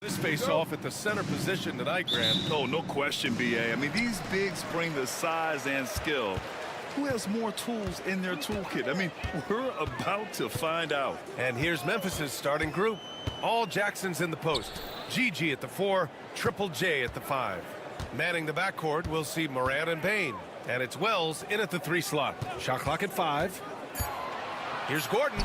This face-off at the center position tonight, Grant. Oh, no question, B.A. I mean, these bigs bring the size and skill. Who has more tools in their toolkit? I mean, we're about to find out. And here's Memphis's starting group. All Jacksons in the post. GG at the 4, Triple J at the 5. Manning the backcourt, we'll see Moran and Bain. And it's Wells in at the 3 slot. Shot clock at 5. Here's Gordon.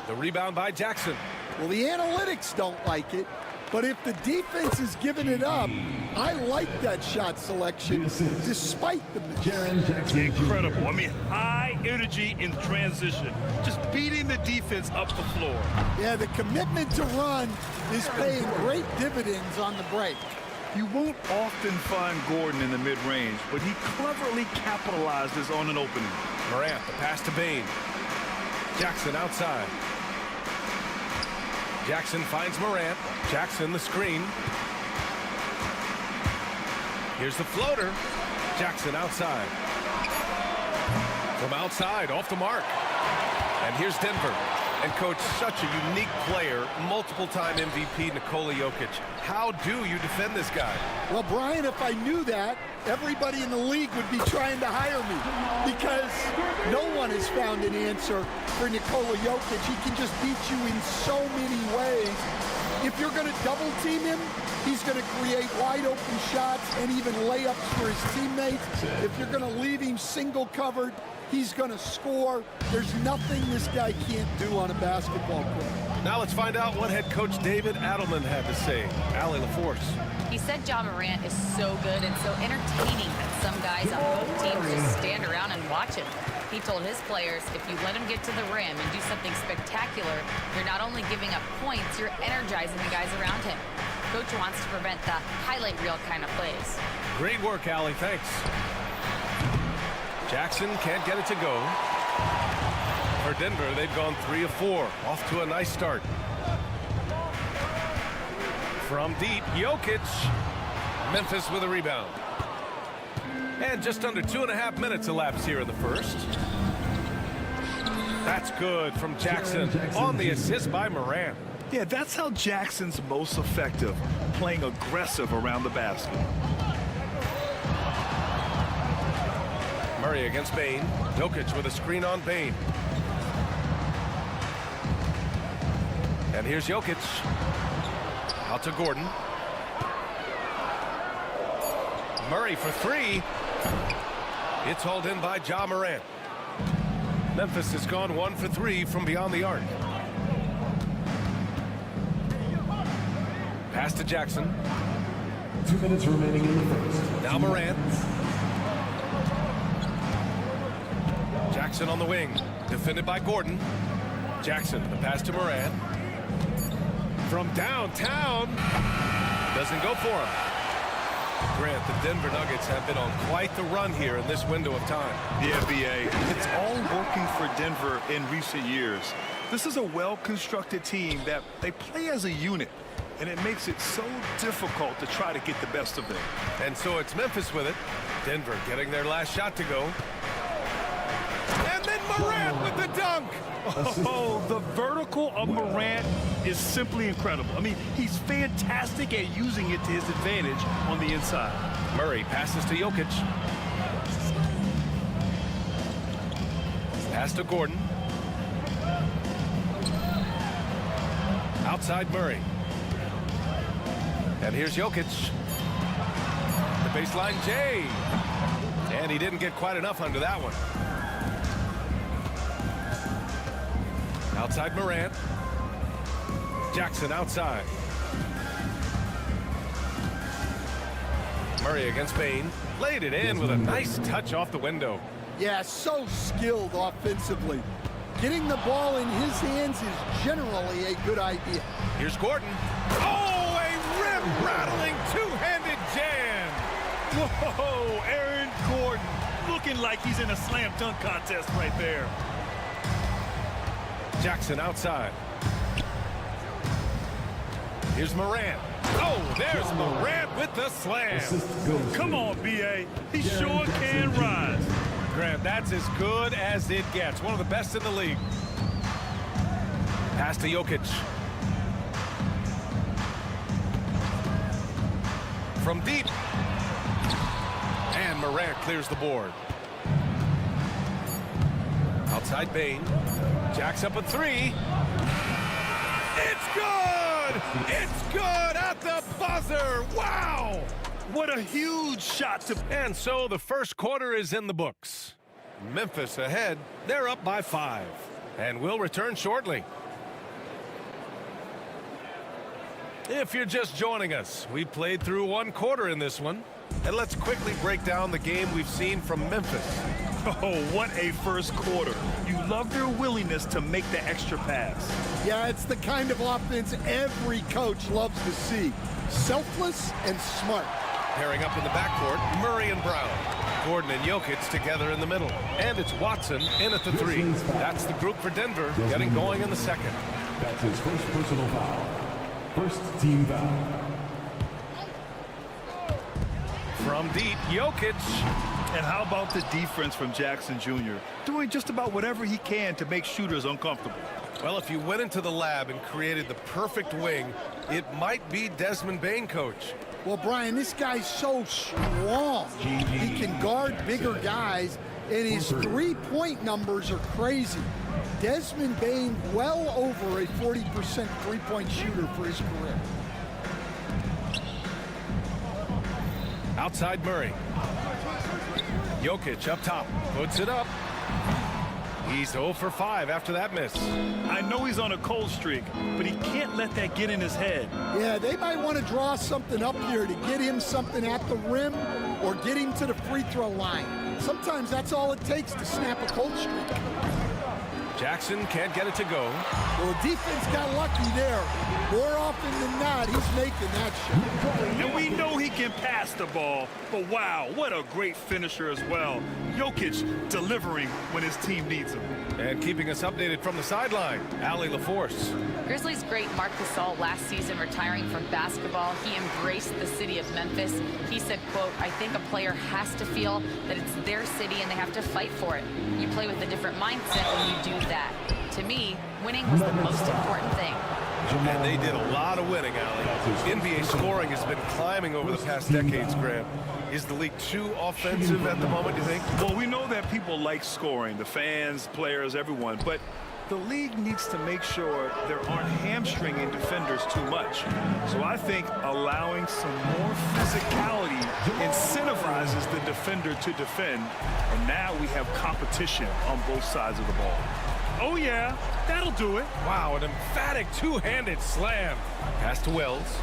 The rebound by Jackson. Well, the analytics don't like it, but if the defense is giving it up, I like that shot selection despite the miss. Incredible. I mean, high energy in transition. Just beating the defense up the floor. Yeah, the commitment to run is paying great dividends on the break. You won't often find Gordon in the mid-range, but he cleverly capitalizes on an opening. Morant, the pass to Bain. Jackson outside. Jackson finds Morant. Jackson the screen. Here's the floater. Jackson outside. From outside, off the mark. And here's Denver. And coach, such a unique player, multiple-time MVP Nikola Jokic. How do you defend this guy? Well, Brian, if I knew that, everybody in the league would be trying to hire me because no one has found an answer for Nikola Jokic. He can just beat you in so many ways. If you're going to double team him, he's going to create wide open shots and even layups for his teammates. If you're going to leave him single covered, he's going to score. There's nothing this guy can't do on a basketball court. Now let's find out what head coach David Adelman had to say. Allie LaForce. He said Ja Morant is so good and so entertaining that some guys on both teams just stand around and watch him. He told his players, if you let him get to the rim and do something spectacular, you're not only giving up points, you're energizing the guys around him. Coach wants to prevent the highlight reel kind of plays. Great work, Allie. Thanks. Jackson can't get it to go. For Denver, they've gone 3 of 4. Off to a nice start. From deep, Jokic. Memphis with a rebound. And just under 2.5 minutes elapsed here in the first. That's good from Jackson on the assist by Morant. Yeah, that's how Jackson's most effective, playing aggressive around the basket. Murray against Bain. Jokic with a screen on Bain. And here's Jokic. Out to Gordon. Murray for 3. It's hauled in by Ja Morant. Memphis has gone 1 for 3 from beyond the arc. Pass to Jackson. 2 minutes remaining in the first. Now Morant. Jackson on the wing. Defended by Gordon. Jackson, the pass to Morant. From downtown. Doesn't go for him. Grant, the Denver Nuggets have been on quite the run here in this window of time. Yeah, B.A. It's all working for Denver in recent years. This is a well-constructed team that they play as a unit, and it makes it so difficult to try to get the best of them. And so it's Memphis with it. Denver getting their last shot to go. And then Morant with the dunk. Oh, the vertical of Morant is simply incredible. I mean, he's fantastic at using it to his advantage on the inside. Murray passes to Jokic. Pass to Gordon. Outside Murray. And here's Jokic. The baseline J. And he didn't get quite enough under that one. Outside Morant. Jackson outside. Murray against Bain. Laid it in with a nice touch off the window. Yeah, so skilled offensively. Getting the ball in his hands is generally a good idea. Here's Gordon. Oh, a rim-rattling two-handed jam. Whoa, Aaron Gordon looking like he's in a slam dunk contest right there. Jackson outside. Here's Morant. Oh, there's Morant with the slam. Come on, B.A. He sure can rise. Grant, that's as good as it gets. One of the best in the league. Pass to Jokic. from deep. And Morant clears the board. Outside Bain. Jacks up a three. It's good! It's good at the buzzer! Wow! What a huge shot to... And so the first quarter is in the books. Memphis ahead. They're up by 5. And we'll return shortly. If you're just joining us, we played through one quarter in this one. And let's quickly break down the game we've seen from Memphis. Oh, what a first quarter. You love their willingness to make the extra pass. Yeah, it's the kind of offense every coach loves to see. Selfless and smart. Pairing up in the backcourt, Murray and Brown. Gordon and Jokic together in the middle. And it's Watson in at the 3. That's the group for Denver, getting going in the second. That's his first personal foul. First team foul. From deep, Jokic. And how about the defense from Jackson Jr.? Doing just about whatever he can to make shooters uncomfortable. Well, if you went into the lab and created the perfect wing, it might be Desmond Bain, coach. Well, Brian, this guy's so strong. He can guard bigger guys, and his three-point numbers are crazy. Desmond Bain, well over a 40% three-point shooter for his career. Outside Murray. Jokic up top, puts it up. He's 0 for 5 after that miss. I know he's on a cold streak, but he can't let that get in his head. Yeah, they might want to draw something up here to get him something at the rim or get him to the free throw line. Sometimes that's all it takes to snap a cold streak. Jackson can't get it to go. Well, the defense got lucky there. More often than not, he's making that shot. And we know he can pass the ball, but wow, what a great finisher as well. Jokic delivering when his team needs him. And keeping us updated from the sideline, Allie LaForce. Grizzlies great Marc Gasol last season retiring from basketball. He embraced the city of Memphis. He said, quote, "I think a player has to feel that it's their city and they have to fight for it. You play with a different mindset when you do that. To me, winning was the most important thing." And they did a lot of winning, Allie. NBA scoring has been climbing over the past decades, Graham. Is the league too offensive at the moment, do you think? Well, we know that people like scoring, the fans, players, everyone, but the league needs to make sure there aren't hamstringing defenders too much. So I think allowing some more physicality incentivizes the defender to defend, and now we have competition on both sides of the ball. Oh yeah, that'll do it. Wow, an emphatic two-handed slam. Pass to Wells.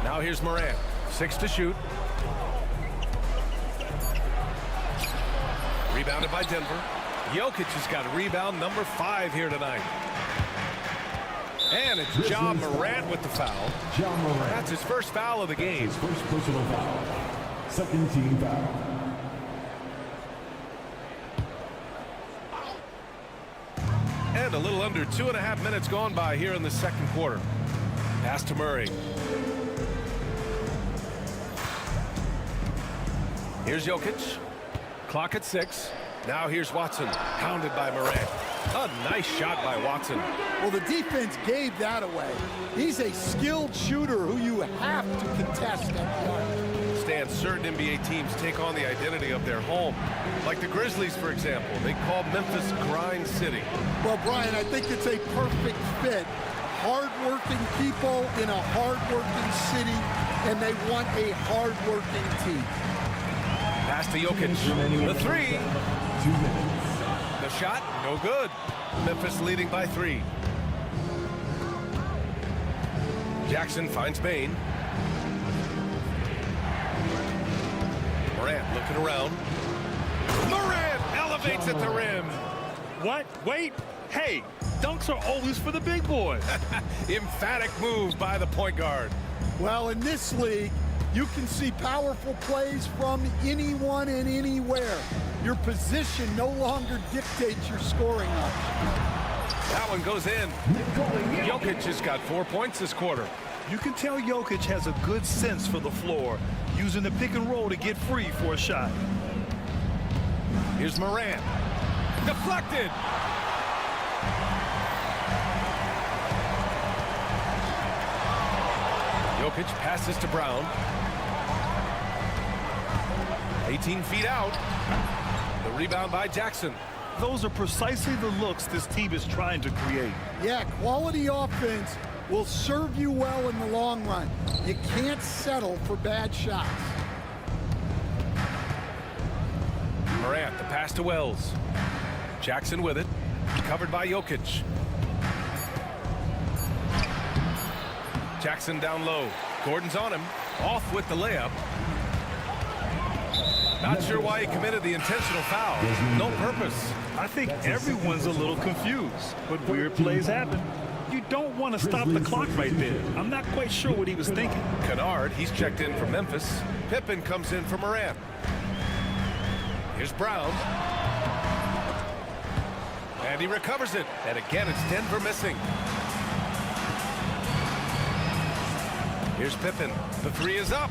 Now here's Morant. 6 to shoot. Rebounded by Denver. Jokic has got rebound number 5 here tonight. And it's Ja Morant with the foul. Ja Morant. That's his first foul of the game. His first personal foul. Second team foul. And a little under 2.5 minutes gone by here in the second quarter. Pass to Murray. Here's Jokic. Clock at 6. Now here's Watson, pounded by Morant. A nice shot by Watson. Well, the defense gave that away. He's a skilled shooter who you have to contest at the arc. Stan, certain NBA teams take on the identity of their home. Like the Grizzlies, for example. They call Memphis Grind City. Well, Brian, I think it's a perfect fit. Hard-working people in a hard-working city, and they want a hard-working team. Pass to Jokic. The 3. 2 minutes. The shot, no good. Memphis leading by 3. Jackson finds Bain. Morant looking around. Morant elevates at the rim. What? Wait. Hey, dunks are always for the big boys. Emphatic move by the point guard. Well, in this league, you can see powerful plays from anyone and anywhere. Your position no longer dictates your scoring option. That one goes in. Jokic has got 4 points this quarter. You can tell Jokic has a good sense for the floor, using the pick and roll to get free for a shot. Here's Morant. Deflected. Jokic passes to Brown. 18 feet out. The rebound by Jackson. Those are precisely the looks this team is trying to create. Yeah, quality offense will serve you well in the long run. You can't settle for bad shots. Morant, the pass to Wells. Jackson with it. Covered by Jokic. Jackson down low. Gordon's on him. Off with the layup. Not sure why he committed the intentional foul. No purpose. I think everyone's a little confused, but weird plays happen. You don't want to stop the clock right there. I'm not quite sure what he was thinking. Kennard, he's checked in for Memphis. Pippen comes in for Morant. Here's Brown. And he recovers it. And again, it's Denver missing. Here's Pippen. The three is up.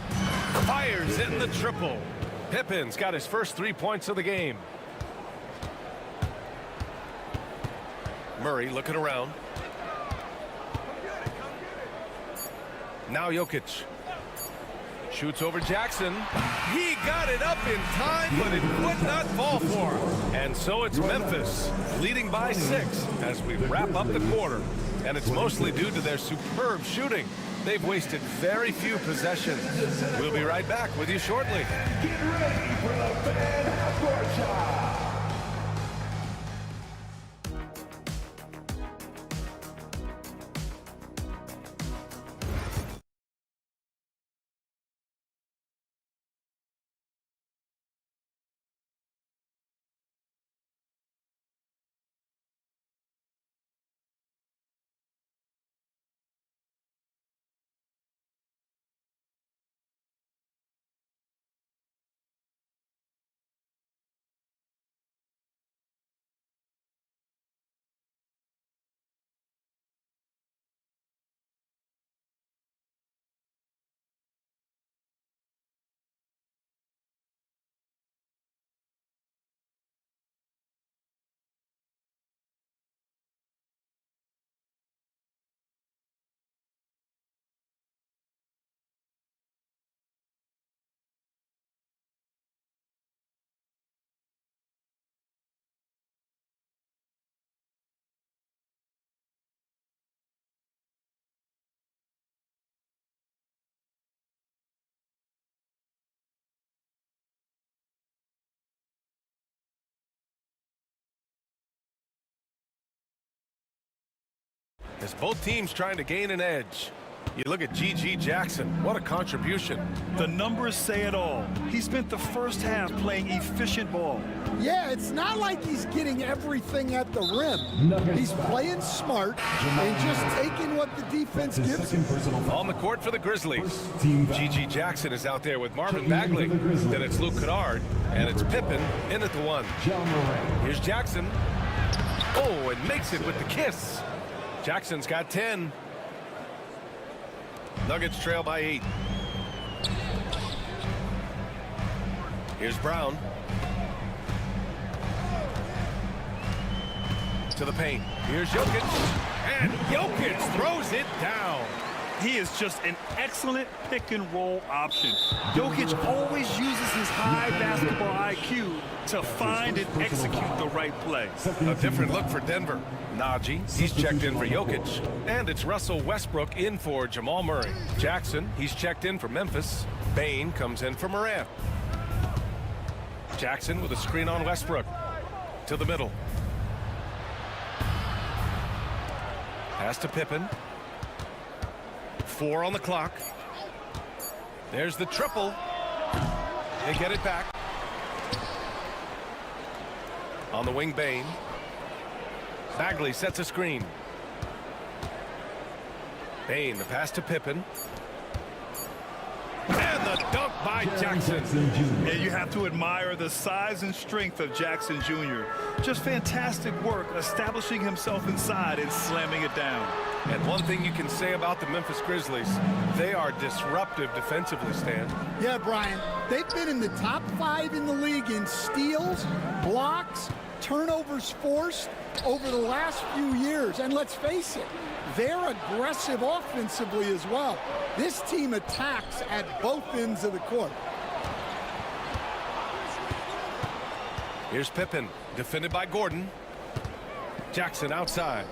Fires in the triple. Pippen's got his first 3 points of the game. Murray looking around. Now Jokic. Shoots over Jackson. He got it up in time, but it would not fall for him. And so it's Memphis, leading by 6 as we wrap up the quarter. And it's mostly due to their superb shooting. They've wasted very few possessions. We'll be right back with you shortly. Get ready for the fan half-court shot. As both teams trying to gain an edge. You look at GG Jackson. What a contribution. The numbers say it all. He spent the first half playing efficient ball. Yeah, it's not like he's getting everything at the rim. He's playing smart and just taking what the defense gives him. On the court for the Grizzlies. GG Jackson is out there with Marvin Bagley. Then it's Luke Kennard, and it's Pippen in at the 1. Here's Jackson. Oh, and makes it with the kiss. Jackson's got 10. Nuggets trail by 8. Here's Brown. To the paint. Here's Jokic. And Jokic throws it down. He is just an excellent pick-and-roll option. Jokic always uses his high basketball IQ to find and execute the right play. A different look for Denver. Najee, he's checked in for Jokic. And it's Russell Westbrook in for Jamal Murray. Jackson, he's checked in for Memphis. Bane comes in for Morant. Jackson with a screen on Westbrook. To the middle. Pass to Pippen. 4 on the clock. There's the triple. They get it back. On the wing, Bane. Bagley sets a screen. Bane, the pass to Pippen. And the dunk by Jackson. Yeah, you have to admire the size and strength of Jackson Jr. Just fantastic work establishing himself inside and slamming it down. And one thing you can say about the Memphis Grizzlies, they are disruptive defensively, Stan. Yeah, Brian, they've been in the top 5 in the league in steals, blocks, turnovers forced over the last few years. And let's face it, they're aggressive offensively as well. This team attacks at both ends of the court. Here's Pippen, defended by Gordon. Jackson outside.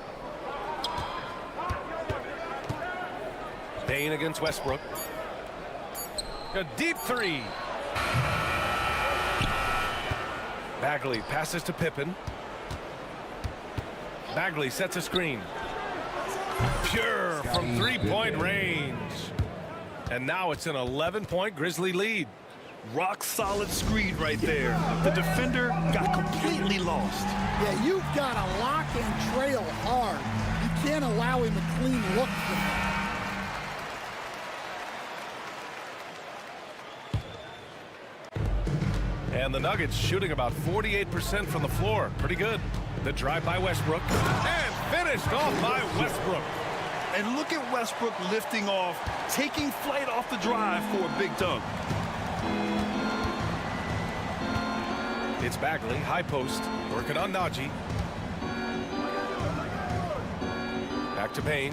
Bain against Westbrook. A deep three. Bagley passes to Pippen. Bagley sets a screen. Pure from three-point range. And now it's an 11-point Grizzly lead. Rock solid screen right there. The defender got completely lost. Yeah, you've got to lock and trail hard. You can't allow him a clean look from that. And the Nuggets shooting about 48% from the floor. Pretty good. The drive by Westbrook. And finished off by Westbrook. And look at Westbrook lifting off, taking flight off the drive for a big dunk. It's Bagley, high post, working on Najee. Back to Bain.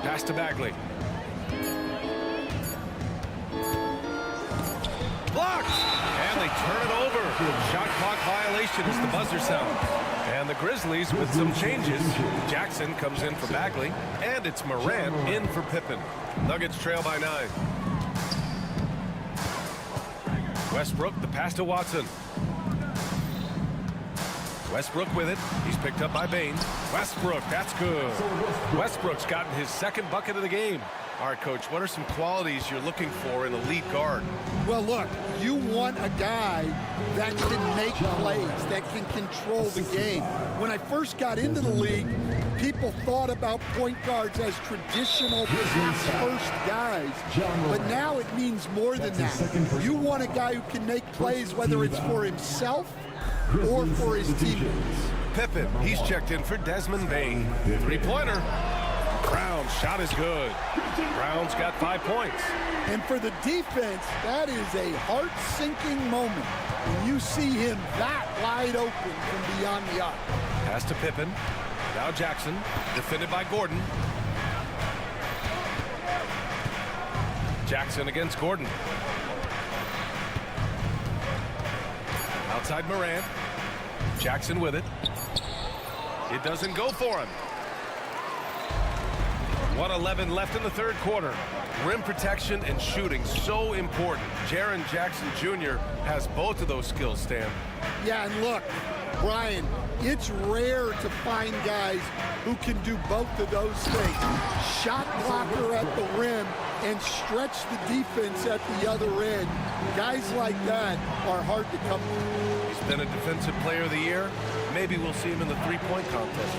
Pass to Bagley. Blocked! And they turn it over. Shot clock violation as the buzzer sounds. And the Grizzlies with some changes. Jackson comes in for Bagley. And it's Morant in for Pippen. Nuggets trail by 9. Westbrook, the pass to Watson. Westbrook with it. He's picked up by Bain. Westbrook, that's good. Westbrook's gotten his second bucket of the game. All right, Coach, what are some qualities you're looking for in a lead guard? Well, look, you want a guy that can make plays, that can control the game. When I first got into the league, people thought about point guards as traditional pass-first guys. But now it means more than that. You want a guy who can make plays, whether it's for himself or for his teammates. Pippen, he's checked in for Desmond Bain. Three-pointer. Brown's shot is good. Brown's got 5 points. And for the defense, that is a heart-sinking moment when you see him that wide open from beyond the arc. Pass to Pippen. Now Jackson, defended by Gordon. Jackson against Gordon. Outside Morant. Jackson with it. It doesn't go for him. 1:11 left in the third quarter. Rim protection and shooting so important. Jaren Jackson Jr. has both of those skills, Stan. Yeah, and look, Brian, it's rare to find guys who can do both of those things. Shot blocker at the rim and stretch the defense at the other end. Guys like that are hard to come to. He's been a defensive player of the year. Maybe we'll see him in the three-point contest.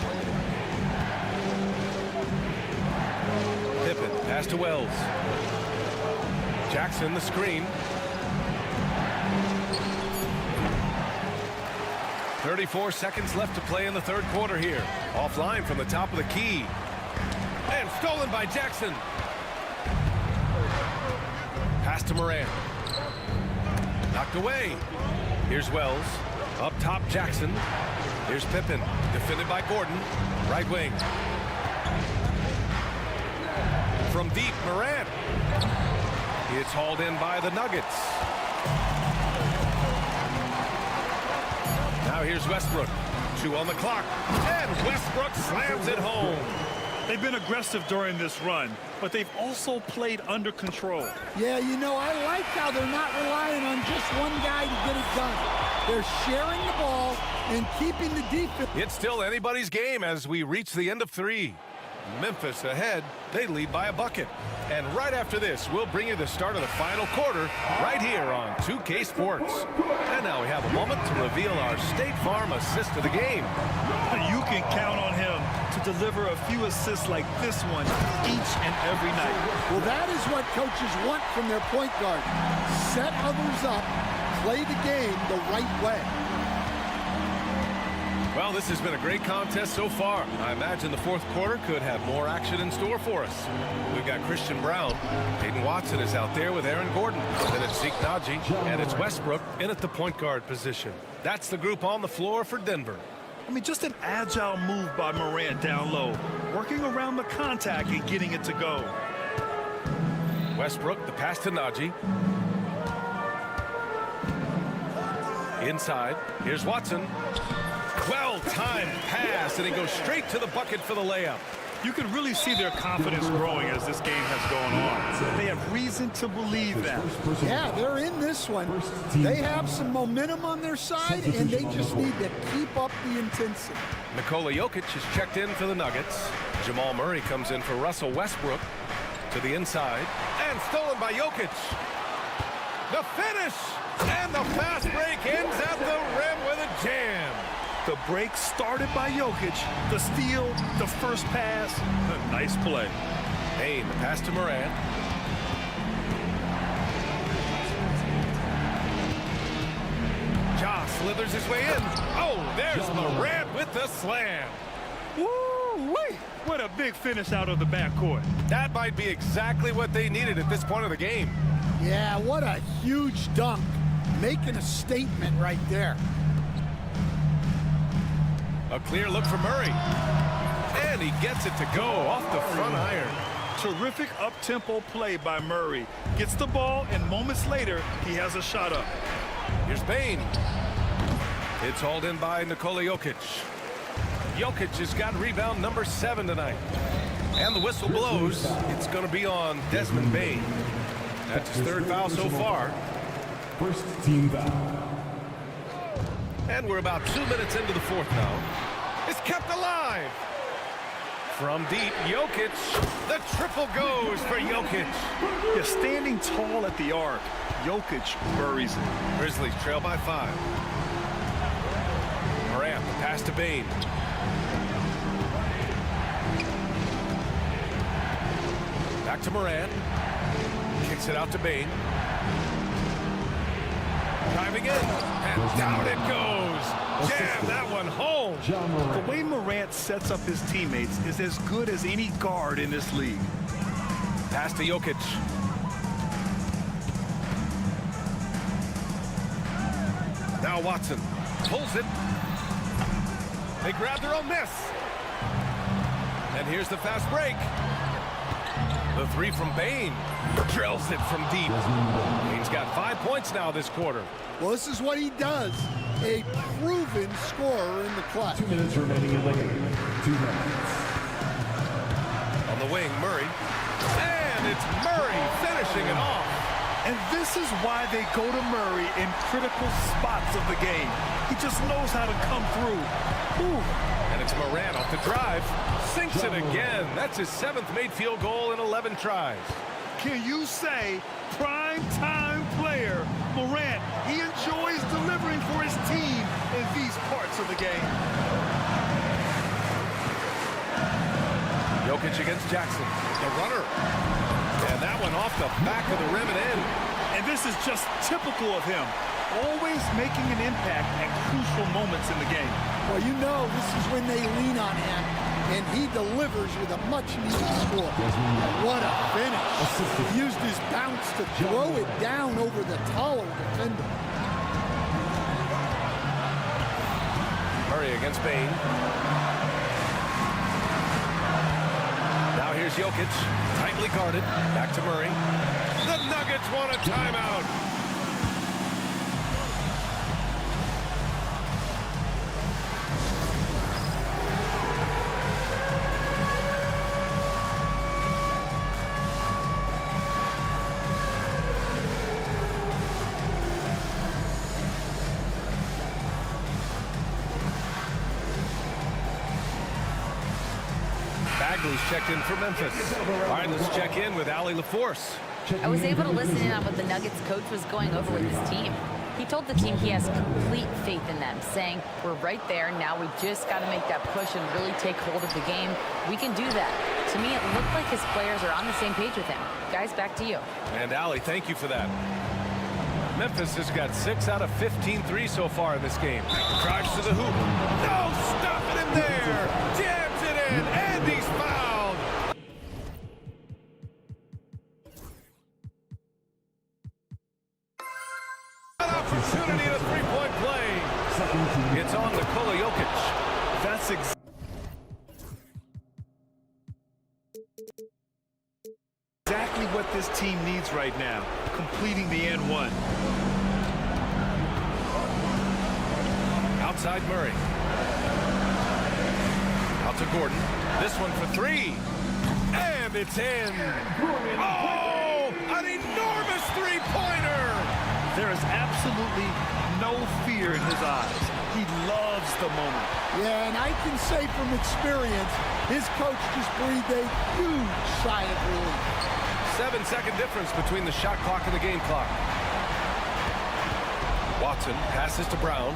Pippen, pass to Wells. Jackson, the screen. 34 seconds left to play in the third quarter here. Offline from the top of the key. And stolen by Jackson. Pass to Morant. Knocked away. Here's Wells. Up top, Jackson. Here's Pippen, defended by Gordon. Right wing. From deep, Morant. It's hauled in by the Nuggets. Now here's Westbrook. 2 on the clock. And Westbrook slams it home. They've been aggressive during this run, but they've also played under control. Yeah, you know, I like how they're not relying on just one guy to get it done. They're sharing the ball and keeping the defense. It's still anybody's game as we reach the end of 3. Memphis ahead. They lead by a bucket. And right after this, we'll bring you the start of the final quarter right here on 2K Sports. And now we have a moment to reveal our State Farm assist of the game. You can count on him to deliver a few assists like this one each and every night. Well, that is what coaches want from their point guard. Set others up, play the game the right way. Well, this has been a great contest so far. I imagine the fourth quarter could have more action in store for us. We've got Christian Brown. Hayden Watson is out there with Aaron Gordon. Then it's Zeke Naji, and it's Westbrook in at the point guard position. That's the group on the floor for Denver. I mean, just an agile move by Morant down low, working around the contact and getting it to go. Westbrook, the pass to Naji. Inside, here's Watson. Well-timed pass, and he goes straight to the bucket for the layup. You can really see their confidence growing as this game has gone on. They have reason to believe that. Yeah, they're in this one. They have some momentum on their side, and they just need to keep up the intensity. Nikola Jokic is checked in for the Nuggets. Jamal Murray comes in for Russell Westbrook to the inside, and stolen by Jokic. The finish, and the fast break ends at the rim with a jam. The break started by Jokic, the steal, the first pass, a nice play. Payne, the pass to Morant. Ja slithers his way in. Oh, there's Morant with the slam. Woo-wee! What a big finish out of the backcourt. That might be exactly what they needed at this point of the game. Yeah, what a huge dunk. Making a statement right there. A clear look for Murray. And he gets it to go off the front iron. Terrific up-tempo play by Murray. Gets the ball, and moments later, he has a shot up. Here's Payne. It's hauled in by Nikola Jokic. Jokic has got rebound number 7 tonight. And the whistle blows. It's going to be on Desmond Bane. That's his third foul so far. First team foul. And we're about 2 minutes into the fourth now. It's kept alive. From deep, Jokic. The triple goes for Jokic. Yeah, standing tall at the arc, Jokic buries it. Grizzlies trail by 5. Morant, the pass to Bane. Back to Morant. Kicks it out to Bane. Driving in, and down it goes. Jam that one home. The way Morant sets up his teammates is as good as any guard in this league. Pass to Jokic. Now Watson pulls it. They grab their own miss. And here's the fast break. The three from Bane. Drills it from deep. Bane's got 5 points now this quarter. Well, this is what he does. A proven scorer in the clutch. 2 minutes remaining in the game. 2 minutes. On the wing, Murray. And it's Murray finishing it off. And this is why they go to Murray in critical spots of the game. He just knows how to come through. Ooh. And it's Morant off the drive. Sinks it again. That's his 7th made field goal in 11 tries. Can you say prime time player Morant? He enjoys delivering for his team in these parts of the game. Jokic against Jackson, the runner. And that one off the back of the rim and in. And this is just typical of him. Always making an impact at crucial moments in the game. Well, you know this is when they lean on him, and he delivers with a much-needed score. What a finish. He used his bounce to throw it down over the taller defender. Murray against Bane. Now here's Jokic, tightly guarded. Back to Murray. The Nuggets want a timeout. Bagley's checked in for Memphis. All right, let's check in with Allie LaForce. I was able to listen in on what the Nuggets coach was going over with his team. He told the team he has complete faith in them, saying, we're right there, now we just got to make that push and really take hold of the game. We can do that. To me, it looked like his players are on the same page with him. Guys, back to you. And Allie, thank you for that. Memphis has got 6 out of 15 threes so far in this game. Drives to the hoop. No, stop it in there. Jams it in, and he's fouled. An opportunity at a three-point play. It's on Nikola Jokic. That's exactly what this team needs right now, completing the and one. Outside Murray. Out to Gordon. This one for 3. And it's in. Oh, an enormous three-pointer. There is absolutely no fear in his eyes. He loves the moment. Yeah, and I can say from experience, his coach just breathed a huge sigh of relief. 7-second difference between the shot clock and the game clock. Watson passes to Brown.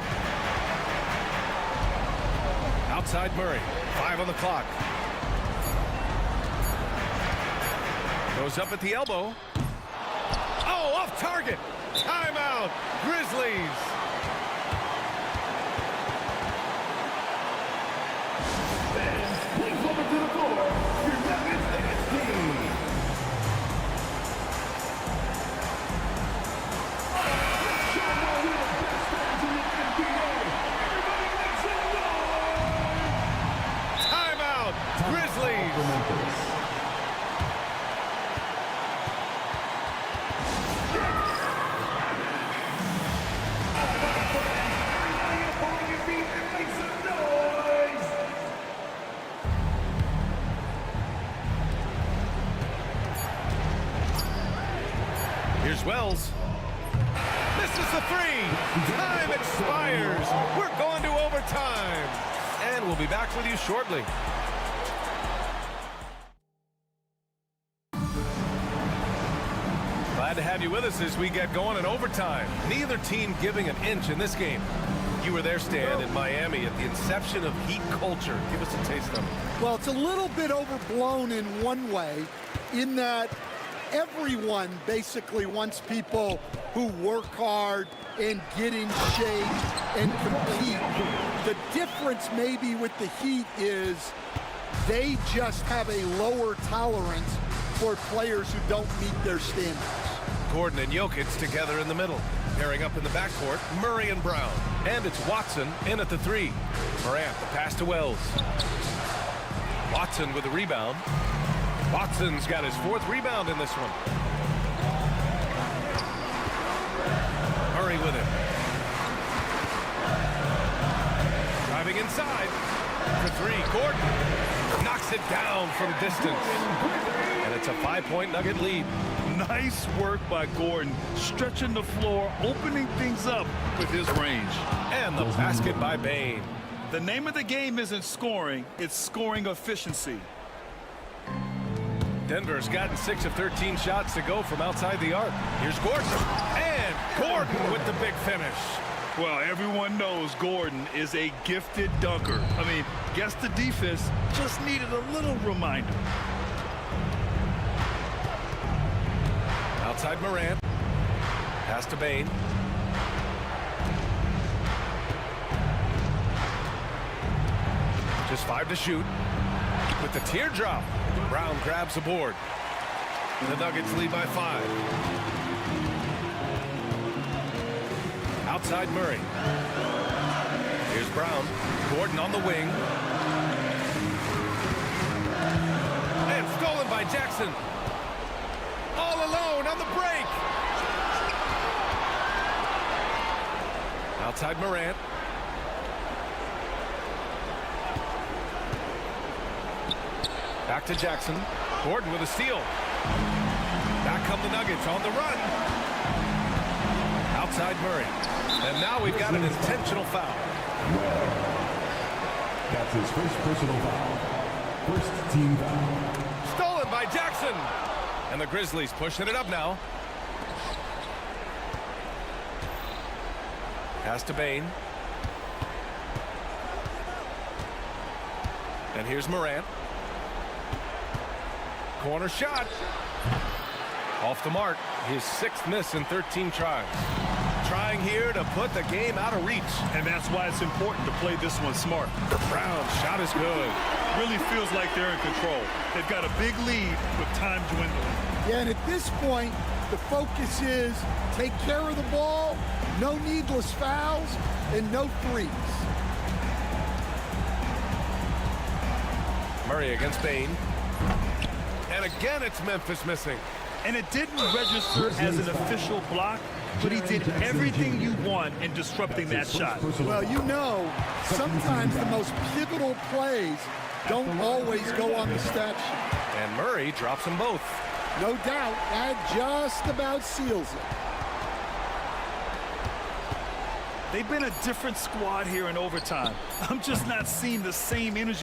Outside Murray. 5 on the clock. Goes up at the elbow. Oh, off target. Timeout. Grizzlies. Please welcome to the floor, your Nuggets team. Timeout. Grizzlies. Here's Wells. Misses the 3. Time expires. We're going to overtime. And we'll be back with you shortly. Glad to have you with us as we get going in overtime. Neither team giving an inch in this game. You were there, Stan, in Miami at the inception of Heat culture. Give us a taste of it. Well, it's a little bit overblown in one way, in that everyone basically wants people who work hard and get in shape and compete. The difference maybe with the Heat is they just have a lower tolerance for players who don't meet their standards. Gordon and Jokic together in the middle. Pairing up in the backcourt, Murray and Brown. And it's Watson in at the 3. Morant, the pass to Wells. Watson with the rebound. Watson's got his 4th rebound in this one. Murray with it. Driving inside for 3. Gordon knocks it down from distance. And it's a 5-point Nugget lead. Nice work by Gordon, stretching the floor, opening things up with his range. And the basket by Bane. The name of the game isn't scoring, it's scoring efficiency. Denver's gotten 6 of 13 shots to go from outside the arc. Here's Gordon. And Gordon with the big finish. Well, everyone knows Gordon is a gifted dunker. I mean, guess the defense just needed a little reminder. Outside Morant. Pass to Bane. Just 5 to shoot. With the teardrop, Brown grabs the board. The Nuggets lead by 5. Outside Murray. Here's Brown. Gordon on the wing. And stolen by Jackson. All alone on the break. Outside Morant. Back to Jackson. Gordon with a steal. Back come the Nuggets on the run. Outside Murray. And now we've got an intentional foul. That's his first personal foul. First team foul. Stolen by Jackson. And the Grizzlies pushing it up now. Pass to Bane. And here's Morant. Corner shot. Off the mark. His 6th miss in 13 tries. trying here to put the game out of reach. And that's why it's important to play this one smart. Brown's shot is good. Really feels like they're in control. They've got a big lead with time dwindling. Yeah, and at this point, the focus is take care of the ball, no needless fouls, and no threes. Murray against Bain. And again, it's Memphis missing. And it didn't register as an official block, but he did everything you want in disrupting that shot. Well, you know, sometimes the most pivotal plays don't always go on the stat sheet. And Murray drops them both. No doubt, that just about seals it. They've been a different squad here in overtime. I'm just not seeing the same energy.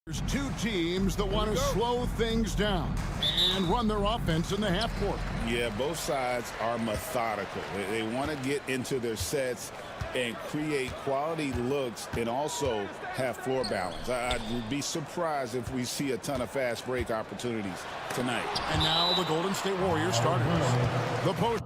There's two teams that want to slow things down and run their offense in the half court. Yeah, both sides are methodical. They want to get into their sets and create quality looks and also have floor balance. I'd be surprised if we see a ton of fast break opportunities tonight. And now the Golden State Warriors starters. The post.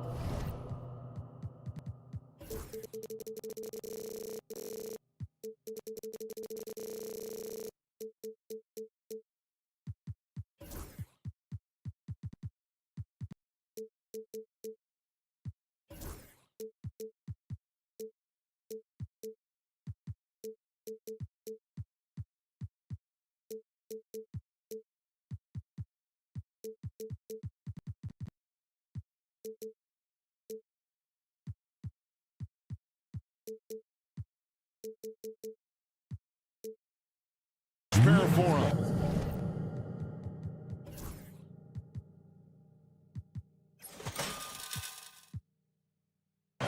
Spare for him.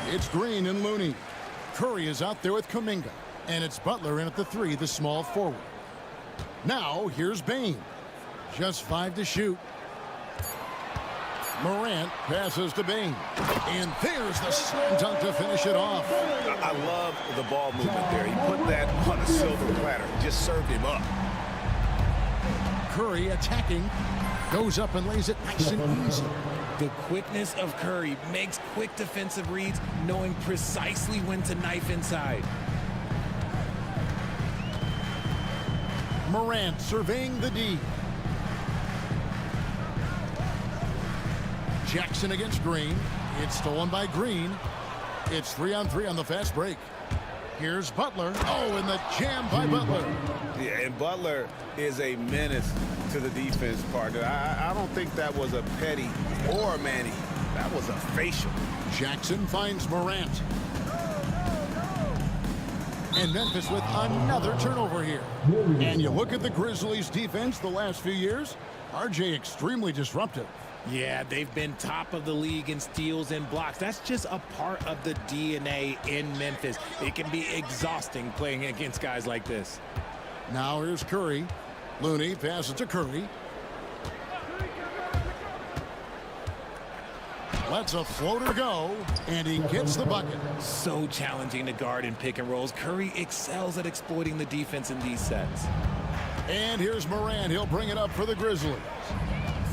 It's Green and Looney. Curry is out there with Kuminga. And it's Butler in at the 3, the small forward. Now, here's Bain. Just 5 to shoot. Morant passes to Bain. And there's the slam dunk to finish it off. I love the ball movement there. He put that on a silver platter. Just served him up. Curry attacking. Goes up and lays it nice and easy. The quickness of Curry makes quick defensive reads, knowing precisely when to knife inside. Morant surveying the D. Jackson against Green. It's stolen by Green. It's 3-on-3 on the fast break. Here's Butler. Oh, and the jam by Butler. Yeah, and Butler is a menace to the defense partner. I don't think that was a petty or a Manny. That was a facial. Jackson finds Morant. And Memphis with another turnover here. And you look at the Grizzlies' defense the last few years, RJ extremely disruptive. Yeah, they've been top of the league in steals and blocks. That's just a part of the DNA in Memphis. It can be exhausting playing against guys like this. Now here's Curry. Looney passes to Curry. Lets a floater go, and he gets the bucket. So challenging to guard in pick and rolls. Curry excels at exploiting the defense in these sets. And here's Morant. He'll bring it up for the Grizzlies.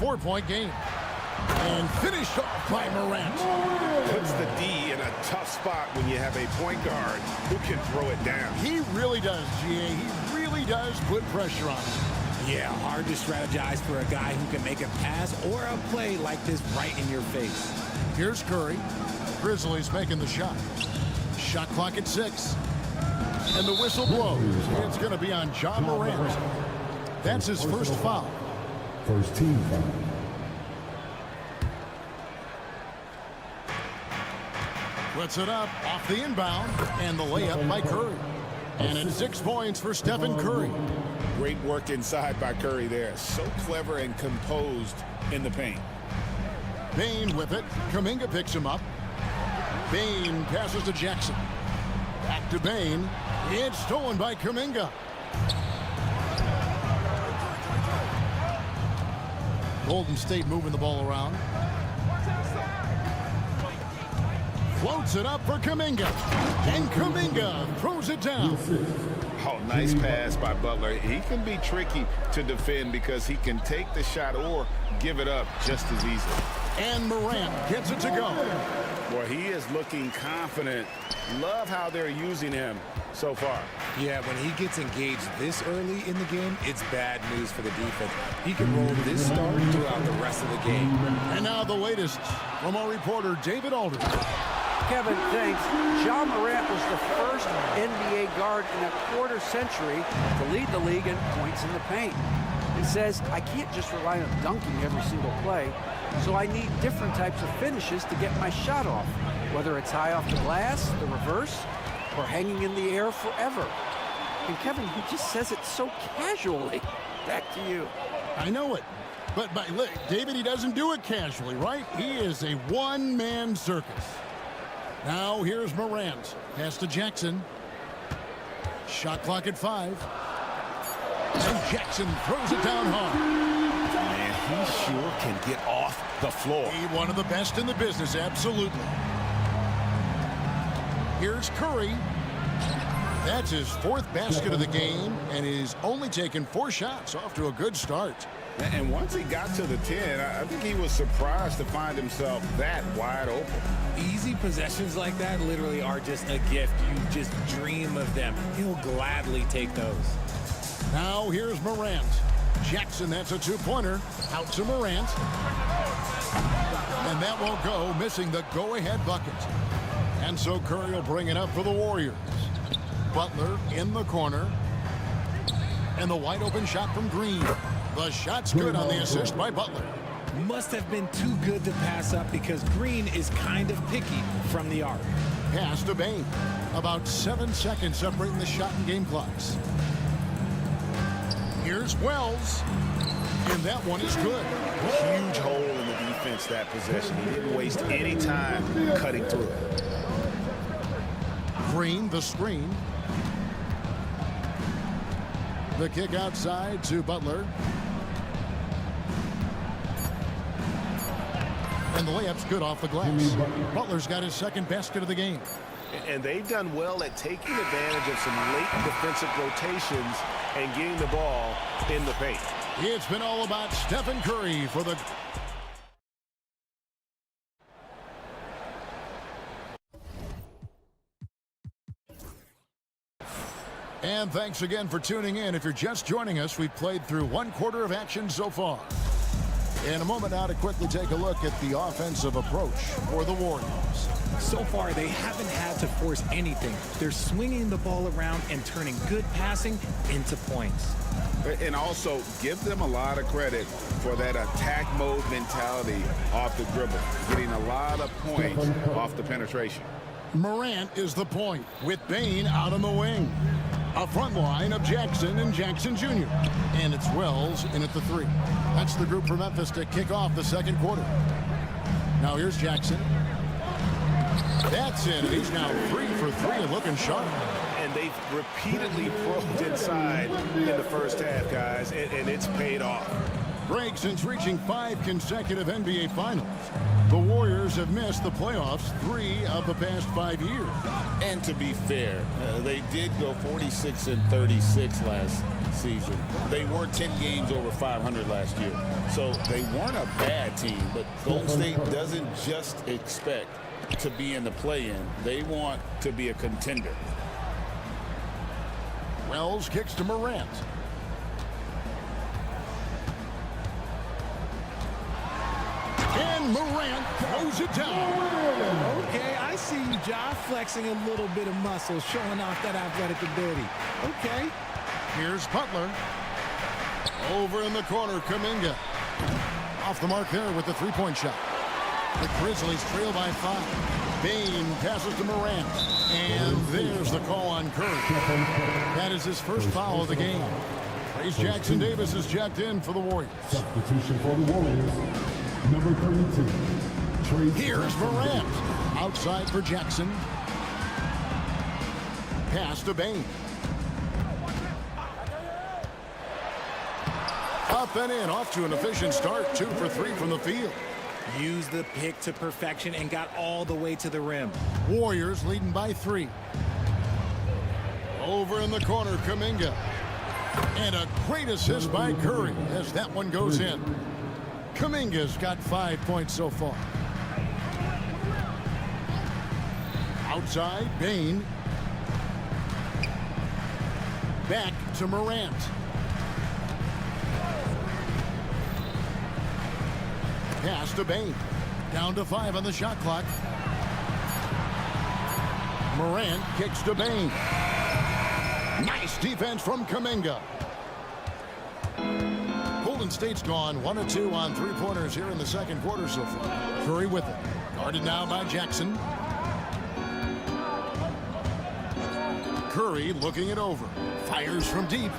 4-point game. And finished off by Morant. Puts the D in a tough spot when you have a point guard who can throw it down. He really does, GA. He really does put pressure on him. Yeah, hard to strategize for a guy who can make a pass or a play like this right in your face. Here's Curry. Grizzlies making the shot. Shot clock at 6. And the whistle blows. It's going to be on John Morant. That's his first foul. First team foul. Puts it up off the inbound, and the layup by Curry. And it's 6 points for Stephen Curry. Great work inside by Curry there. So clever and composed in the paint. Bain with it. Kuminga picks him up. Bain passes to Jackson. Back to Bain. It's stolen by Kuminga. Golden State moving the ball around. Floats it up for Kuminga. And Kuminga throws it down. Oh, nice pass by Butler. He can be tricky to defend because he can take the shot or give it up just as easily. And Morant gets it to go. Boy, he is looking confident. Love how they're using him so far. Yeah, when he gets engaged this early in the game, it's bad news for the defense. He can roll this start throughout the rest of the game. And now the latest from our reporter, David Alder. Kevin, thanks. Ja Morant was the first NBA guard in a quarter century to lead the league in points in the paint. He says, I can't just rely on dunking every single play, so I need different types of finishes to get my shot off, whether it's high off the glass, the reverse, or hanging in the air forever. And Kevin, he just says it so casually. Back to you. I know it. But look, David, he doesn't do it casually, right? He is a one-man circus. Now here's Morant. Pass to Jackson. Shot clock at 5. And Jackson throws it down hard. Man, he sure can get off the floor. He one of the best in the business, absolutely. Here's Curry. That's his 4th basket of the game, and he's only taken 4 shots. Off to a good start. And once he got to the 10, I think he was surprised to find himself that wide open. Easy possessions like that literally are just a gift. You just dream of them. He'll gladly take those. Now here's Morant. Jackson, that's a 2-pointer. Out to Morant. And that won't go, missing the go-ahead bucket. And so Curry will bring it up for the Warriors. Butler in the corner. And the wide open shot from Green. The shot's good on the assist by Butler. Must have been too good to pass up because Green is kind of picky from the arc. Pass to Bain. About 7 seconds separating the shot and game clocks. Here's Wells. And that one is good. Huge hole in the defense that possession. He didn't waste any time cutting through it. Green, the screen. The kick outside to Butler. And the layup's good off the glass. Butler's got his second basket of the game. And they've done well at taking advantage of some late defensive rotations and getting the ball in the paint. It's been all about Stephen Curry for the... And thanks again for tuning in. If you're just joining us, we've played through 1/4 of action so far. In a moment now to quickly take a look at the offensive approach for the Warriors. So far, they haven't had to force anything. They're swinging the ball around and turning good passing into points. And also, give them a lot of credit for that attack mode mentality off the dribble, getting a lot of points off the penetration. Morant is the point with Bain out on the wing. A front line of Jackson and Jackson Jr. And it's Wells in at the 3. That's the group from Memphis to kick off the second quarter. Now here's Jackson. That's it. He's now 3 for 3 and looking sharp. And they've repeatedly probed inside in the first half, guys, and it's paid off. Greg, since reaching 5 consecutive NBA Finals, the Warriors have missed the playoffs 3 of the past 5 years. And to be fair, they did go 46-36 last season. They were 10 games over 500 last year. So they weren't a bad team, but Golden State doesn't just expect to be in the play-in. They want to be a contender. Wells kicks to Morant. And Morant throws it down. Okay, I see you, Ja, flexing a little bit of muscle, showing off that athletic ability. Okay. Here's Butler. Over in the corner, Kuminga. Off the mark there with the three-point shot. The Grizzlies trail by 5. Bain passes to Morant. And there's the call on Curry. That is his first foul of the game. Trace Jackson Davis is checked in for the Warriors. Substitution for the Warriors. Number 32. Here's Morant. Outside for Jackson. Pass to Bain. Up and in, off to an efficient start. 2 for 3 from the field. Used the pick to perfection and got all the way to the rim. Warriors leading by 3. Over in the corner, Kuminga. And a great assist by Curry as that one goes in. Kuminga's got 5 points so far. Outside, Bain. Back to Morant. Pass to Bain. Down to 5 on the shot clock. Morant kicks to Bain. Nice defense from Kuminga. Golden State's gone 1 of 2 on three-pointers here in the second quarter so far. Curry with it. Guarded now by Jackson. Curry looking it over. Fires from deep.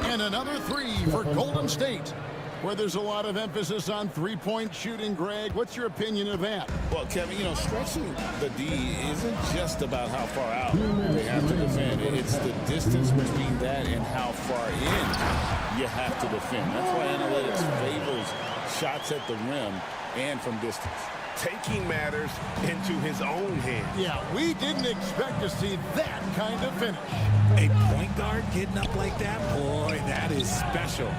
And another 3 for Golden State, where there's a lot of emphasis on three-point shooting. Greg, what's your opinion of that? Well, Kevin, you know, stretching the D isn't just about how far out they have to defend. It's the distance between that and how far in you have to defend. That's why analytics favors shots at the rim and from distance. Taking matters into his own hands. Yeah, we didn't expect to see that kind of finish. A point guard getting up like that? Boy, that is special.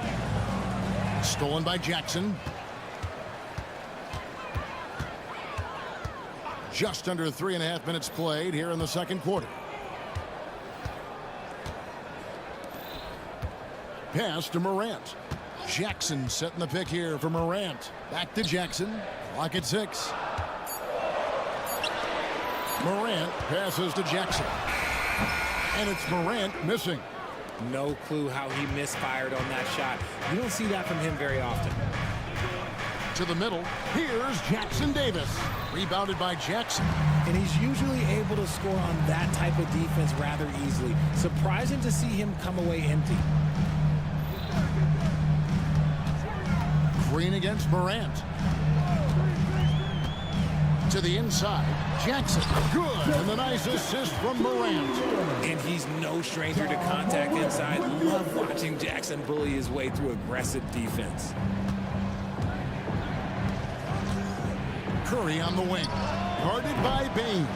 Stolen by Jackson. Just under 3.5 minutes played here in the second quarter. Pass to Morant. Jackson setting the pick here for Morant. Back to Jackson. Clock at 6. Morant passes to Jackson. And it's Morant missing. No clue how he misfired on that shot. You don't see that from him very often. To the middle, here's Jackson Davis. Rebounded by Jackson. And he's usually able to score on that type of defense rather easily. Surprising to see him come away empty. Green against Morant. To the inside, Jackson. Good. And the nice assist from Morant. And he's no stranger to contact inside. Love watching Jackson bully his way through aggressive defense. Curry on the wing. Guarded by Bain.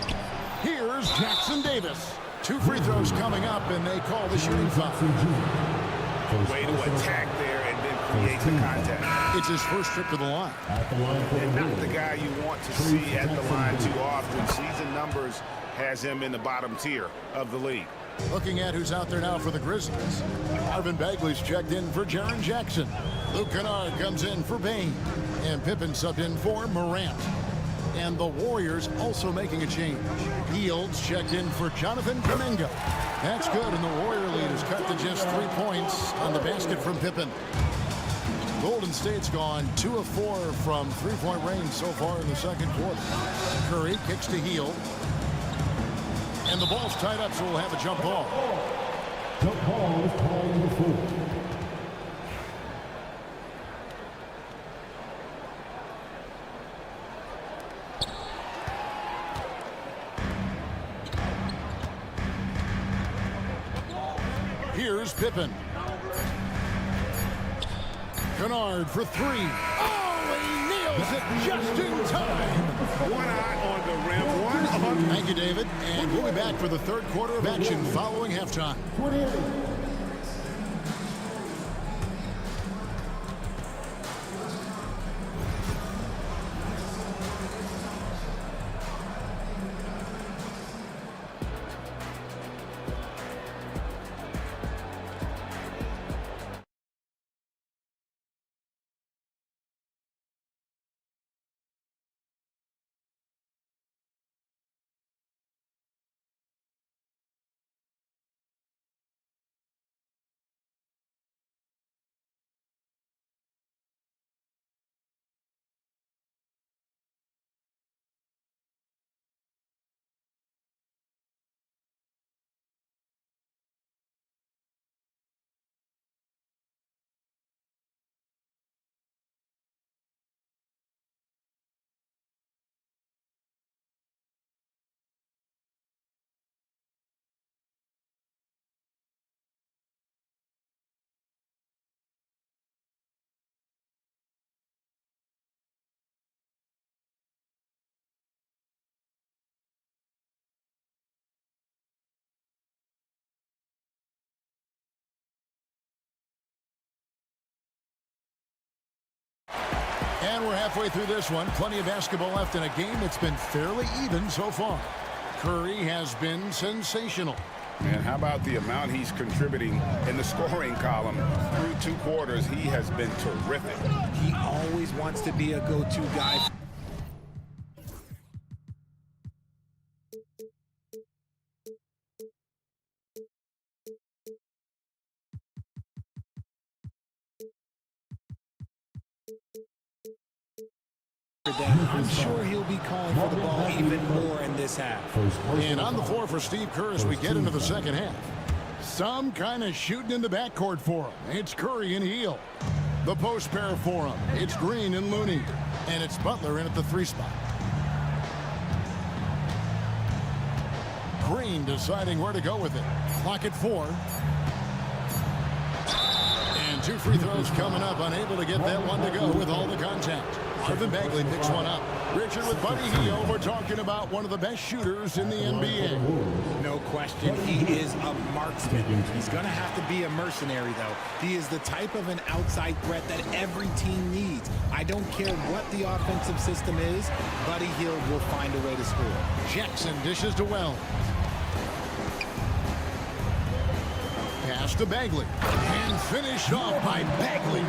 Here's Jackson Davis. 2 free throws coming up, and they call the shooting foul. Way to attack there and then create the contact. It's his first trip to the line. And not the guy you want to see at the line too often. Season numbers has him in the bottom tier of the league. Looking at who's out there now for the Grizzlies. Marvin Bagley's checked in for Jaren Jackson. Luke Kennard comes in for Bain. And Pippen subbed in for Morant. And the Warriors also making a change. Fields checked in for Jonathan Kuminga. That's good, and the Warrior lead is cut to just 3 points on the basket from Pippen. Golden State's gone 2 of 4 from three-point range so far in the second quarter. Curry kicks to Hield. And the ball's tied up, so we'll have a jump ball. Jump ball is called number 4. Here's Pippen. Kennard for 3. Oh, he nails it just in time. One eye on the rim, one on the... Thank you, David. And we'll be back for the third quarter of action following halftime. And we're halfway through this one. Plenty of basketball left in a game that's been fairly even so far. Curry has been sensational. Man, how about the amount he's contributing in the scoring column through 2 quarters? He has been terrific. He always wants to be a go-to guy. I'm sure he'll be calling for the ball even more in this half. And on the floor for Steve Kerr as we get into the second half. Some kind of shooting in the backcourt for him. It's Curry and Hield. The post pair for him. It's Green and Looney. And it's Butler in at the 3 spot. Green deciding where to go with it. Clock at 4. And 2 free throws coming up. Unable to get that one to go with all the contact. Marvin Bagley picks one up. Richard with Buddy Hield. We're talking about one of the best shooters in the NBA. No question, he is a marksman. He's going to have to be a mercenary, though. He is the type of an outside threat that every team needs. I don't care what the offensive system is, Buddy Hield will find a way to score. Jackson dishes to Wells. Pass to Bagley. And finished off by Bagley.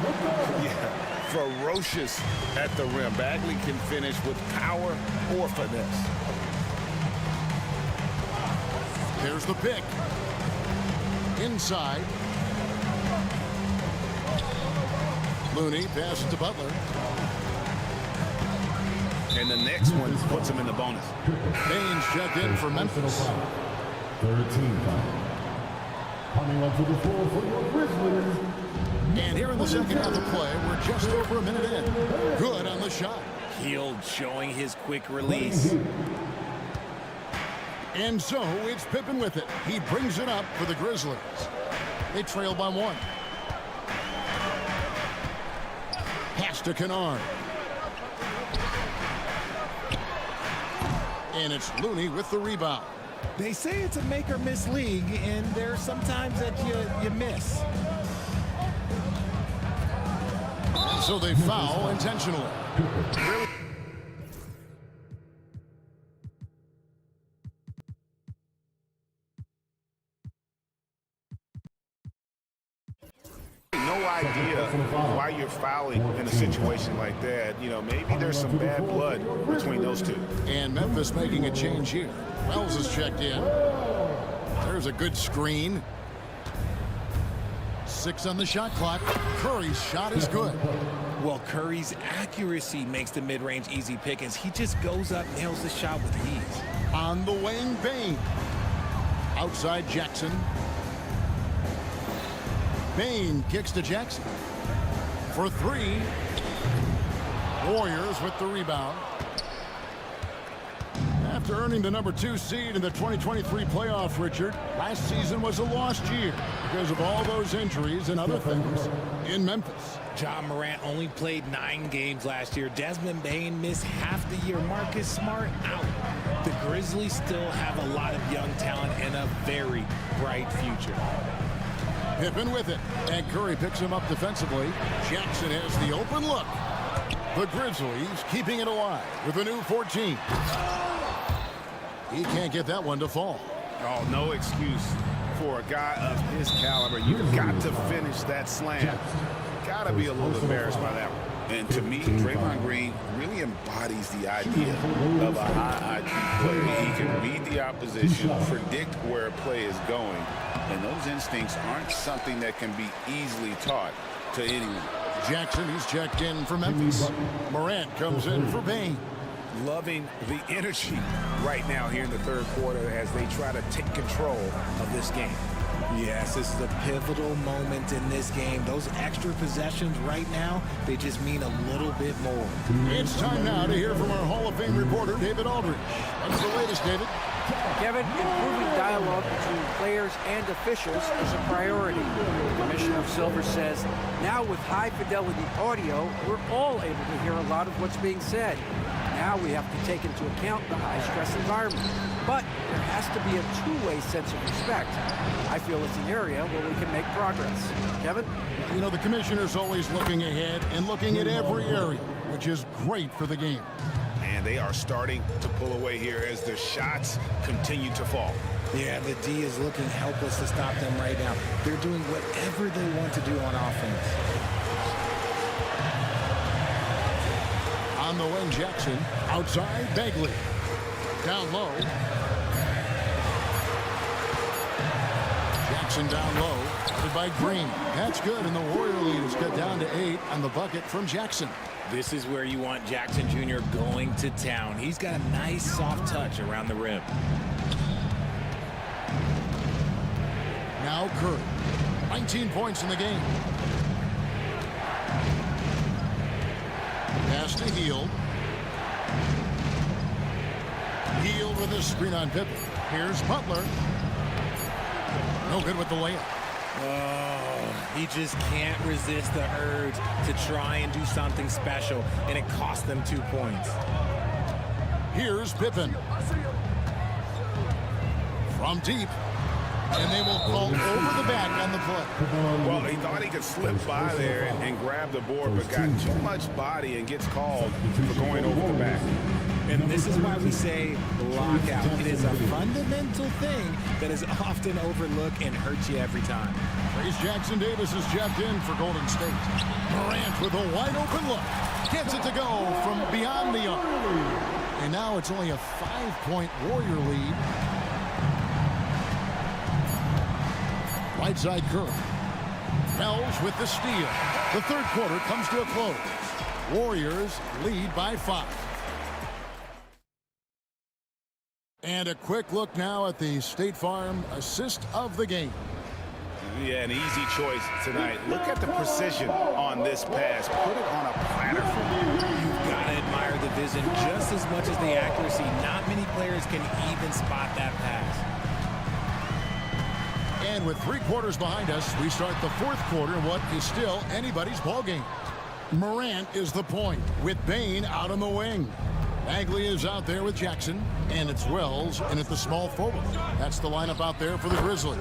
Yeah. Ferocious at the rim. Bagley can finish with power or finesse. There's the pick. Inside. Looney passes to Butler. And the next one puts him in the bonus. Baines checked in for Memphis. 13 foul. Coming up to the floor for your Grizzlies. And here in the second half of play, we're just over a minute in. Good on the shot. Hield showing his quick release. And so it's Pippen with it. He brings it up for the Grizzlies. They trail by 1. Pass to Kennard. And it's Looney with the rebound. They say it's a make or miss league, and there's sometimes that you miss. And so they foul intentionally. No idea why you're fouling in a situation like that. You know, maybe there's some bad blood between those two. And Memphis making a change here. Wells is checked in. There's a good screen. 6 on the shot clock. Curry's shot is good. Well, Curry's accuracy makes the mid-range easy pickings. He just goes up, nails the shot with ease. On the wing, Bain. Outside Jackson. Bain kicks to Jackson. For 3. Warriors with the rebound. After earning the number 2 seed in the 2023 playoff, Richard, last season was a lost year because of all those injuries and other things in Memphis. Ja Morant only played 9 games last year. Desmond Bain missed half the year. Marcus Smart out. The Grizzlies still have a lot of young talent and a very bright future. Pippen with it, and Curry picks him up defensively. Jackson has the open look. The Grizzlies keeping it alive with a new 14. He can't get that one to fall. Oh, no excuse for a guy of his caliber. You've got to finish that slam. Got to be a little embarrassed by that one. And to me, Draymond Green really embodies the idea of a high IQ player. He can read the opposition, predict where a play is going, and those instincts aren't something that can be easily taught to anyone. Jackson, he's checked in for Memphis. Morant comes in for Bain. Loving the energy right now here in the third quarter as they try to take control of this game. Yes, this is a pivotal moment in this game. Those extra possessions right now, they just mean a little bit more. It's time now to hear from our Hall of Fame reporter, David Aldridge. What's the latest, David? Kevin, improving dialogue between players and officials is a priority. Commissioner Silver says, now with high-fidelity audio, we're all able to hear a lot of what's being said. Now we have to take into account the high-stress environment. But there has to be a two-way sense of respect. I feel it's an area where we can make progress. Kevin? You know, the commissioner's always looking ahead and looking at every area, which is great for the game. And they are starting to pull away here as the shots continue to fall. Yeah, the D is looking helpless to stop them right now. They're doing whatever they want to do on offense. On the wing, Jackson. Outside, Bagley. Down low. Jackson down low. Covered by Green. That's good, and the Warrior lead is cut down to 8 on the bucket from Jackson. This is where you want Jackson Jr. going to town. He's got a nice soft touch around the rim. Now Curry. 19 points in the game. Pass to Hield. Hield with a screen on Pippen. Here's Butler. No good with the layup. Oh, he just can't resist the urge to try and do something special, and it cost them 2 points. Here's Pippen. From deep. And they will call over the back on the play. Well, he thought he could slip by there and grab the board, but got too much body and gets called for going over the back. And this is why we say lockout. It is a fundamental thing that is often overlooked and hurts you every time. Trace Jackson Davis is checked in for Golden State. Morant with a wide open look. Gets it to go from beyond the arc. And now it's only a 5-point Warrior lead. Right side Curry. Wells with the steal. The third quarter comes to a close. Warriors lead by 5. And a quick look now at the State Farm assist of the game. Yeah, an easy choice tonight. Look at the precision on this pass. Put it on a platter for me. You've got to admire the vision just as much as the accuracy. Not many players can even spot that pass. And with 3 quarters behind us, we start the fourth quarter in what is still anybody's ball game. Morant is the point with Bain out on the wing. Bagley is out there with Jackson, and it's Wells in at the small forward. That's the lineup out there for the Grizzlies.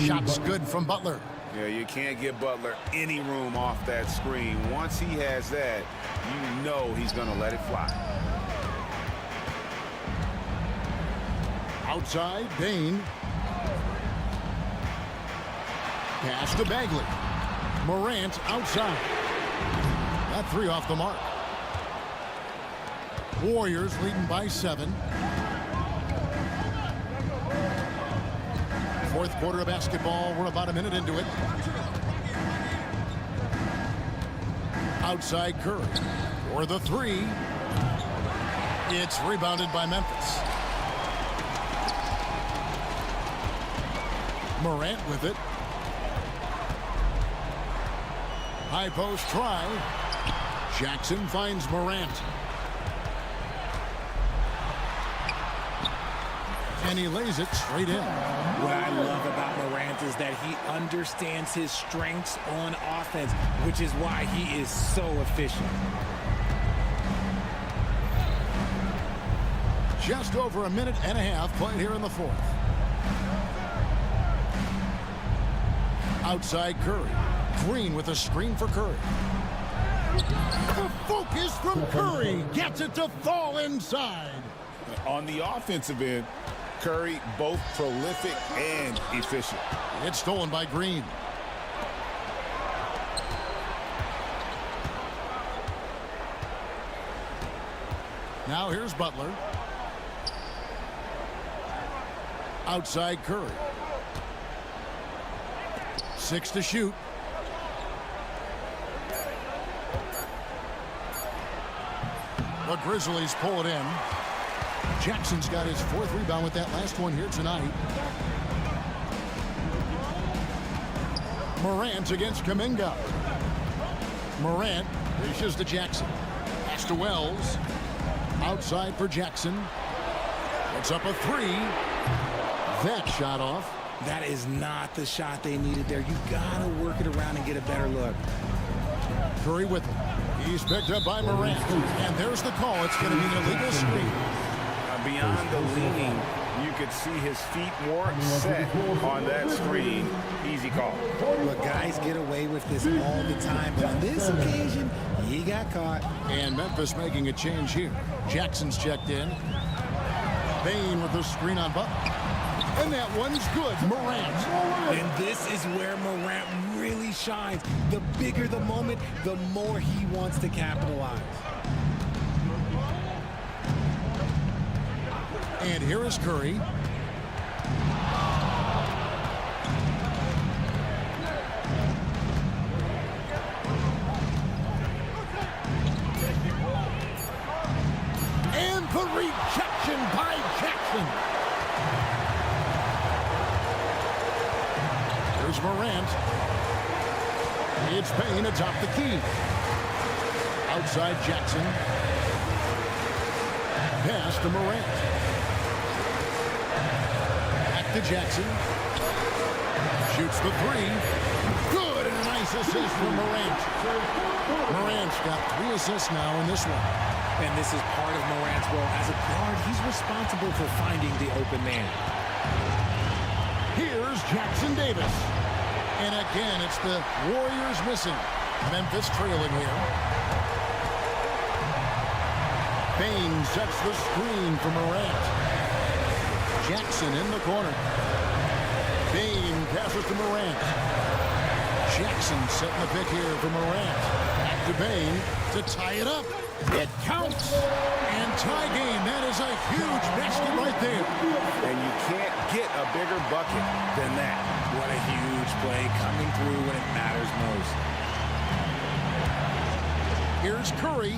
Shots good from Butler. Yeah, you can't give Butler any room off that screen. Once he has that, you know he's going to let it fly. Outside, Bain. Pass to Bagley. Morant outside. That 3 off the mark. Warriors leading by 7. Fourth quarter of basketball. We're about a minute into it. Outside Curry for the 3. It's rebounded by Memphis. Morant with it. High post try. Jackson finds Morant. And he lays it straight in. What I love about Morant is that he understands his strengths on offense, which is why he is so efficient. Just over a minute and a half played here in the fourth. Outside Curry. Green with a screen for Curry. The focus from Curry gets it to fall inside. On the offensive end, Curry both prolific and efficient. It's stolen by Green. Now here's Butler. Outside Curry. 6 to shoot. The Grizzlies pull it in. Jackson's got his 4th rebound with that last one here tonight. Morant against Kuminga. Morant dishes to Jackson. Pass to Wells. Outside for Jackson. It's up a 3. That shot off. That is not the shot they needed there. You got to work it around and get a better look. Curry with him. He's picked up by Morant. And there's the call. It's going to be an illegal screen. Beyond the leaning, you could see his feet more set on that screen. Easy call. Look, guys get away with this all the time, but on this occasion, he got caught. And Memphis making a change here. Jackson's checked in. Bain with the screen on Butler. And that one's good. Morant. And this is where Morant really shines. The bigger the moment, the more he wants to capitalize. And here is Curry. And the rejection by Jackson. Here's Morant. It's Bain atop the key. Outside Jackson. Pass to Morant. To Jackson. Shoots the 3. Good, and a nice assist from Morant. Morant's got 3 assists now in this one. And this is part of Morant's role. As a guard, he's responsible for finding the open man. Here's Jackson Davis. And again, it's the Warriors missing. Memphis trailing here. Bain sets the screen for Morant. Jackson in the corner. Bain passes to Morant. Jackson setting the pick here for Morant. Back to Bain to tie it up. It counts. And tie game. That is a huge basket right there. And you can't get a bigger bucket than that. What a huge play coming through when it matters most. Here's Curry.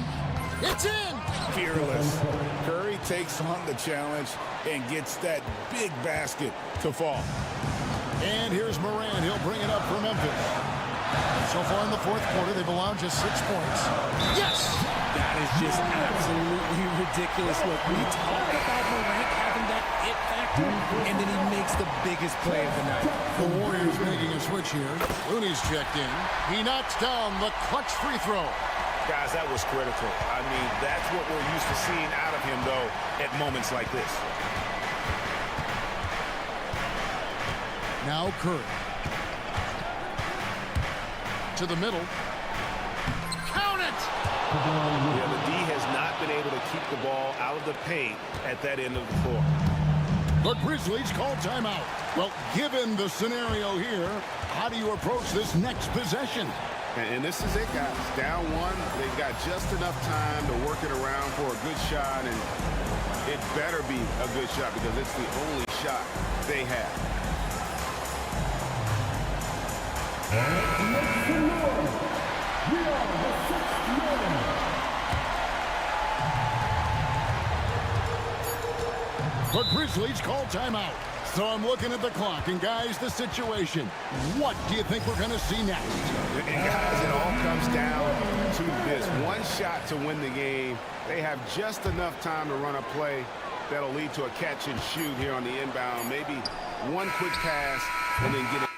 It's in. Fearless. Curry takes on the challenge and gets that big basket to fall. And here's Moran. He'll bring it up for Memphis. So far in the fourth quarter, they've allowed just 6 points. Yes! That is just absolutely ridiculous. Look, we talk about Morant having that it factor, and then he makes the biggest play of the night. The Warriors making a switch here. Looney's checked in. He knocks down the clutch free throw. Guys, that was critical. I mean, that's what we're used to seeing out of him, though, at moments like this. Now Curry. To the middle. Count it! Yeah, the D has not been able to keep the ball out of the paint at that end of the floor. The Grizzlies call timeout. Well, given the scenario here, how do you approach this next possession? And this is it, guys. Down one, they've got just enough time to work it around for a good shot, and it better be a good shot because it's the only shot they have. The Grizzlies call timeout. So I'm looking at the clock, and guys, the situation. What do you think we're going to see next? And guys, it all comes down to this. One shot to win the game. They have just enough time to run a play that'll lead to a catch and shoot here on the inbound. Maybe one quick pass and then get it.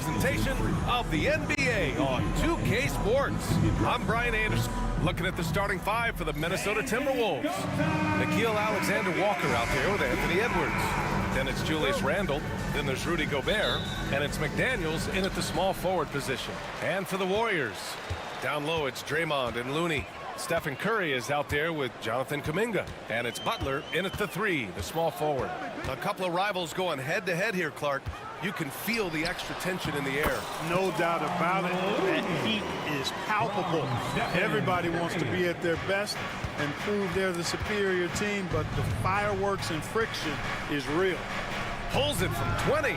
presentation of the NBA on 2K Sports. I'm Brian Anderson, looking at the starting five for the Minnesota Timberwolves. Nickeil Alexander-Walker out there with Anthony Edwards. Then it's Julius Randle. Then there's Rudy Gobert. And it's McDaniels in at the small forward position. And for the Warriors, down low it's Draymond and Looney. Stephen Curry is out there with Jonathan Kuminga. And it's Butler in at the three, the small forward. A couple of rivals going head-to-head here, Clark. You can feel the extra tension in the air. No doubt about it. That heat is palpable. Everybody wants to be at their best and prove they're the superior team, but the fireworks and friction is real. Pulls it from 20.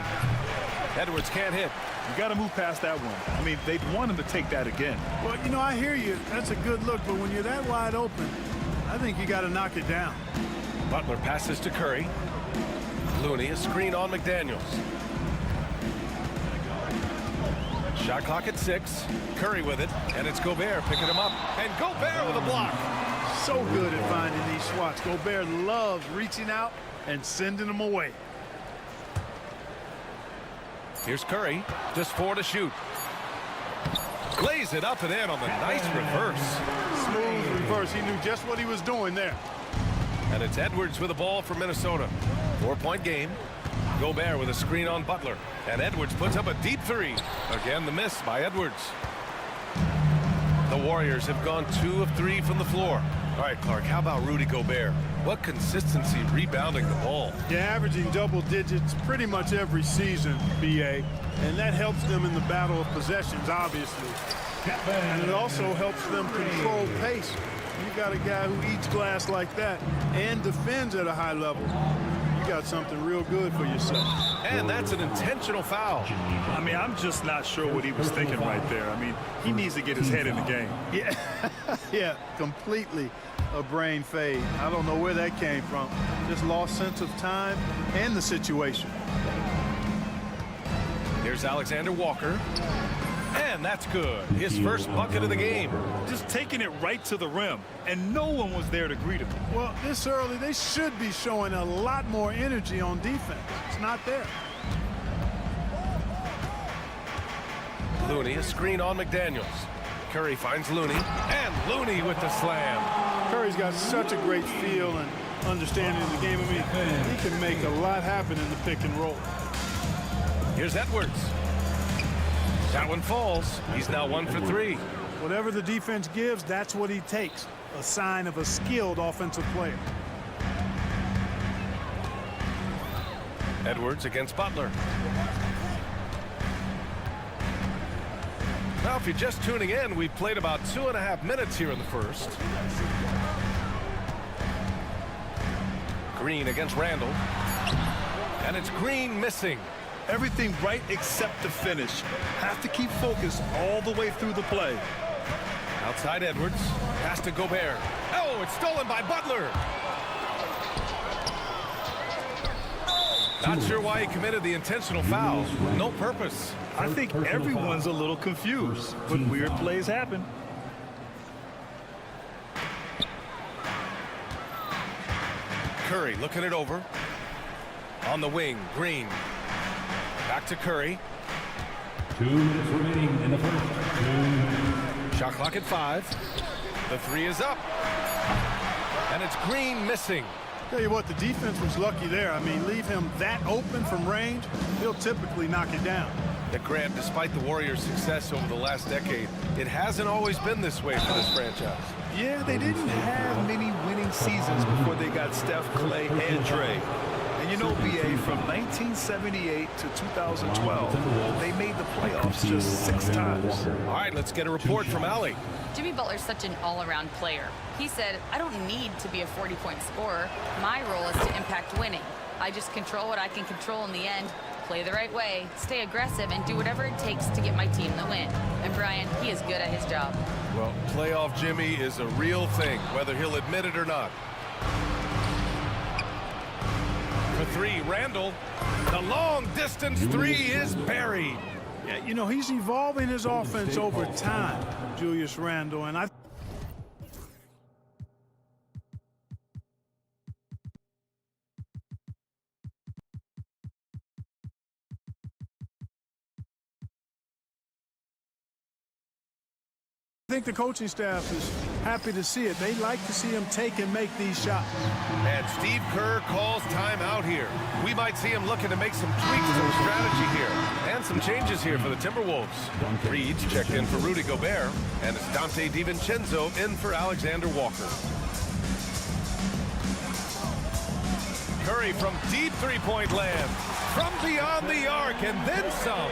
Edwards can't hit. You got to move past that one. I mean, they'd want him to take that again. Well, you know, I hear you. That's a good look, but when you're that wide open, I think you got to knock it down. Butler passes to Curry. Looney, a screen on McDaniels. Shot clock at 6. Curry with it, and it's Gobert picking him up. And Gobert with a block. So good at finding these swats. Gobert loves reaching out and sending them away. Here's Curry, just 4 to shoot. Lays it up and in on the nice reverse. Smooth reverse. He knew just what he was doing there. And it's Edwards with the ball for Minnesota. 4-point game. Gobert with a screen on Butler. And Edwards puts up a deep three. Again, the miss by Edwards. The Warriors have gone 2 of 3 from the floor. All right, Clark, how about Rudy Gobert? What consistency rebounding the ball. Yeah, averaging double digits pretty much every season, BA. And that helps them in the battle of possessions, obviously. And it also helps them control pace. You got a guy who eats glass like that and defends at a high level. You got something real good for yourself. And that's an intentional foul. I mean, I'm just not sure what he was thinking right there. I mean, he needs to get his head in the game. Yeah, yeah, completely a brain fade. I don't know where that came from. Just lost sense of time and the situation. Here's Alexander Walker. And that's good. His first bucket of the game. Just taking it right to the rim, and no one was there to greet him. Well, this early, they should be showing a lot more energy on defense. It's not there. Looney, a screen on McDaniels. Curry finds Looney, and Looney with the slam. Curry's got such a great feel and understanding of the game. I mean, he can make a lot happen in the pick and roll. Here's Edwards. That one falls. He's now 1 for 3. Whatever the defense gives, that's what he takes. A sign of a skilled offensive player. Edwards against Butler. Now, if you're just tuning in, we've played about 2.5 minutes here in the first. Green against Randle. And it's Green missing. Everything right except the finish. Have to keep focused all the way through the play. Outside Edwards. Pass to Gobert. Oh, it's stolen by Butler. Not sure why he committed the intentional foul. No purpose. I think everyone's a little confused, but weird plays happen. Curry looking it over. On the wing, Green. Back to Curry. 2 minutes remaining in the first. Shot clock at 5. The 3 is up. And it's Green missing. Tell you what, the defense was lucky there. I mean, leave him that open from range, he'll typically knock it down. But Grant, despite the Warriors' success over the last decade, it hasn't always been this way for this franchise. Yeah, they didn't have many winning seasons before they got Steph, Clay, and Dre. And you know, BA, from 1978 to 2012, they made the playoffs just 6 times. All right, let's get a report from Allie. Jimmy Butler's such an all-around player. He said, I don't need to be a 40-point scorer. My role is to impact winning. I just control what I can control in the end, play the right way, stay aggressive, and do whatever it takes to get my team the win. And Brian, he is good at his job. Well, playoff Jimmy is a real thing, whether he'll admit it or not. For 3, Randle. The long-distance 3 is buried. Yeah, you know, he's evolving his offense over time, Julius Randle, and I think the coaching staff is happy to see it. They like to see him take and make these shots. And Steve Kerr calls timeout here. We might see him looking to make some tweaks to the strategy here. And some changes here for the Timberwolves. Reed's checked in for Rudy Gobert. And it's Dante DiVincenzo in for Alexander Walker. Curry from deep three-point land. From beyond the arc, and then some.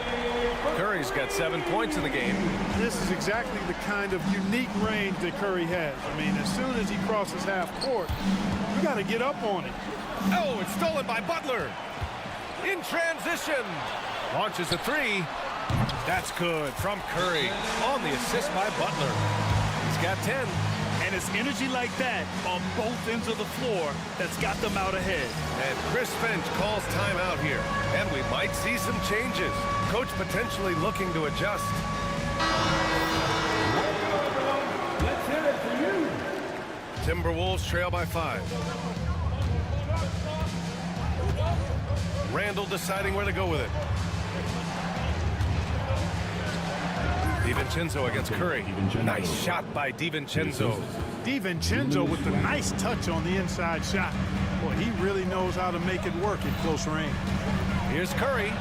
Curry's got 7 points in the game. This is exactly the kind of unique range that Curry has. I mean, as soon as he crosses half court, you got to get up on it. Oh, it's stolen by Butler. In transition. Launches a three. That's good from Curry on the assist by Butler. He's got 10. And it's energy like that on both ends of the floor that's got them out ahead. And Chris Finch calls timeout here. And we might see some changes. Coach potentially looking to adjust. Let's hear it for you. Timberwolves trail by 5. Randall deciding where to go with it. DiVincenzo against Curry. Nice shot by DiVincenzo. DiVincenzo with the nice touch on the inside shot. Boy, he really knows how to make it work at close range. Here's Curry.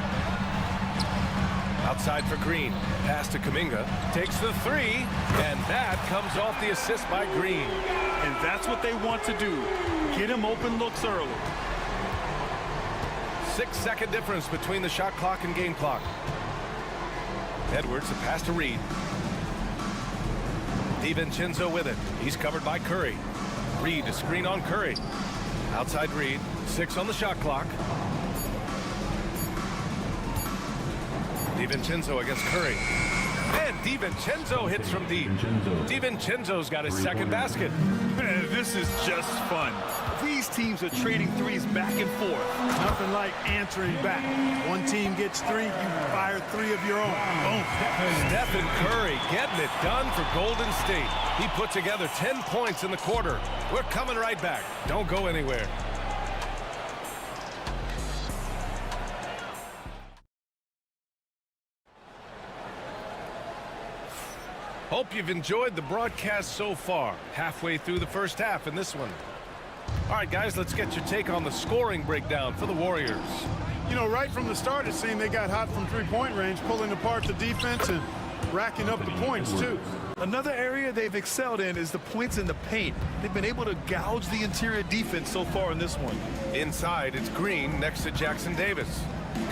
Outside for Green. Pass to Kuminga. Takes the three. And that comes off the assist by Green. And that's what they want to do. Get him open looks early. 6-second difference between the shot clock and game clock. Edwards, a pass to Reed. DiVincenzo with it. He's covered by Curry. Reed, a screen on Curry. Outside Reed. 6 on the shot clock. DiVincenzo against Curry. And DiVincenzo hits from deep. DiVincenzo's got his second basket. Man, this is just fun. These teams are trading threes back and forth. Nothing like answering back. One team gets 3, you fire 3 of your own. Boom. Stephen Curry getting it done for Golden State. He put together 10 points in the quarter. We're coming right back. Don't go anywhere. Hope you've enjoyed the broadcast so far. Halfway through the first half in this one. All right, guys, let's get your take on the scoring breakdown for the Warriors. You know, right from the start, it seemed they got hot from three-point range, pulling apart the defense and racking up the points, too. Another area they've excelled in is the points in the paint. They've been able to gouge the interior defense so far in this one. Inside, it's Green next to Jackson Davis.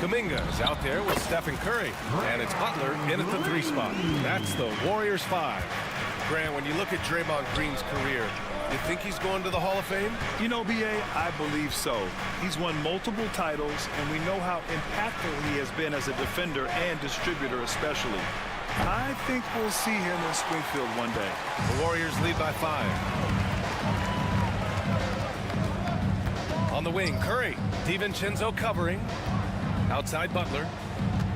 Kuminga is out there with Stephen Curry. And it's Butler in at the 3 spot. That's the Warriors 5. Grant, when you look at Draymond Green's career, you think he's going to the Hall of Fame? You know, B.A., I believe so. He's won multiple titles, and we know how impactful he has been as a defender and distributor especially. I think we'll see him in Springfield one day. The Warriors lead by 5. On the wing, Curry. DiVincenzo covering. Outside Butler.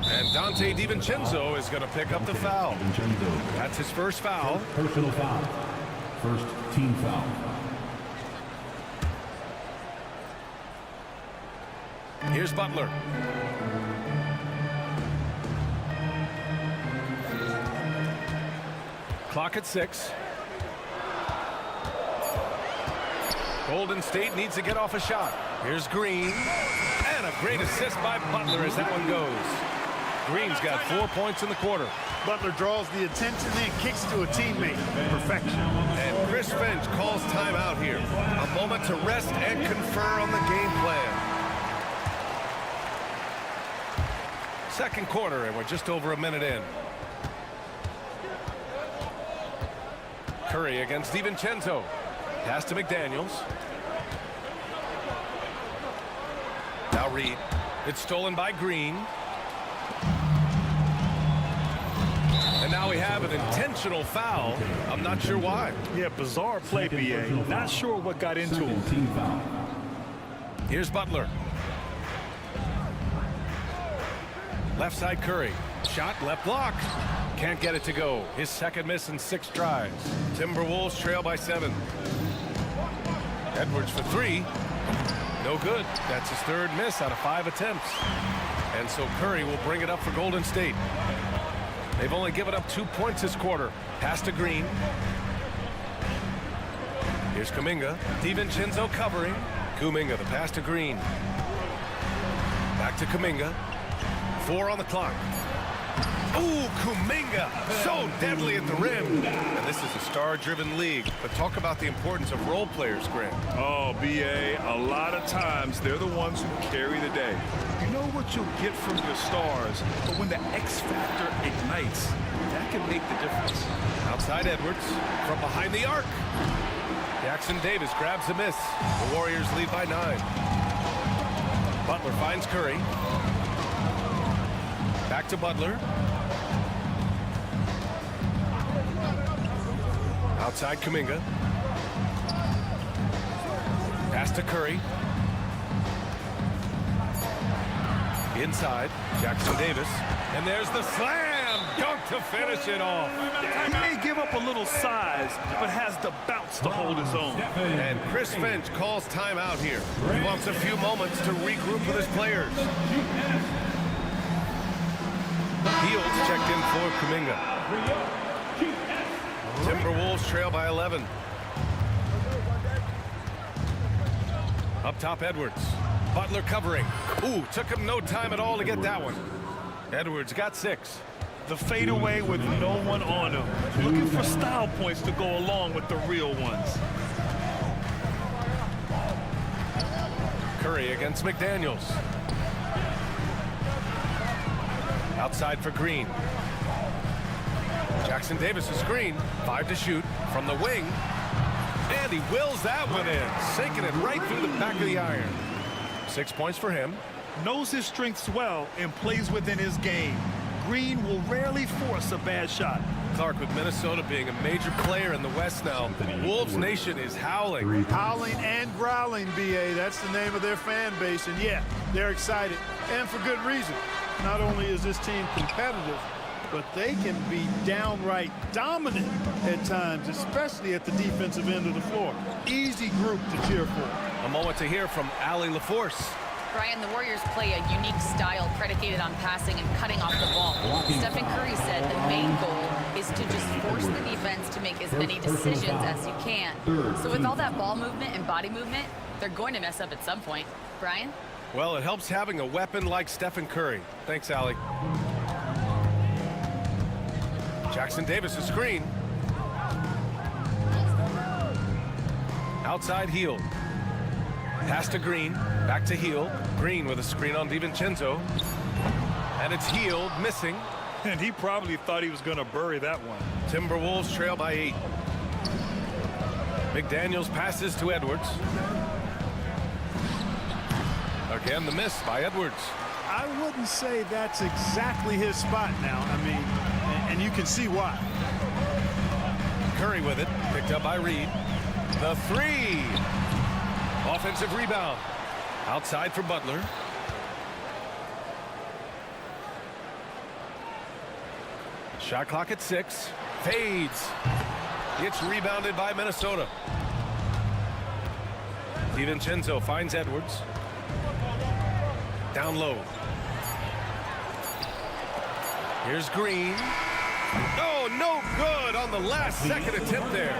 And Dante DiVincenzo is going to pick up the foul. That's his first foul. Personal foul. First team foul. Here's Butler. Clock at 6. Golden State needs to get off a shot. Here's Green. And a great assist by Butler as that one goes. Green's got 4 points in the quarter. Butler draws the attention and kicks to a teammate. Perfection. And Chris Finch calls timeout here. A moment to rest and confer on the game plan. Second quarter, and we're just over a minute in. Curry against DiVincenzo. Pass to McDaniels. Now Reed. It's stolen by Green. And now we have an intentional foul. I'm not sure why. Yeah, bizarre play, B.A. Not sure what got into him. Team foul. Here's Butler. Left side Curry. Shot, left block. Can't get it to go. His second miss in 6 tries. Timberwolves trail by 7. Edwards for 3. No good. That's his 3rd miss out of 5 attempts. And so Curry will bring it up for Golden State. They've only given up 2 points this quarter. Pass to Green. Here's Kuminga. DiVincenzo covering. Kuminga, the pass to Green. Back to Kuminga. 4 on the clock. Ooh, Kuminga, so deadly at the rim. And this is a star-driven league, but talk about the importance of role players, Grant. Oh, B.A., a lot of times they're the ones who carry the day. You know what you'll get from your stars, but when the X factor ignites, that can make the difference. Outside Edwards, from behind the arc. Jackson Davis grabs a miss. The Warriors lead by 9. Butler finds Curry. Back to Butler. Outside Kuminga. Pass to Curry. Inside, Jackson Davis. And there's the slam dunk to finish it off. He may give up a little size, but has the bounce to hold his own. And Chris Finch calls timeout here. He wants a few moments to regroup with his players. Fields checked in for Kuminga. Timberwolves trail by 11. Up top, Edwards. Butler covering. Ooh, took him no time at all to get that one. Edwards got 6. The fadeaway with no one on him. Looking for style points to go along with the real ones. Curry against McDaniels. Outside for Green. Jackson Davis a screen. 5 to shoot from the wing. And he wills that one in, sinking it right through the back of the iron. 6 points for him. Knows his strengths well and plays within his game. Green will rarely force a bad shot. Clark, with Minnesota being a major player in the West now, Wolves Nation is howling. Howling and growling, B.A. That's the name of their fan base. And yeah, they're excited. And for good reason. Not only is this team competitive, but they can be downright dominant at times, especially at the defensive end of the floor. Easy group to cheer for. A moment to hear from Allie LaForce. Brian, the Warriors play a unique style predicated on passing and cutting off the ball. Stephen Curry said the main goal is to just force the defense to make as many decisions as you can. So with all that ball movement and body movement, they're going to mess up at some point. Brian? Well, it helps having a weapon like Stephen Curry. Thanks, Allie. Jackson Davis a screen. Outside Heel. Pass to Green. Back to Heel. Green with a screen on DiVincenzo. And it's Heel missing. And he probably thought he was going to bury that one. Timberwolves trail by 8. McDaniels passes to Edwards. Again, the miss by Edwards. I wouldn't say that's exactly his spot now. I mean, and you can see why. Curry with it, picked up by Reed. The 3. Offensive rebound. Outside for Butler. Shot clock at 6. Fades. It's rebounded by Minnesota. DiVincenzo finds Edwards. Down low. Here's Green. Oh, no good on the last second attempt there.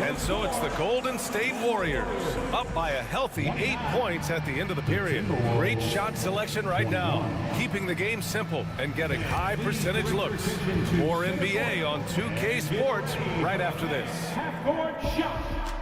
And so it's the Golden State Warriors up by a healthy 8 points at the end of the period. Great shot selection right now, keeping the game simple and getting high percentage looks. More NBA on 2K Sports right after this. Half-court shot.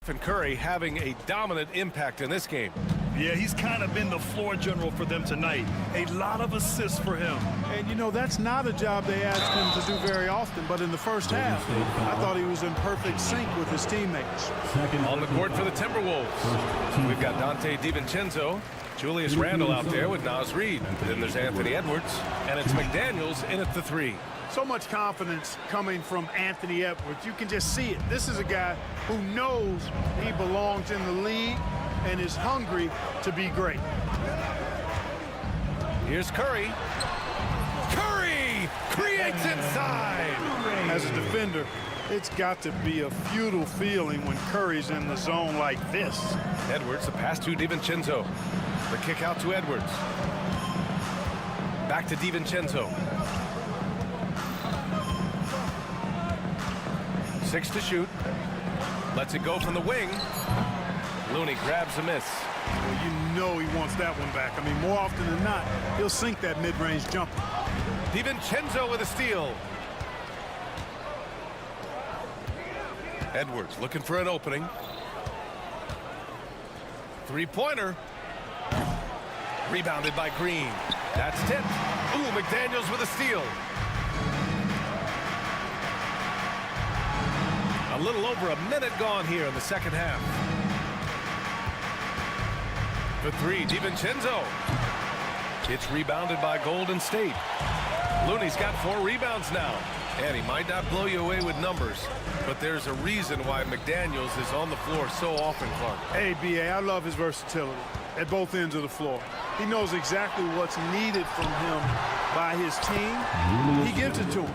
And Curry having a dominant impact in this game. Yeah, he's kind of been the floor general for them tonight. A lot of assists for him. And, you know, that's not a job they ask him to do very often. But in the first half, I thought he was in perfect sync with his teammates. On the court for the Timberwolves, we've got Dante DiVincenzo, Julius Randle out there with Naz Reid. Then there's Anthony Edwards, and it's McDaniels in at the 3. So much confidence coming from Anthony Edwards. You can just see it. This is a guy who knows he belongs in the league and is hungry to be great. Here's Curry. Curry creates inside. As a defender, it's got to be a futile feeling when Curry's in the zone like this. Edwards, the pass to DiVincenzo. The kick out to Edwards. Back to DiVincenzo. 6 to shoot. Lets it go from the wing. Looney grabs a miss. Well, you know he wants that one back. I mean, more often than not, he'll sink that mid-range jumper. DiVincenzo with a steal. Edwards looking for an opening. Three-pointer. Rebounded by Green. That's tipped. Ooh, McDaniels with a steal. A little over a minute gone here in the second half. The 3, DiVincenzo. It's rebounded by Golden State. Looney's got 4 rebounds now. And he might not blow you away with numbers, but there's a reason why McDaniels is on the floor so often, Clark. Hey, B.A., I love his versatility at both ends of the floor. He knows exactly what's needed from him by his team. He gives it to him.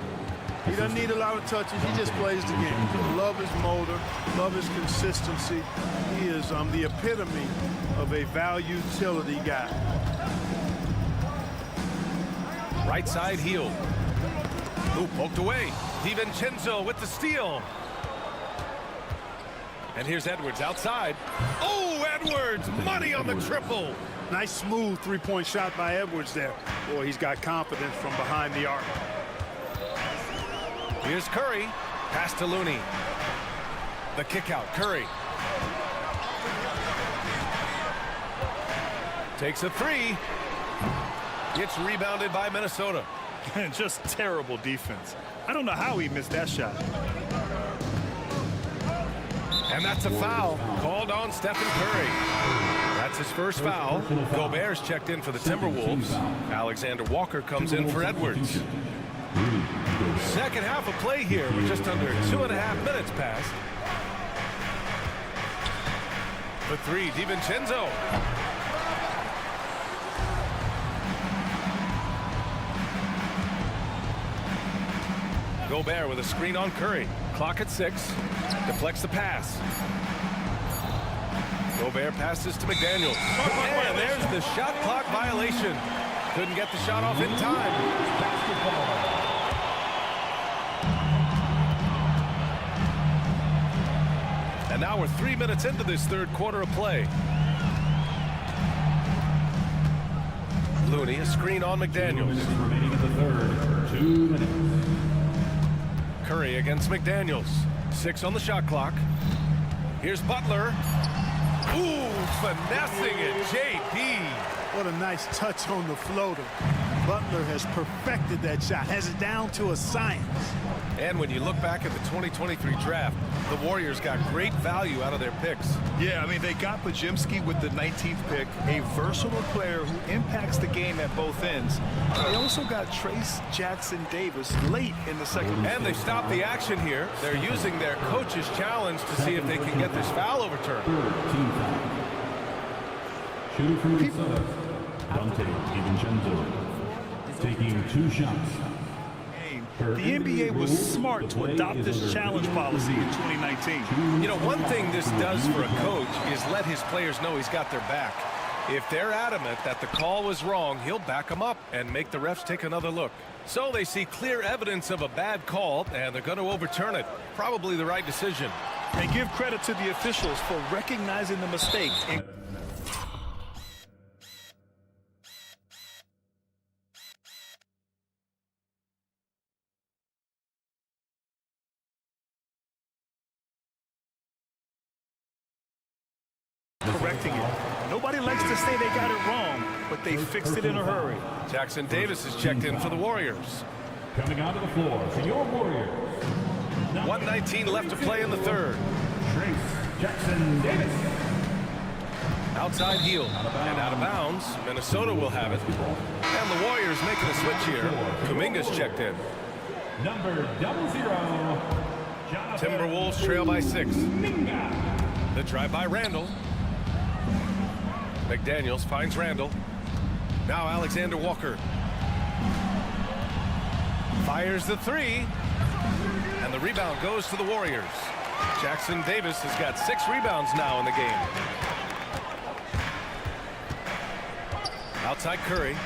He doesn't need a lot of touches. He just plays the game. Love his motor, love his consistency. He is the epitome of a value-utility guy. Right side heel. Ooh, poked away. DiVincenzo with the steal. And here's Edwards outside. Oh, Edwards! Money on the triple. Nice, smooth three-point shot by Edwards there. Boy, he's got confidence from behind the arc. Here's Curry. Pass to Looney. The kick out. Curry. Takes a 3. It's rebounded by Minnesota. Just terrible defense. I don't know how he missed that shot. And that's a foul called on Stephen Curry. That's his first foul. Gobert's checked in for the Timberwolves. Alexander Walker comes in for Edwards. Second half of play here. We're just under 2.5 minutes past. The 3, DiVincenzo. Gobert with a screen on Curry. Clock at 6. Deflects the pass. Gobert passes to McDaniels. And there's the shot clock violation. Couldn't get the shot off in time. And now we're 3 minutes into this third quarter of play. Looney, a screen on McDaniels. Remaining in the third. 2 minutes. Curry against McDaniels. 6 on the shot clock. Here's Butler. Ooh, finessing it, JP. What a nice touch on the floater. Butler has perfected that shot, has it down to a science. And when you look back at the 2023 draft, the Warriors got great value out of their picks. Yeah, I mean, they got Pajimski with the 19th pick, a versatile player who impacts the game at both ends. They also got Trace Jackson Davis late in the second. And they stopped the action here. They're using their coach's challenge to see if they can get this foul overturned. Team foul. Shooting from Minnesota, Dante DiVincenzo, taking 2 shots. The NBA was smart to adopt this challenge policy in 2019. You know, one thing this does for a coach is let his players know he's got their back. If they're adamant that the call was wrong, he'll back them up and make the refs take another look. So they see clear evidence of a bad call, and they're going to overturn it. Probably the right decision. And give credit to the officials for recognizing the mistake and correcting it. Nobody likes to say they got it wrong, but they fixed it in a hurry. Jackson Davis is checked in for the Warriors. Coming onto the floor for your Warriors. 1:19 left to play in the third. Jackson Davis. Outside heel and out of bounds. Minnesota will have it. And the Warriors making a switch here. Kuminga's checked in. Number 00. Timberwolves trail by 6. The drive by Randall. McDaniels finds Randall. Now Alexander Walker. Fires the three. And the rebound goes to the Warriors. Jackson Davis has got 6 rebounds now in the game. Outside Curry.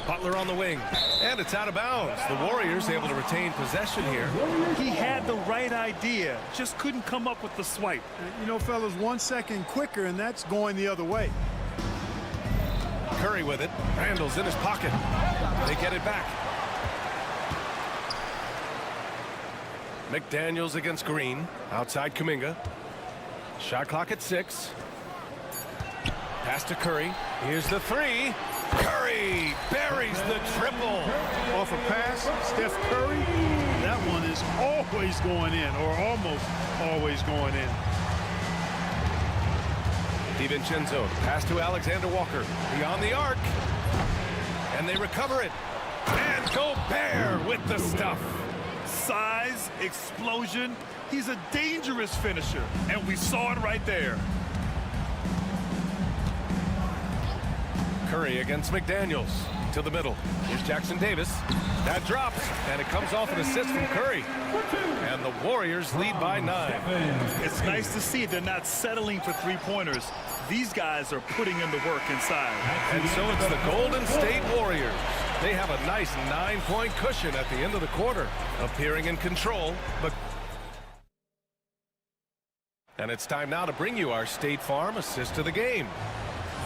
Butler on the wing. And it's out of bounds. The Warriors able to retain possession here. He had the right idea, just couldn't come up with the swipe. You know, fellas, 1 second quicker, and that's going the other way. Curry with it. Randall's in his pocket. They get it back. McDaniels against Green. Outside Kuminga. Shot clock at 6. Pass to Curry. Here's the three. Curry buries the triple. Off a pass, Steph Curry, that one is always going in, or almost always going in. DiVincenzo, pass to Alexander Walker. Beyond the arc. And they recover it. And Gobert with the stuff. Size, explosion. He's a dangerous finisher, and we saw it right there. Curry against McDaniels to the middle. Here's Jackson Davis. That drops, and it comes off an assist from Curry. And the Warriors lead by 9. It's nice to see they're not settling for three-pointers. These guys are putting in the work inside. And so it's the Golden State Warriors. They have a nice 9-point cushion at the end of the quarter, appearing in control. And it's time now to bring you our State Farm assist of the game.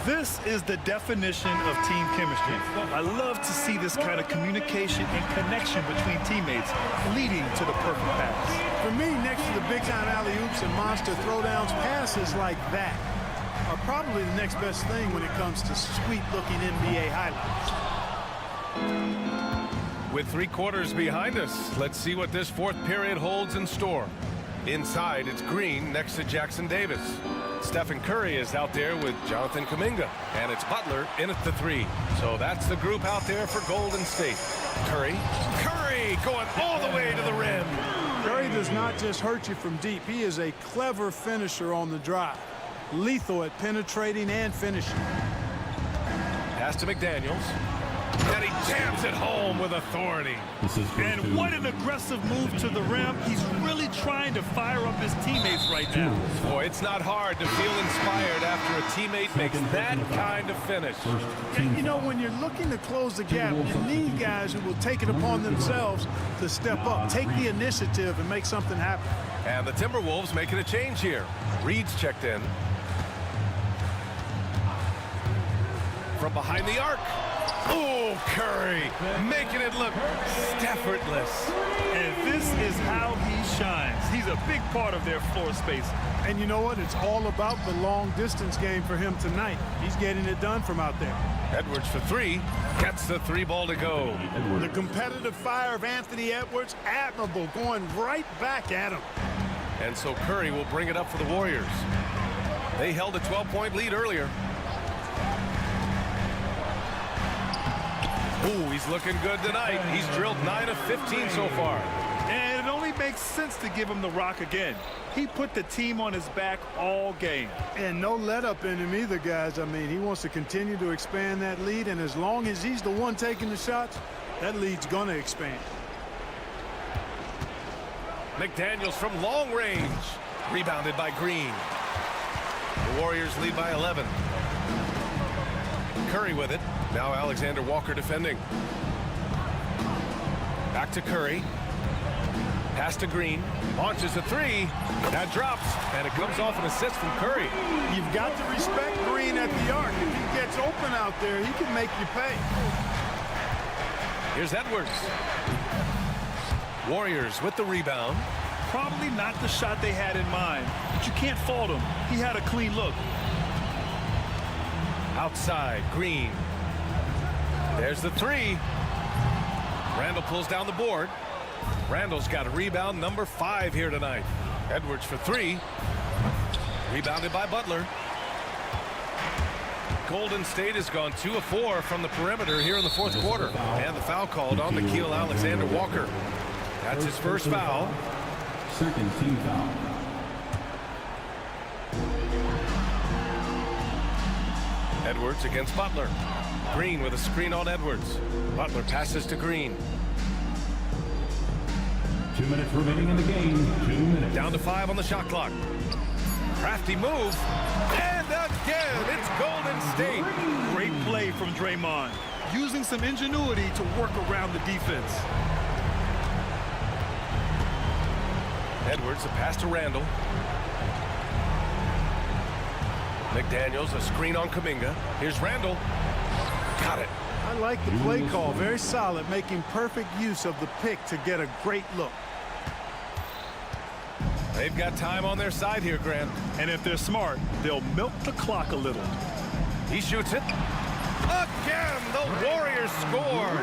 This is the definition of team chemistry. I love to see this kind of communication and connection between teammates leading to the perfect pass. For me, next to the big-time alley-oops and monster throwdowns, passes like that are probably the next best thing when it comes to sweet-looking NBA highlights. With 3 quarters behind us, let's see what this 4th period holds in store. Inside, it's Green next to Jackson Davis. Stephen Curry is out there with Jonathan Kuminga. And it's Butler in at the 3. So that's the group out there for Golden State. Curry going all the way to the rim. Curry does not just hurt you from deep. He is a clever finisher on the drive. Lethal at penetrating and finishing. Pass to McDaniels. And he jams it home with authority. And what an aggressive move to the rim. He's really trying to fire up his teammates right now. Boy, it's not hard to feel inspired after a teammate makes that kind of finish. And you know, when you're looking to close the gap, you need guys who will take it upon themselves to step up, take the initiative, and make something happen. And the Timberwolves making a change here. Reed's checked in. From behind the arc. Oh, Curry making it look effortless. And this is how he shines. He's a big part of their floor space. And you know what? It's all about the long distance game for him tonight. He's getting it done from out there. Edwards for 3. Gets the 3 ball to go. The competitive fire of Anthony Edwards, admirable, going right back at him. And so Curry will bring it up for the Warriors. They held a 12-point lead earlier. Ooh, he's looking good tonight. He's drilled 9 of 15 so far. And it only makes sense to give him the rock again. He put the team on his back all game. And no let-up in him either, guys. I mean, he wants to continue to expand that lead, and as long as he's the one taking the shots, that lead's going to expand. McDaniels from long range. Rebounded by Green. The Warriors lead by 11. Curry with it. Now Alexander Walker defending. Back to Curry. Pass to Green. Launches a 3. That drops. And it comes off an assist from Curry. You've got to respect Green at the arc. If he gets open out there, he can make you pay. Here's Edwards. Warriors with the rebound. Probably not the shot they had in mind, but you can't fault him. He had a clean look. Outside, Green. There's the three. Randall pulls down the board. Randall's got a rebound number 5 here tonight. Edwards for 3. Rebounded by Butler. Golden State has gone 2 of 4 from the perimeter here in the fourth quarter. And the foul called on Nickeil Alexander-Walker. That's his first foul. Second team foul. Edwards against Butler. Green with a screen on Edwards. Butler passes to Green. 2 minutes remaining in the game. 2 minutes. Down to 5 on the shot clock. Crafty move. And again, it's Golden State. Great play from Draymond, using some ingenuity to work around the defense. Edwards, a pass to Randall. McDaniels, a screen on Kuminga. Here's Randall. Got it. I like the play call. Very solid, making perfect use of the pick to get a great look. They've got time on their side here, Grant. And if they're smart, they'll milk the clock a little. He shoots it. Again, the Warriors score.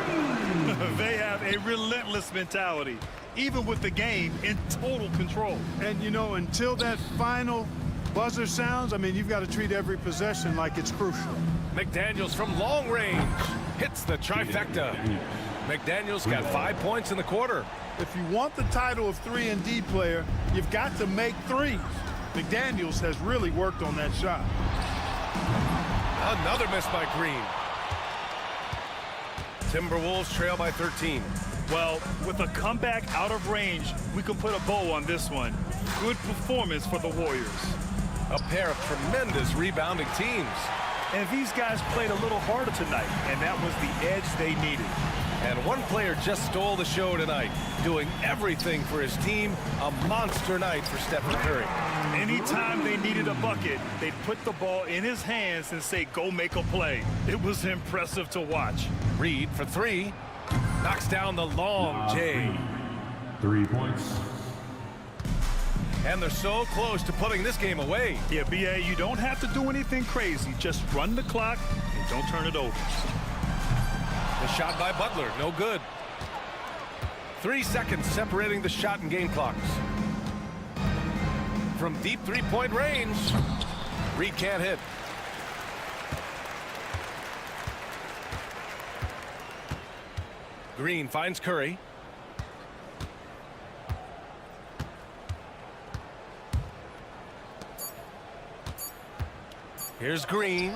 They have a relentless mentality, even with the game in total control. And, you know, until that final buzzer sounds, I mean, you've got to treat every possession like it's crucial. McDaniels from long range hits the trifecta. McDaniels got 5 points in the quarter. If you want the title of 3-and-D player, you've got to make threes. McDaniels has really worked on that shot. Another miss by Green. Timberwolves trail by 13. Well, with a comeback out of range, we can put a bow on this one. Good performance for the Warriors. A pair of tremendous rebounding teams. And these guys played a little harder tonight, and that was the edge they needed. And one player just stole the show tonight, doing everything for his team. A monster night for Stephen Curry. Anytime they needed a bucket, they'd put the ball in his hands and say, go make a play. It was impressive to watch. Reed for 3. Knocks down the long J. 3 points. And they're so close to putting this game away. Yeah, B.A., you don't have to do anything crazy. Just run the clock and don't turn it over. The shot by Butler, no good. 3 seconds separating the shot and game clocks. From deep three-point range, Reed can't hit. Green finds Curry. Here's Green.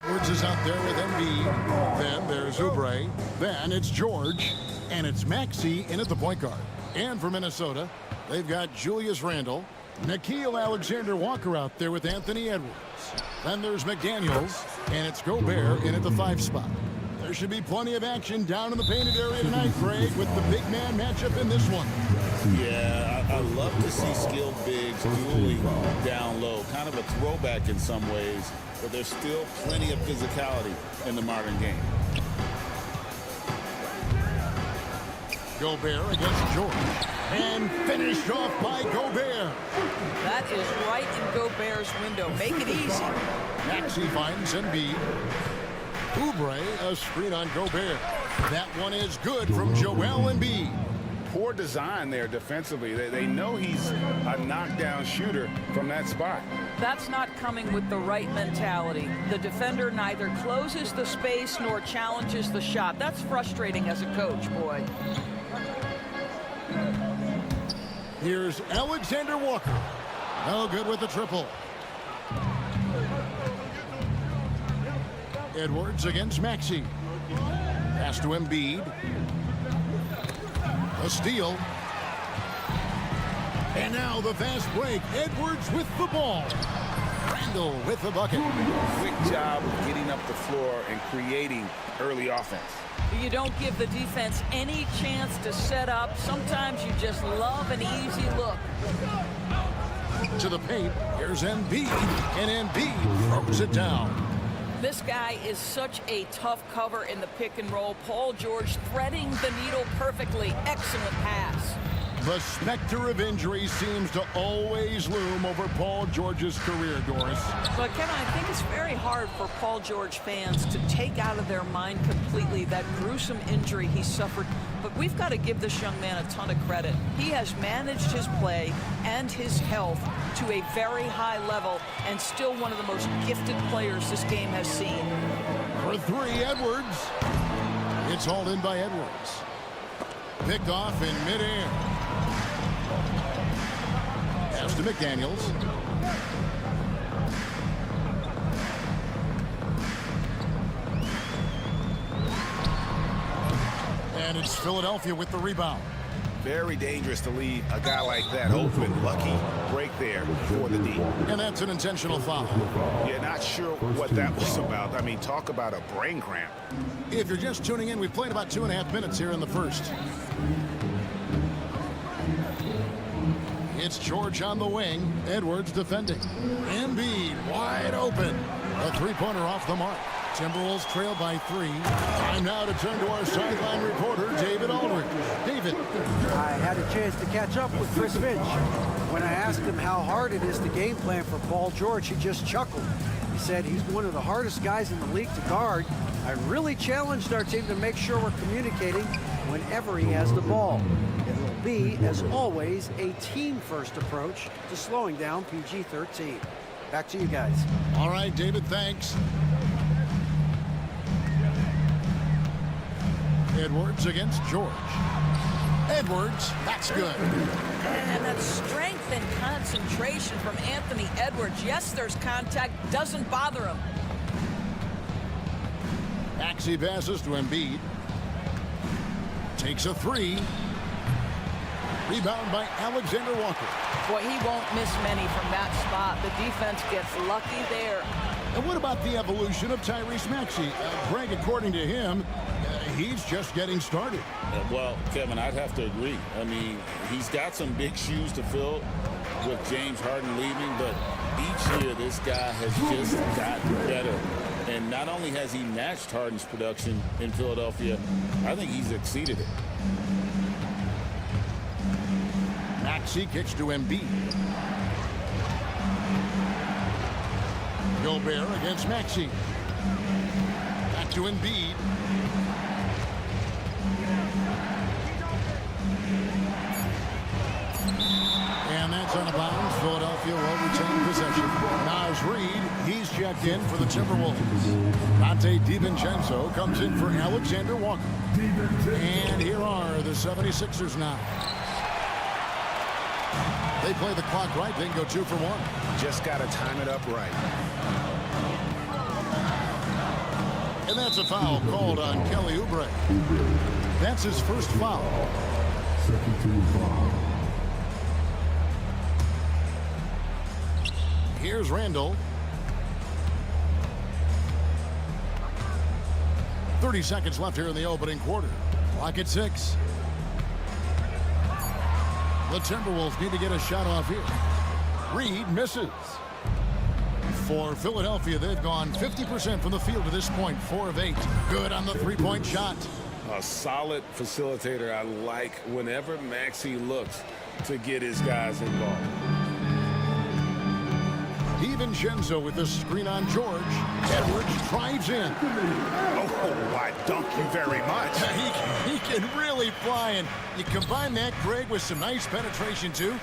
Edwards is out there with Embiid. Then there's Oubre. Then it's George. And it's Maxey in at the point guard. And for Minnesota, they've got Julius Randle. Nickeil Alexander-Walker out there with Anthony Edwards. Then there's McDaniels. And it's Gobert in at the 5 spot. There should be plenty of action down in the painted area tonight, Craig, with the big man matchup in this one. Yeah, I love to see skilled bigs dueling down low. Kind of a throwback in some ways, but there's still plenty of physicality in the modern game. Gobert against George. And finished off by Gobert. That is right in Gobert's window. Make it easy. Maxey finds Embiid. Oubre, a screen on Gobert. That one is good from Joel Embiid. Poor design there defensively. They know he's a knockdown shooter from that spot. That's not coming with the right mentality. The defender neither closes the space nor challenges the shot. That's frustrating as a coach, boy. Here's Alexander Walker. No good with the triple. Edwards against Maxey. Pass to Embiid. A steal. And now the fast break. Edwards with the ball. Randle with the bucket. Quick job of getting up the floor and creating early offense. You don't give the defense any chance to set up. Sometimes you just love an easy look. To the paint. Here's Embiid. And Embiid throws it down. This guy is such a tough cover in the pick and roll. Paul George threading the needle perfectly. Excellent pass. The specter of injury seems to always loom over Paul George's career, Doris. But Kevin, I think it's very hard for Paul George fans to take out of their mind completely that gruesome injury he suffered. But we've got to give this young man a ton of credit. He has managed his play and his health to a very high level and still one of the most gifted players this game has seen. For 3, Edwards. It's hauled in by Edwards. Picked off in midair. Pass to McDaniels. And it's Philadelphia with the rebound. Very dangerous to leave a guy like that open. Lucky break there for the D. And that's an intentional foul. Yeah, not sure what that was about. I mean, talk about a brain cramp. If you're just tuning in, we've played about 2.5 minutes here in the first. It's George on the wing. Edwards defending. Embiid wide open. A three-pointer off the mark. Timberwolves trail by 3. Time now to turn to our sideline reporter, David Aldridge. David. I had a chance to catch up with Chris Finch. When I asked him how hard it is to game plan for Paul George, he just chuckled. He said he's one of the hardest guys in the league to guard. I really challenged our team to make sure we're communicating whenever he has the ball. It will be, as always, a team-first approach to slowing down PG-13. Back to you guys. All right, David, thanks. Edwards against George. Edwards, that's good. And that strength and concentration from Anthony Edwards. Yes, there's contact, doesn't bother him. Maxey passes to Embiid. Takes a 3. Rebound by Alexander Walker. Boy, he won't miss many from that spot. The defense gets lucky there. And what about the evolution of Tyrese Maxey? Greg, according to him, he's just getting started. Well, Kevin, I'd have to agree. I mean, he's got some big shoes to fill with James Harden leaving, but each year this guy has just gotten better. And not only has he matched Harden's production in Philadelphia, I think he's exceeded it. Maxey kicks to Embiid. Gobert against Maxey. Back to Embiid. And that's out of bounds. Philadelphia will retain possession. Naz Reid, he's checked in for the Timberwolves. Dante DiVincenzo comes in for Alexander Walker. And here are the 76ers now. They play the clock right, they can go 2 for 1. Just got to time it up right. And that's a foul called on Kelly Oubre. That's his first foul. Second team foul. Here's Randall. 30 seconds left here in the opening quarter. Clock at 6. The Timberwolves need to get a shot off here. Reed misses. For Philadelphia, they've gone 50% from the field to this point, 4 of 8. Good on the three-point shot. A solid facilitator. I like whenever Maxey looks to get his guys involved. DiVincenzo with the screen on George. Edwards drives in. Oh, I dunk you very much. He can really fly, and you combine that, Greg, with some nice penetration, too,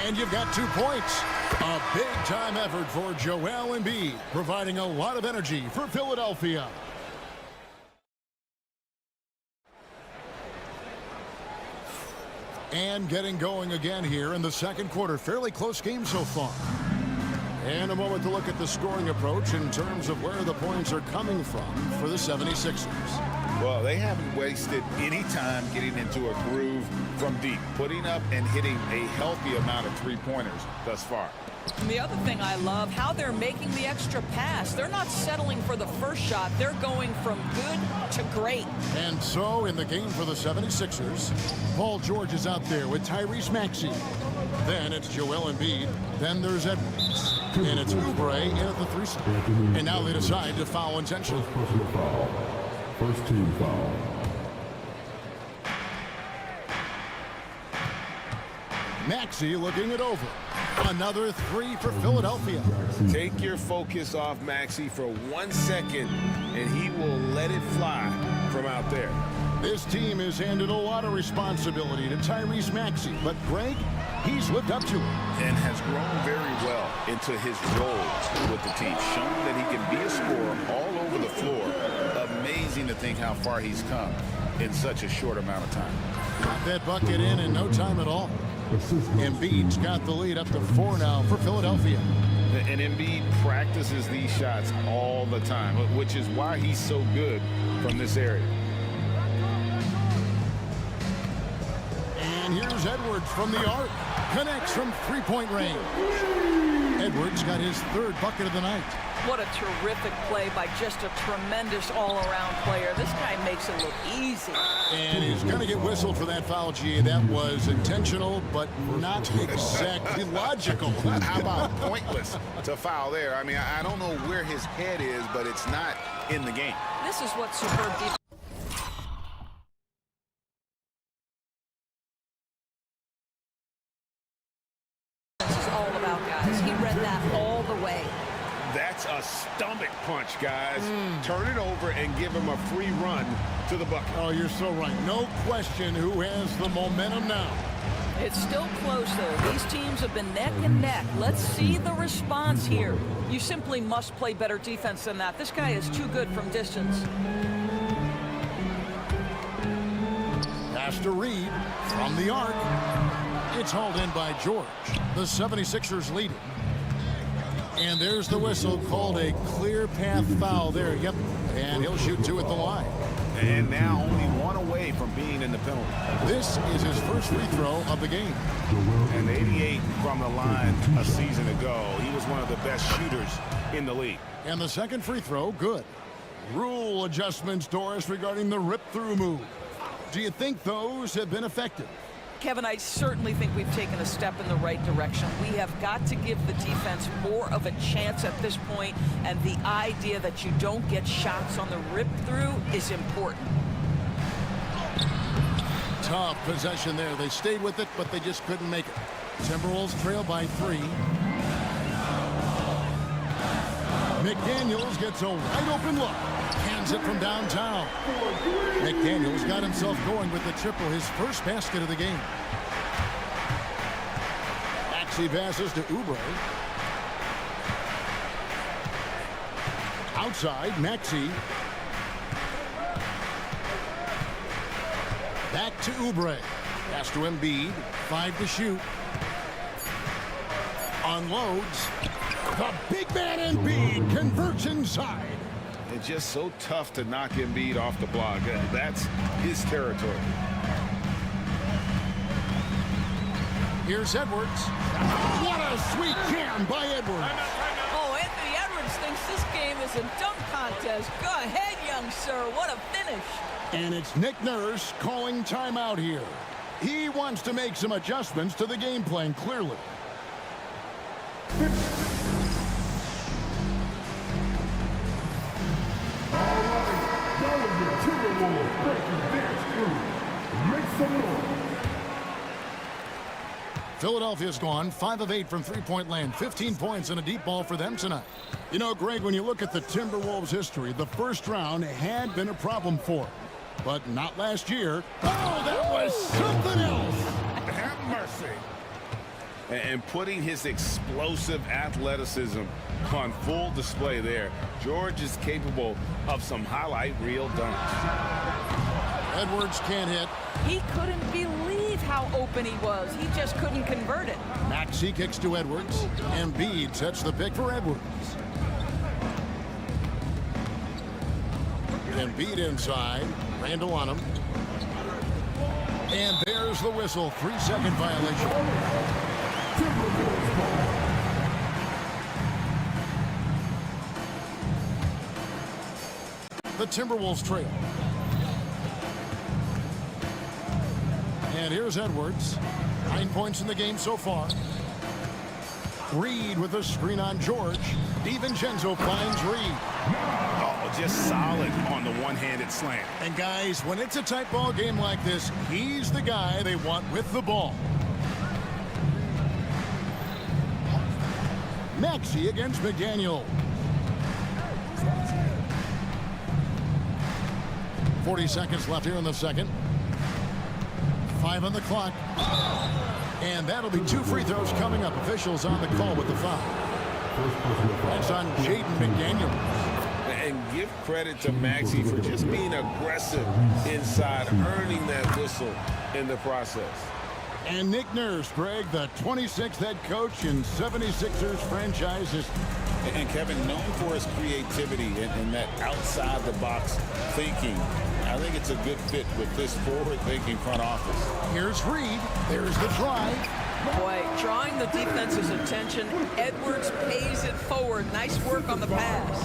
and you've got 2 points. A big-time effort for Joel Embiid, providing a lot of energy for Philadelphia. And getting going again here in the second quarter. Fairly close game so far. And a moment to look at the scoring approach in terms of where the points are coming from for the 76ers. Well, they haven't wasted any time getting into a groove from deep, putting up and hitting a healthy amount of three-pointers thus far. And the other thing I love, how they're making the extra pass. They're not settling for the first shot. They're going from good to great. And so in the game for the 76ers, Paul George is out there with Tyrese Maxey. Then it's Joel Embiid. Then there's Edwards. And it's Oubre in at the 3 slot. And now they decide to foul intentionally. First team foul. Maxey looking it over. Another 3 for Philadelphia. Take your focus off Maxey for 1 second, and he will let it fly from out there. This team has handed a lot of responsibility to Tyrese Maxey, but Greg, he's lived up to it. And has grown very well into his role with the team, showing that he can be a scorer all over the floor. Amazing to think how far he's come in such a short amount of time. Got that bucket in no time at all. Embiid's got the lead up to 4 now for Philadelphia. And Embiid practices these shots all the time, which is why he's so good from this area. And here's Edwards from the arc. Connects from three-point range. Edwards got his 3rd bucket of the night. What a terrific play by just a tremendous all-around player. This guy makes it look easy. And he's going to get whistled for that foul, G. That was intentional, but not exactly logical. How about pointless to foul there? I mean, I don't know where his head is, but it's not in the game. This is what superb defense is all about, guys. He read that all the way. That's a stomach punch, guys. Turn it over and give him a free run to the bucket. Oh, you're so right. No question who has the momentum now. It's still close, though. These teams have been neck and neck. Let's see the response here. You simply must play better defense than that. This guy is too good from distance. Pass to Reed from the arc. It's hauled in by George. The 76ers lead it. And there's the whistle, called a clear path foul there. Yep, and he'll shoot 2 at the line. And now only 1 away from being in the penalty. This is his first free throw of the game. And 88 from the line a season ago. He was one of the best shooters in the league. And the second free throw, good. Rule adjustments, Doris, regarding the rip-through move. Do you think those have been effective? Kevin, I certainly think we've taken a step in the right direction. We have got to give the defense more of a chance at this point, and the idea that you don't get shots on the rip-through is important. Tough possession there. They stayed with it, but they just couldn't make it. Timberwolves trail by 3. McDaniels gets a wide-open look. Hands it from downtown. McDaniels got himself going with the triple, his first basket of the game. Maxey passes to Oubre. Outside, Maxey. Back to Oubre. Pass to Embiid. 5 to shoot. Unloads. The big man Embiid converts inside. It's just so tough to knock Embiid off the block. That's his territory. Here's Edwards. What a sweet jam by Edwards. Oh, Anthony Edwards thinks this game is a dunk contest. Go ahead, young sir. What a finish. And it's Nick Nurse calling timeout here. He wants to make some adjustments to the game plan, clearly. Philadelphia's gone 5 of 8 from three-point land, 15 points and a deep ball for them tonight. You know, Greg, when you look at the Timberwolves' history, the first round had been a problem for them, but not last year. Oh, that was something else. Have mercy. And putting his explosive athleticism on full display there. George is capable of some highlight reel dunks. Edwards can't hit. He couldn't believe how open he was. He just couldn't convert it. Maxey kicks to Edwards. Embiid sets the pick for Edwards. Embiid inside. Randall on him. And there's the whistle. 3-second violation. The Timberwolves trail. And here's Edwards. 9 points in the game so far. Reed with a screen on George. DiVincenzo finds Reed. Oh, just solid on the one-handed slam. And guys, when it's a tight ball game like this, he's the guy they want with the ball. Maxey against McDaniel. 40 seconds left here in the second. 5 on the clock. And that'll be 2 free throws coming up. Officials on the call with the foul. That's on Jaden McDaniel. And give credit to Maxey for just being aggressive inside, earning that whistle in the process. And Nick Nurse, Greg, the 26th head coach in 76ers franchise history. And Kevin, known for his creativity and that outside-the-box thinking, I think it's a good fit with this forward-thinking front office. Here's Reed. There's the try. Boy, drawing the defense's attention, Edwards pays it forward. Nice work on the pass.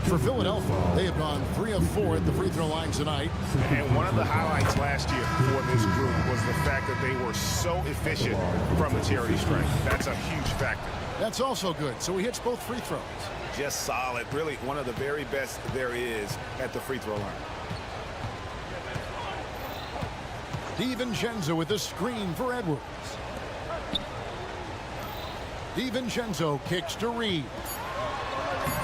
For Philadelphia, they have gone 3 of 4 at the free throw line tonight. And one of the highlights last year for this group was the fact that they were so efficient from the charity stripe. That's a huge factor. That's also good. So he hits both free throws. Just solid. Really one of the very best there is at the free throw line. DiVincenzo with the screen for Edwards. DiVincenzo kicks to Reed.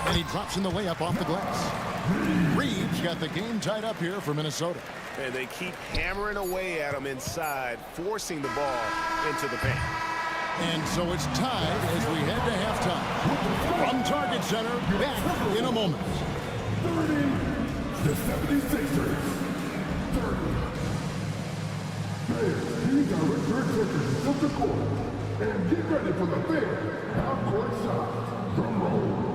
And he drops in the layup off the glass. Reed's got the game tied up here for Minnesota. And they keep hammering away at him inside, forcing the ball into the paint. And so it's tied as we head to halftime. From Target Center, back in a moment. 30, the 76ers. 30. Players, you direct your attention to the court. And get ready for the big half-court shot. Drum roll.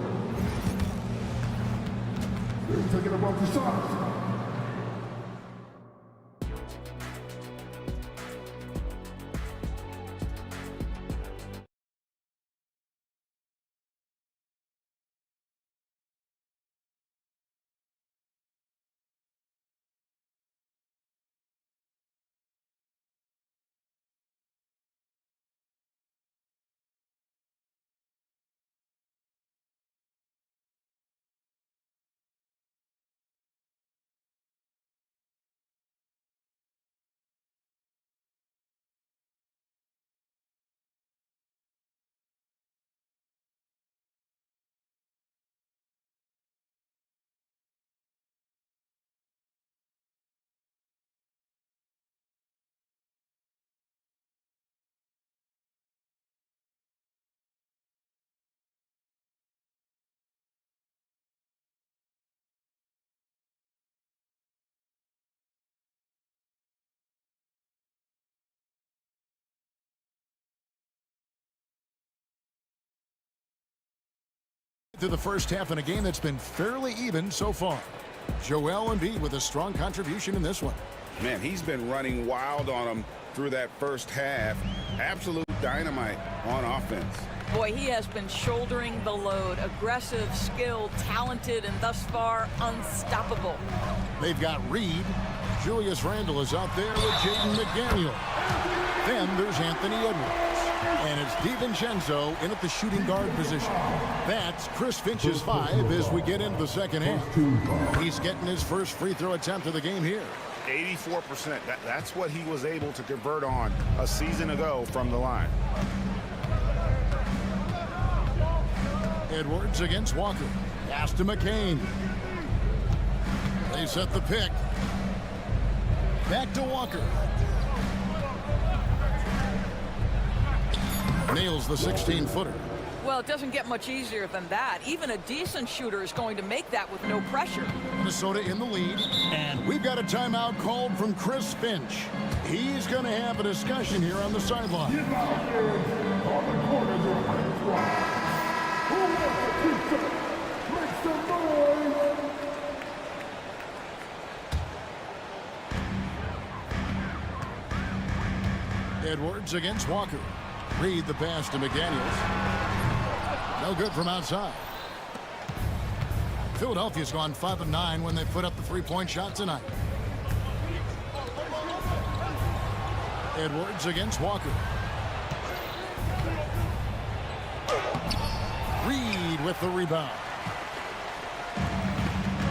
They're taking about the shots. through the first half in a game that's been fairly even so far. Joel Embiid with a strong contribution in this one. Man, he's been running wild on them through that first half. Absolute dynamite on offense. Boy, he has been shouldering the load. Aggressive, skilled, talented, and thus far unstoppable. They've got Reed. Julius Randle is out there with Jaden McDaniel. Then there's Anthony Edwards. And it's DiVincenzo in at the shooting guard position. That's Chris Finch's 5 as we get into the second half. He's getting his first free throw attempt of the game here. 84%. That's what he was able to convert on a season ago from the line. Edwards against Walker. Pass to McCain. They set the pick. Back to Walker. Nails the 16-footer. Well, it doesn't get much easier than that. Even a decent shooter is going to make that with no pressure. Minnesota in the lead. And we've got a timeout called from Chris Finch. He's going to have a discussion here on the sideline. Get out there on the corners of the squad. Who wants a pizza? Make some noise! Edwards against Walker. Reed the pass to McDaniels. No good from outside. Philadelphia's gone 5 of 9 when they put up the three-point shot tonight. Edwards against Walker. Reed with the rebound.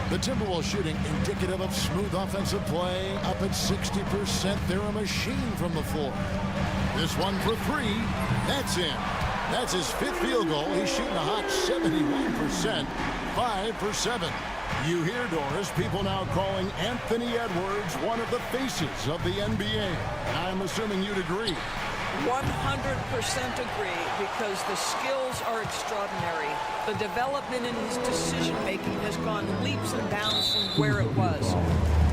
The Timberwolves shooting indicative of smooth offensive play. Up at 60%. They're a machine from the floor. This one for 3. That's in. That's his 5th field goal. He's shooting a hot 71%. 5 for 7. You hear, Doris, people now calling Anthony Edwards one of the faces of the NBA. And I'm assuming you'd agree. 100% agree, because the skills are extraordinary. The development in his decision-making has gone leaps and bounds from where it was.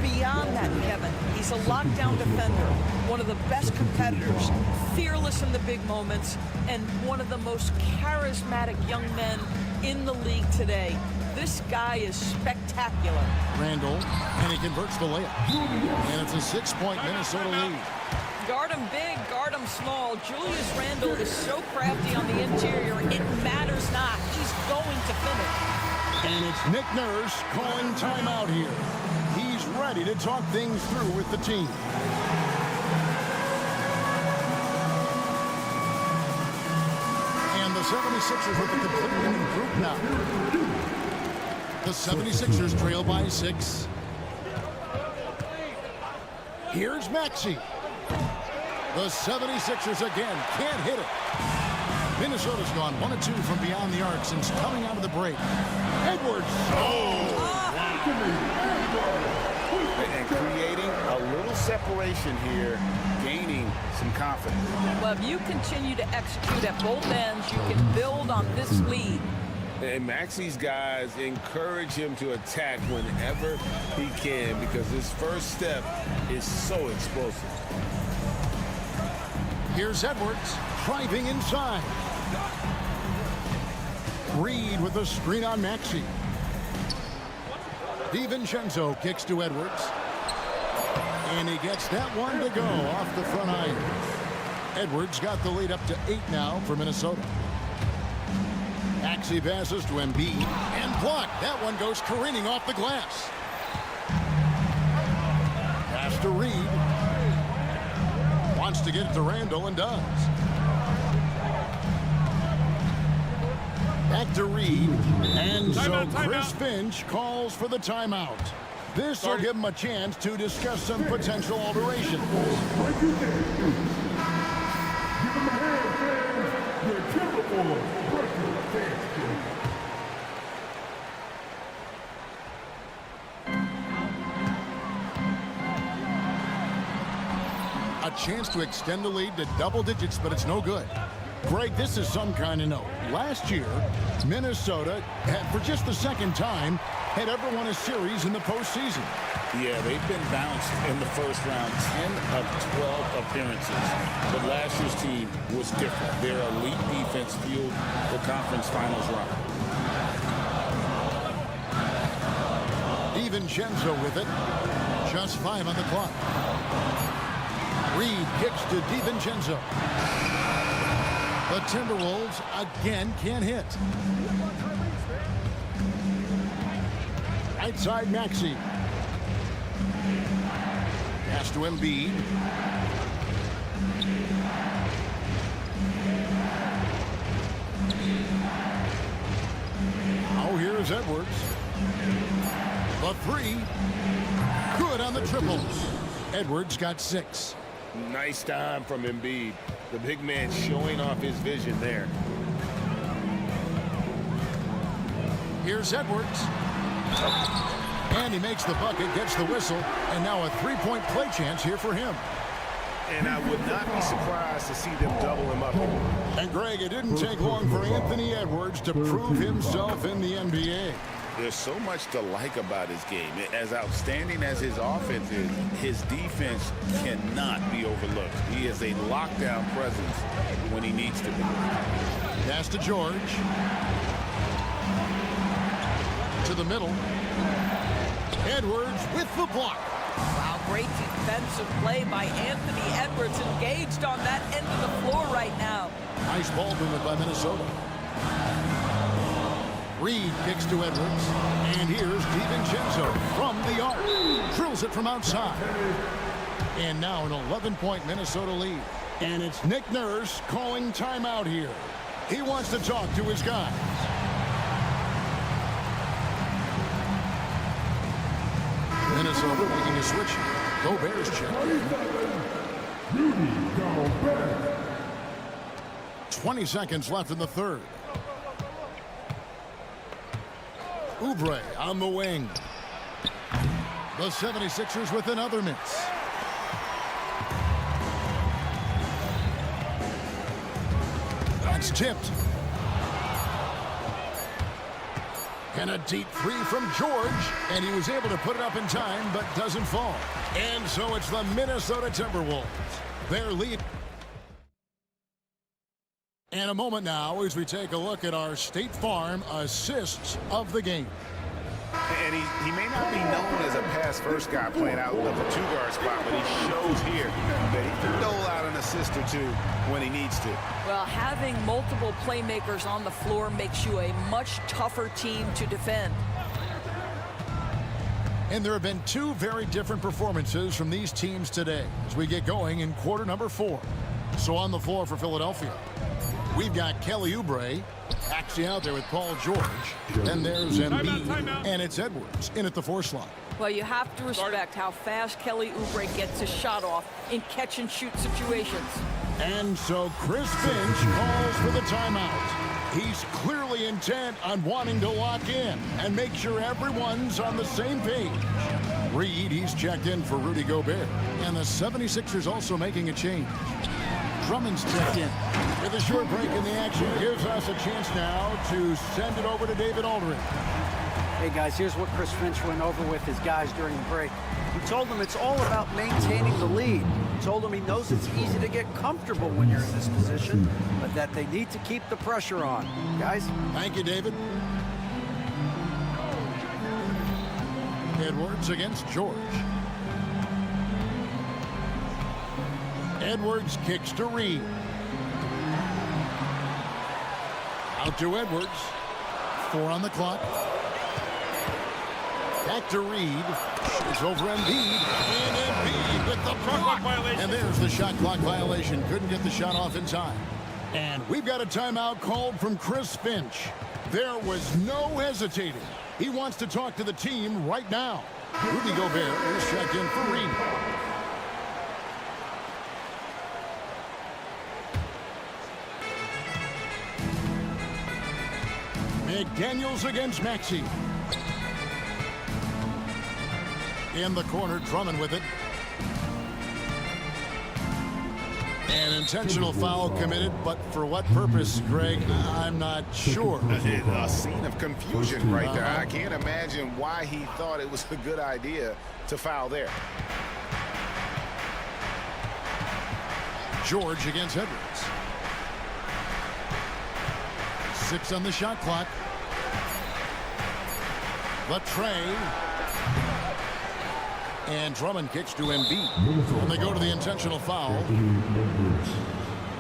Beyond that, Kevin, he's a lockdown defender, one of the best competitors, fearless in the big moments, and one of the most charismatic young men in the league today. This guy is spectacular. Randall, and he converts the layup. And it's a 6-point Minnesota lead. Guard him big, guard him small. Julius Randle is so crafty on the interior, it matters not. He's going to finish. And it's Nick Nurse calling timeout here. He's ready to talk things through with the team. And the 76ers with a completely new group now. The 76ers trail by 6. Here's Maxey. The 76ers again can't hit it. Minnesota's gone 1 of 2 from beyond the arc since coming out of the break. Edwards. And creating a little separation here, gaining some confidence. Well, if you continue to execute at both ends, you can build on this lead. And Maxey's guys encourage him to attack whenever he can, because his first step is so explosive. Here's Edwards driving inside. Reed with a screen on Maxey. DiVincenzo kicks to Edwards. And he gets that one to go off the front iron. Edwards got the lead up to 8 now for Minnesota. Maxey passes to Embiid and blocked. That one goes careening off the glass. Pass to Reed. Wants to get it to Randall and does. Back to Reed. And so Chris Finch calls for the timeout. This will give him a chance to discuss some potential alterations. Give him a hand, fans. Your Timberwolves breaking dance. A chance to extend the lead to double digits, but it's no good. Greg, this is some kind of note. Last year, Minnesota had, for just the second time, had ever won a series in the postseason. Yeah, they've been bounced in the first round 10 of 12 appearances. But last year's team was different. Their elite defense fueled the conference finals run. DiVincenzo with it. Just 5 on the clock. Reed kicks to DiVincenzo. The Timberwolves again can't hit. Right side Maxey. Pass to Embiid. Now here's Edwards. The 3. Good on the triple. Edwards got 6. Nice time from Embiid. The big man showing off his vision there. Here's Edwards. And he makes the bucket, gets the whistle, and now a 3-point play chance here for him. And I would not be surprised to see them double him up here. And Greg, it didn't take long for Anthony Edwards to prove himself in the NBA. There's so much to like about his game. As outstanding as his offense is, his defense cannot be overlooked. He is a lockdown presence when he needs to be. Pass to George. To the middle. Edwards with the block. Wow, great defensive play by Anthony Edwards, engaged on that end of the floor right now. Nice ball movement by Minnesota. Reed kicks to Edwards. And here's DiVincenzo from the arc. Drills it from outside. And now an 11-point Minnesota lead. And it's Nick Nurse calling timeout here. He wants to talk to his guys. Minnesota making a switch. Gobert's check. 20 seconds left in the third. Oubre on the wing. The 76ers with another miss. That's tipped. And a deep 3 from George, and he was able to put it up in time, but doesn't fall. And so it's the Minnesota Timberwolves. Their lead. And a moment now as we take a look at our State Farm assists of the game. And he may not be known as a pass-first guy playing out of the 2-guard spot, but he shows here that he can dole out an assist or two when he needs to. Well, having multiple playmakers on the floor makes you a much tougher team to defend. And there have been 2 very different performances from these teams today as we get going in quarter number 4. So on the floor for Philadelphia, we've got Kelly Oubre actually out there with Paul George. Then there's Embiid, and it's Edwards in at the 4 slot. Well, you have to respect how fast Kelly Oubre gets his shot off in catch-and-shoot situations. And so Chris Finch calls for the timeout. He's clearly intent on wanting to lock in and make sure everyone's on the same page. Reed, he's checked in for Rudy Gobert. And the 76ers also making a change. Drummond's checked in. With a short break in the action, gives us a chance now to send it over to David Aldridge. Hey guys, here's what Chris Finch went over with his guys during the break. He told them it's all about maintaining the lead. He told them he knows it's easy to get comfortable when you're in this position, but that they need to keep the pressure on. Guys? Thank you, David. Edwards against George. Edwards kicks to Reed. Out to Edwards. 4 on the clock. Back to Reed. It's over Embiid. And Embiid with the block. And there's the shot clock violation. Couldn't get the shot off in time. And we've got a timeout called from Chris Finch. There was no hesitating. He wants to talk to the team right now. Rudy Gobert is checked in for Reed. McDaniels against Maxey. In the corner, Drummond with it. An intentional foul committed, but for what purpose, Greg? I'm not sure. A scene of confusion right there. I can't imagine why he thought it was a good idea to foul there. George against Edwards. 6 on the shot clock. The tray. And Drummond kicks to Embiid. And they go to the intentional foul.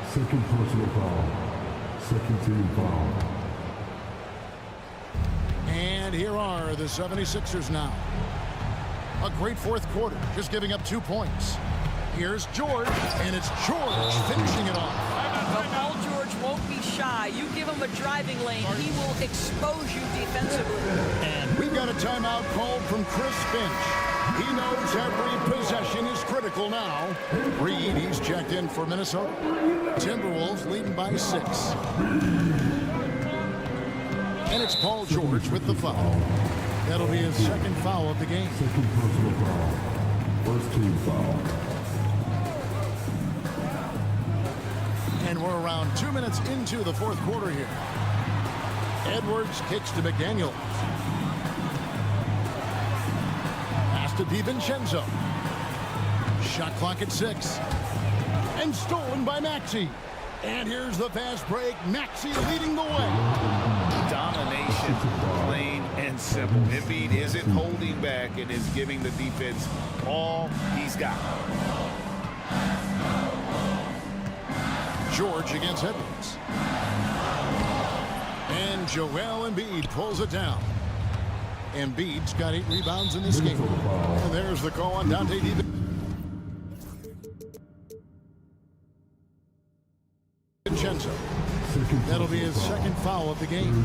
Second personal foul. Second team foul. And here are the 76ers now. A great fourth quarter, just giving up 2 points. Here's George, and it's George finishing it off. But Paul George won't be shy. You give him a driving lane, he will expose you defensively. And we've got a timeout called from Chris Finch. He knows every possession is critical now. Reed, he's checked in for Minnesota. Timberwolves leading by 6. And it's Paul George with the foul. That'll be his second foul of the game. Second personal foul. First team foul. And we're around 2 minutes into the fourth quarter here. Edwards kicks to McDaniels. Pass to DiVincenzo. Shot clock at 6. And stolen by Maxey. And here's the fast break. Maxey leading the way. Domination, plain and simple. Embiid isn't holding back and is giving the defense all he's got. George against Edwards. And Joel Embiid pulls it down. Embiid's got 8 rebounds in this game. And there's the call on Dante DiVincenzo. That'll be his second foul of the game.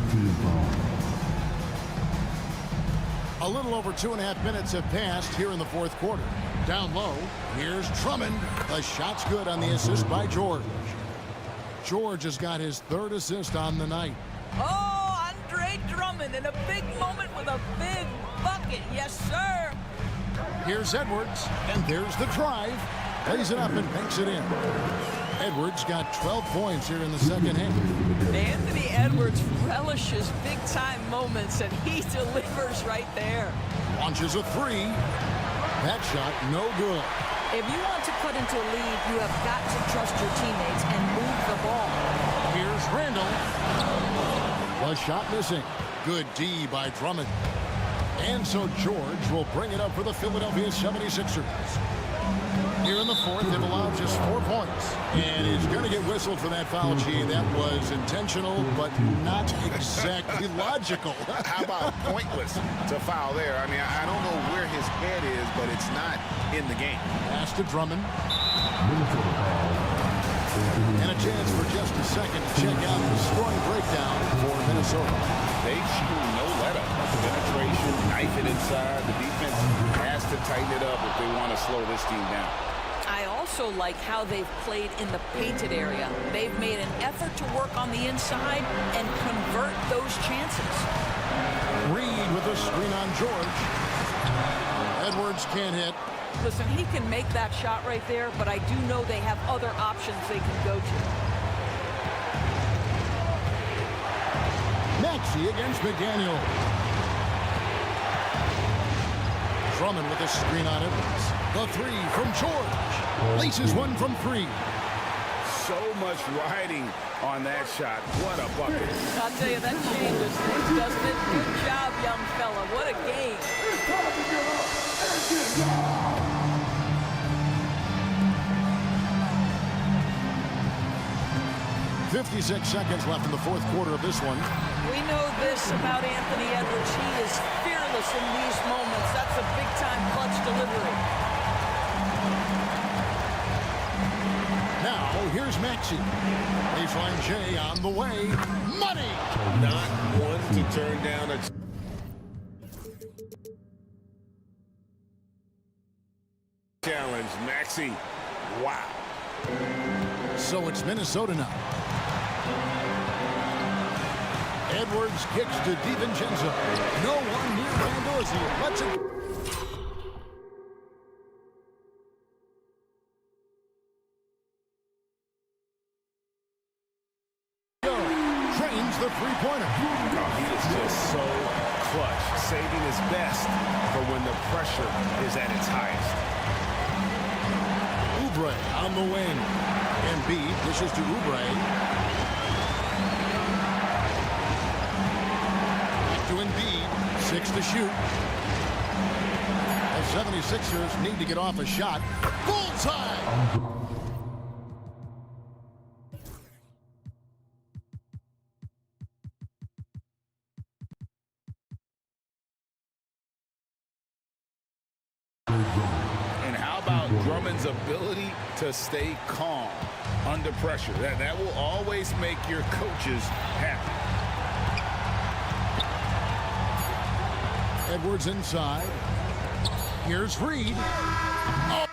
A little over 2.5 minutes have passed here in the fourth quarter. Down low, here's Drummond. The shot's good on the assist by George. George has got his 3rd assist on the night. Oh, Andre Drummond in a big moment with a big bucket. Yes, sir. Here's Edwards, and there's the drive. Lays it up and banks it in. Edwards got 12 points here in the second half. Anthony Edwards relishes big-time moments, and he delivers right there. Launches a 3. That shot, no good. If you want to cut into a lead, you have got to trust your teammates and move the ball. Here's Randall. The shot missing. Good D by Drummond. And so George will bring it up for the Philadelphia 76ers. Here in the fourth, they've allowed just 4 points. And he's going to get whistled for that foul, G. That was intentional, but not exactly logical. How about pointless to foul there? I mean, I don't know where his head is, but it's not in the game. Pass to Drummond. And a chance for just a second to check out the scoring breakdown for Minnesota. They shoot no let-up. Penetration, knife it inside. The defense has to tighten it up if they want to slow this team down. I also like how they've played in the painted area. They've made an effort to work on the inside and convert those chances. Reed with a screen on George. Edwards can't hit. Listen, he can make that shot right there, but I do know they have other options they can go to. Maxey against McDaniel. Drummond with a screen on Edwards. The 3 from George. Laces one from 3. So much riding on that shot. What a bucket. I'll tell you, that changes things, doesn't it? Good job, young fella. What a game. 56 seconds left in the fourth quarter of this one. We know this about Anthony Edwards. He is fearless in these moments. That's a big-time clutch delivery. Now, here's Maxey. Baseline J on the way. Money! Not one to turn down a... challenge. Maxey. Wow. So it's Minnesota now. Edwards kicks to DiVincenzo. No one near Randall as he lets it. Trains the three-pointer. Oh, he is just so clutch, saving his best for when the pressure is at its highest. Oubre on the wing. Embiid dishes to Oubre. Back to Embiid. 6 to shoot. A 76ers need to get off a shot. Bullseye! And how about Drummond's ability to stay calm under pressure? That will always make your coaches happy. Edwards inside. Here's Reed. Oh.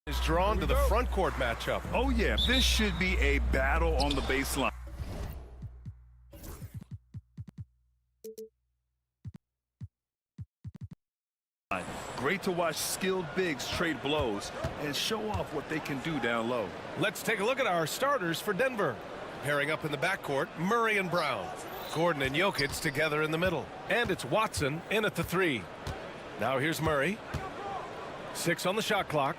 is drawn to the front court matchup. Oh, yeah, this should be a battle on the baseline. Great to watch skilled bigs trade blows and show off what they can do down low. Let's take a look at our starters for Denver. Pairing up in the backcourt, Murray and Brown. Gordon and Jokic together in the middle. And it's Watson in at the 3. Now here's Murray. 6 on the shot clock.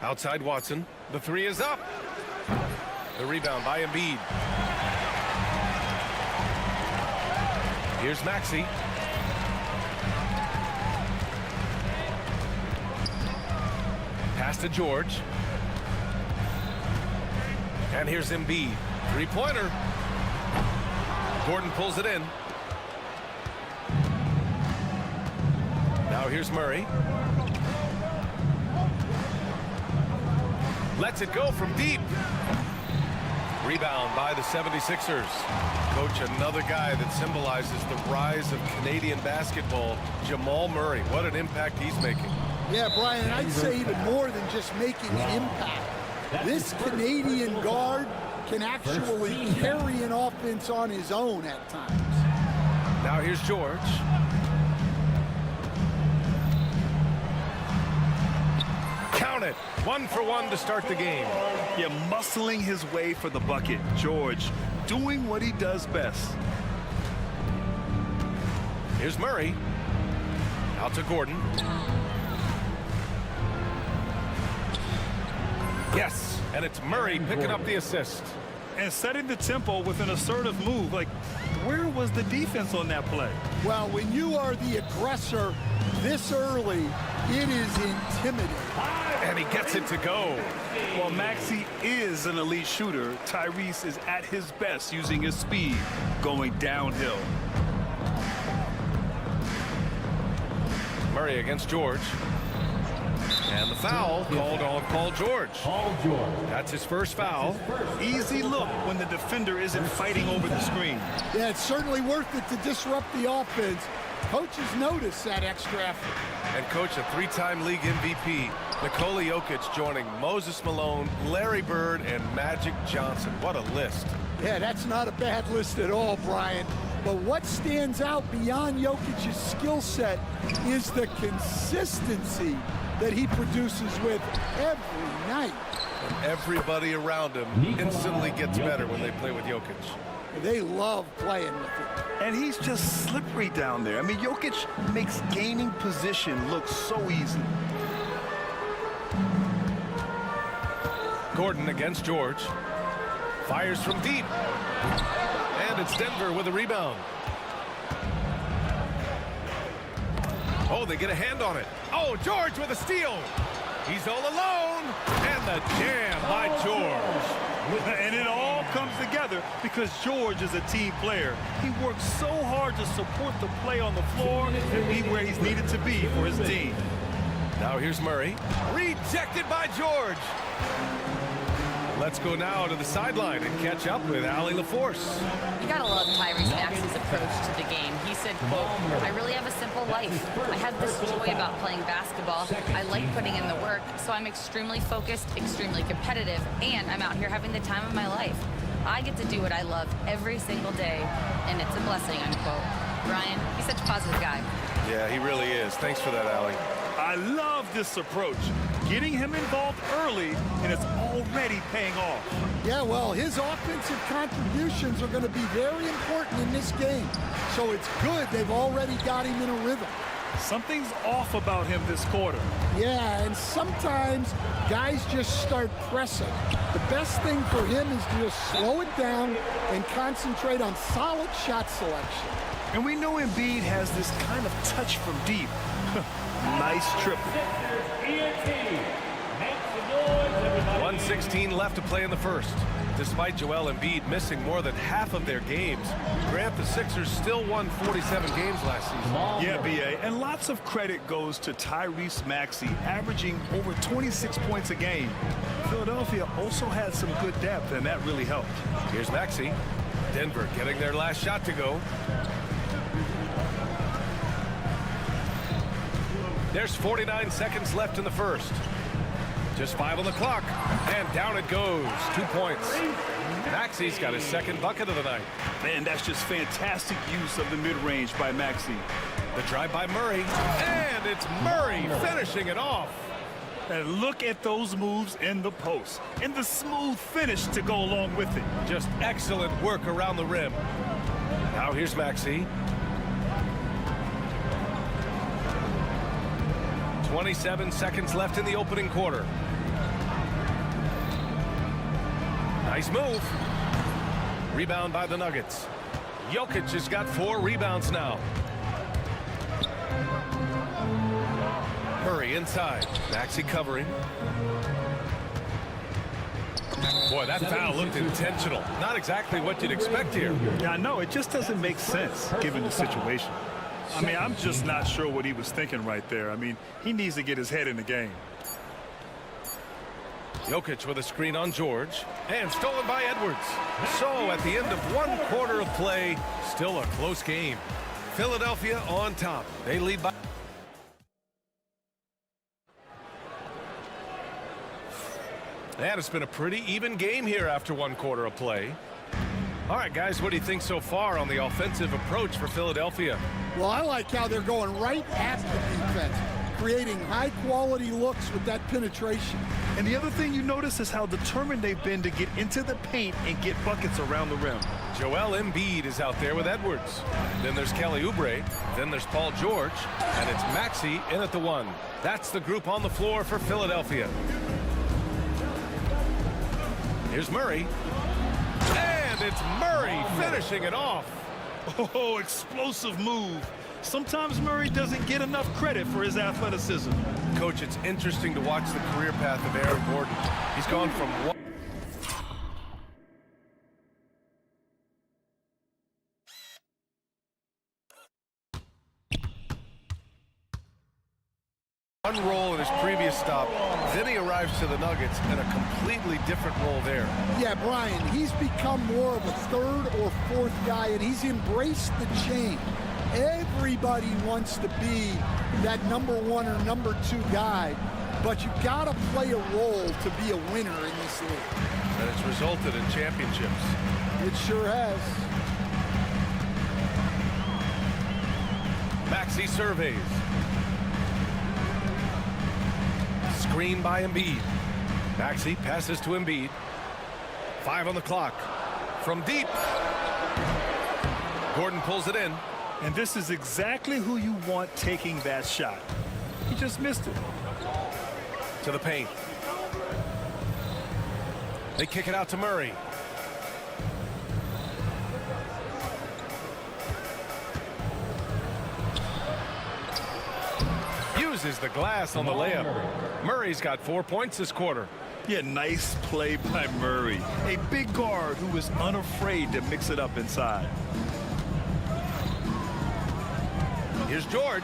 Outside Watson. The 3 is up. The rebound by Embiid. Here's Maxey. Pass to George. And here's Embiid. Three-pointer. Gordon pulls it in. Now here's Murray. Lets it go from deep. Rebound by the 76ers. Coach, another guy that symbolizes the rise of Canadian basketball, Jamal Murray. What an impact he's making. Yeah, Brian, I'd say even more than just making an impact. This Canadian guard can actually carry an offense on his own at times. Now here's George. Count it. 1 for 1 to start the game. Yeah, muscling his way for the bucket. George doing what he does best. Here's Murray. Out to Gordon. Yes, and it's Murray picking up the assist. And setting the tempo with an assertive move. Like, where was the defense on that play? Well, when you are the aggressor this early, it is intimidating. And he gets it to go. While Maxey is an elite shooter, Tyrese is at his best using his speed going downhill. Murray against George. And the foul called on Paul George. That's his first foul. Easy look when the defender isn't fighting over the screen. Yeah, it's certainly worth it to disrupt the offense. Coaches notice that extra effort. And coach, a 3-time league MVP, Nikola Jokic joining Moses Malone, Larry Bird, and Magic Johnson. What a list. Yeah, that's not a bad list at all, Brian. But what stands out beyond Jokic's skill set is the consistency that he produces with every night. And everybody around him instantly gets better when they play with Jokic. They love playing with him. And he's just slippery down there. I mean, Jokic makes gaining position look so easy. Gordon against George. Fires from deep. And it's Denver with a rebound. Oh, they get a hand on it. Oh, George with a steal. He's all alone. And the jam by George. And it all comes together because George is a team player. He works so hard to support the play on the floor and be where he's needed to be for his team. Now here's Murray. Rejected by George. Let's go now to the sideline and catch up with Allie LaForce. You gotta love Tyrese Maxey's approach to the game. He said, quote, I really have a simple life. I have this joy about playing basketball. I like putting in the work, so I'm extremely focused, extremely competitive, and I'm out here having the time of my life. I get to do what I love every single day, and it's a blessing, unquote. Brian, he's such a positive guy. Yeah, he really is. Thanks for that, Allie. I love this approach. Getting him involved early, and it's already paying off. Yeah, well, his offensive contributions are going to be very important in this game. So it's good they've already got him in a rhythm. Something's off about him this quarter. Yeah, and sometimes guys just start pressing. The best thing for him is to just slow it down and concentrate on solid shot selection. And we know Embiid has this kind of touch from deep. Nice triple. 1:16 left to play in the first. Despite Joel Embiid missing more than half of their games, Grant, the Sixers still won 47 games last season. Yeah, B.A., and lots of credit goes to Tyrese Maxey, averaging over 26 points a game. Philadelphia also had some good depth, and that really helped. Here's Maxey. Denver getting their last shot to go. There's 49 seconds left in the first. Just 5 on the clock. And down it goes. 2 points. Maxi's got his second bucket of the night. Man, that's just fantastic use of the mid-range by Maxi. The drive by Murray. And it's Murray finishing it off. And look at those moves in the post. And the smooth finish to go along with it. Just excellent work around the rim. Now here's Maxi. 27 seconds left in the opening quarter. Nice move. Rebound by the Nuggets. Jokic has got 4 rebounds now. Murray inside. Maxi covering. Boy, that foul looked intentional. Not exactly what you'd expect here. Yeah, I know. It just doesn't make sense given the situation. I mean, I'm just not sure what he was thinking right there. I mean, he needs to get his head in the game. Jokic with a screen on George. And stolen by Edwards. So, at the end of 1 quarter of play, still a close game. Philadelphia on top. They lead by... And it's been a pretty even game here after 1 quarter of play. All right, guys, what do you think so far on the offensive approach for Philadelphia? Well, I like how they're going right at the defense, creating high-quality looks with that penetration. And the other thing you notice is how determined they've been to get into the paint and get buckets around the rim. Joel Embiid is out there with Edwards. Then there's Kelly Oubre. Then there's Paul George. And it's Maxi in at the 1. That's the group on the floor for Philadelphia. Here's Murray. And it's Murray finishing it off. Oh, explosive move. Sometimes Murray doesn't get enough credit for his athleticism. Coach, it's interesting to watch the career path of Aaron Gordon. He's gone from one role in his previous stop, then he arrives to the Nuggets in a completely different role there. Yeah, Brian, he's become more of a 3rd or 4th guy, and he's embraced the change. Everybody wants to be that number 1 or number 2 guy, but you've got to play a role to be a winner in this league. And it's resulted in championships. It sure has. Maxi surveys. Screen by Embiid. Maxi passes to Embiid. 5 on the clock. From deep. Gordon pulls it in. And this is exactly who you want taking that shot. He just missed it. To the paint. They kick it out to Murray. Uses the glass on the layup. Murray's got 4 points this quarter. Yeah, nice play by Murray. A big guard who is unafraid to mix it up inside. Here's George.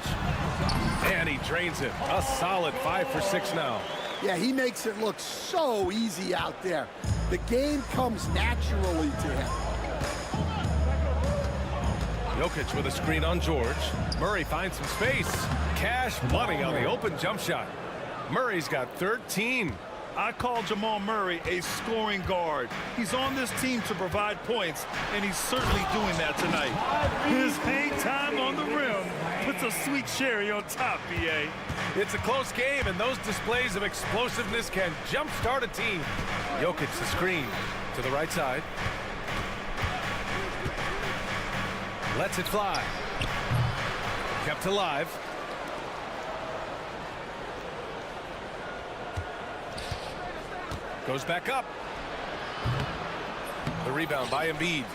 And he drains it. A solid 5 for 6 now. Yeah, he makes it look so easy out there. The game comes naturally to him. Jokic with a screen on George. Murray finds some space. Cash money on the open jump shot. Murray's got 13. I call Jamal Murray a scoring guard. He's on this team to provide points, and he's certainly doing that tonight. His hang time on the rim puts a sweet cherry on top, BA. It's a close game, and those displays of explosiveness can jumpstart a team. Jokic the screen to the right side. Lets it fly. Kept alive. Goes back up. The rebound by Embiid.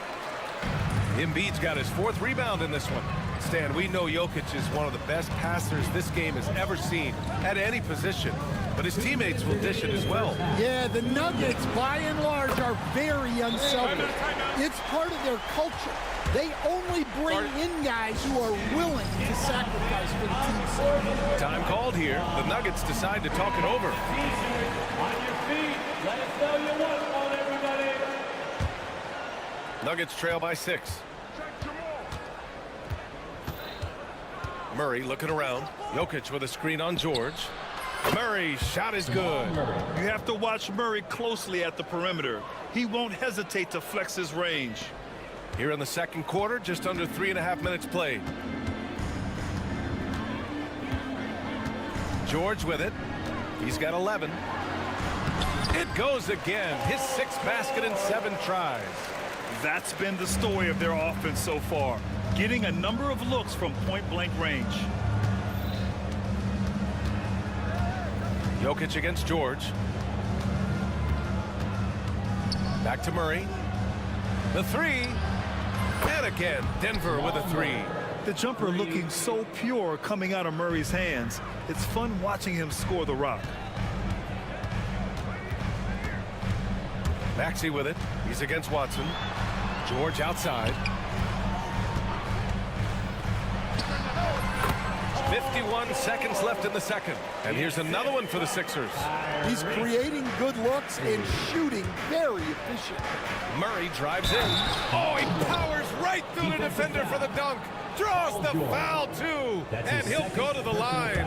Embiid's got his 4th rebound in this one. Stan, we know Jokic is one of the best passers this game has ever seen at any position, but his teammates will dish it as well. Yeah, the Nuggets, by and large, are very unselfish. It's part of their culture. They only bring in guys who are willing to sacrifice for the team's sake. Time called here. The Nuggets decide to talk it over. On your feet. Let us know you want one, everybody. Nuggets trail by 6. Murray looking around. Jokic with a screen on George. Murray's shot is good. You have to watch Murray closely at the perimeter. He won't hesitate to flex his range. Here in the second quarter, just under 3.5 minutes played. George with it. He's got 11. It goes again. His 6th basket in 7 tries. That's been the story of their offense so far, getting a number of looks from point-blank range. Jokic against George. Back to Murray. The 3. And again, Denver with a 3. The jumper looking so pure coming out of Murray's hands. It's fun watching him score the rock. Maxey with it. He's against Watson. George outside. 51 seconds left in the second. And here's another one for the Sixers. He's creating good looks and shooting very efficient. Murray drives in. Oh, he powers right through the defender for the dunk. Draws the foul, too. And he'll go to the line.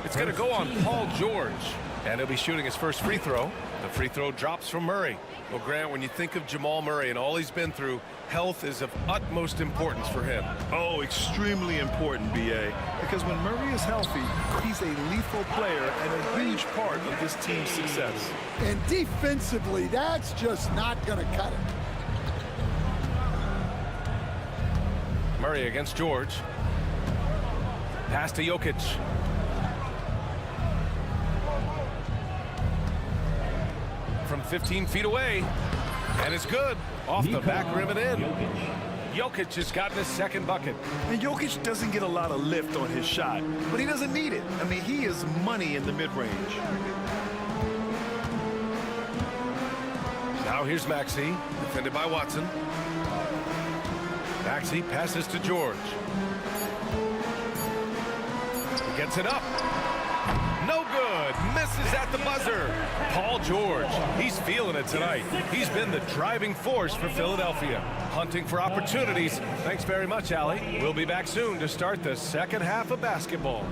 It's going to go on Paul George. And he'll be shooting his first free throw. The free throw drops from Murray. Well, Grant, when you think of Jamal Murray and all he's been through, health is of utmost importance for him. Oh, extremely important, B.A. Because when Murray is healthy, he's a lethal player and a huge part of this team's success. And defensively, that's just not going to cut it. Murray against George. Pass to Jokic. From 15 feet away. And it's good. Off the back rim and in. Jokic has gotten his second bucket. And Jokic doesn't get a lot of lift on his shot, but he doesn't need it. I mean, he is money in the mid-range. Now here's Maxey, defended by Watson. Maxey passes to George. He gets it up. No good. Misses at the buzzer. Paul George. He's feeling it tonight. He's been the driving force for Philadelphia. Hunting for opportunities. Thanks very much, Allie. We'll be back soon to start the second half of basketball.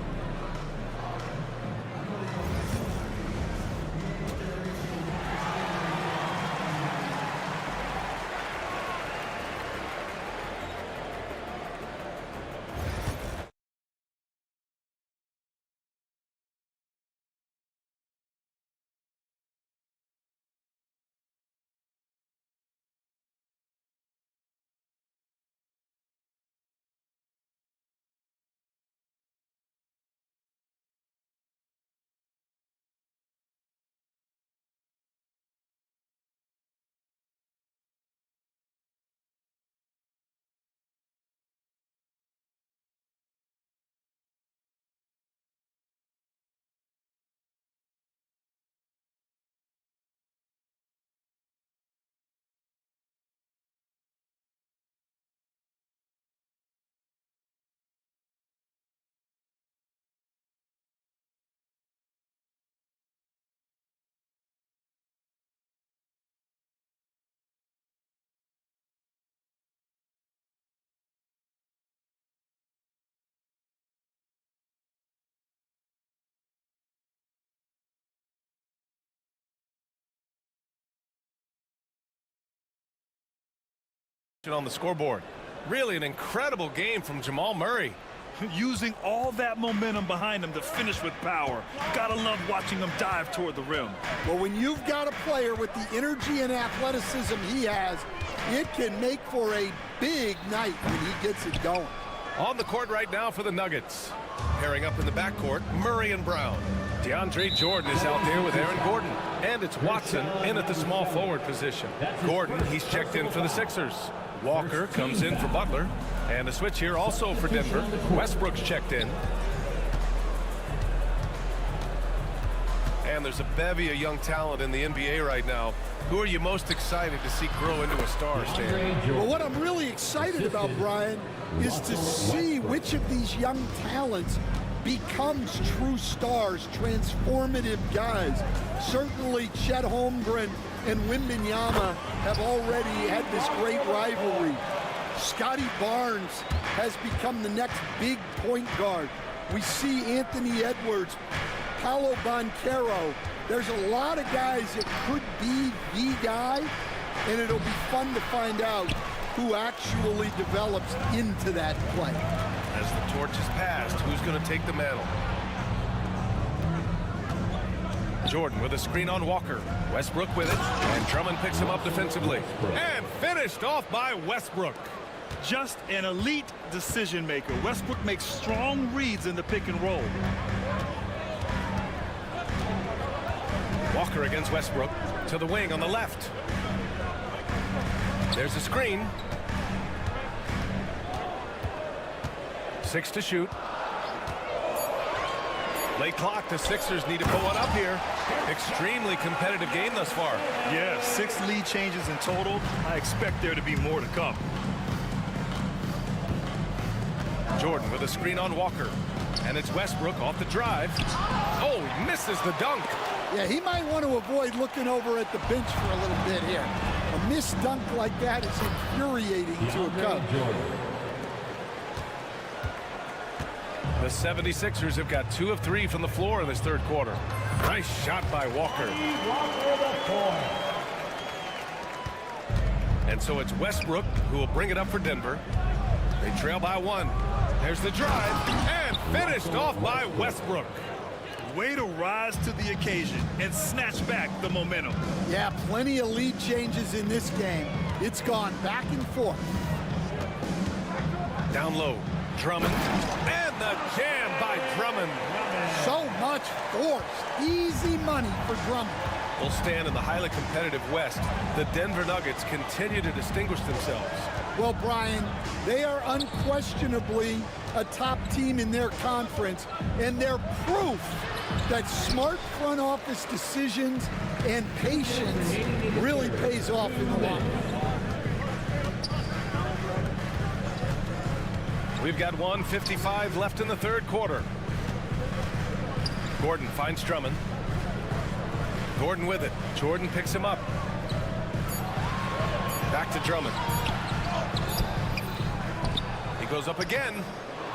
On the scoreboard. Really an incredible game from Jamal Murray. Using all that momentum behind him to finish with power. Gotta love watching him dive toward the rim. Well, when you've got a player with the energy and athleticism he has, it can make for a big night when he gets it going. On the court right now for the Nuggets. Pairing up in the backcourt, Murray and Brown. DeAndre Jordan is out there with Aaron Gordon. And it's Watson in at the small forward position. Gordon, he's checked in for the Sixers. Walker comes in for Butler. And a switch here also for Denver. Westbrook's checked in. And there's a bevy of young talent in the NBA right now. Who are you most excited to see grow into a star, Stan? Well, what I'm really excited about, Brian, is to see which of these young talents becomes true stars, transformative guys. Certainly Chet Holmgren and Wembanyama have already had this great rivalry. Scotty Barnes has become the next big point guard. We see Anthony Edwards, Paolo Banchero. There's a lot of guys that could be the guy, and it'll be fun to find out who actually develops into that play. As the torch is passed, who's going to take the mantle? Jordan with a screen on Walker. Westbrook with it, and Drummond picks him up defensively. And finished off by Westbrook. Just an elite decision maker. Westbrook makes strong reads in the pick and roll. Walker against Westbrook to the wing on the left. There's a screen. 6 to shoot. Late clock, the Sixers need to put one up here. Extremely competitive game thus far. Yeah, 6 lead changes in total. I expect there to be more to come. Jordan with a screen on Walker. And it's Westbrook off the drive. Oh, he misses the dunk. Yeah, he might want to avoid looking over at the bench for a little bit here. A missed dunk like that is infuriating to a coach. The 76ers have got 2 of 3 from the floor in this third quarter. Nice shot by Walker. And so it's Westbrook who will bring it up for Denver. They trail by 1. There's the drive, and finished off by Westbrook. Way to rise to the occasion and snatch back the momentum. Yeah, plenty of lead changes in this game. It's gone back and forth. Down low, Drummond, and the jam by Drummond. So much force. Easy money for Drummond. Will stand in the highly competitive West. The Denver Nuggets continue to distinguish themselves. Well, Brian, they are unquestionably a top team in their conference, and they're proof that smart front office decisions and patience really pays off in the long run. We've got 1:55 left in the third quarter. Gordon finds Drummond. Gordon with it. Jordan picks him up. Back to Drummond. He goes up again,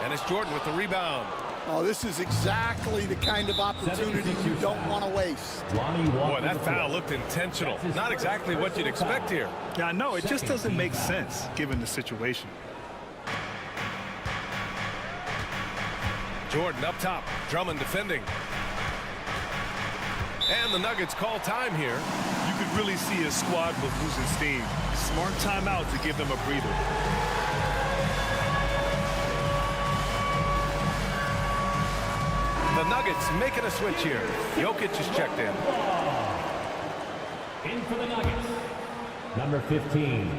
and it's Jordan with the rebound. Oh, this is exactly the kind of opportunity you don't want to waste. Boy, that foul looked intentional. Not exactly what you'd expect here. Yeah, I know. It just doesn't make sense given the situation. Jordan up top. Drummond defending. And the Nuggets call time here. You could really see his squad was losing steam. Smart timeout to give them a breather. The Nuggets making a switch here. Jokic is checked in. In for the Nuggets, number 15,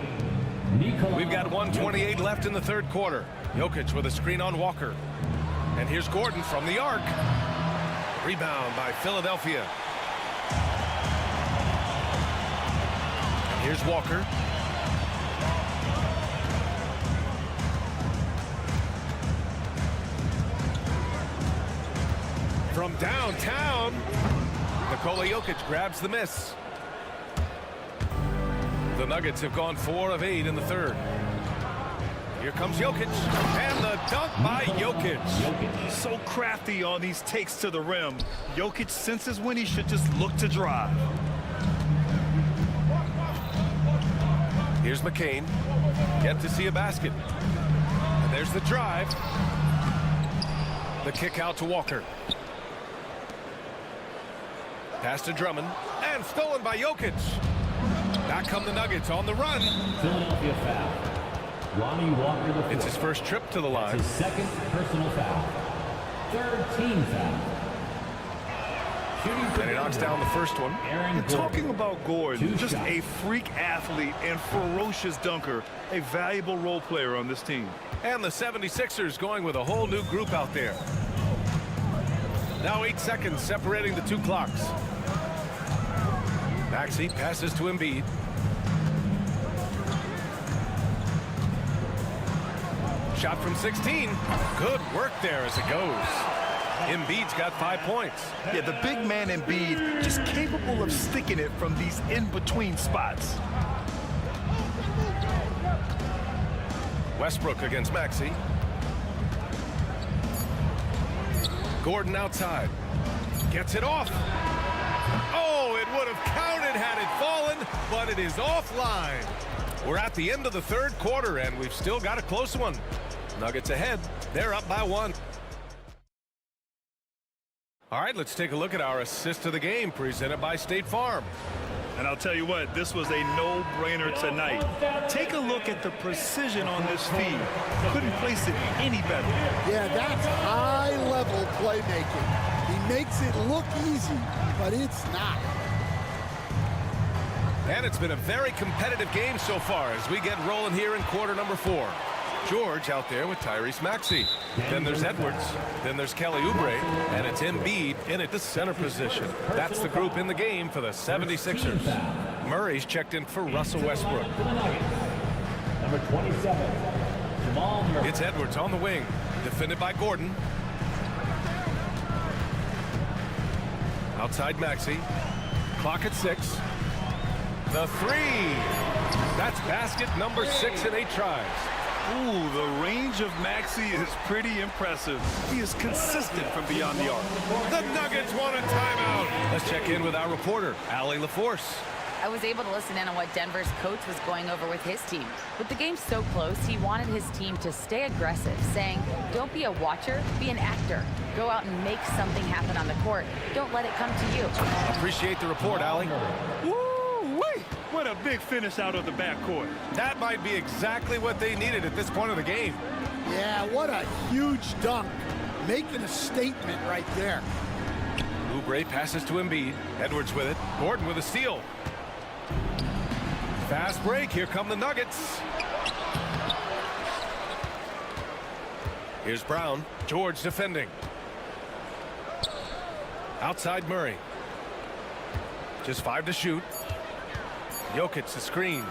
Nikola. We've got 1:28 left in the third quarter. Jokic with a screen on Walker. And here's Gordon from the arc. Rebound by Philadelphia. And here's Walker. From downtown, Nikola Jokic grabs the miss. The Nuggets have gone 4 of 8 in the third. Here comes Jokic, and the dunk by Jokic. So crafty on these takes to the rim. Jokic senses when he should just look to drive. Here's McCain. Yet to see a basket. And there's the drive. The kick out to Walker. Pass to Drummond, and stolen by Jokic. Back come the Nuggets on the run. Philadelphia foul. Lonnie Walker the fourth. It's his first trip to the line. His second personal foul. Third team foul. And he knocks down the first one. And talking about Gordon, just a freak athlete and ferocious dunker, a valuable role player on this team. And the 76ers going with a whole new group out there. Now 8 seconds separating the 2 clocks. Maxey passes to Embiid. Shot from 16. Good work there as it goes. Embiid's got 5 points. Yeah, the big man Embiid just capable of sticking it from these in-between spots. Westbrook against Maxey. Gordon outside. Gets it off. Oh, it would have counted had it fallen, but it is offline. We're at the end of the third quarter, and we've still got a close one. Nuggets ahead. They're up by 1. All right, let's take a look at our assist of the game presented by State Farm. And I'll tell you what, this was a no-brainer tonight. Take a look at the precision on this feed. Couldn't place it any better. Yeah, that's high-level playmaking. He makes it look easy, but it's not. And it's been a very competitive game so far as we get rolling here in quarter number 4. George out there with Tyrese Maxey. Then there's Edwards. Then there's Kelly Oubre. And it's Embiid in at the center position. That's the group in the game for the 76ers. Murray's checked in for Russell Westbrook. Number 27, Jamal Murray. It's Edwards on the wing. Defended by Gordon. Outside Maxey. Clock at 6. The 3. That's basket number 6 in 8 tries. Ooh, the range of Maxey is pretty impressive. He is consistent from beyond the arc. The Nuggets want a timeout. Let's check in with our reporter, Allie LaForce. I was able to listen in on what Denver's coach was going over with his team. With the game so close, he wanted his team to stay aggressive, saying, don't be a watcher, be an actor. Go out and make something happen on the court. Don't let it come to you. Appreciate the report, Allie. Woo-wee! What a big finish out of the backcourt. That might be exactly what they needed at this point of the game. Yeah, what a huge dunk. Making a statement right there. Oubre passes to Embiid. Edwards with it. Gordon with a steal. Fast break. Here come the Nuggets. Here's Brown. George defending. Outside Murray. Just 5 to shoot. Jokic the screen.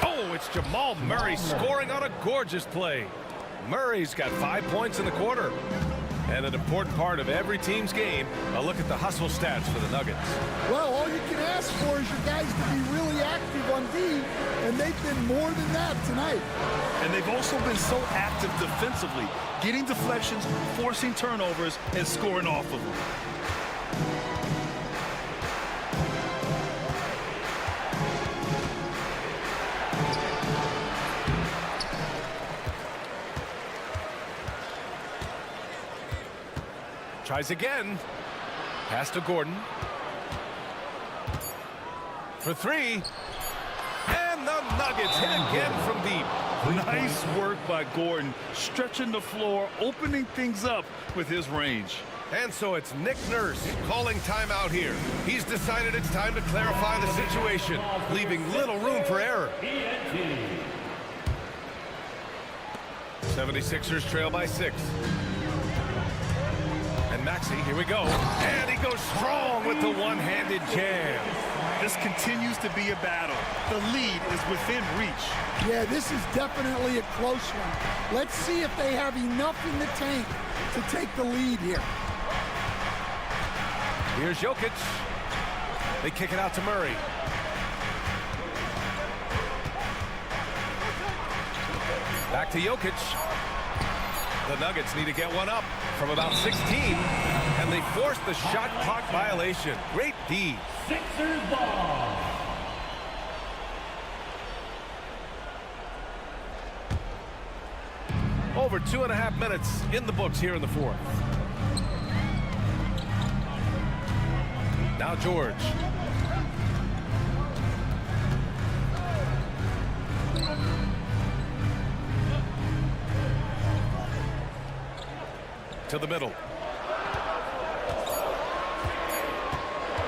Oh, it's Jamal Murray scoring on a gorgeous play. Murray's got 5 points in the quarter. And an important part of every team's game, a look at the hustle stats for the Nuggets. Well, all you can ask for is your guys to be really active on D, and they've been more than that tonight. And they've also been so active defensively, getting deflections, forcing turnovers, and scoring off of them. Tries again. Pass to Gordon. For 3. And the Nuggets hit again from deep. Nice work by Gordon, stretching the floor, opening things up with his range. And so it's Nick Nurse calling timeout here. He's decided it's time to clarify the situation, leaving little room for error. 76ers trail by 6. And Maxey, here we go. And he goes strong with the one-handed jam. This continues to be a battle. The lead is within reach. Yeah, this is definitely a close one. Let's see if they have enough in the tank to take the lead here. Here's Jokic. They kick it out to Murray. Back to Jokic. The Nuggets need to get one up from about 16, and they force the shot clock violation. Great D. Sixers ball. Over 2.5 minutes in the books here in the 4th. Now George. To the middle.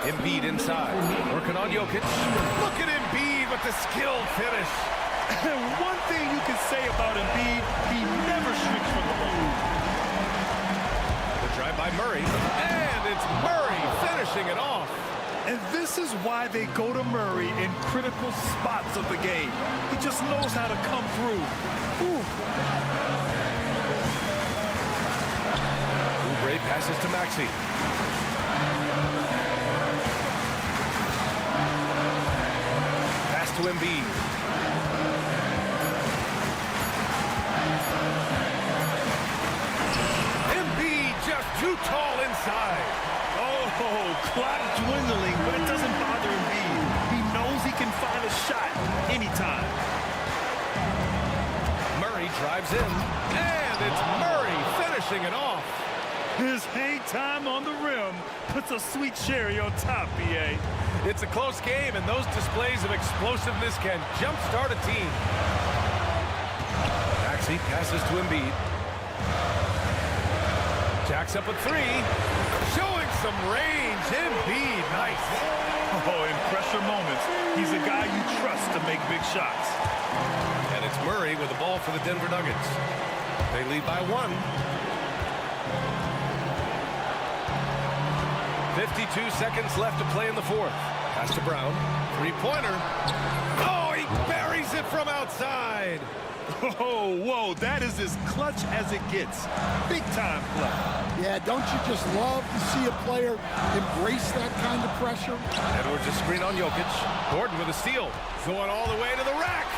Embiid inside. Working on Jokic. Look at Embiid with the skilled finish. And one thing you can say about Embiid, he never shrinks from the ball. The drive by Murray. And it's Murray finishing it off. And this is why they go to Murray in critical spots of the game. He just knows how to come through. Ooh. Oubre passes to Maxey. Pass to Embiid. clock dwindling, but it doesn't bother Embiid. He knows he can find a shot anytime. Murray drives in, and it's Murray finishing it off. His hang time on the rim puts a sweet cherry on top, BA. It's a close game, and those displays of explosiveness can jumpstart a team. Maxey passes to Embiid. Jacks up a three, showing some range. Embiid, nice. Oh, in pressure moments, he's a guy you trust to make big shots. And it's Murray with the ball for the Denver Nuggets. They lead by 1. 52 seconds left to play in the fourth. Pass to Brown. Three-pointer. Oh, he buries it from outside. Oh, whoa, that is as clutch as it gets. Big time play. Yeah, don't you just love to see a player embrace that kind of pressure? Edwards a screen on Jokic. Gordon with a steal. Going all the way to the rack.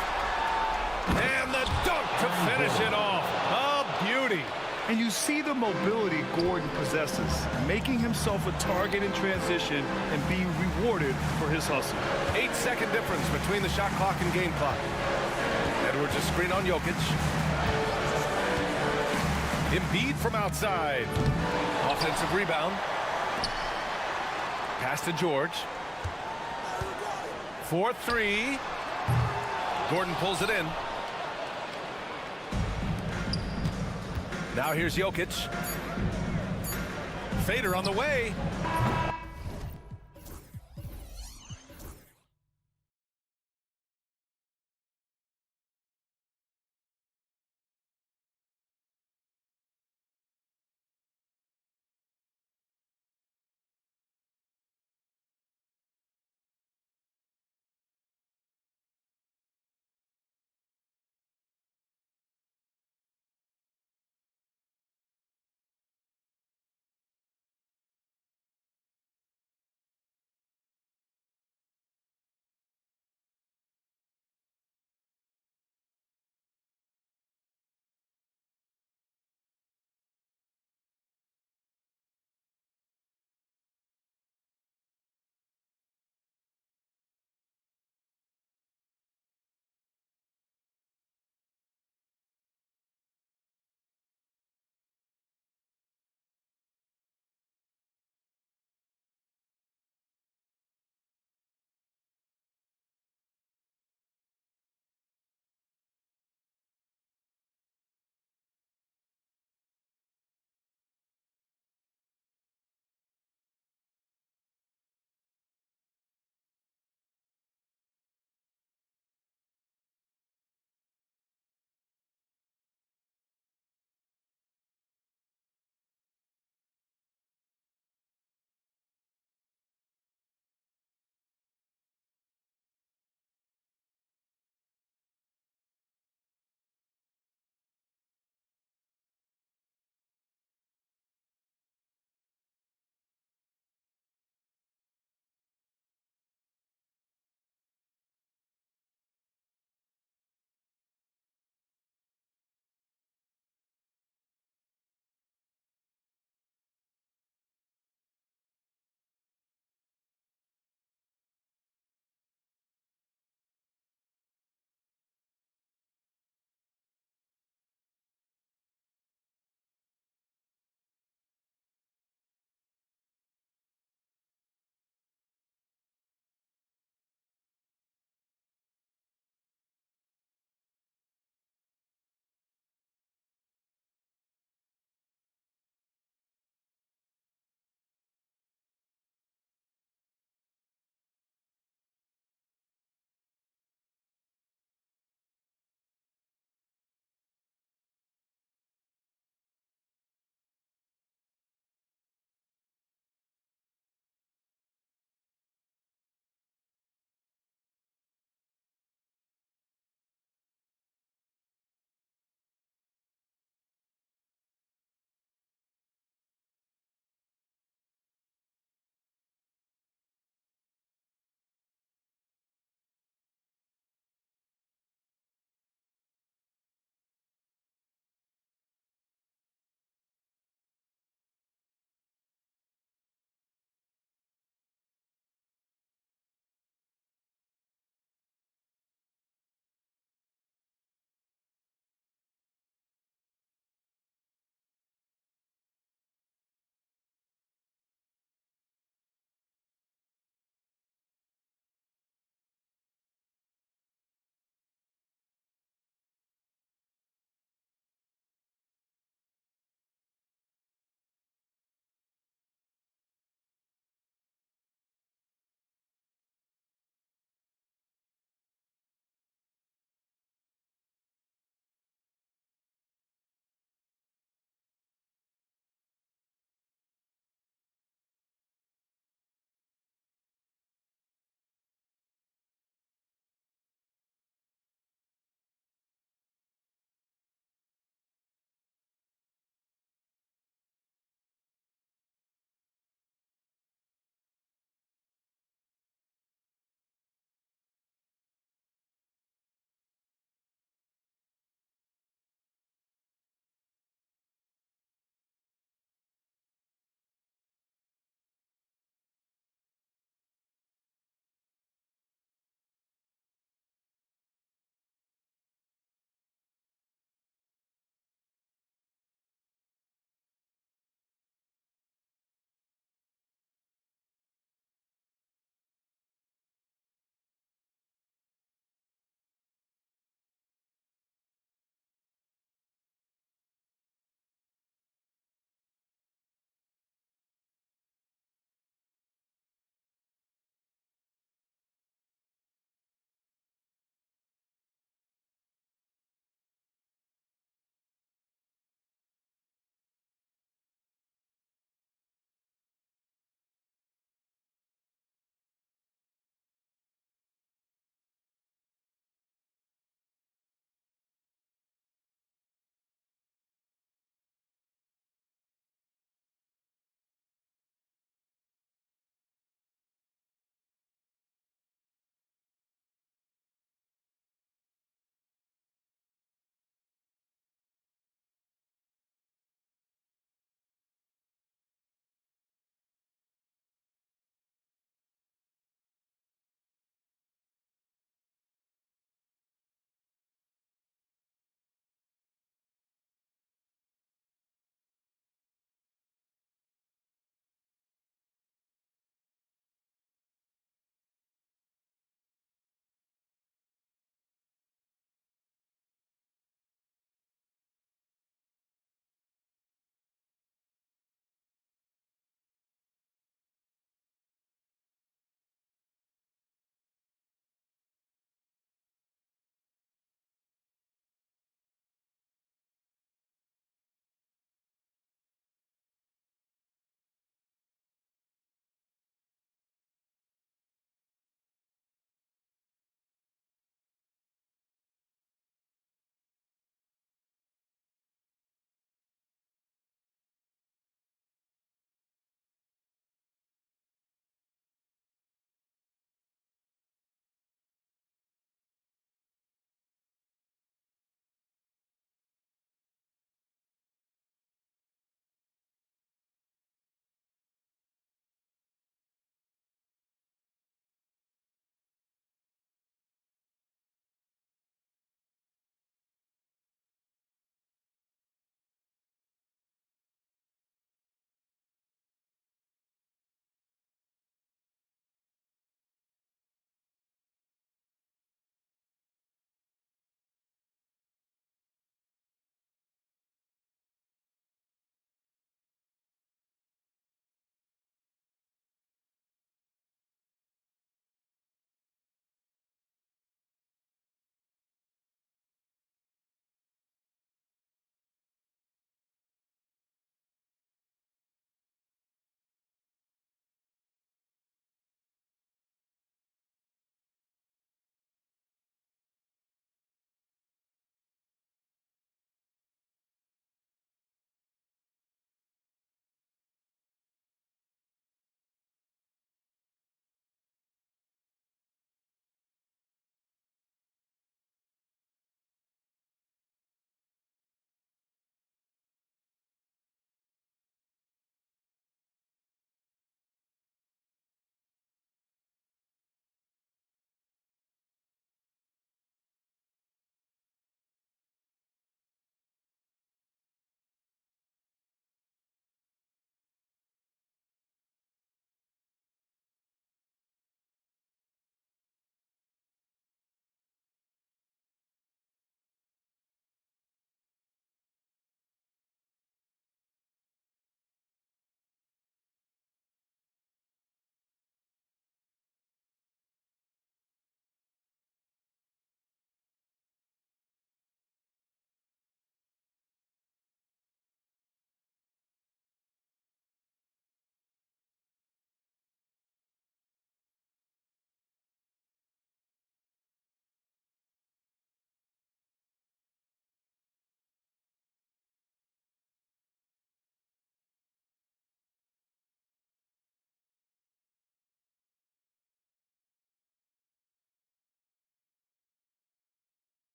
And the dunk to finish it off. A beauty. And you see the mobility Gordon possesses, making himself a target in transition and being rewarded for his hustle. 8-second difference between the shot clock and game clock. Edwards a screen on Jokic. Embiid from outside. Offensive rebound. Pass to George. 4-3. Gordon pulls it in. Now here's Jokic. Fader on the way.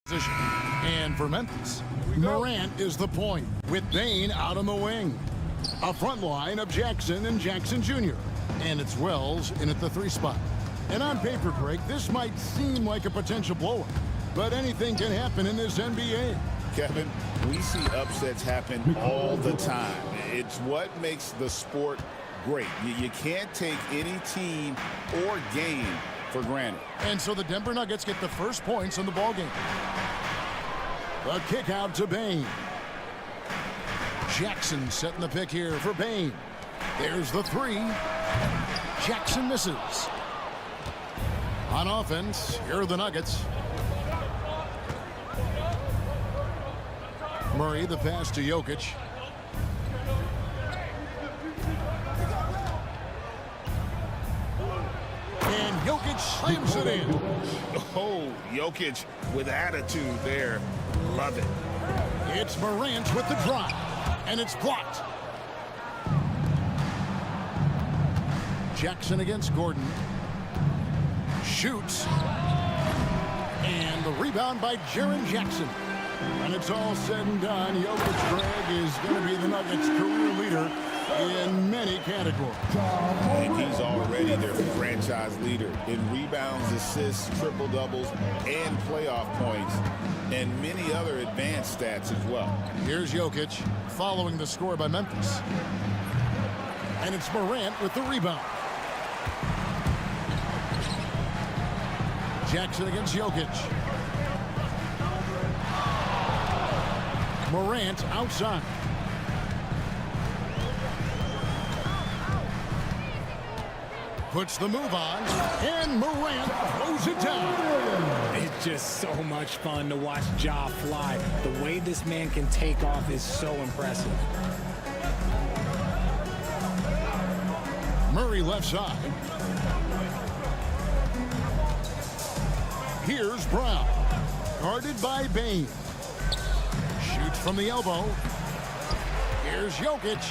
position. And for Memphis, Morant is the point with Bain out on the wing. A front line of Jackson and Jackson Jr. And it's Wells in at the 3 spot. And on paper, Greg, this might seem like a potential blowout, but anything can happen in this NBA. Kevin, we see upsets happen all the time. It's what makes the sport great. You can't take any team or game for granted. And so the Denver Nuggets get the first points in the ballgame. The kick out to Bain. Jackson setting the pick here for Bain. There's the 3. Jackson misses. On offense, here are the Nuggets. Murray, the pass to Jokic. And Jokic slams it in. Oh, Jokic with attitude there. Love it. It's Morant with the drive, and it's blocked. Jackson against Gordon. Shoots. And the rebound by Jaren Jackson. When it's all said and done, Jokic, Greg, is going to be the Nuggets' career leader in many categories. And he's already their franchise leader in rebounds, assists, triple-doubles, and playoff points, and many other advanced stats as well. Here's Jokic following the score by Memphis. And it's Morant with the rebound. Jackson against Jokic. Morant outside. Puts the move on, and Morant throws it down. It's just so much fun to watch Ja fly. The way this man can take off is so impressive. Murray left side. Here's Brown, guarded by Bain. Shoots from the elbow. Here's Jokic.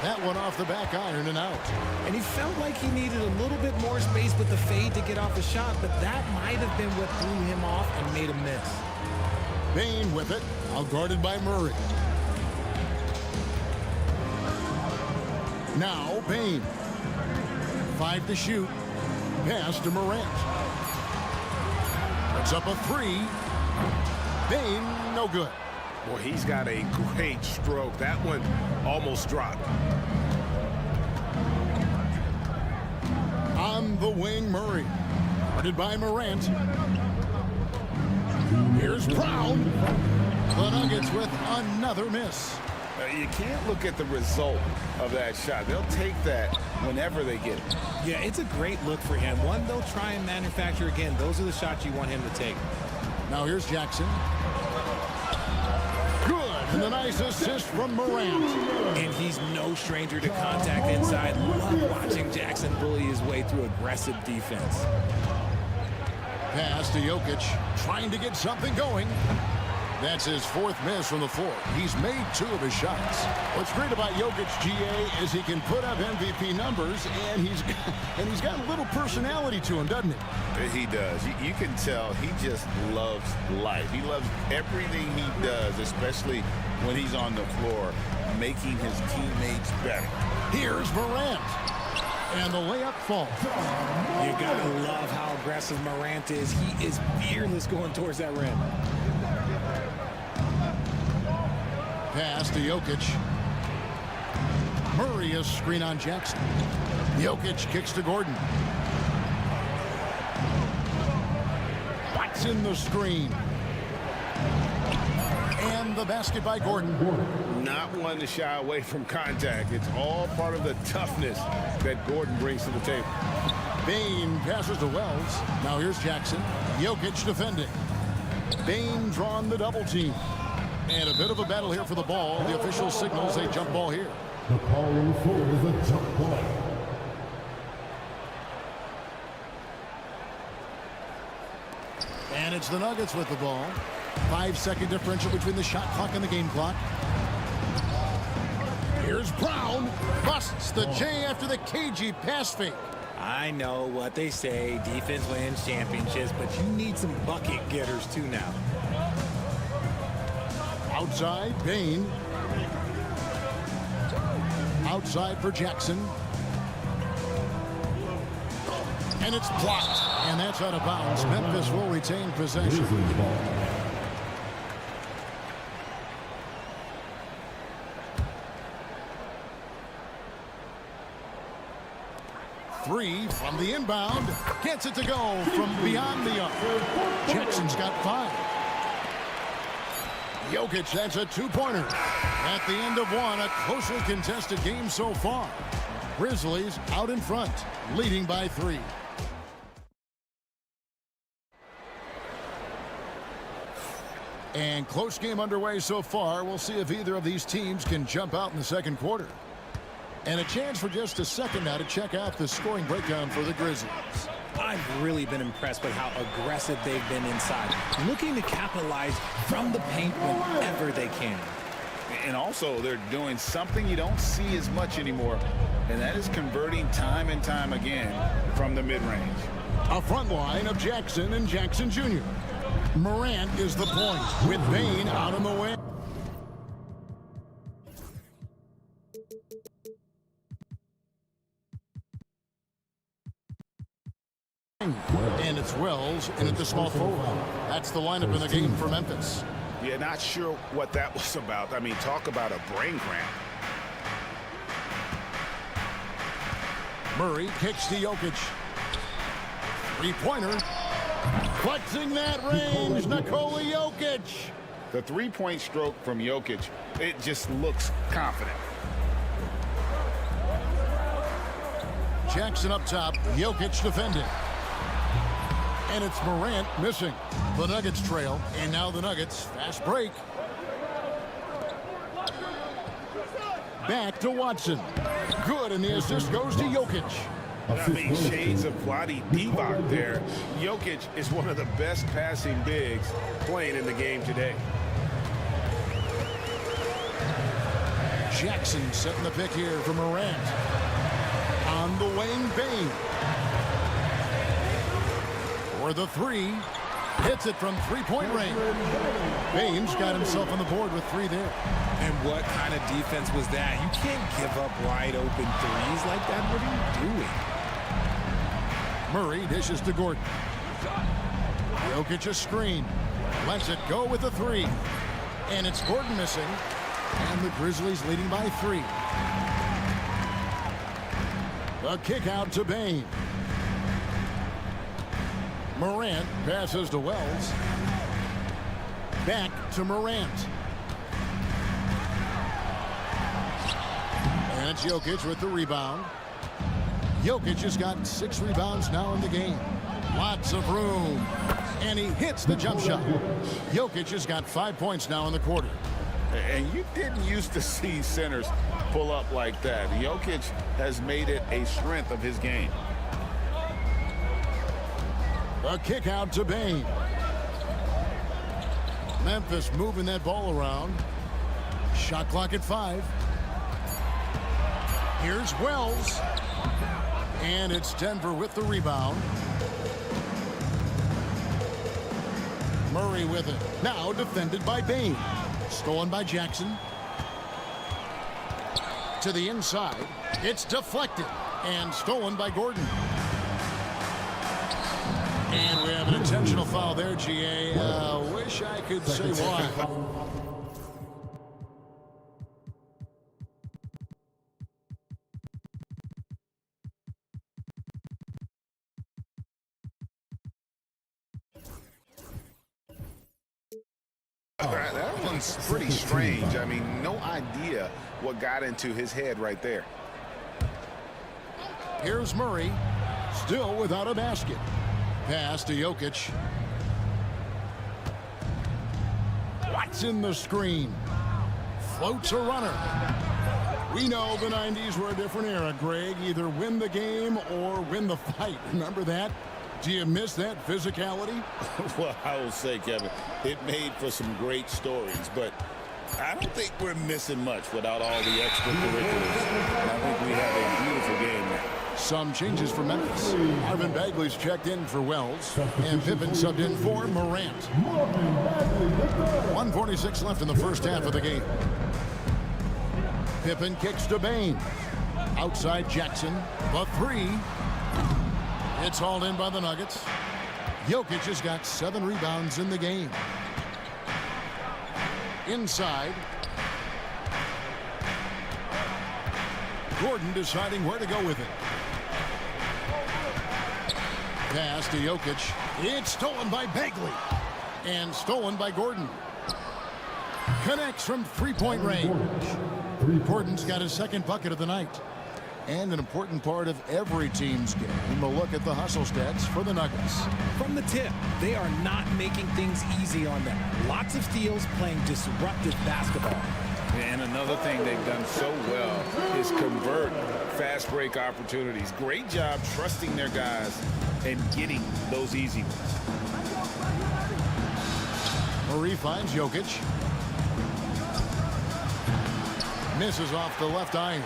That one off the back iron and out. And he felt like he needed a little bit more space with the fade to get off a shot, but that might have been what threw him off and made him miss. Bain with it, out guarded by Murray. Now Bain. 5 to shoot. Pass to Morant. Puts up a 3. Bain, no good. Boy, he's got a great stroke. That one almost dropped. On the wing, Murray. Guarded by Morant. Here's Brown. The Nuggets with another miss. You can't look at the result of that shot. They'll take that whenever they get it. Yeah, it's a great look for him. One they'll try and manufacture again. Those are the shots you want him to take. Now here's Jackson. Good. And a nice assist from Morant. And he's no stranger to contact inside. Love watching Jackson bully his way through aggressive defense. Pass to Jokic, trying to get something going. That's his 4th miss from the floor. He's made 2 of his shots. What's great about Jokic, GA, is he can put up MVP numbers, and he's got a little personality to him, doesn't he? He does. You can tell he just loves life. He loves everything he does, especially when he's on the floor, making his teammates better. Here's Morant. And the layup falls. You gotta love how aggressive Morant is. He is fearless going towards that rim. Pass to Jokic. Murray is screen on Jackson. Jokic kicks to Gordon. Watson the screen. And the basket by Gordon. Not one to shy away from contact. It's all part of the toughness that Gordon brings to the table. Bain passes to Wells. Now here's Jackson. Jokic defending. Bain drawn the double team. And a bit of a battle here for the ball. The official signals a jump ball here. The call on the floor is a jump ball. And it's the Nuggets with the ball. 5-second differential between the shot clock and the game clock. Here's Brown. Busts the J after the cagey pass fake. I know what they say, defense wins championships, but you need some bucket getters too now. Outside, Bain. Outside for Jackson. And it's blocked. And that's out of bounds. Memphis will retain possession. Three from the inbound. Gets it to go from beyond the arc. Jackson's got 5. Jokic, that's a 2-pointer. At the end of one, a closely contested game so far. Grizzlies out in front, leading by 3. And close game underway so far. We'll see if either of these teams can jump out in the second quarter. And a chance for just a second now to check out the scoring breakdown for the Grizzlies. I've really been impressed with how aggressive they've been inside, looking to capitalize from the paint whenever they can. And also, they're doing something you don't see as much anymore, and that is converting time and time again from the mid-range. A front line of Jackson and Jackson Jr. Morant is the point, with Bain out on the wing. And it's Wells in at the small forward. That's the lineup in the game for Memphis. Yeah, not sure what that was about. I mean, talk about a brain cramp. Murray kicks to Jokic. 3-pointer. Flexing that range, Nikola Jokic. The 3-point stroke from Jokic, it just looks confident. Jackson up top, Jokic defending. And it's Morant missing. The Nuggets trail, and now the Nuggets fast break. Back to Watson. Good, and the assist goes to Jokic. I mean, shades of Vlade Divac there. Jokic is one of the best passing bigs playing in the game today. Jackson setting the pick here for Morant. On the wing, Bain. For the 3. Hits it from 3-point range. Bain's got himself on the board with 3 there. And what kind of defense was that? You can't give up wide open threes like that. What are you doing? Murray dishes to Gordon. Jokic a screen. Lets it go with the 3. And it's Gordon missing. And the Grizzlies leading by 3. The kick out to Bain. Morant passes to Wells. Back to Morant. And it's Jokic with the rebound. Jokic has got 6 rebounds now in the game. Lots of room. And he hits the jump shot. Jokic has got 5 points now in the quarter. And you didn't used to see centers pull up like that. Jokic has made it a strength of his game. A kick out to Bain. Memphis moving that ball around. Shot clock at 5. Here's Wells. And it's Denver with the rebound. Murray with it. Now defended by Bain. Stolen by Jackson. To the inside. It's deflected. And stolen by Gordon. And we have an intentional foul there, GA. Wish I could say why. That one's pretty strange. I mean, no idea what got into his head right there. Here's Murray, still without a basket. Pass to Jokic. Watson the screen. Floats a runner. We know the 90s were a different era, Greg. Either win the game or win the fight. Remember that? Do you miss that physicality? Well, I will say, Kevin, it made for some great stories, but I don't think we're missing much without all the extracurriculars. I think we have a beautiful game there. Some changes for Memphis. Marvin Bagley's checked in for Wells, and Pippen subbed in for Morant. 1:46 left in the first half of the game. Pippen kicks to Bain. Outside Jackson, the three. It's hauled in by the Nuggets. Jokic has got 7 rebounds in the game. Inside. Gordon deciding where to go with it. Pass to Jokic. It's stolen by Bagley. And stolen by Gordon. Connects from three-point range. Gordon's got his second bucket of the night. And an important part of every team's game, a look at the hustle stats for the Nuggets. From the tip, they are not making things easy on them. Lots of steals, playing disruptive basketball. And another thing they've done so well is convert fast break opportunities. Great job trusting their guys and getting those easy ones. Murray finds Jokic. Misses off the left iron.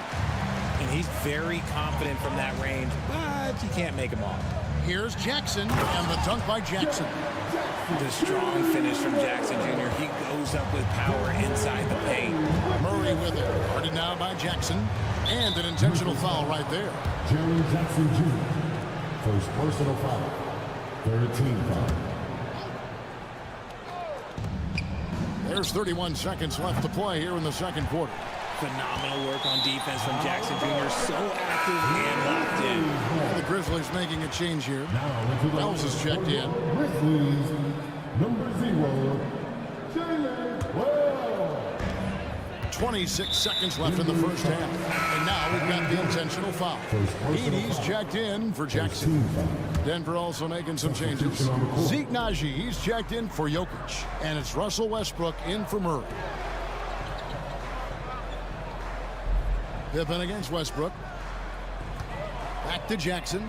And he's very confident from that range, but you can't make him all. Here's Jackson, and the dunk by Jackson. The strong finish from Jackson Jr. He goes up with power inside the paint. Murray with it. Guarded now by Jackson. And an intentional foul right there. Jerry Jackson Jr. First personal foul. 13 foul. There's 31 seconds left to play here in the second quarter. Phenomenal work on defense from Jackson Jr. So active and locked in. The Grizzlies making a change here. Wells is checked in. Grizzlies, number 0, Jalen Wells. 26 seconds left in the first half. And now we've got the intentional foul. Edie's checked in for Jackson. Denver also making some changes. Zeke Naji, he's checked in for Jokic. And it's Russell Westbrook in for Murray. Pippen against Westbrook. Back to Jackson.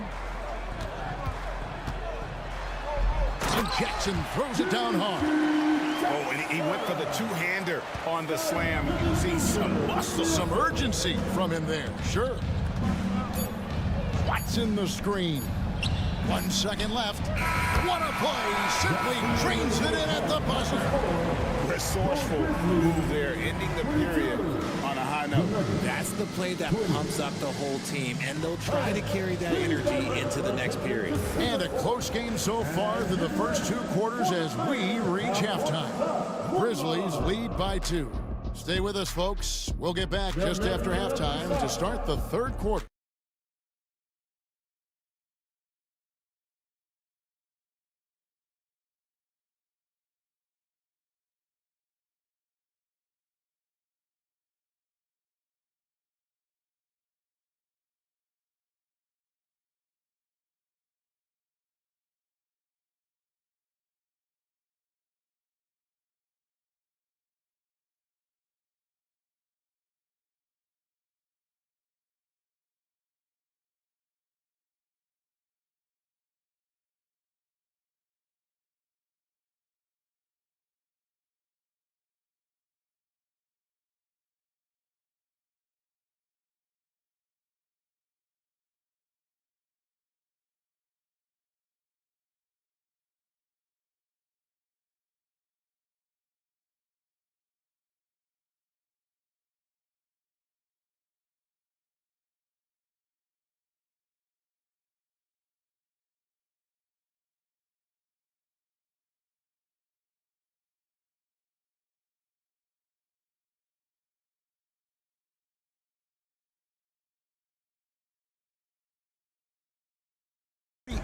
And Jackson throws it down hard. Oh, and he went for the two-hander on the slam. You see some muscle. Some urgency from him there, sure. Watson the screen. 1 second left. What a play. Simply drains it in at the buzzer. Resourceful move there, ending the period on a high note. That's the play that pumps up the whole team, and they'll try to carry that energy into the next period. And a close game so far through the first 2 quarters as we reach halftime. Grizzlies lead by 2. Stay with us, folks. We'll get back just after halftime to start the third quarter.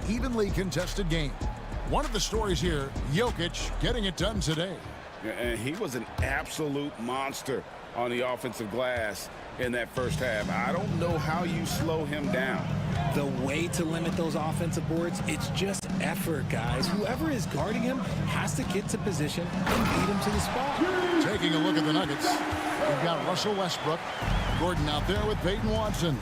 Evenly contested game. One of the stories here, Jokic getting it done today. And he was an absolute monster on the offensive glass in that first half. I don't know how you slow him down. The way to limit those offensive boards, it's just effort, guys. Whoever is guarding him has to get to position and beat him to the spot. Taking a look at the Nuggets, we've got Russell Westbrook. Gordon out there with Peyton Watson.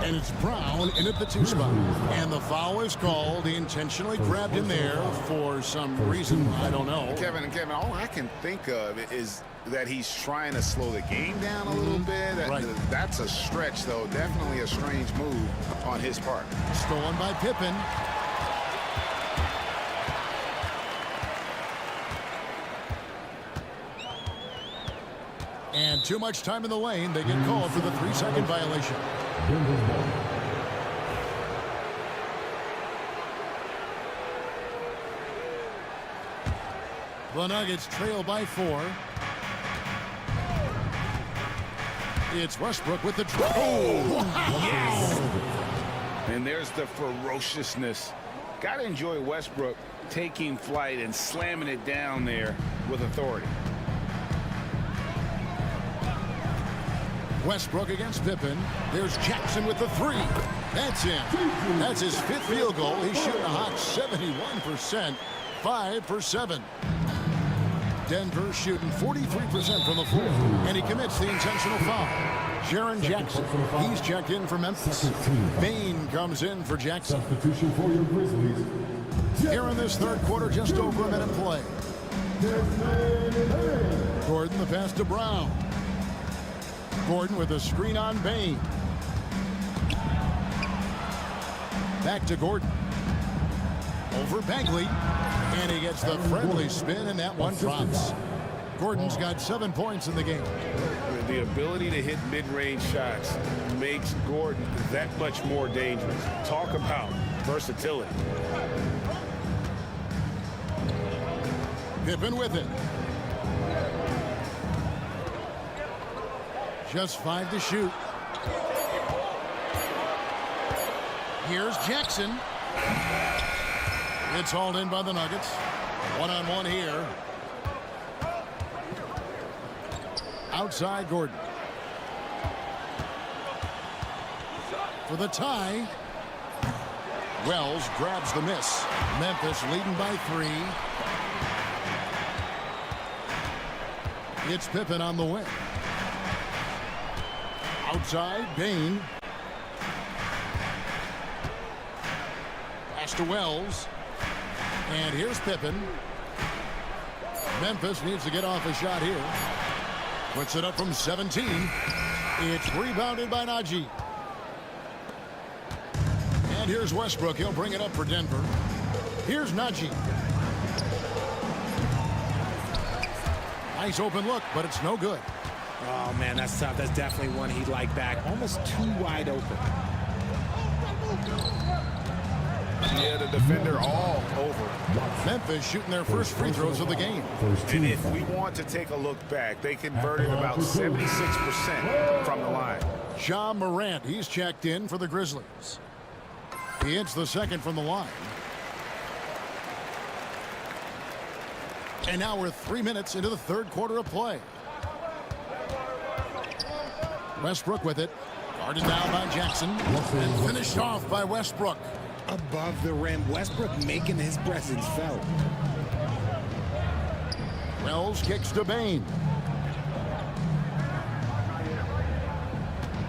And it's Brown in at the 2 spot. And the foul is called. He intentionally grabbed him there for some reason. I don't know. Kevin, all I can think of is that he's trying to slow the game down a little bit. Right. That's a stretch, though. Definitely a strange move on his part. Stolen by Pippen. And too much time in the lane. They get called for the 3-second violation. The Nuggets trail by 4. It's Westbrook with the try. Oh, yes! And there's the ferociousness. Got to enjoy Westbrook taking flight and slamming it down there with authority. Westbrook against Pippen. There's Jackson with the 3. That's in. That's his 5th field goal. He's shooting a hot 71%. 5 for 7. Denver shooting 43% from the floor. And he commits the intentional foul. Jaren Jackson, he's checked in for Memphis. Bain comes in for Jackson. Substitution for your Grizzlies. Here in this 3rd quarter, just over a minute play. Gordon, the pass to Brown. Gordon with a screen on Bain. Back to Gordon. Over Bagley. And he gets the friendly spin, and that one drops. Gordon's got 7 points in the game. The ability to hit mid-range shots makes Gordon that much more dangerous. Talk about versatility. Pippen with it. Just 5 to shoot. Here's Jackson. It's hauled in by the Nuggets. 1-on-1 here. Outside Gordon. For the tie. Wells grabs the miss. Memphis leading by 3. It's Pippen on the wing. Outside, Bain. Pass to Wells. And here's Pippen. Memphis needs to get off a shot here. Puts it up from 17. It's rebounded by Najee. And here's Westbrook. He'll bring it up for Denver. Here's Najee. Nice open look, but it's no good. Oh, man, that's tough. That's definitely one he'd like back. Almost too wide open. Yeah, the defender all over. Memphis shooting their first free throws of the game. And if we want to take a look back, they converted about 76% from the line. Ja Morant, he's checked in for the Grizzlies. He hits the second from the line. And now we're 3 minutes into the 3rd quarter of play. Westbrook with it. Guarded down by Jackson. And finished off by Westbrook. Above the rim, Westbrook making his presence felt. Wells kicks to Bain.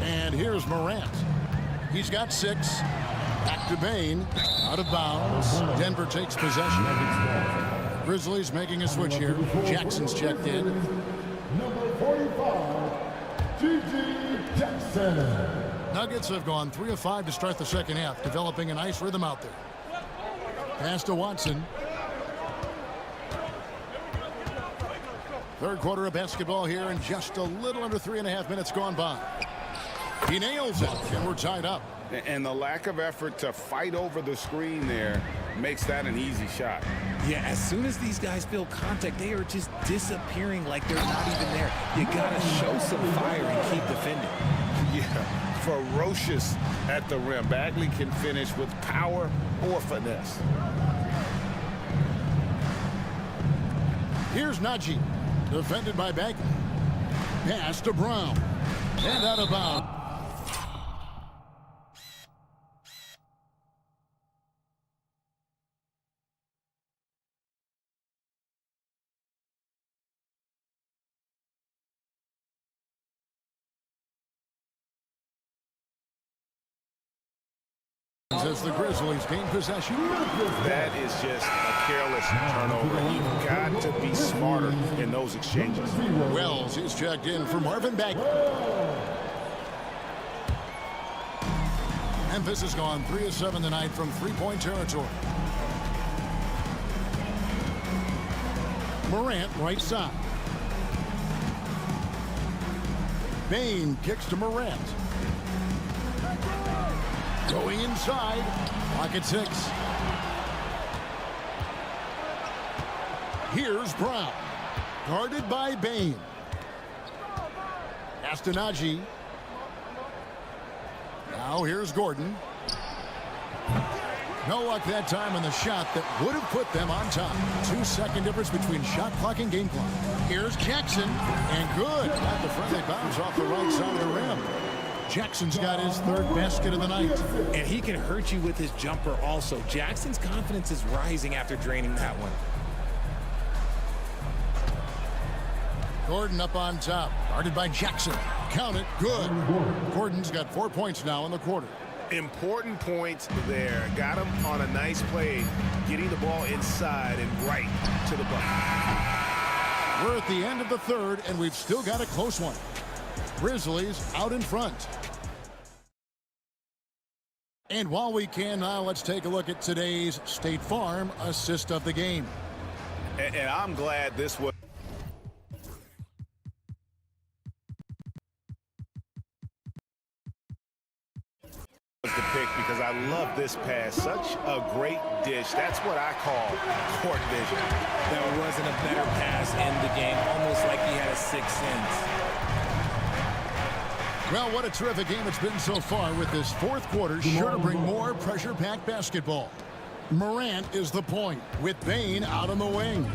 And here's Morant. He's got 6. Back to Bain. Out of bounds. Denver takes possession. Grizzlies making a switch here. Jackson's checked in. Number 45, G.G. Jackson. Nuggets have gone 3 of 5 to start the second half, developing a nice rhythm out there. Pass to Watson. 3rd quarter of basketball here, and just a little under 3.5 minutes gone by. He nails it, and we're tied up. And the lack of effort to fight over the screen there makes that an easy shot. Yeah, as soon as these guys feel contact, they are just disappearing like they're not even there. You gotta show some fire and keep defending. Yeah, ferocious at the rim. Bagley can finish with power or finesse. Here's Najee, defended by Bagley. Pass to Brown, and out of bounds. seconds as the Grizzlies gain possession. That is just a careless turnover. You've got to be smarter in those exchanges. Wells is checked in for Marvin Bagley. Memphis has gone 3 of 7 tonight from three-point territory. Morant right side. Bain kicks to Morant. Going inside. Clock at 6. Here's Brown. Guarded by Bain. Astanaji. Now here's Gordon. No luck that time on the shot that would have put them on top. 2-second difference between shot clock and game clock. Here's Jackson. And good. Got the friendly bounce off the right side of the rim. Jackson's got his third basket of the night. And he can hurt you with his jumper also. Jackson's confidence is rising after draining that one. Gordon up on top. Guarded by Jackson. Count it. Good. Gordon's got 4 points now in the quarter. Important points there. Got him on a nice play, getting the ball inside and right to the bucket. We're at the end of the third, and we've still got a close one. Grizzlies out in front. And while we can now, let's take a look at today's State Farm assist of the game. And I'm glad this was the pick because I love this pass. Such a great dish. That's what I call court vision. There wasn't a better pass in the game, almost like he had a sixth sense. Well, what a terrific game it's been so far, with this fourth quarter sure to bring more pressure-packed basketball. Morant is the point, with Bain out on the wing.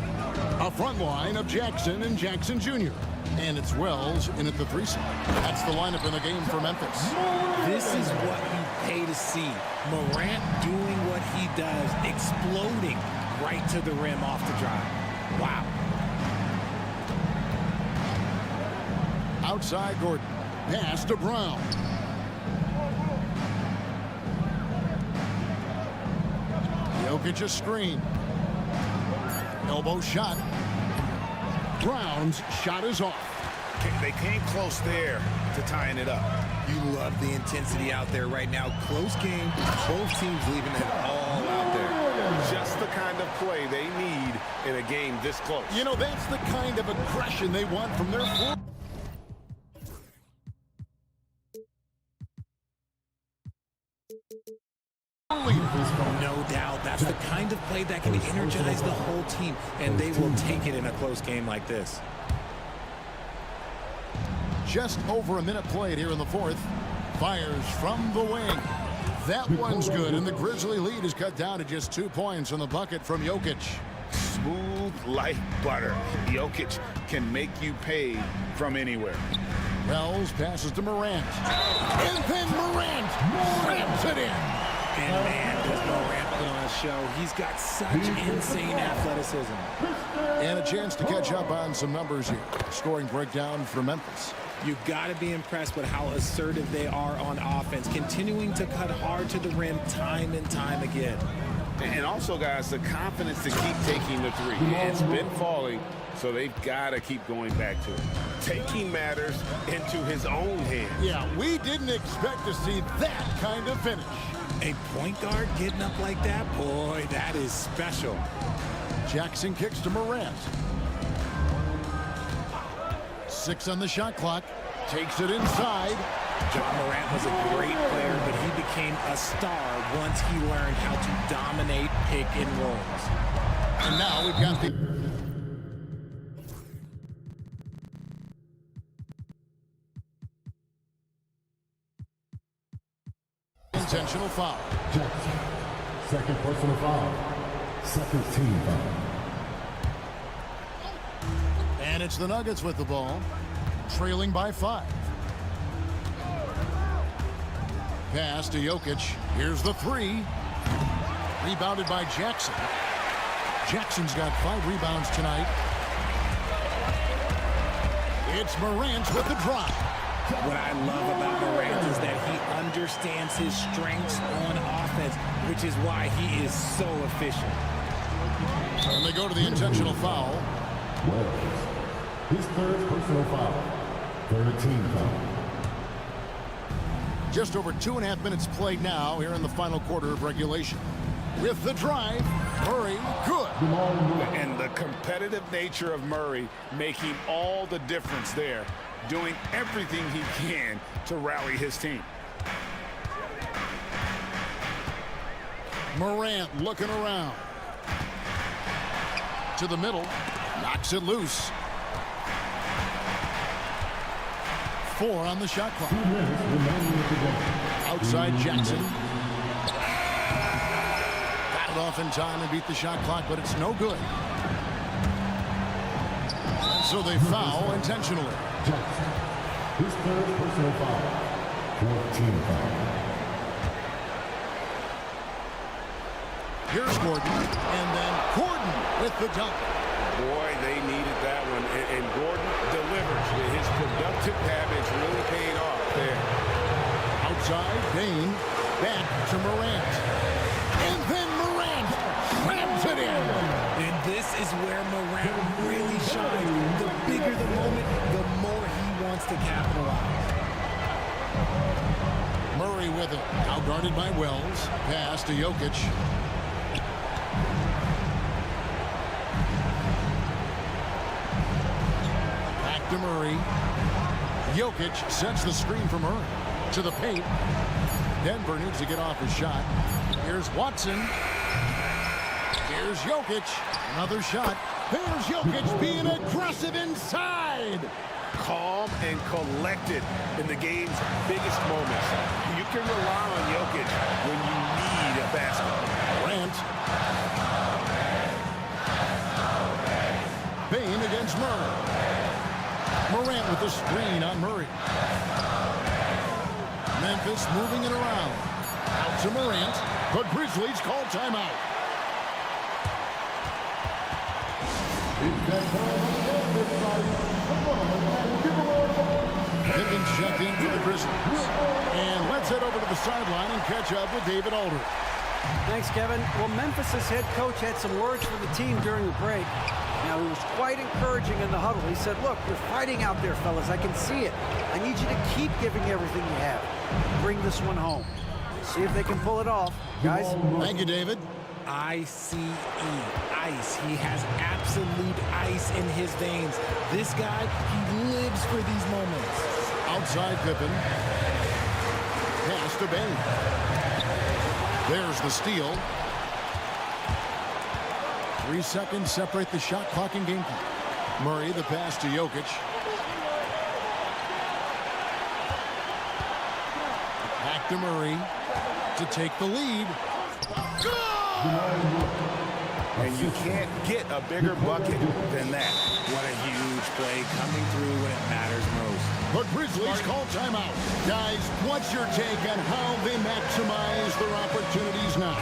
A front line of Jackson and Jackson Jr. And it's Wells in at the 3 side. That's the lineup in the game for Memphis. This is what you pay to see. Morant doing what he does, exploding right to the rim off the drive. Wow. Outside Gordon. Pass to Brown. Jokic a screen. Elbow shot. Brown's shot is off. They came close there to tying it up. You love the intensity out there right now. Close game. Both teams leaving it all out there. Just the kind of play they need in a game this close. You know, that's the kind of aggression they want from their floor. No doubt. That's the kind of play that can energize the whole team, and they will take it in a close game like this. Just over a minute played here in the fourth. Fires from the wing. That one's good, and the Grizzly lead is cut down to just 2 points on the bucket from Jokic. Smooth like butter. Jokic can make you pay from anywhere. Wells passes to Morant. And then Morant slams it in. And man, does Morant put on a show. He's got such insane athleticism. And a chance to catch up on some numbers here. Scoring breakdown for Memphis. You've got to be impressed with how assertive they are on offense, continuing to cut hard to the rim time and time again. And also, guys, the confidence to keep taking the three. It's been falling, so they've got to keep going back to it. Taking matters into his own hands. Yeah, we didn't expect to see that kind of finish. A point guard getting up like that? Boy, that is special. Jackson kicks to Morant. 6 on the shot clock. Takes it inside. John Morant was a great player, but he became a star once he learned how to dominate pick and rolls. And now we've got the... intentional foul. Jackson, second personal foul. Second team foul. And it's the Nuggets with the ball, trailing by 5. Pass to Jokic. Here's the 3. Rebounded by Jackson. Jackson's got 5 rebounds tonight. It's Morant with the drive. What I love about Morant is that he understands his strengths on offense, which is why he is so efficient. And they go to the intentional foul. Wells. His third personal foul. Third team foul. Just over 2.5 minutes played now here in the final quarter of regulation. With the drive, Murray, good. And the competitive nature of Murray making all the difference there, doing everything he can to rally his team. Morant looking around. To the middle, knocks it loose. 4 on the shot clock. Outside Jackson. Got it off in time and beat the shot clock, but it's no good. So they foul intentionally. Jackson. His third personal foul. Fourth team foul. Here's Gordon, and then Gordon with the dunk. Boy, they needed that one, and Gordon delivers. His productive habits really paid off there. Outside, Bain, back to Morant. And then Morant slams it in. And this is where Morant really shines. The bigger the moment, the more he wants to capitalize. Murray with it. Now guarded by Wells. Pass to Jokic. Back to Murray. Jokic sets the screen for Murray. To the paint. Denver needs to get off his shot. Here's Watson. Here's Jokic. Another shot. There's Jokic being aggressive inside. Calm and collected in the game's biggest moments. You can rely on Jokic when you need a basket. Grant. Bain against Murray. Morant with the screen on Murray. Memphis moving it around. Out to Morant. The Grizzlies call timeout. Pippen checked in for the Grizzlies. And let's head over to the sideline and catch up with David Aldridge. Thanks, Kevin. Well, Memphis's head coach had some words for the team during the break. Now, he was quite encouraging in the huddle. He said, look, you're fighting out there, fellas. I can see it. I need you to keep giving everything you have. Bring this one home. See if they can pull it off. Guys. Thank you, David. ICE, ice. He has absolute ice in his veins. This guy, he lives for these moments. Outside Pippen. Pass to Bain. There's the steal. 3 seconds separate the shot clock and game clock. Murray, the pass to Jokic. Back to Murray to take the lead. And you can't get a bigger bucket than that. What a huge play coming through when it matters most. The Grizzlies call timeout. Guys, what's your take on how they maximize their opportunities now?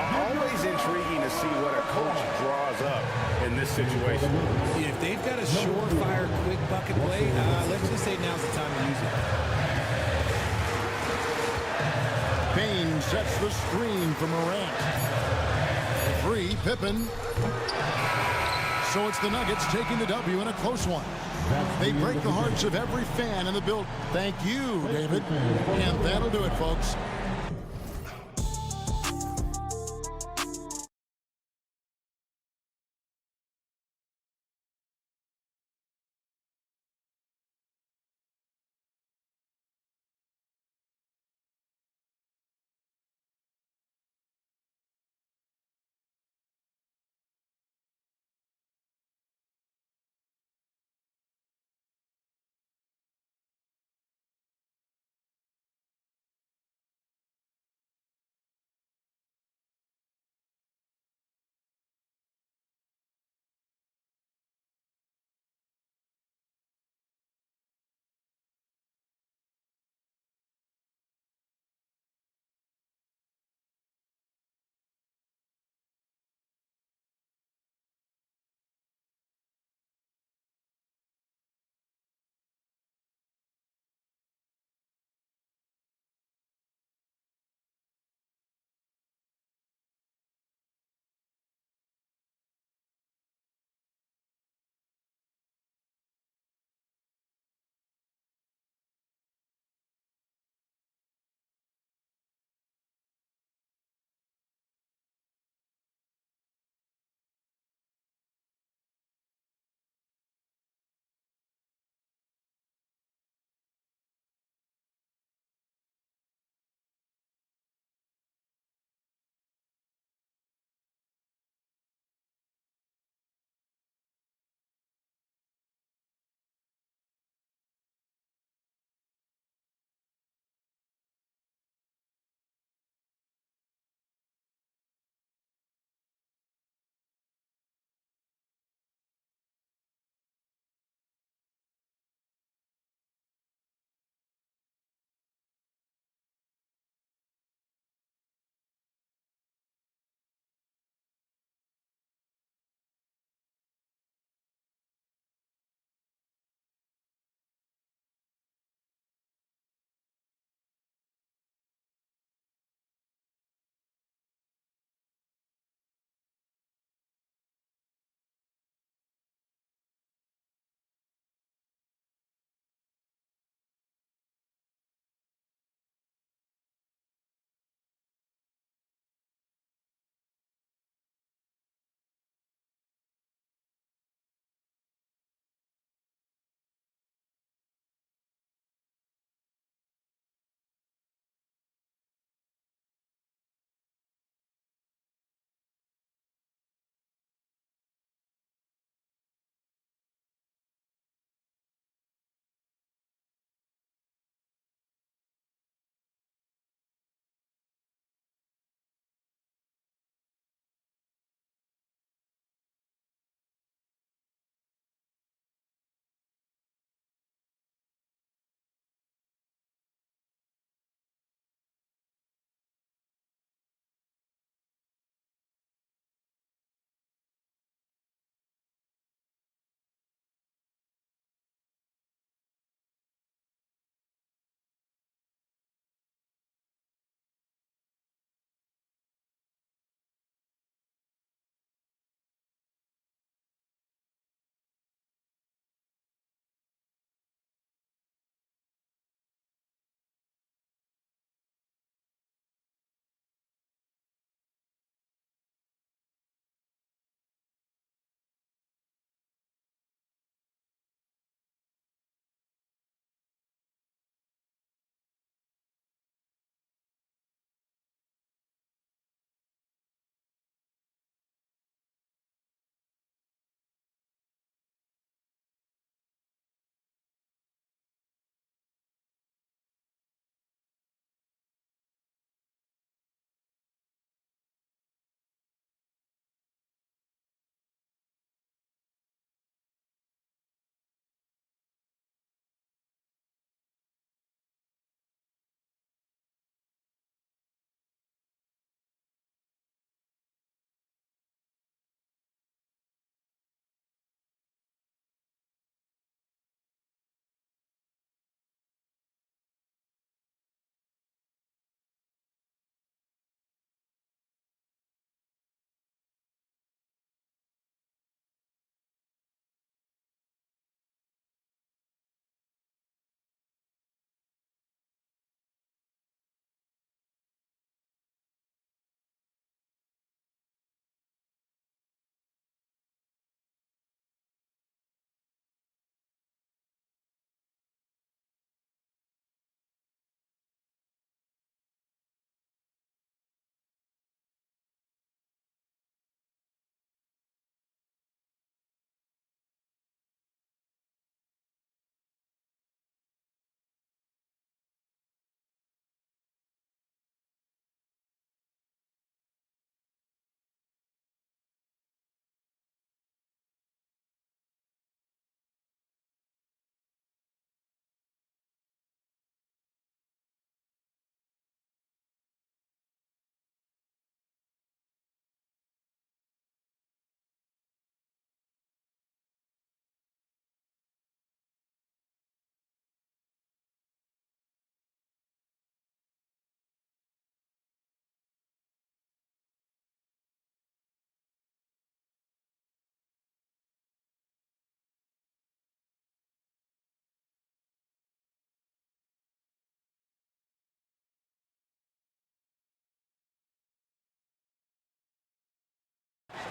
Always intriguing to see what a coach draws up in this situation. If they've got a surefire, quick bucket play, let's just say now's the time to use it. Bain sets the screen for Morant. 3, Pippen. So it's the Nuggets taking the W in a close one. They break the hearts of every fan in the build. Thank you, David. And that'll do it, folks.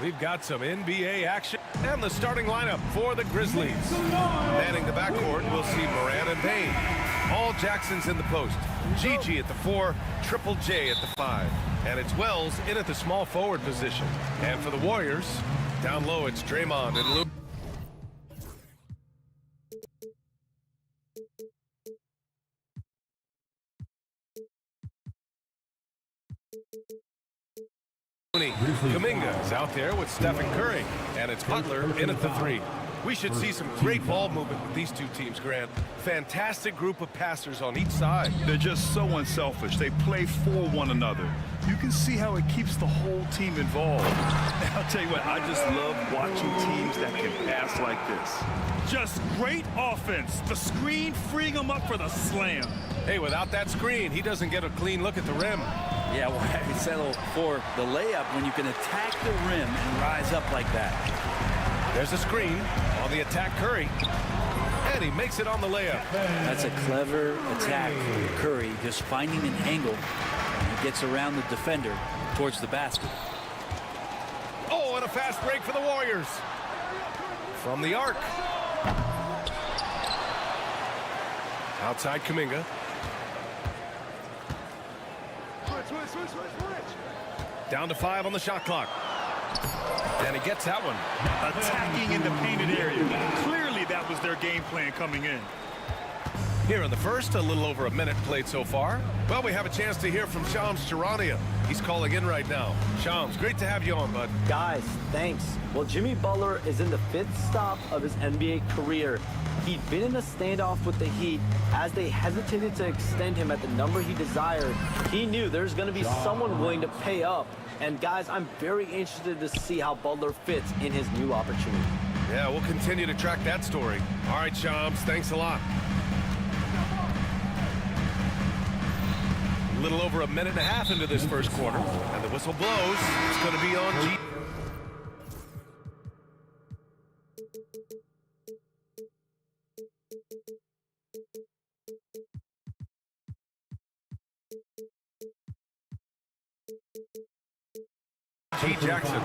We've got some NBA action and the starting lineup for the Grizzlies. Manning the backcourt, we'll see Morant and Bain. All Jacksons in the post. GG at the 4, Triple J at the 5. And it's Wells in at the small forward position. And for the Warriors, down low it's Draymond and Luke. Kuminga is out there with Stephen Curry, and it's Butler in at the 3. We should see some great ball movement with these two teams, Grant. Fantastic group of passers on each side. They're just so unselfish. They play for one another. You can see how it keeps the whole team involved. I'll tell you what, I just love watching teams that can pass like this. Just great offense. The screen freeing them up for the slam. Hey, without that screen, he doesn't get a clean look at the rim. Yeah, well, I settle for the layup when you can attack the rim and rise up like that. There's a screen on the attack, Curry. And he makes it on the layup. That's a clever attack from Curry, just finding an angle. He gets around the defender towards the basket. Oh, and a fast break for the Warriors. From the arc. Outside Kuminga. Down to 5 on the shot clock. And he gets that one. Attacking in the painted area. Clearly that was their game plan coming in. Here in the first, a little over a minute played so far. Well, we have a chance to hear from Shams Charania. He's calling in right now. Shams, great to have you on, bud. Guys, thanks. Well, Jimmy Butler is in the 5th stop of his NBA career. He'd been in a standoff with the Heat. As they hesitated to extend him at the number he desired, he knew there's going to be someone willing to pay up. And guys, I'm very interested to see how Butler fits in his new opportunity. Yeah, we'll continue to track that story. All right, Shams, thanks a lot. A little over a minute and a half into this first quarter, and the whistle blows. It's going to be on G. G. Jackson.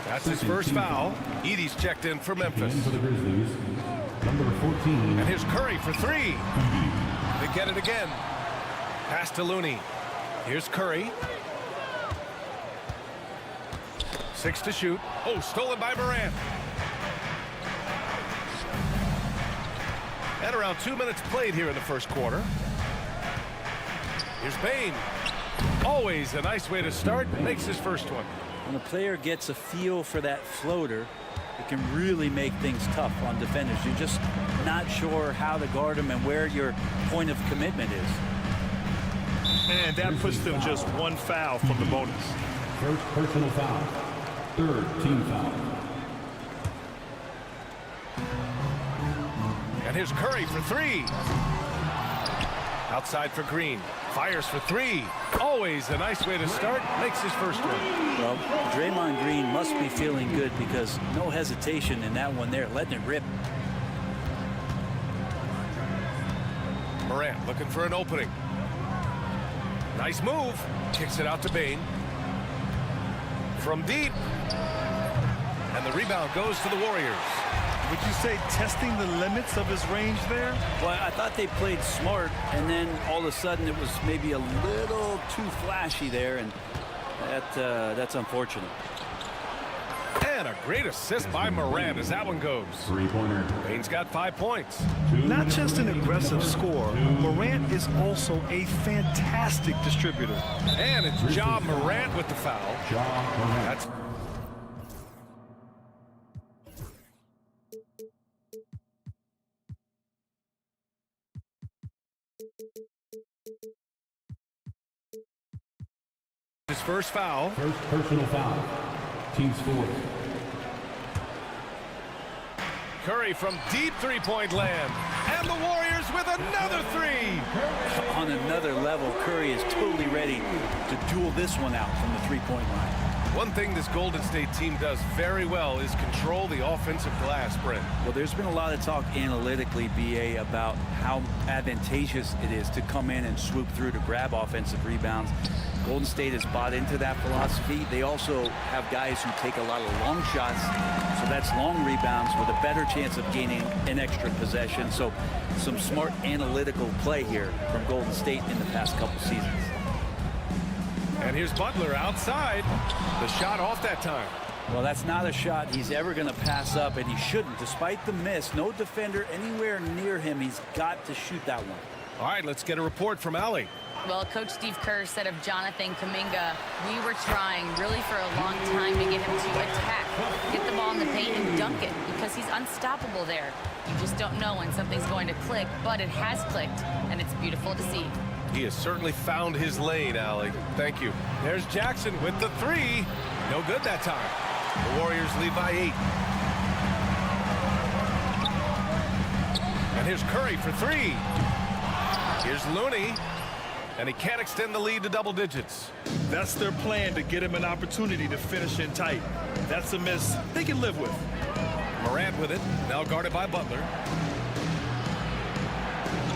That's his first foul. Edie's checked in for Memphis. Number 14. And here's Curry for 3. They get it again. Pass to Looney. Here's Curry. 6 to shoot. Oh, stolen by Morant. And around 2 minutes played here in the first quarter. Here's Bain. Always a nice way to start. Makes his first one. When a player gets a feel for that floater, it can really make things tough on defenders. You're just not sure how to guard them and where your point of commitment is. And that puts them just one foul from the bonus. First personal foul. Third team foul. And here's Curry for 3. Outside for Green. Fires for 3. Always a nice way to start. Makes his first one. Well, Draymond Green must be feeling good because no hesitation in that one there, letting it rip. Morant looking for an opening. Nice move. Kicks it out to Bain. From deep. And the rebound goes to the Warriors. Would you say testing the limits of his range there? Well, I thought they played smart, and then all of a sudden it was maybe a little too flashy there, and that's unfortunate. And a great assist by Morant as that one goes. Three-pointer. Bain's got 5 points. Not just an aggressive scorer, Morant is also a fantastic distributor. And it's Ja Morant with the foul. That's his first foul. First personal foul. Team's fourth. Curry from deep three-point land. And the Warriors with another 3. On another level, Curry is totally ready to duel this one out from the three-point line. One thing this Golden State team does very well is control the offensive glass, Brent. Well, there's been a lot of talk analytically, BA, about how advantageous it is to come in and swoop through to grab offensive rebounds. Golden State has bought into that philosophy. They also have guys who take a lot of long shots, so that's long rebounds with a better chance of gaining an extra possession. So some smart analytical play here from Golden State in the past couple seasons. And here's Butler outside. The shot off that time. Well, that's not a shot he's ever going to pass up, and he shouldn't. Despite the miss, no defender anywhere near him. He's got to shoot that one. All right, let's get a report from Allie. Well, Coach Steve Kerr said of Jonathan Kuminga, we were trying really for a long time to get him to attack, get the ball in the paint and dunk it, because he's unstoppable there. You just don't know when something's going to click, but it has clicked, and it's beautiful to see. He has certainly found his lane, Allie. Thank you. There's Jackson with the three. No good that time. The Warriors lead by 8. And here's Curry for 3. Here's Looney. And he can't extend the lead to double digits. That's their plan, to get him an opportunity to finish in tight. That's a miss they can live with. Morant with it, now guarded by Butler.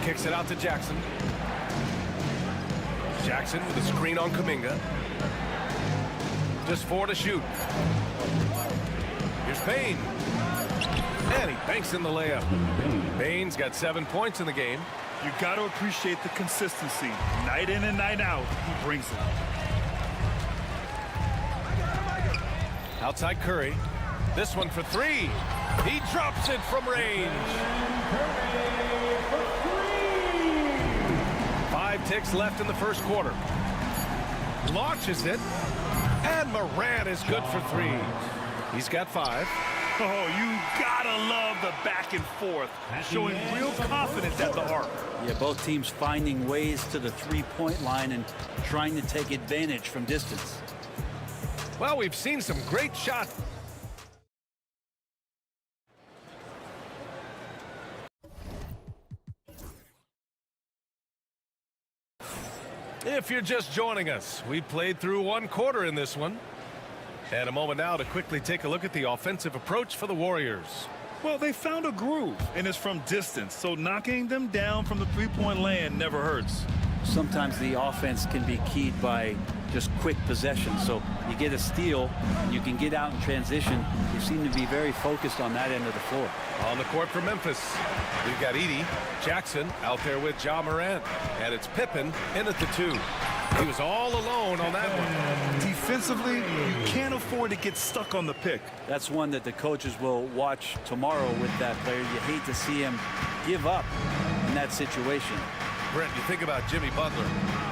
Kicks it out to Jackson. Jackson with a screen on Kuminga. Just 4 to shoot. Here's Payne. And he banks in the layup. Payne's got 7 points in the game. You got to appreciate the consistency. Night in and night out, he brings it. Outside Curry. This one for 3. He drops it from range. 5 ticks left in the first quarter. Launches it. And Morant is good for 3. He's got 5. Oh, you gotta love the back and forth, showing real confidence at the arc. Yeah, both teams finding ways to the three-point line and trying to take advantage from distance. Well, we've seen some great shots. If you're just joining us, we played through 1 quarter in this one. And a moment now to quickly take a look at the offensive approach for the Warriors. Well, they found a groove, and it's from distance, so knocking them down from the three-point land never hurts. Sometimes the offense can be keyed by just quick possession. So you get a steal, you can get out in transition. You seem to be very focused on that end of the floor. On the court for Memphis, we've got Edey Jackson out there with Ja Morant, and it's Pippen in at the 2. He was all alone on that one. Defensively, you can't afford to get stuck on the pick. That's one that the coaches will watch tomorrow with that player. You hate to see him give up in that situation. Brent, you think about Jimmy Butler.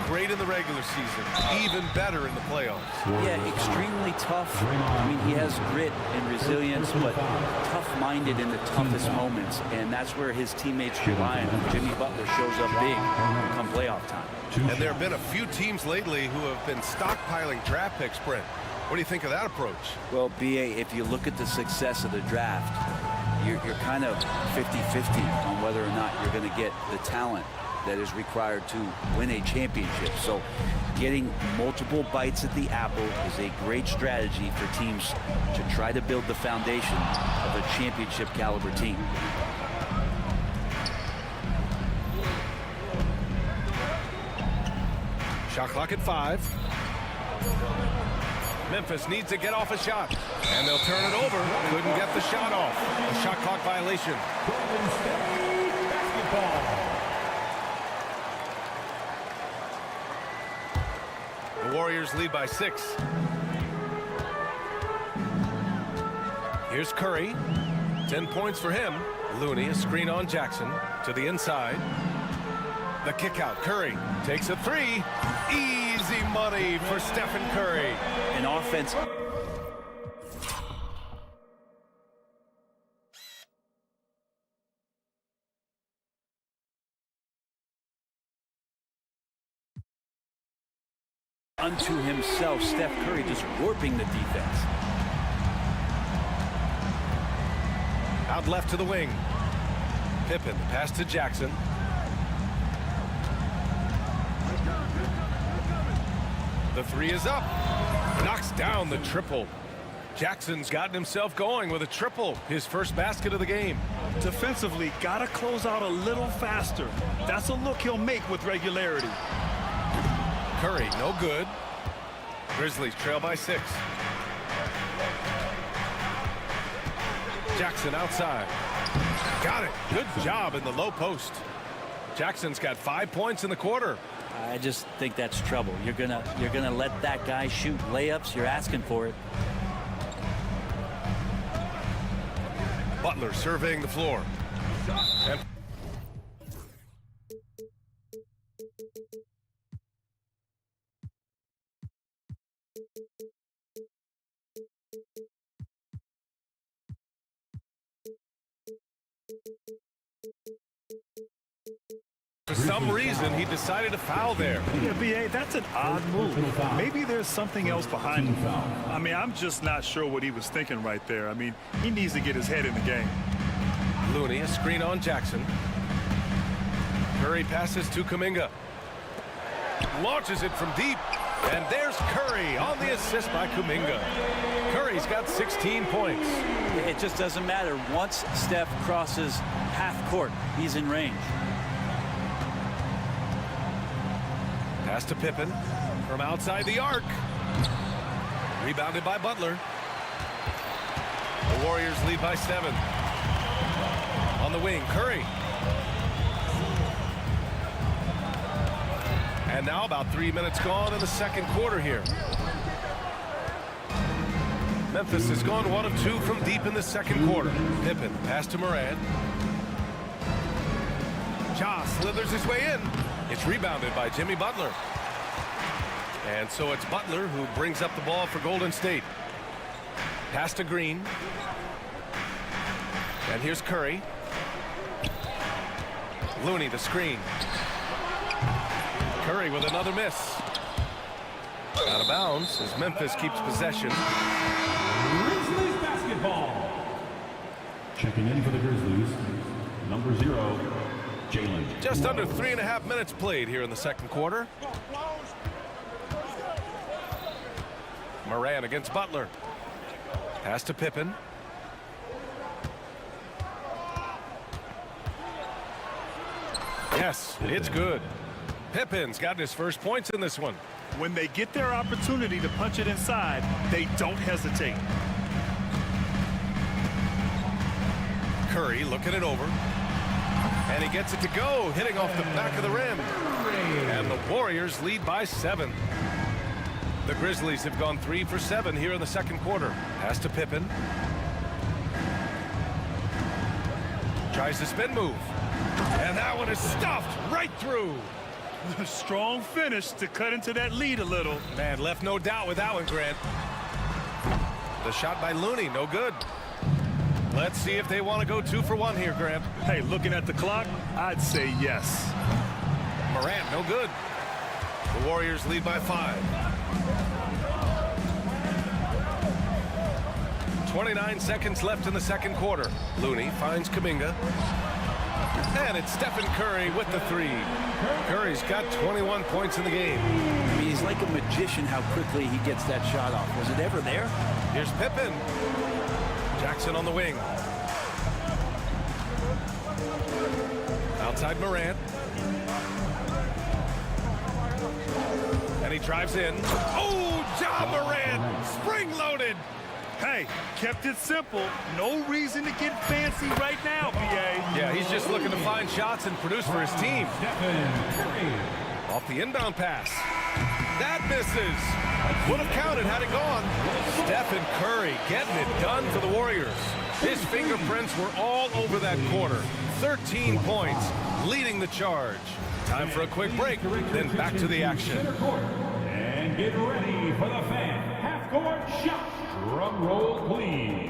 Great in the regular season, even better in the playoffs. Yeah, extremely tough. I mean, he has grit and resilience, but tough-minded in the toughest moments, and that's where his teammates rely on him. Jimmy Butler shows up big come playoff time. And there have been a few teams lately who have been stockpiling draft picks, Brent. What do you think of that approach? Well, B.A., if you look at the success of the draft, you're kind of 50-50 on whether or not you're going to get the talent that is required to win a championship. So getting multiple bites at the apple is a great strategy for teams to try to build the foundation of a championship caliber team. Shot clock at 5. Memphis needs to get off a shot, and they'll turn it over. Couldn't get the shot off. A shot clock violation. The Warriors lead by 6. Here's Curry. 10 points for him. Looney, a screen on Jackson to the inside. The kick out. Curry takes a 3. Easy money for Stephen Curry. An offense. Unto himself, Steph Curry just warping the defense. Out left to the wing. Pippen pass to Jackson. The 3 is up. Knocks down the triple. Jackson's gotten himself going with a triple. His first basket of the game. Defensively, gotta close out a little faster. That's a look he'll make with regularity. Curry, no good. Grizzlies trail by 6. Jackson outside. Got it. Good job in the low post. Jackson's got 5 points in the quarter. I just think that's trouble. You're gonna let that guy shoot layups. You're asking for it. Butler surveying the floor. And for some reason, he decided to foul there. Yeah, B.A., that's an odd move. Maybe there's something else behind it. I mean, I'm just not sure what he was thinking right there. I mean, he needs to get his head in the game. Looney, a screen on Jackson. Curry passes to Kuminga. Launches it from deep. And there's Curry on the assist by Kuminga. Curry's got 16 points. It just doesn't matter. Once Steph crosses half court, he's in range. Pass to Pippen from outside the arc. Rebounded by Butler. The Warriors lead by 7. On the wing, Curry. And now about 3 minutes gone in the second quarter here. Memphis has gone 1 of 2 from deep in the second quarter. Pippen, pass to Morant. Ja slithers his way in. It's rebounded by Jimmy Butler. And so it's Butler who brings up the ball for Golden State. Pass to Green. And here's Curry. Looney, the screen. Curry with another miss. Out of bounds as Memphis keeps possession. Grizzlies basketball. Checking in for the Grizzlies, number 0, Jalen. Just under 3.5 minutes played here in the second quarter. Morant against Butler. Pass to Pippen. Yes, it's good. Pippen's gotten his first points in this one. When they get their opportunity to punch it inside, they don't hesitate. Curry looking it over. And he gets it to go, hitting off the back of the rim. And the Warriors lead by 7. The Grizzlies have gone 3 for 7 here in the second quarter. Pass to Pippen. Tries the spin move. And that one is stuffed right through. A strong finish to cut into that lead a little. Man, left no doubt with that one, Grant. The shot by Looney, no good. Let's see if they want to go 2 for 1 here, Grant. Hey, looking at the clock, I'd say yes. Morant, no good. The Warriors lead by 5. 29 seconds left in the second quarter. Looney finds Kuminga. And it's Stephen Curry with the 3. Curry's got 21 points in the game. I mean, he's like a magician how quickly he gets that shot off. Was it ever there? Here's Pippen. Jackson on the wing. Outside Morant. And he drives in. Oh, Ja Morant, spring-loaded. Hey, kept it simple. No reason to get fancy right now, B.A. Yeah, he's just looking to find shots and produce for his team. Off the inbound pass. That misses. Would have counted had it gone. Stephen Curry getting it done for the Warriors. His fingerprints were all over that quarter. 13 points, leading the charge. Time for a quick break, then back to the action. And get ready for the fan half-court shot. Drum roll, please.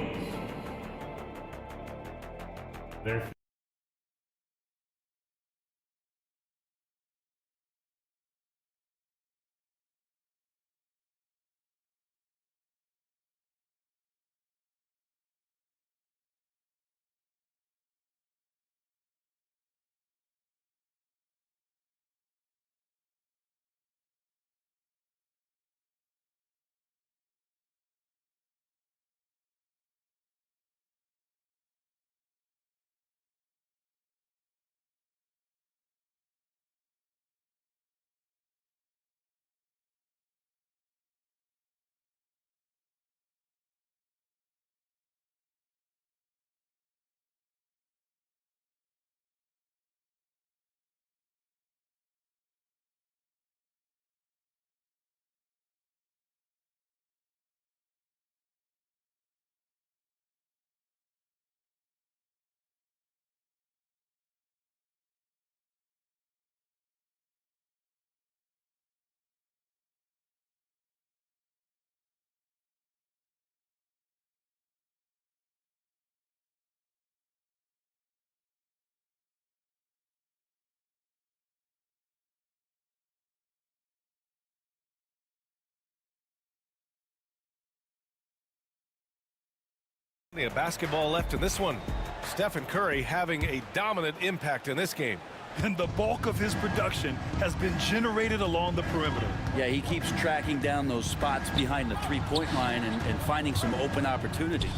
A basketball left in this one. Stephen Curry having a dominant impact in this game. And the bulk of his production has been generated along the perimeter. Yeah, he keeps tracking down those spots behind the three-point line and finding some open opportunities.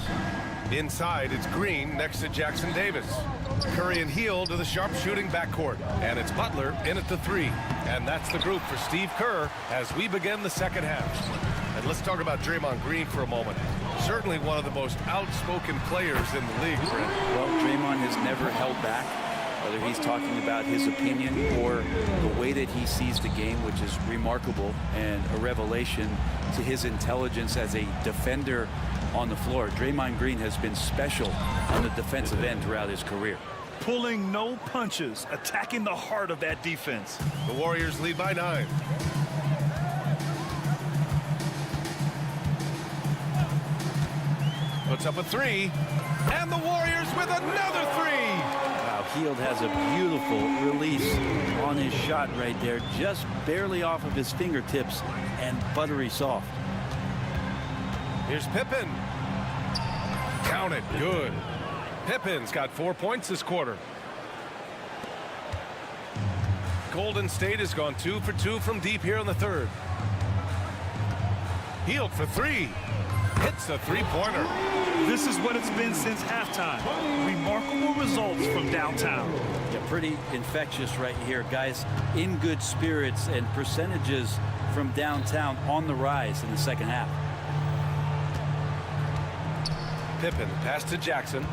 Inside, it's Green next to Jackson Davis. Curry and Hield to the sharp-shooting backcourt. And it's Butler in at the three. And that's the group for Steve Kerr as we begin the second half. And let's talk about Draymond Green for a moment. Certainly one of the most outspoken players in the league. Well, Draymond has never held back, whether he's talking about his opinion or the way that he sees the game, which is remarkable and a revelation to his intelligence as a defender on the floor. Draymond Green has been special on the defensive end throughout his career. Pulling no punches, attacking the heart of that defense. The Warriors lead by 9. Puts up a three, and the Warriors with another three. Wow, Hield has a beautiful release on his shot right there, just barely off of his fingertips and buttery soft. Here's Pippen. Count it, good. Pippen's got 4 points this quarter. Golden State has gone 2 for 2 from deep here in the third. Hield for three. Hits the three-pointer. This is what it's been since halftime. Remarkable results from downtown. Yeah, pretty infectious right here, guys. In good spirits and percentages from downtown on the rise in the second half. Pippen pass to Jackson.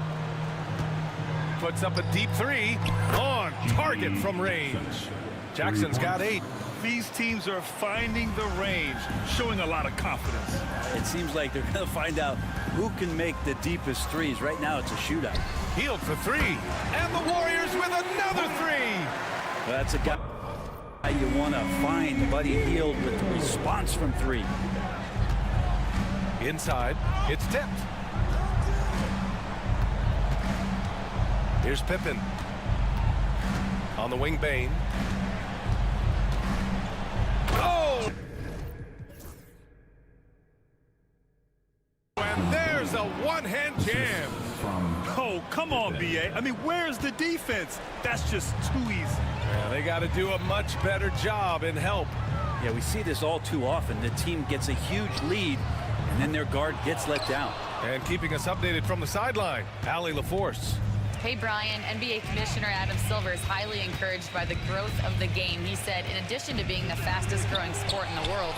Puts up a deep three. On target from range. Jackson's got 8. These teams are finding the range, showing a lot of confidence. It seems like they're going to find out who can make the deepest threes. Right now, it's a shootout. Hield for three. And the Warriors with another three. Well, that's a guy you want to find, Buddy Hield, with the response from three. Inside, it's tipped. Here's Pippen. On the wing, Bane. Oh! And there's a one-hand jam. Oh, come on, B.A. I mean, where's the defense? That's just too easy. Yeah, they got to do a much better job in help. Yeah, we see this all too often. The team gets a huge lead, and then their guard gets let down. And keeping us updated from the sideline, Allie LaForce. Hey, Brian, NBA Commissioner Adam Silver is highly encouraged by the growth of the game. He said, in addition to being the fastest growing sport in the world,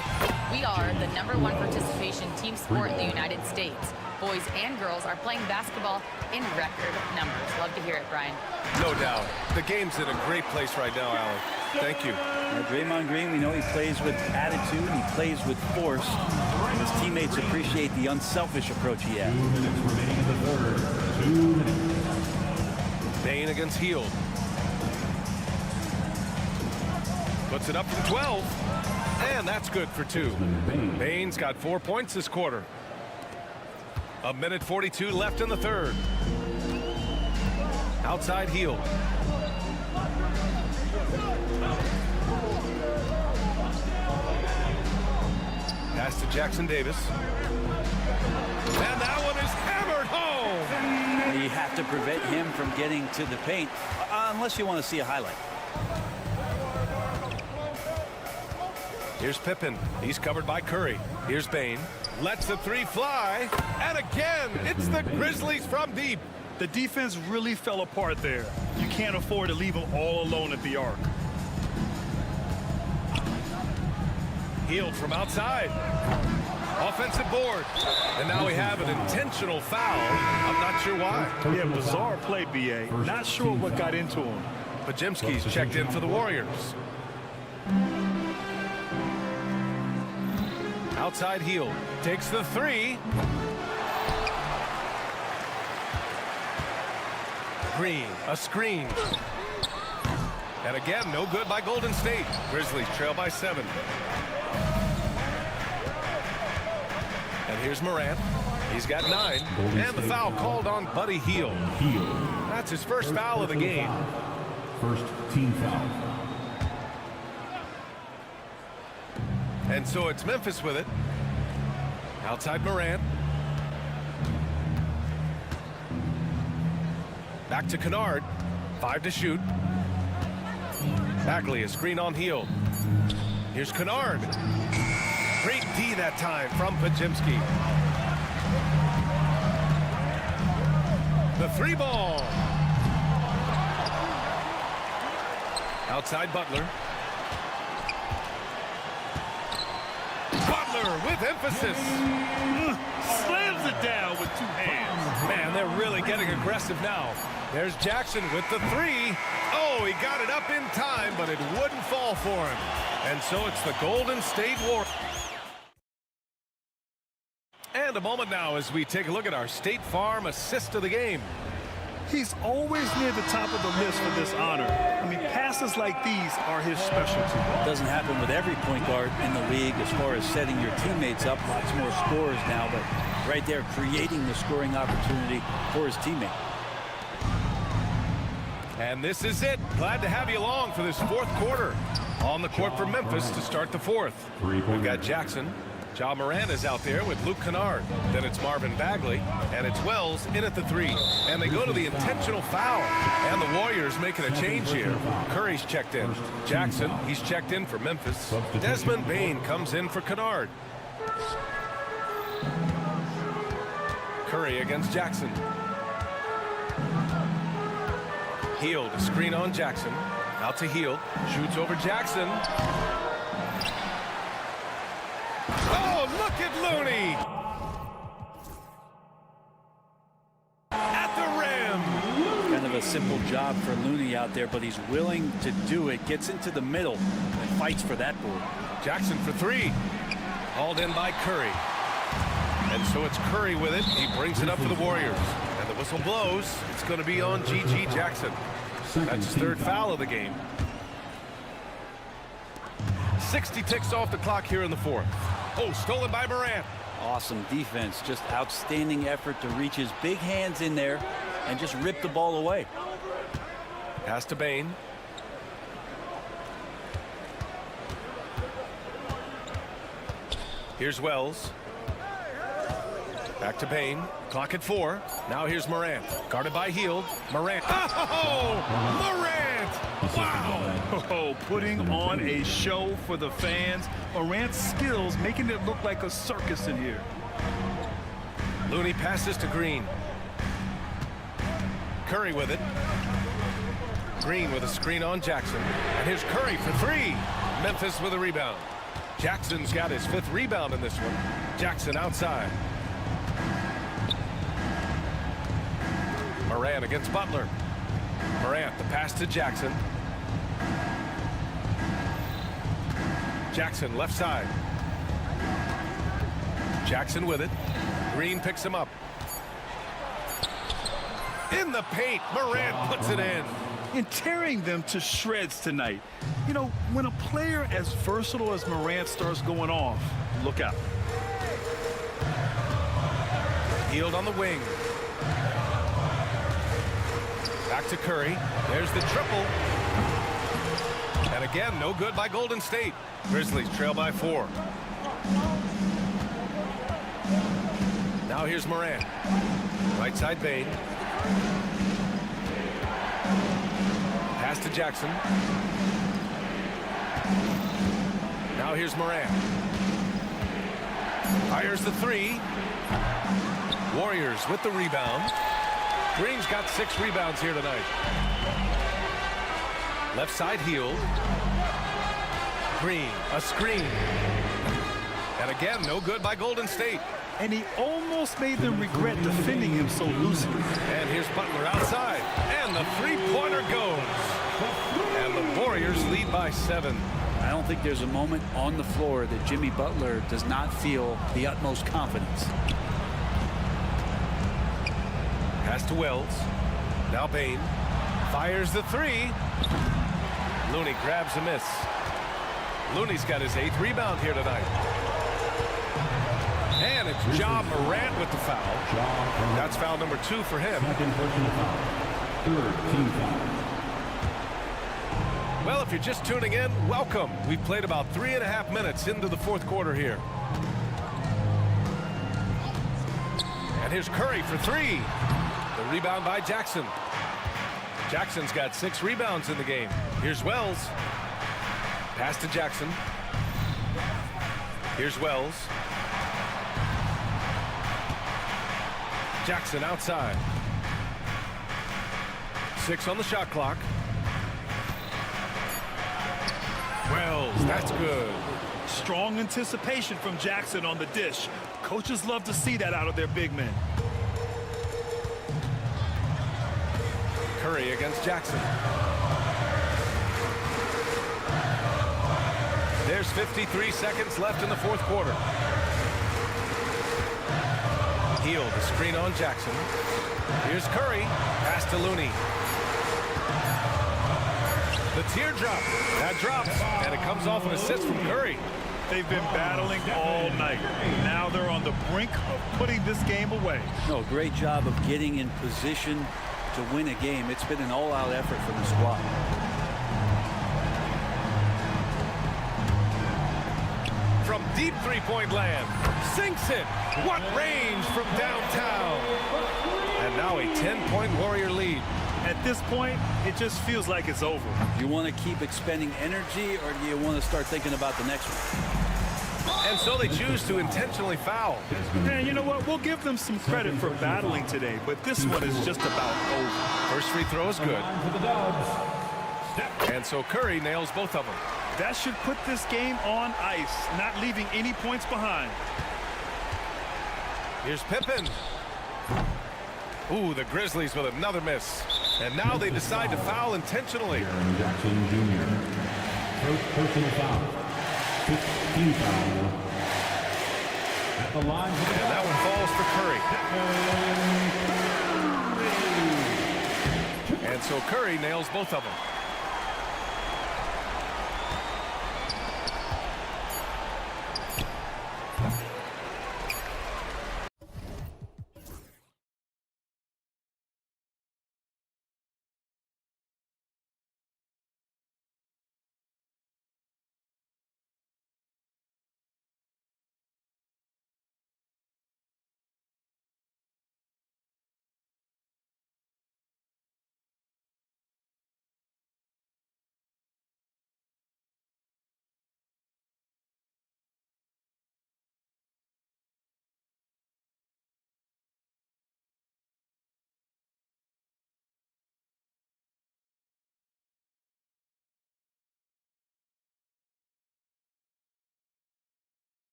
we are the #1 participation team sport in the United States. Boys and girls are playing basketball in record numbers. Love to hear it, Brian. No doubt. The game's in a great place right now, Allie. Thank you. Now, Draymond Green, we know he plays with attitude, he plays with force. And his teammates appreciate the unselfish approach he has. 2 minutes remaining in the third. 2 minutes. Bane against Hield. Puts it up from 12. And that's good for 2. Bane's got 4 points this quarter. 1:42 left in the third. Outside Hield. Pass to Jackson Davis. And that one is hammered home. You have to prevent him from getting to the paint, unless you want to see a highlight. Here's Pippen. He's covered by Curry. Here's Bane. Lets the three fly. And again, it's the Grizzlies from deep. The defense really fell apart there. You can't afford to leave them all alone at the arc. Hield from outside. Offensive board. And now we have an intentional foul. I'm not sure why. Yeah, bizarre play, B.A. Not sure what got into him. Pajemski's checked in for the Warriors. Outside Hield. Takes the three. Green, a screen. And again, no good by Golden State. Grizzlies trail by 7. And here's Morant. He's got 9. And the foul called on Buddy Hield. That's his first foul of the game. First team foul. And so it's Memphis with it. Outside Morant. Back to Kennard. 5 to shoot. Bagley, a screen on heel. Here's Kennard. Great D that time from Pajimski. The 3 ball. Outside Butler. Butler with emphasis. Slams it down with 2 hands. Man, they're really getting aggressive now. There's Jackson with the 3. Oh, he got it up in time, but it wouldn't fall for him. And so it's the Golden State Warriors. And a moment now as we take a look at our State Farm assist of the game. He's always near the top of the list for this honor. I mean, passes like these are his specialty. Doesn't happen with every point guard in the league as far as setting your teammates up. Lots more scorers now, but right there creating the scoring opportunity for his teammate. And this is it. Glad to have you along for this 4th quarter. On the court for Memphis to start the 4th. We've got Jackson. Ja Morant is out there with Luke Kennard. Then it's Marvin Bagley. And it's Wells in at the 3. And they go to the intentional foul. And the Warriors making a change here. Curry's checked in. Jackson, he's checked in for Memphis. Desmond Bane comes in for Kennard. Curry against Jackson. Hield, a screen on Jackson. Out to Hield. Shoots over Jackson. Oh, look at Looney! At the rim! Kind of a simple job for Looney out there, but he's willing to do it. Gets into the middle and fights for that board. Jackson for 3. Hauled in by Curry. And so it's Curry with it. He brings it up for the Warriors. And the whistle blows. It's going to be on G.G. Jackson. That's his 3rd foul of the game. 60 ticks off the clock here in the 4th. Oh, stolen by Morant. Awesome defense. Just outstanding effort to reach his big hands in there and just rip the ball away. Pass to Bane. Here's Wells. Back to Bane. Clock at 4. Now here's Morant. Guarded by Hield. Morant. Oh! Morant! Wow! Oh, putting on a show for the fans. Morant's skills making it look like a circus in here. Looney passes to Green. Curry with it. Green with a screen on Jackson. And here's Curry for 3. Memphis with a rebound. Jackson's got his 5th rebound in this one. Jackson outside. Morant against Butler. Morant, the pass to Jackson. Jackson left side. Jackson with it. Green picks him up. In the paint, Morant puts it in. And tearing them to shreds tonight. You know, when a player as versatile as Morant starts going off, look out. Hield on the wing. Back to Curry. There's the triple. And again, no good by Golden State. Grizzlies trail by 4. Now here's Morant. Right side Bane. Pass to Jackson. Now here's Morant. Fires the 3. Warriors with the rebound. Green's got 6 rebounds here tonight. Left side Hield. Green, a screen. And again, no good by Golden State. And he almost made them regret defending him so loosely. And here's Butler outside. And the 3-pointer goes. And the Warriors lead by 7. I don't think there's a moment on the floor that Jimmy Butler does not feel the utmost confidence. Pass to Wells. Now Bane. Fires the 3. Looney grabs a miss. Looney's got his 8th rebound here tonight. And it's Ja Morant with the foul. That's foul number 2 for him. Well, if you're just tuning in, welcome. We've played about 3.5 minutes into the 4th quarter here. And here's Curry for 3. The rebound by Jackson. Jackson's got 6 rebounds in the game. Here's Wells. Pass to Jackson. Here's Wells. Jackson outside. 6 on the shot clock. Wells, that's good. Strong anticipation from Jackson on the dish. Coaches love to see that out of their big men. Curry against Jackson. There's 53 seconds left in the fourth quarter. Heel, the screen on Jackson. Here's Curry. Pass to Looney. The teardrop. That drops, and it comes off an assist from Curry. They've been battling all night. Now they're on the brink of putting this game away. No, great job of getting in position to win a game. It's been an all-out effort from the squad. From deep three-point land. Sinks it. What range from downtown. And now a 10-point Warrior lead. At this point, it just feels like it's over. You want to keep expending energy, or do you want to start thinking about the next one? And so they choose to intentionally foul. And you know what? We'll give them some credit for battling today, but this one is just about over. First free throw is good. And so Curry nails both of them. That should put this game on ice, not leaving any points behind. Here's Pippen. Ooh, the Grizzlies with another miss. And now they decide to foul intentionally. Jackson Jr. First personal foul. 15 foul. At the line. And that one falls for Curry. And so Curry nails both of them.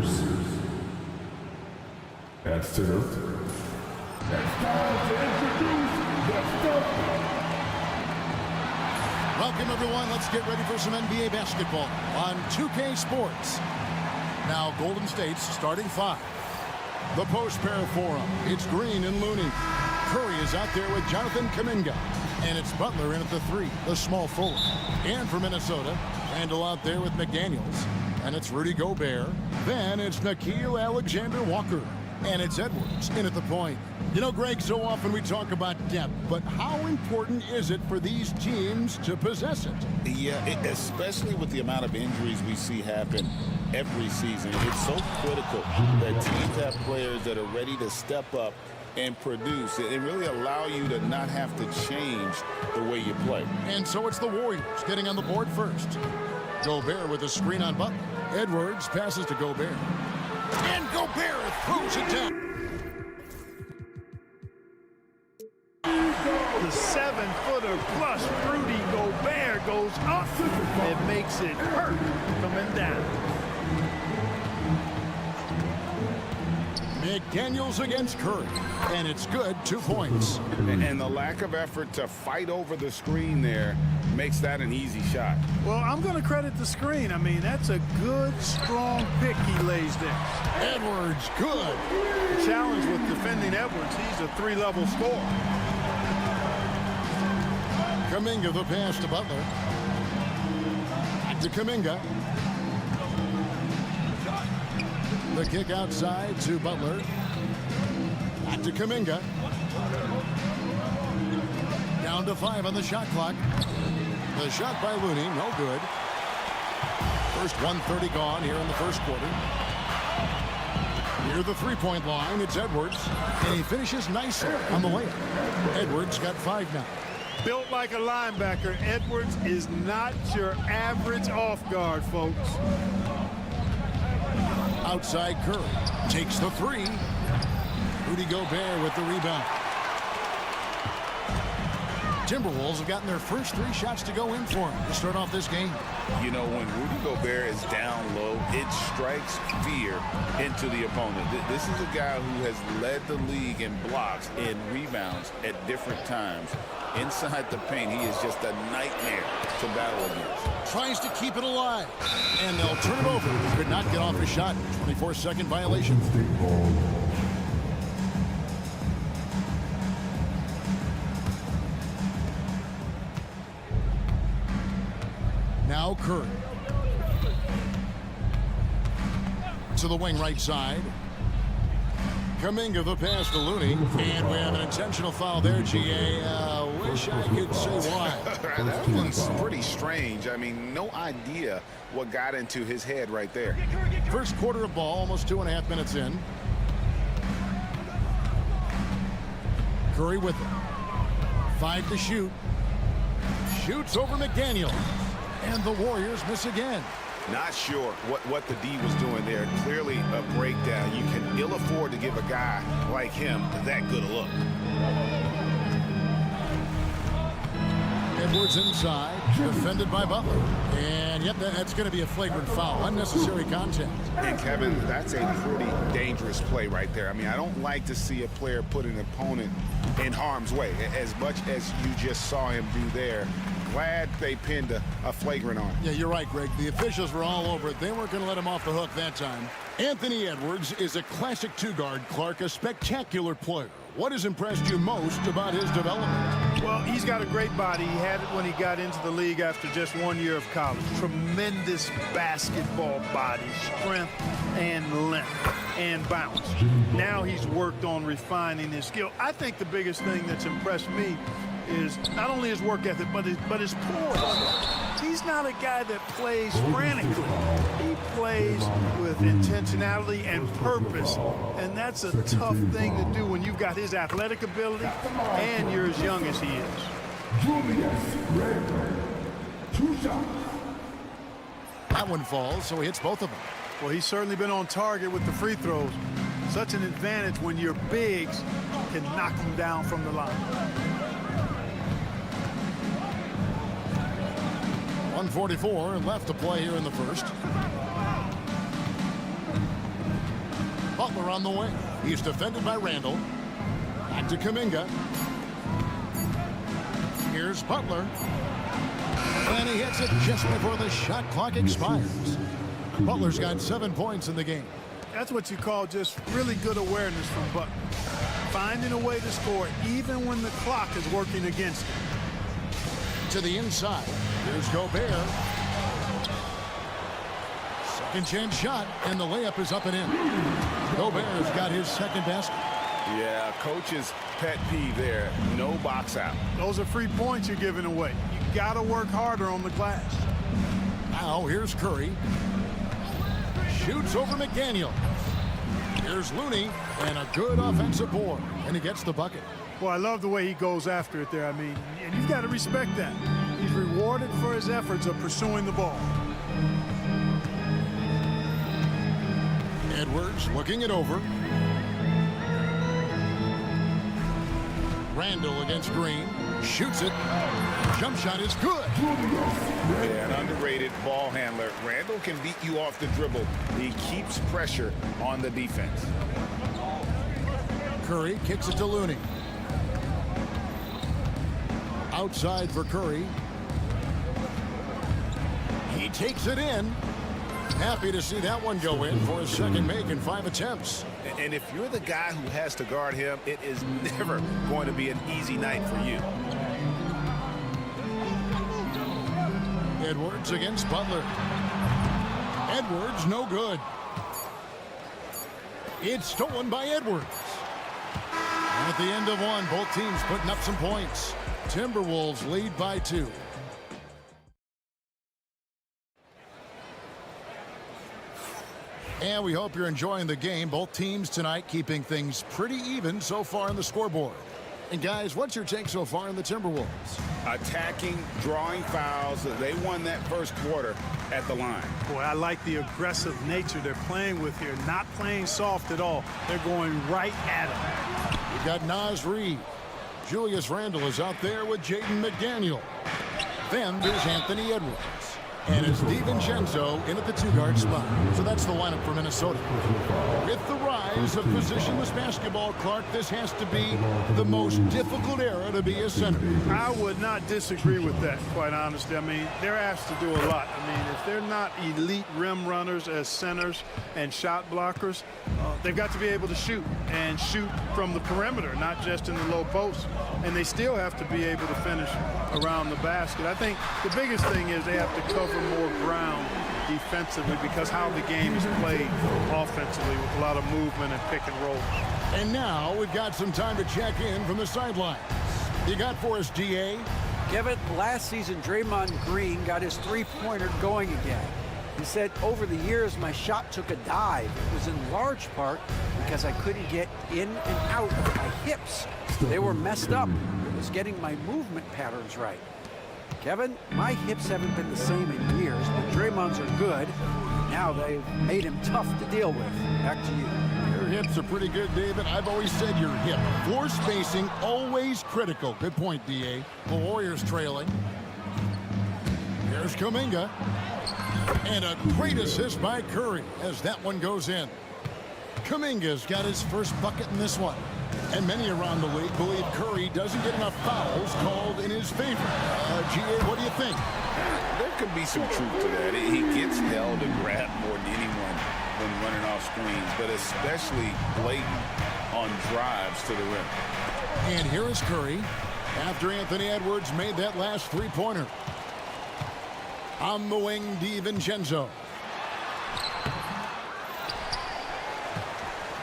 leaders. At center, it's time to introduce the starter. Welcome, everyone. Let's get ready for some NBA basketball on 2K Sports. Now, Golden State's starting five. The post pair for him. It's Green and Looney. Curry is out there with Jonathan Kuminga. And it's Butler in at the three, the small forward. And for Minnesota, Randall out there with McDaniels. And it's Rudy Gobert. Then it's Nickeil Alexander-Walker. And it's Edwards in at the point. You know, Greg, so often we talk about depth, but how important is it for these teams to possess it? Yeah, especially with the amount of injuries we see happen every season. It's so critical that teams have players that are ready to step up and produce and really allow you to not have to change the way you play. And so it's the Warriors getting on the board first. Gobert with a screen on Butler. Edwards passes to Gobert. And Gobert throws it down. The 7-footer plus Rudy Gobert goes up. It makes it hurt coming down. McDaniels against Curry, and it's good, 2 points. And the lack of effort to fight over the screen there makes that an easy shot. Well, I'm going to credit the screen. I mean, that's a good, strong pick he lays there. Edwards, good. The challenge with defending Edwards, he's a 3-level scorer. Kuminga the pass to Butler. Back to Kuminga. The kick outside to Butler. Back to Kuminga. Down to 5 on the shot clock. The shot by Looney, no good. First 1:30 gone here in the first quarter. Near the three-point line, it's Edwards. And he finishes nicely on the layup. Edwards got 5 now. Built like a linebacker, Edwards is not your average off guard, folks. Outside Curry takes the 3. Rudy Gobert with the rebound. Timberwolves have gotten their first 3 shots to go in for him to start off this game. You know, when Rudy Gobert is down low, it strikes fear into the opponent. This is a guy who has led the league in blocks and rebounds at different times. Inside the paint, he is just a nightmare to battle against. Tries to keep it alive. And they'll turn it over. He could not get off the shot. 24-second violation. Now Curry. To the wing right side. Kuminga the pass to Looney. And we have an intentional foul there, GA. Wish I could say why. That was pretty strange. I mean, no idea what got into his head right there. First quarter of ball, almost 2.5 minutes in. Curry with it. 5 to shoot. Shoots over McDaniel. And the Warriors miss again. Not sure what the D was doing there. Clearly a breakdown. You can ill afford to give a guy like him that good a look. Edwards inside, defended by Butler. And yep, that's going to be a flagrant foul. Unnecessary contact. And Kevin, that's a pretty dangerous play right there. I mean, I don't like to see a player put an opponent in harm's way as much as you just saw him do there. Glad they pinned a flagrant on him. Yeah, you're right, Greg. The officials were all over it. They weren't going to let him off the hook that time. Anthony Edwards is a classic 2-guard, Clark, a spectacular player. What has impressed you most about his development? Well, he's got a great body. He had it when he got into the league after just 1 year of college. Tremendous basketball body, strength and length and bounce. Now he's worked on refining his skill. I think the biggest thing that's impressed me is not only his work ethic, but his poise. He's not a guy that plays frantically. He plays with intentionality and purpose, and that's a tough thing to do when you've got his athletic ability and you're as young as he is. Julius Randle. 2 shots. That one falls, so he hits both of them. Well, he's certainly been on target with the free throws. Such an advantage when your bigs can knock them down from the line. 1:44 left to play here in the first. Butler on the wing. He's defended by Randall. Back to Kuminga. Here's Butler. And he hits it just before the shot clock expires. Butler's got 7 points in the game. That's what you call just really good awareness from Butler. Finding a way to score even when the clock is working against him. To the inside. Here's Gobert. Second chance shot, and the layup is up and in. Gobert's got his second basket. Yeah, coach's pet peeve there. No box out. Those are free points you're giving away. You got to work harder on the glass. Now here's Curry. Shoots over McDaniel. Here's Looney, and a good offensive board, and he gets the bucket. Well, I love the way he goes after it there. I mean, and you've got to respect that. He's rewarded for his efforts of pursuing the ball. Edwards looking it over. Randall against Green. Shoots it. Jump shot is good. Yeah, an underrated ball handler. Randall can beat you off the dribble. He keeps pressure on the defense. Curry kicks it to Looney. Outside for Curry. He takes it in. Happy to see that one go in for his second make in 5 attempts. And if you're the guy who has to guard him, it is never going to be an easy night for you. Edwards against Butler. Edwards no good. It's stolen by Edwards. At the end of one, both teams putting up some points. Timberwolves lead by 2. And we hope you're enjoying the game. Both teams tonight keeping things pretty even so far on the scoreboard. And guys, what's your take so far in the Timberwolves? Attacking, drawing fouls. They won that first quarter at the line. Boy, I like the aggressive nature they're playing with here. Not playing soft at all. They're going right at him. We've got Naz Reid. Julius Randle is out there with Jaden McDaniel. Then there's Anthony Edwards. And it's DiVincenzo in at the 2-guard spot. So that's the lineup for Minnesota. With the rise of positionless basketball, Clark, this has to be the most difficult era to be a center. I would not disagree with that, quite honestly. I mean, they're asked to do a lot. I mean, if they're not elite rim runners as centers and shot blockers, they've got to be able to shoot and shoot from the perimeter, not just in the low post. And they still have to be able to finish around the basket. I think the biggest thing is they have to cover more ground defensively because how the game is played offensively with a lot of movement and pick and roll. And now we've got some time to check in from the sidelines. You got for us, DA? Kevin, last season, Draymond Green got his three-pointer going again. He said, over the years, my shot took a dive. It was in large part because I couldn't get in and out of my hips. They were messed up. It was getting my movement patterns right. Kevin, my hips haven't been the same in years, but Draymond's are good. Now they've made him tough to deal with. Back to you. Your hips are pretty good, David. I've always said your hip. Floor spacing, always critical. Good point, DA. The Warriors trailing. Here's Kuminga. And a great assist by Curry as that one goes in. Kuminga's got his first bucket in this one. And many around the league believe Curry doesn't get enough fouls called in his favor. GA, what do you think? There could be some truth to that. He gets held and grabbed more than anyone when running off screens, but especially blatant on drives to the rim. And here is Curry after Anthony Edwards made that last three-pointer. On the wing, DiVincenzo.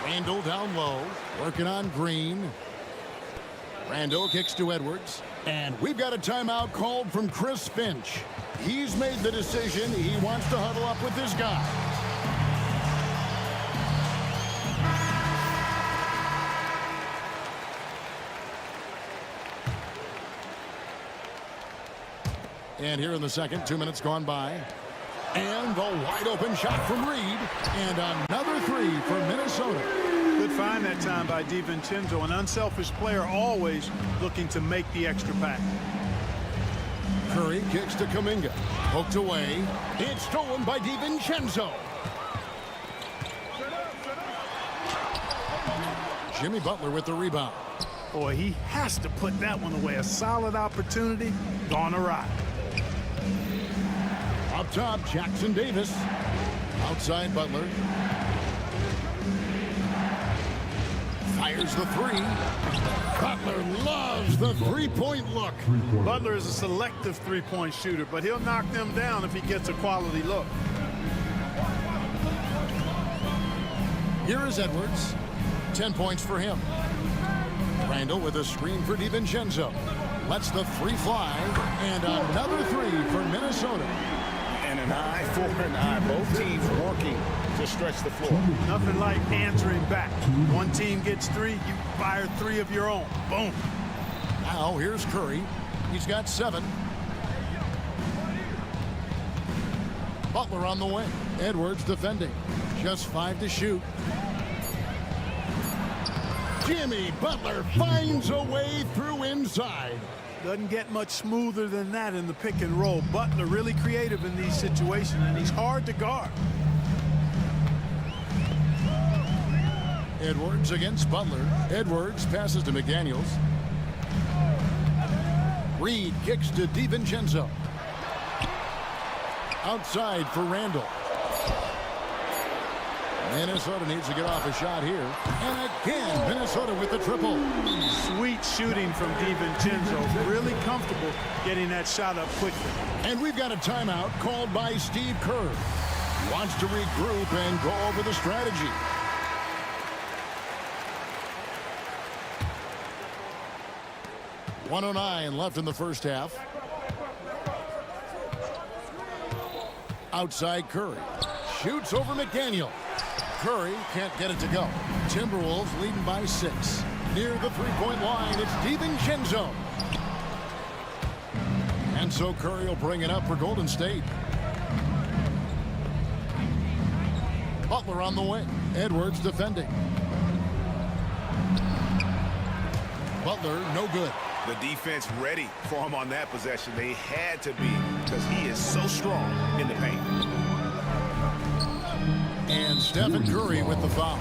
Randall down low, working on Green. Randall kicks to Edwards. And we've got a timeout called from Chris Finch. He's made the decision. He wants to huddle up with his guys. And here in the second, 2 minutes gone by. And the wide open shot from Reid. And another three for Minnesota. Good find that time by DiVincenzo. An unselfish player always looking to make the extra pass. Curry kicks to Kuminga. Poked away. It's stolen by DiVincenzo. Jimmy Butler with the rebound. Boy, he has to put that one away. A solid opportunity, gone awry. Up top, Jackson Davis. Outside, Butler. Fires the three. Butler loves the three-point look. Butler is a selective three-point shooter, but he'll knock them down if he gets a quality look. Here is Edwards. 10 points for him. Randall with a screen for DiVincenzo. Lets the three fly, and another three for Minnesota. And an eye for an eye. Both teams working to stretch the floor. Nothing like answering back. One team gets three, you fire three of your own. Boom. Now here's Curry. He's got 7. Butler on the wing. Edwards defending. Just 5 to shoot. Jimmy Butler finds a way through inside. Doesn't get much smoother than that in the pick and roll. Butler really creative in these situations, and he's hard to guard. Edwards against Butler. Edwards passes to McDaniels. Reed kicks to DiVincenzo. Outside for Randall. Minnesota needs to get off a shot here. And again, Minnesota with the triple. Sweet shooting from DiVincenzo. Really comfortable getting that shot up quickly. And we've got a timeout called by Steve Kerr. He wants to regroup and go over the strategy. .109 left in the first half. Outside Curry. Shoots over McDaniel. Curry can't get it to go. Timberwolves leading by 6. Near the three-point line, it's DiVincenzo. And so Curry will bring it up for Golden State. Butler on the wing. Edwards defending. Butler, no good. The defense ready for him on that possession. They had to be, because he is so strong in the paint. And Stephen Curry with the foul.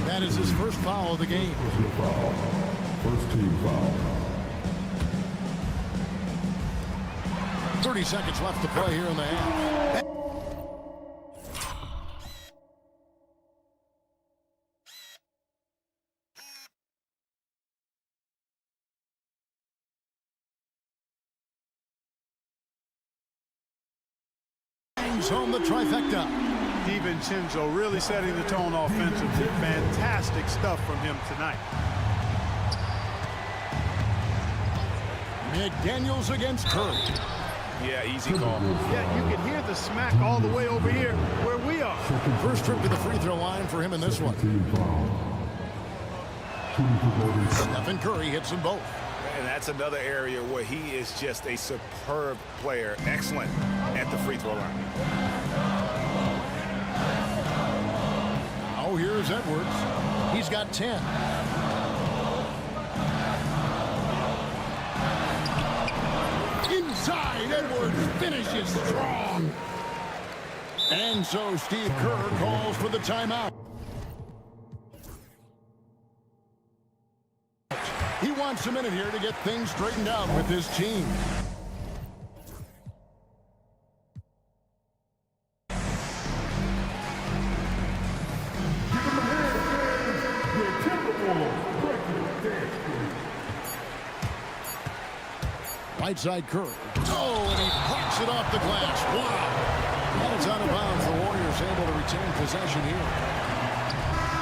That is his first foul of the game. First team foul. 30 seconds left to play here in the half. Home the trifecta. DiVincenzo really setting the tone offensively. Fantastic stuff from him tonight. McDaniels against Curry. Yeah, easy call. Yeah, you can hear the smack all the way over here where we are. First trip to the free throw line for him in this one. Stephen Curry hits them both. And that's another area where he is just a superb player. Excellent at the free throw line. Oh, here's Edwards. He's got 10. Inside, Edwards finishes strong. And so Steve Kerr calls for the timeout. He wants a minute here to get things straightened out with his team. Right side Curry. Oh, and he plucks it off the glass. Wow. And it's out of bounds. The Warriors able to retain possession here.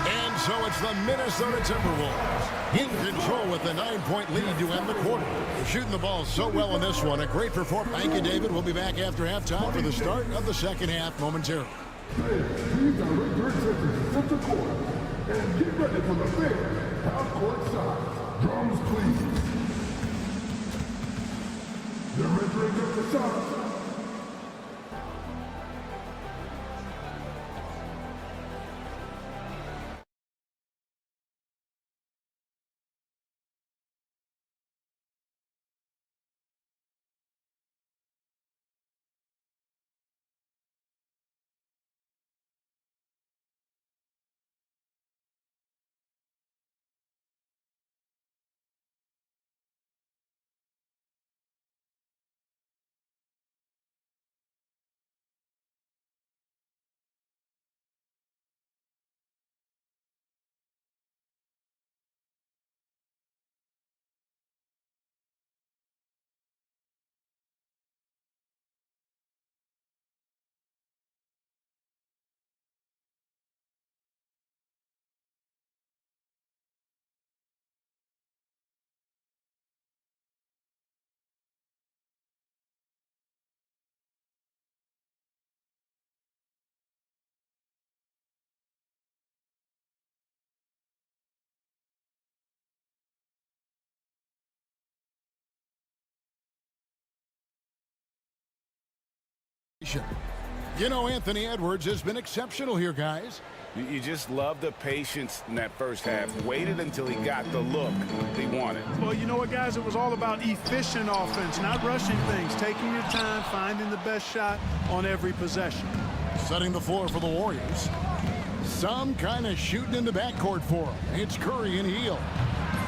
And so it's the Minnesota Timberwolves in control with a 9-point lead to end the quarter. They're shooting the ball so well in this one. A great performance. Thank you, David. We'll be back after halftime for the start of the second half momentarily. Please direct your attention to center court and get ready for the fifth half-court shot. Drums, please. They're entering up the shot. action. You know, Anthony Edwards has been exceptional here, guys. You just love the patience in that first half. Waited until he got the look he wanted. Well, you know what, guys? It was all about efficient offense, not rushing things, taking your time, finding the best shot on every possession. Setting the floor for the Warriors. Some kind of shooting in the backcourt for him. It's Curry and Hield.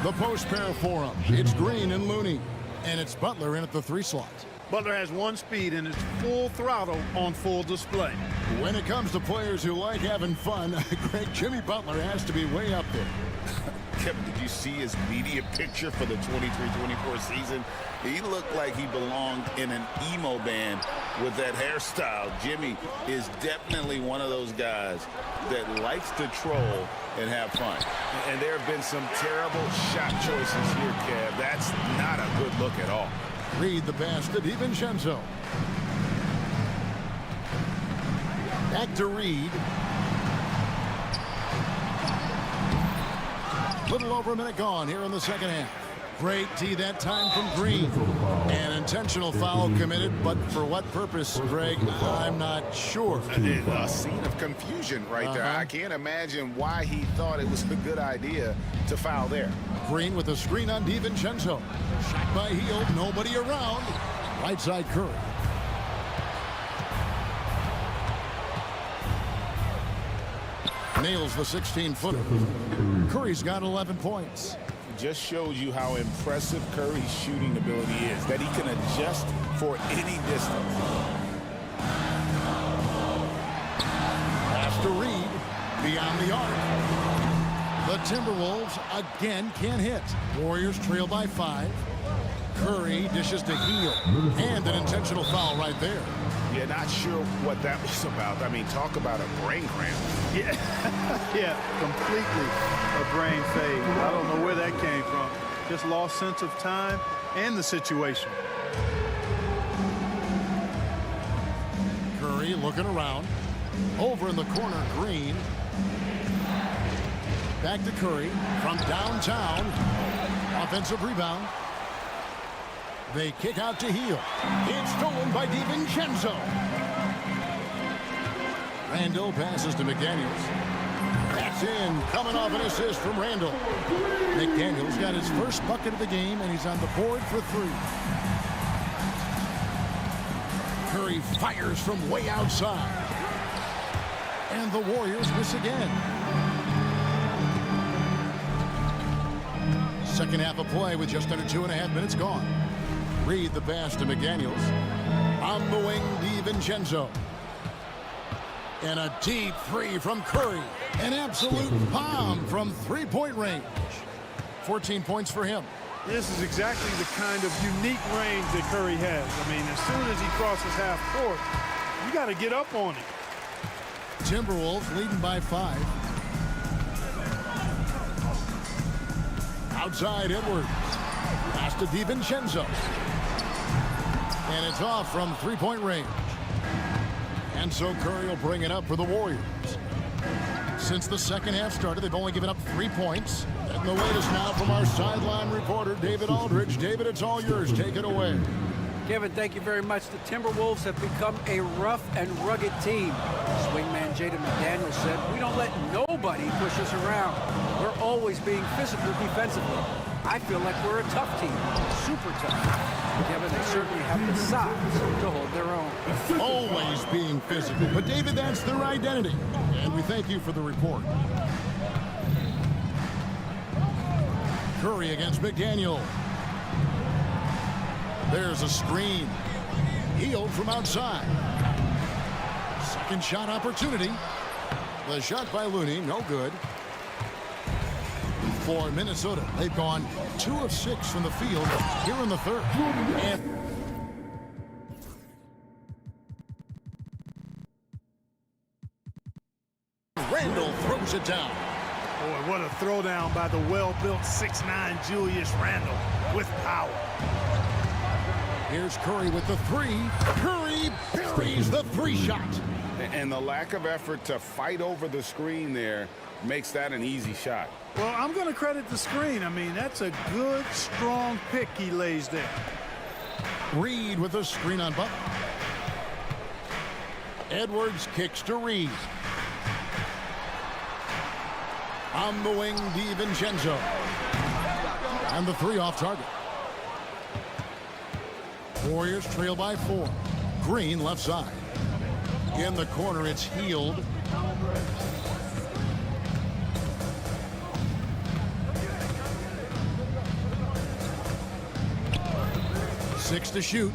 The post pair for him. It's Green and Looney. And it's Butler in at the 3 slot. Butler has one speed, and it's full throttle on full display. When it comes to players who like having fun, Greg, Jimmy Butler has to be way up there. Kevin, did you see his media picture for the 23-24 season? He looked like he belonged in an emo band with that hairstyle. Jimmy is definitely one of those guys that likes to troll and have fun. And there have been some terrible shot choices here, Kev. That's not a good look at all. Read the pass to DiVincenzo. Back to Reed. Little over a minute gone here in the second half. Great tee that time from Green. An intentional foul committed, but for what purpose, Greg, I'm not sure. A scene of confusion right there. I can't imagine why he thought it was a good idea to foul there. Green with a screen on DiVincenzo. Shot by Hield, nobody around. Right side Curry. Nails the 16-footer. Curry's got 11 points. Just shows you how impressive Curry's shooting ability is, that he can adjust for any distance. Pass to Reed, beyond the arc. The Timberwolves again can't hit. Warriors trail by 5. Curry dishes to Hield, and an intentional foul right there. Yeah, not sure what that was about. I mean, talk about a brain cramp. Yeah, yeah, completely a brain fade. I don't know where that came from. Just lost sense of time and the situation. Curry looking around. Over in the corner, Green. Back to Curry from downtown. Offensive rebound. They kick out to Hield. It's stolen by DiVincenzo. Randall passes to McDaniels. That's in, coming off an assist from Randall. McDaniels got his first bucket of the game, and he's on the board for 3. Curry fires from way outside. And the Warriors miss again. Second half of play with just under 2.5 minutes gone. Reed the pass to McDaniels. On the wing, DiVincenzo. And a deep 3 from Curry. An absolute bomb from 3-point range. 14 points for him. This is exactly the kind of unique range that Curry has. I mean, as soon as he crosses half court, you got to get up on him. Timberwolves leading by 5. Outside Edwards. Pass to DiVincenzo. And it's off from 3-point range. And so Curry will bring it up for the Warriors. Since the second half started, they've only given up 3 points. And the latest now from our sideline reporter, David Aldridge. David, it's all yours. Take it away. Kevin, thank you very much. The Timberwolves have become a rough and rugged team. Swingman Jaden McDaniels said, "We don't let nobody push us around. We're always being physical defensively. I feel like we're a tough team, super tough." Kevin, they certainly have the size to hold their own. Always being physical. But, David, that's their identity. And we thank you for the report. Curry against McDaniel. There's a screen. Hield from outside. Second shot opportunity. The shot by Looney, no good. For Minnesota, they've gone 2 of 6 from the field here in the third. And Randall throws it down. Boy, what a throwdown by the well-built 6'9" Julius Randle with power. Here's Curry with the 3. Curry buries the 3 shot. And the lack of effort to fight over the screen there makes that an easy shot. Well, I'm going to credit the screen. I mean, that's a good, strong pick he lays there. Reed with a screen on Butler. Edwards kicks to Reed. On the wing, DiVincenzo. And the three off target. Warriors trail by 4. Green left side. In the corner, it's Healed. Six to shoot.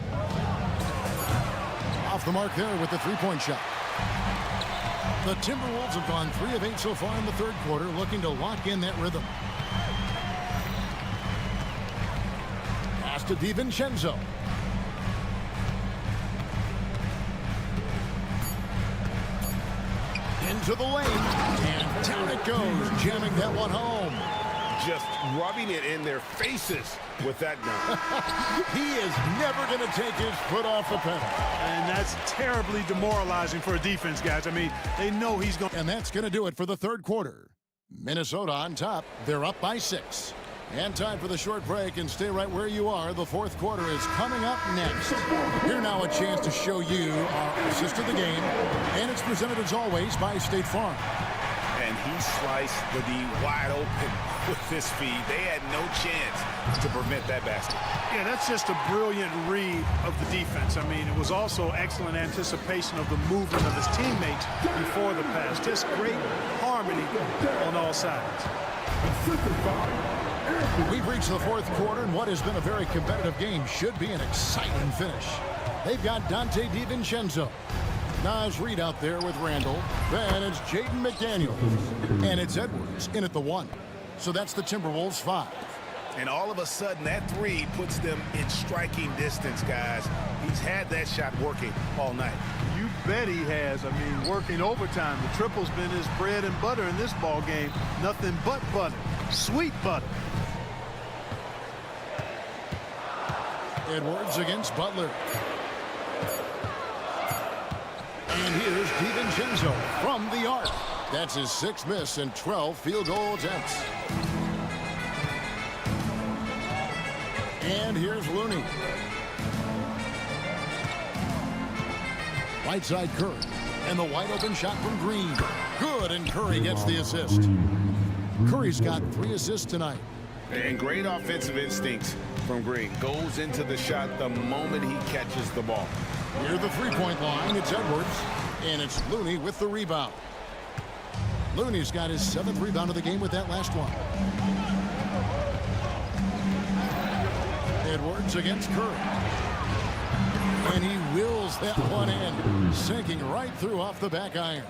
Off the mark there with the three-point shot. The Timberwolves have gone 3 of 8 so far in the third quarter, looking to lock in that rhythm. Pass to DiVincenzo. Into the lane, and down it goes, jamming that one home. Just rubbing it in their faces with that gun. He is never going to take his foot off the pedal. And that's terribly demoralizing for a defense, guys. I mean, they know he's going. And that's going to do it for the third quarter. Minnesota on top. They're up by 6. And time for the short break, and stay right where you are. The fourth quarter is coming up next. Here now a chance to show you our assist of the game. And it's presented as always by State Farm. And he sliced the D wide open with this feed. They had no chance to prevent that basket. Yeah, that's just a brilliant read of the defense. I mean, it was also excellent anticipation of the movement of his teammates before the pass. Just great harmony on all sides. We've reached the fourth quarter, and what has been a very competitive game should be an exciting finish. They've got Dante DiVincenzo. Nas Reed out there with Randall. Then it's Jaden McDaniels. And it's Edwards in at the 1. So that's the Timberwolves 5. And all of a sudden, that 3 puts them in striking distance, guys. He's had that shot working all night. You bet he has. I mean, working overtime. The triple's been his bread and butter in this ball game. Nothing but butter. Sweet butter. Edwards against Butler. And here's DiVincenzo from the arc. That's his 6th miss and 12 field goal attempts. And here's Looney. Right side Curry. And the wide open shot from Green. Good, and Curry gets the assist. Curry's got 3 assists tonight. And great offensive instincts from Green. Goes into the shot the moment he catches the ball. Near the three-point line, it's Edwards. And it's Looney with the rebound. Looney's got his 7th rebound of the game with that last one. Edwards against Curry. And he wills that one in, sinking right through off the back iron.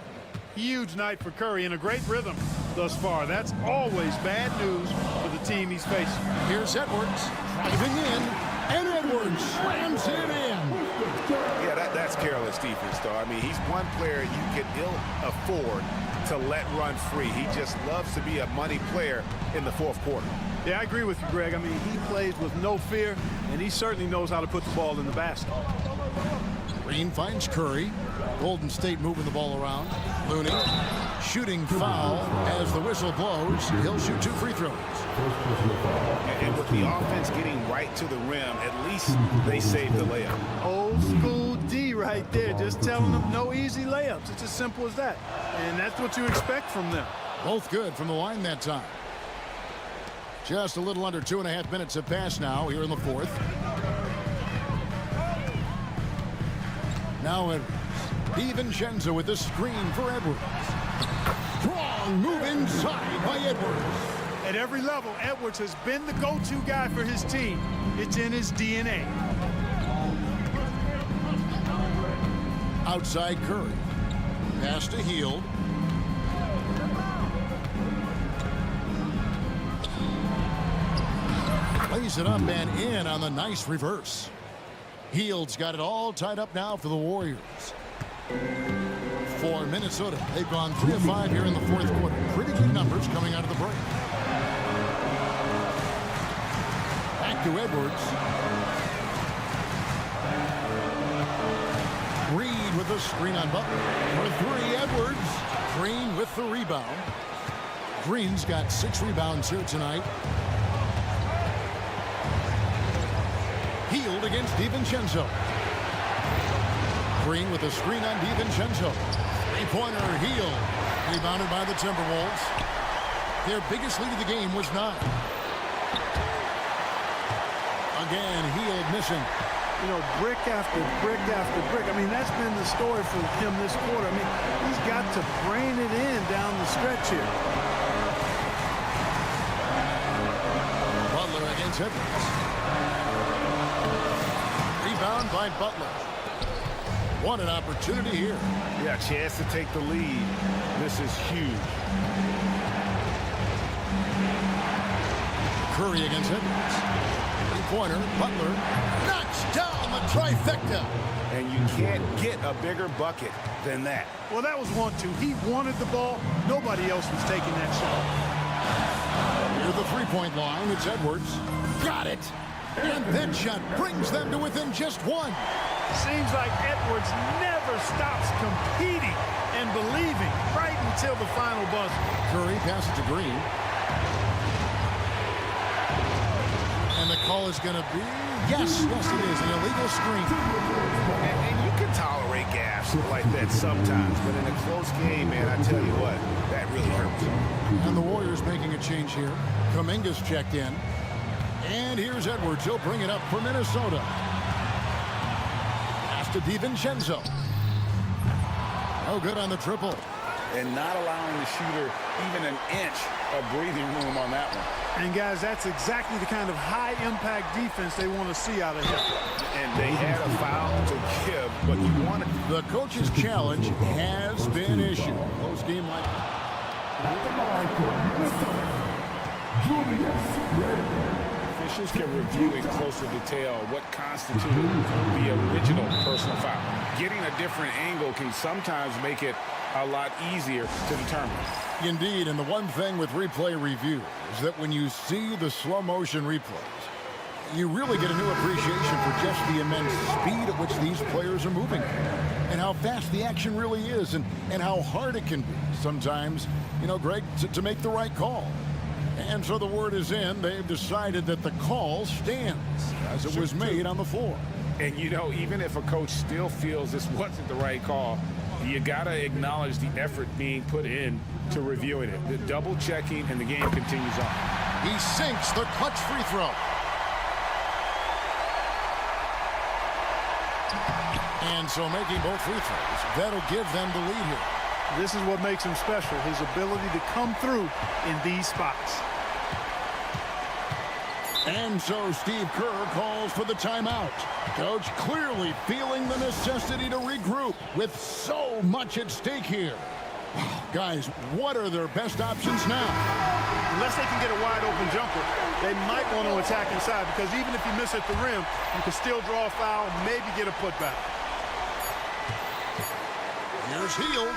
Huge night for Curry and a great rhythm thus far. That's always bad news for the team he's facing. Here's Edwards driving in, and Edwards slams it in. Yeah, that's careless defense, though. I mean, he's one player you can ill afford to let run free. He just loves to be a money player in the fourth quarter. Yeah, I agree with you, Greg. I mean, he plays with no fear, and he certainly knows how to put the ball in the basket. Green finds Curry. Golden State moving the ball around. Looney shooting foul as the whistle blows. He'll shoot 2 free throws. And with the offense getting right to the rim, at least they saved the layup. Old school D right there, just telling them no easy layups. It's as simple as that. And that's what you expect from them. Both good from the line that time. Just a little under 2.5 minutes have passed now here in the fourth. Now Edwards. DiVincenzo with the screen for Edwards. Strong move inside by Edwards. At every level, Edwards has been the go-to guy for his team. It's in his DNA. Outside Curry. Pass to Healed. Lays it up and in on the nice reverse. Heald's got it all tied up now for the Warriors. For Minnesota, they've gone 3 of 5 here in the fourth quarter. Pretty good numbers coming out of the break. Back to Edwards. Reed with the screen on Butler. For 3, Edwards. Green with the rebound. Green's got 6 rebounds here tonight. Healed against DiVincenzo. Green with a screen on DiVincenzo. Three-pointer, Heel. Rebounded by the Timberwolves. Their biggest lead of the game was 9. Again, Heel missing. You know, brick after brick after brick. I mean, that's been the story for him this quarter. I mean, he's got to brain it in down the stretch here. Butler against Edwards. Rebound by Butler. What an opportunity here. Yeah, chance to take the lead. This is huge. Curry against Edwards. Three-pointer, Butler knocks down the trifecta. And you can't get a bigger bucket than that. Well, that was 1-2. He wanted the ball. Nobody else was taking that shot. Near the three-point line, it's Edwards. Got it. And that shot brings them to within just 1. Seems like Edwards never stops competing and believing right until the final buzzer. Curry passes to Green. And the call is going to be, yes, it is, an illegal screen. And you can tolerate gaps like that sometimes, but in a close game, man, I tell you what, that really hurts. And the Warriors making a change here. Kuminga's checked in. And here's Edwards. He'll bring it up for Minnesota. Pass to DiVincenzo. No good on the triple. And not allowing the shooter even an inch of breathing room on that one. And guys, that's exactly the kind of high-impact defense they want to see out of him. And they had a foul to give, but you wanted. The coach's challenge has been issued. Close game like Officials can review in closer detail what constituted the original personal foul. Getting a different angle can sometimes make it a lot easier to determine. Indeed, and the one thing with replay review is that when you see the slow motion replays, you really get a new appreciation for just the immense speed at which these players are moving and how fast the action really is and how hard it can be sometimes, you know, Greg, to make the right call. And so the word is in. They've decided that the call stands as it was made on the floor. And, you know, even if a coach still feels this wasn't the right call, you got to acknowledge the effort being put in to reviewing it. The double checking, and the game continues on. He sinks the clutch free throw. And so making both free throws, that'll give them the lead here. This is what makes him special, his ability to come through in these spots. And so Steve Kerr calls for the timeout. Coach clearly feeling the necessity to regroup with so much at stake here. Guys, what are their best options now? Unless they can get a wide open jumper, they might want to attack inside, because even if you miss at the rim, you can still draw a foul, maybe get a putback. Here's Hield.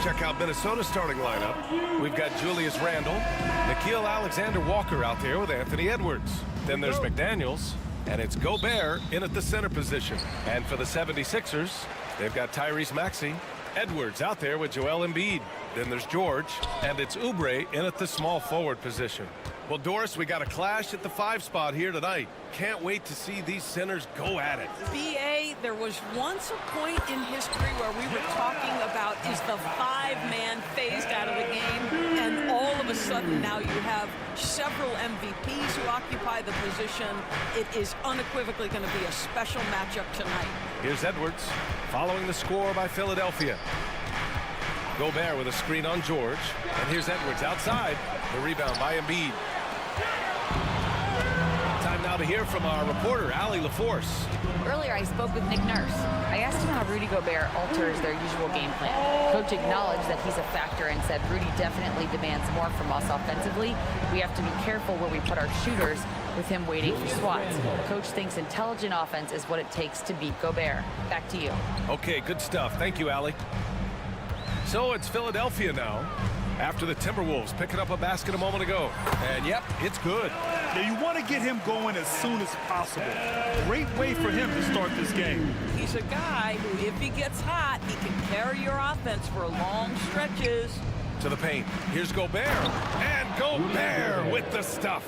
check out Minnesota's starting lineup. We've got Julius Randle, Nickeil Alexander-Walker out there with Anthony Edwards. Then there's McDaniels, and it's Gobert in at the center position. And for the 76ers, they've got Tyrese Maxey, Edwards out there with Joel Embiid. Then there's George, and it's Oubre in at the small forward position. Well, Doris, we got a clash at the 5 spot here tonight. Can't wait to see these centers go at it. BA, there was once a point in history where we were talking about is the 5-man phased out of the game, and all of a sudden now you have several MVPs who occupy the position. It is unequivocally going to be a special matchup tonight. Here's Edwards, following the score by Philadelphia. Gobert with a screen on George, and here's Edwards outside. The rebound by Embiid. Time now to hear from our reporter, Allie LaForce. Earlier, I spoke with Nick Nurse. I asked him how Rudy Gobert alters their usual game plan. Coach acknowledged that he's a factor and said Rudy definitely demands more from us offensively. We have to be careful where we put our shooters with him waiting for swats. Coach thinks intelligent offense is what it takes to beat Gobert. Back to you. Okay, good stuff. Thank you, Allie. So it's Philadelphia now, after the Timberwolves picking up a basket a moment ago. And yep, it's good. Yeah, you want to get him going as soon as possible. Great way for him to start this game. He's a guy who, if he gets hot, he can carry your offense for long stretches. To the paint. Here's Gobert. And Gobert with the stuff.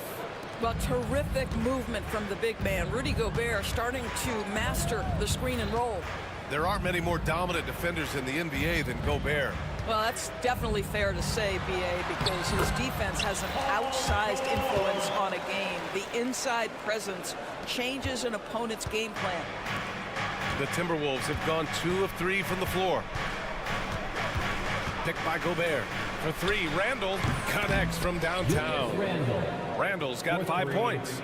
Well, terrific movement from the big man. Rudy Gobert starting to master the screen and roll. There aren't many more dominant defenders in the NBA than Gobert. Well, that's definitely fair to say, BA, because his defense has an outsized influence on a game. The inside presence changes an opponent's game plan. The Timberwolves have gone 2 of 3 from the floor. Picked by Gobert. For 3, Randle connects from downtown. Randle's got 5 points.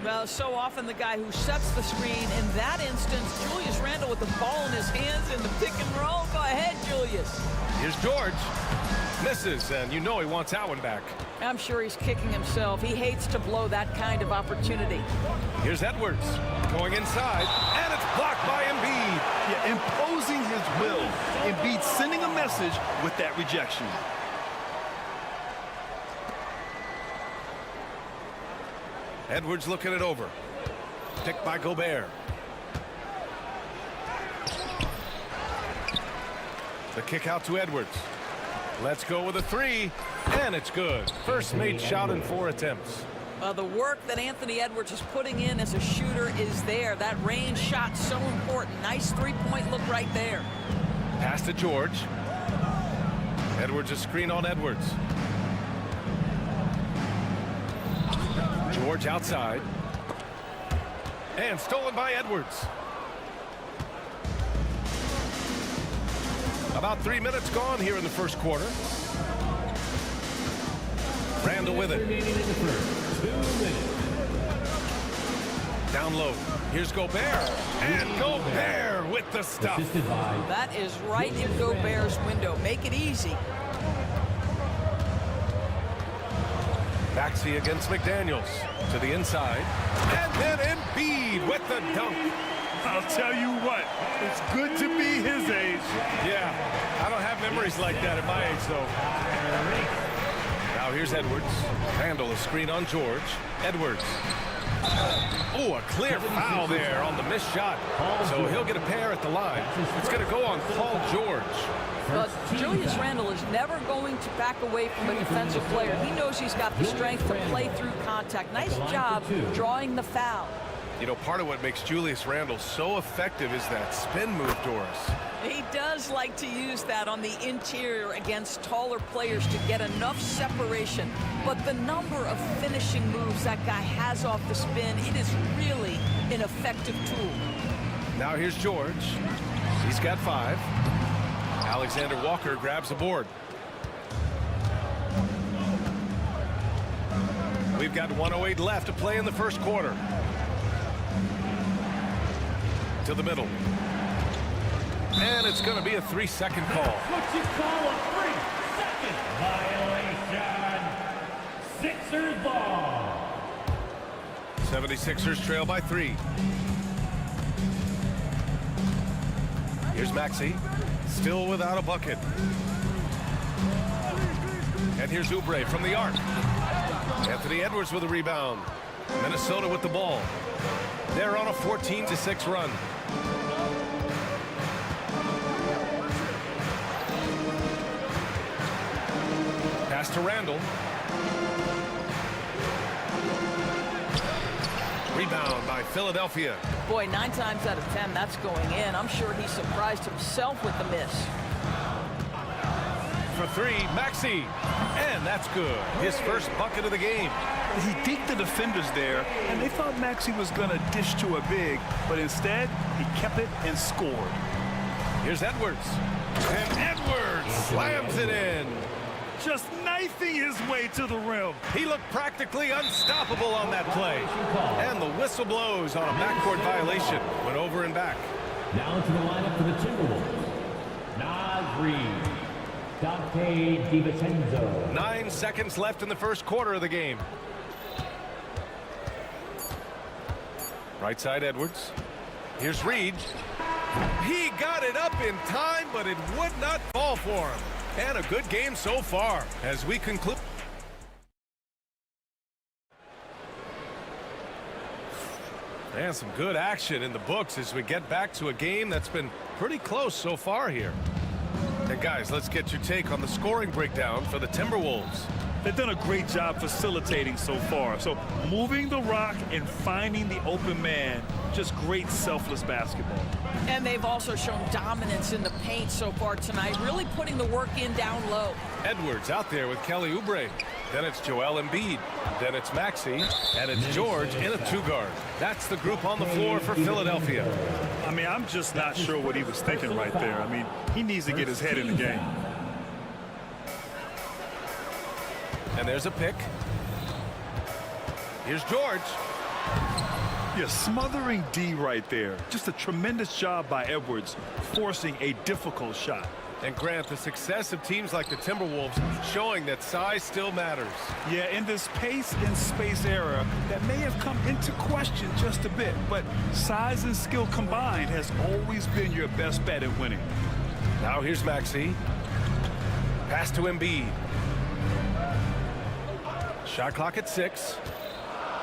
Well, so often the guy who sets the screen. In that instance, Julius Randle with the ball in his hands in the pick and roll. Go ahead, Julius. Here's George. Misses, and you know he wants that one back. I'm sure he's kicking himself. He hates to blow that kind of opportunity. Here's Edwards going inside, and it's blocked by Embiid. Yeah, imposing his will. Embiid sending a message with that rejection. Edwards looking it over. Picked by Gobert. The kick out to Edwards. Let's go with a 3, and it's good. First made shot in 4 attempts. The work that Anthony Edwards is putting in as a shooter is there. That range shot so important. Nice three-point look right there. Pass to George. Edwards a screen on Edwards. George outside. And stolen by Edwards. About 3 minutes gone here in the first quarter. Randle with it. Down low. Here's Gobert. And Gobert with the stuff. That is right in Gobert's window. Make it easy. Maxey against McDaniels. To the inside. And then Embiid with the dunk. I'll tell you what, it's good to be his age. Yeah, I don't have memories like that at my age, though. Now here's Edwards. Randle a screen on George. Edwards. Oh, a clear foul there on the missed shot. So he'll get a pair at the line. It's going to go on Paul George. But Julius Randle is never going to back away from a defensive player. He knows he's got the strength to play through contact. Nice job drawing the foul. You know, part of what makes Julius Randle so effective is that spin move, Doris. He does like to use that on the interior against taller players to get enough separation. But the number of finishing moves that guy has off the spin, it is really an effective tool. Now here's George. He's got 5. Alexander Walker grabs the board. We've got 1:08 left to play in the first quarter. To the middle. And it's going to be a 3-second call. What you call a 3-second violation. Sixers ball. 76ers trail by 3. Here's Maxey. Still without a bucket. And here's Oubre from the arc. Anthony Edwards with a rebound. Minnesota with the ball. They're on a 14-6 run. Pass to Randall. Rebound by Philadelphia. Boy, 9 times out of 10, that's going in. I'm sure he surprised himself with the miss. For 3, Maxey. And that's good. His first bucket of the game. He deked the defenders there, and they thought Maxey was going to dish to a big, but instead, he kept it and scored. Here's Edwards. And Edwards slams it in. Just knifing his way to the rim. He looked practically unstoppable on that play. And the whistle blows on a backcourt violation. Went over and back. Now to the lineup for the Timberwolves. Nas Reed. Dante DiVincenzo. 9 seconds left in the first quarter of the game. Right side Edwards. Here's Reed. He got it up in time, but it would not fall for him. And a good game so far as we conclude. And some good action in the books as we get back to a game that's been pretty close so far here. And guys, let's get your take on the scoring breakdown for the Timberwolves. They've done a great job facilitating so far. So moving the rock and finding the open man, just great selfless basketball. And they've also shown dominance in the paint so far tonight, really putting the work in down low. Edwards out there with Kelly Oubre. Then it's Joel Embiid. Then it's Maxey. And it's George in a 2-guard. That's the group on the floor for Philadelphia. I mean, I'm just not sure what he was thinking right there. I mean, he needs to get his head in the game. And there's a pick. Here's George. Yeah, smothering D right there. Just a tremendous job by Edwards, forcing a difficult shot. And Grant, the success of teams like the Timberwolves showing that size still matters. Yeah, in this pace and space era, that may have come into question just a bit, but size and skill combined has always been your best bet at winning. Now here's Maxey. Pass to Embiid. Shot clock at 6.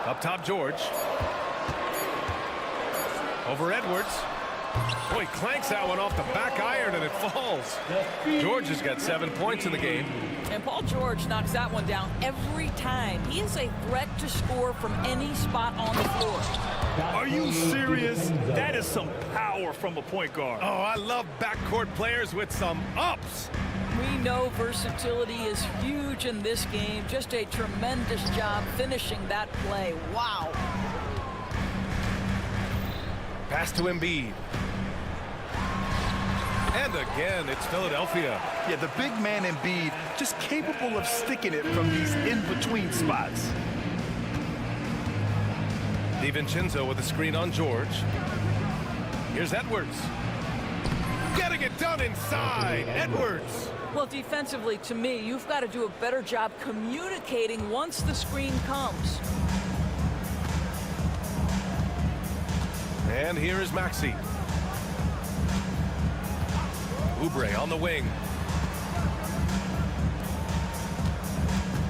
Up top, George. Over Edwards. Boy, clanks that one off the back iron and it falls. George has got 7 points in the game. And Paul George knocks that one down every time. He is a threat to score from any spot on the floor. Are you serious? That is some power from a point guard. Oh, I love backcourt players with some ups. We know versatility is huge in this game. Just a tremendous job finishing that play. Wow. Pass to Embiid. And again, it's Philadelphia. Yeah, the big man Embiid just capable of sticking it from these in-between spots. DiVincenzo with a screen on George. Here's Edwards. Getting it done inside. Edwards. Well, defensively, to me, you've got to do a better job communicating once the screen comes. And here is Maxey. Oubre on the wing.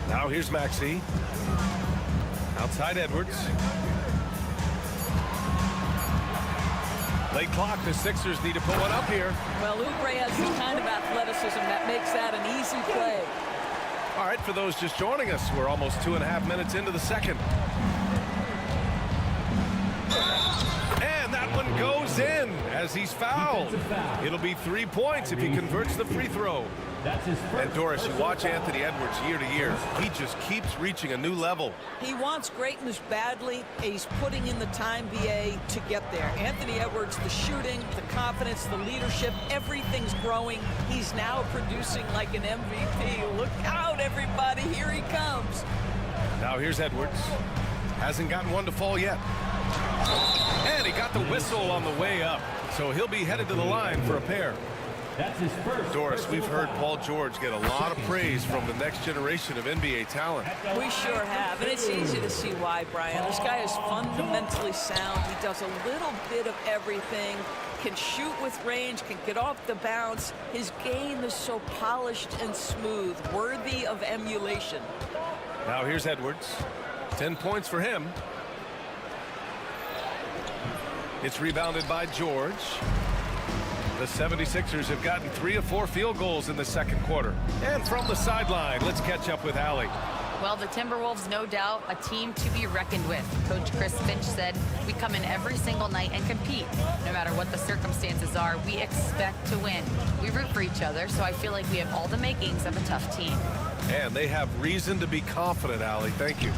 Now here's Maxey. Outside Edwards. Late clock, the Sixers need to put one up here. Well, Oubre has the kind of athleticism that makes that an easy play. All right, for those just joining us, we're almost 2.5 minutes into the second. And that one goes in as he's fouled. It'll be 3 points if he converts the free throw. And Doris, you watch Anthony Edwards year to year. He just keeps reaching a new level. He wants greatness badly. He's putting in the time, BA, to get there. Anthony Edwards, the shooting, the confidence, the leadership, everything's growing. He's now producing like an MVP. Look out, everybody. Here he comes. Now here's Edwards. Hasn't gotten one to fall yet. And he got the whistle on the way up. So he'll be headed to the line for a pair. That's his first. Doris, we've heard Paul George get a lot of praise from the next generation of NBA talent. We sure have, and it's easy to see why, Brian. This guy is fundamentally sound. He does a little bit of everything, can shoot with range, can get off the bounce. His game is so polished and smooth, worthy of emulation. Now here's Edwards. 10 points for him. It's rebounded by George. The 76ers have gotten 3 of 4 field goals in the second quarter. And from the sideline, let's catch up with Allie. Well, the Timberwolves, no doubt, a team to be reckoned with. Coach Chris Finch said, we come in every single night and compete. No matter what the circumstances are, we expect to win. We root for each other, so I feel like we have all the makings of a tough team. And they have reason to be confident, Allie. Thank you.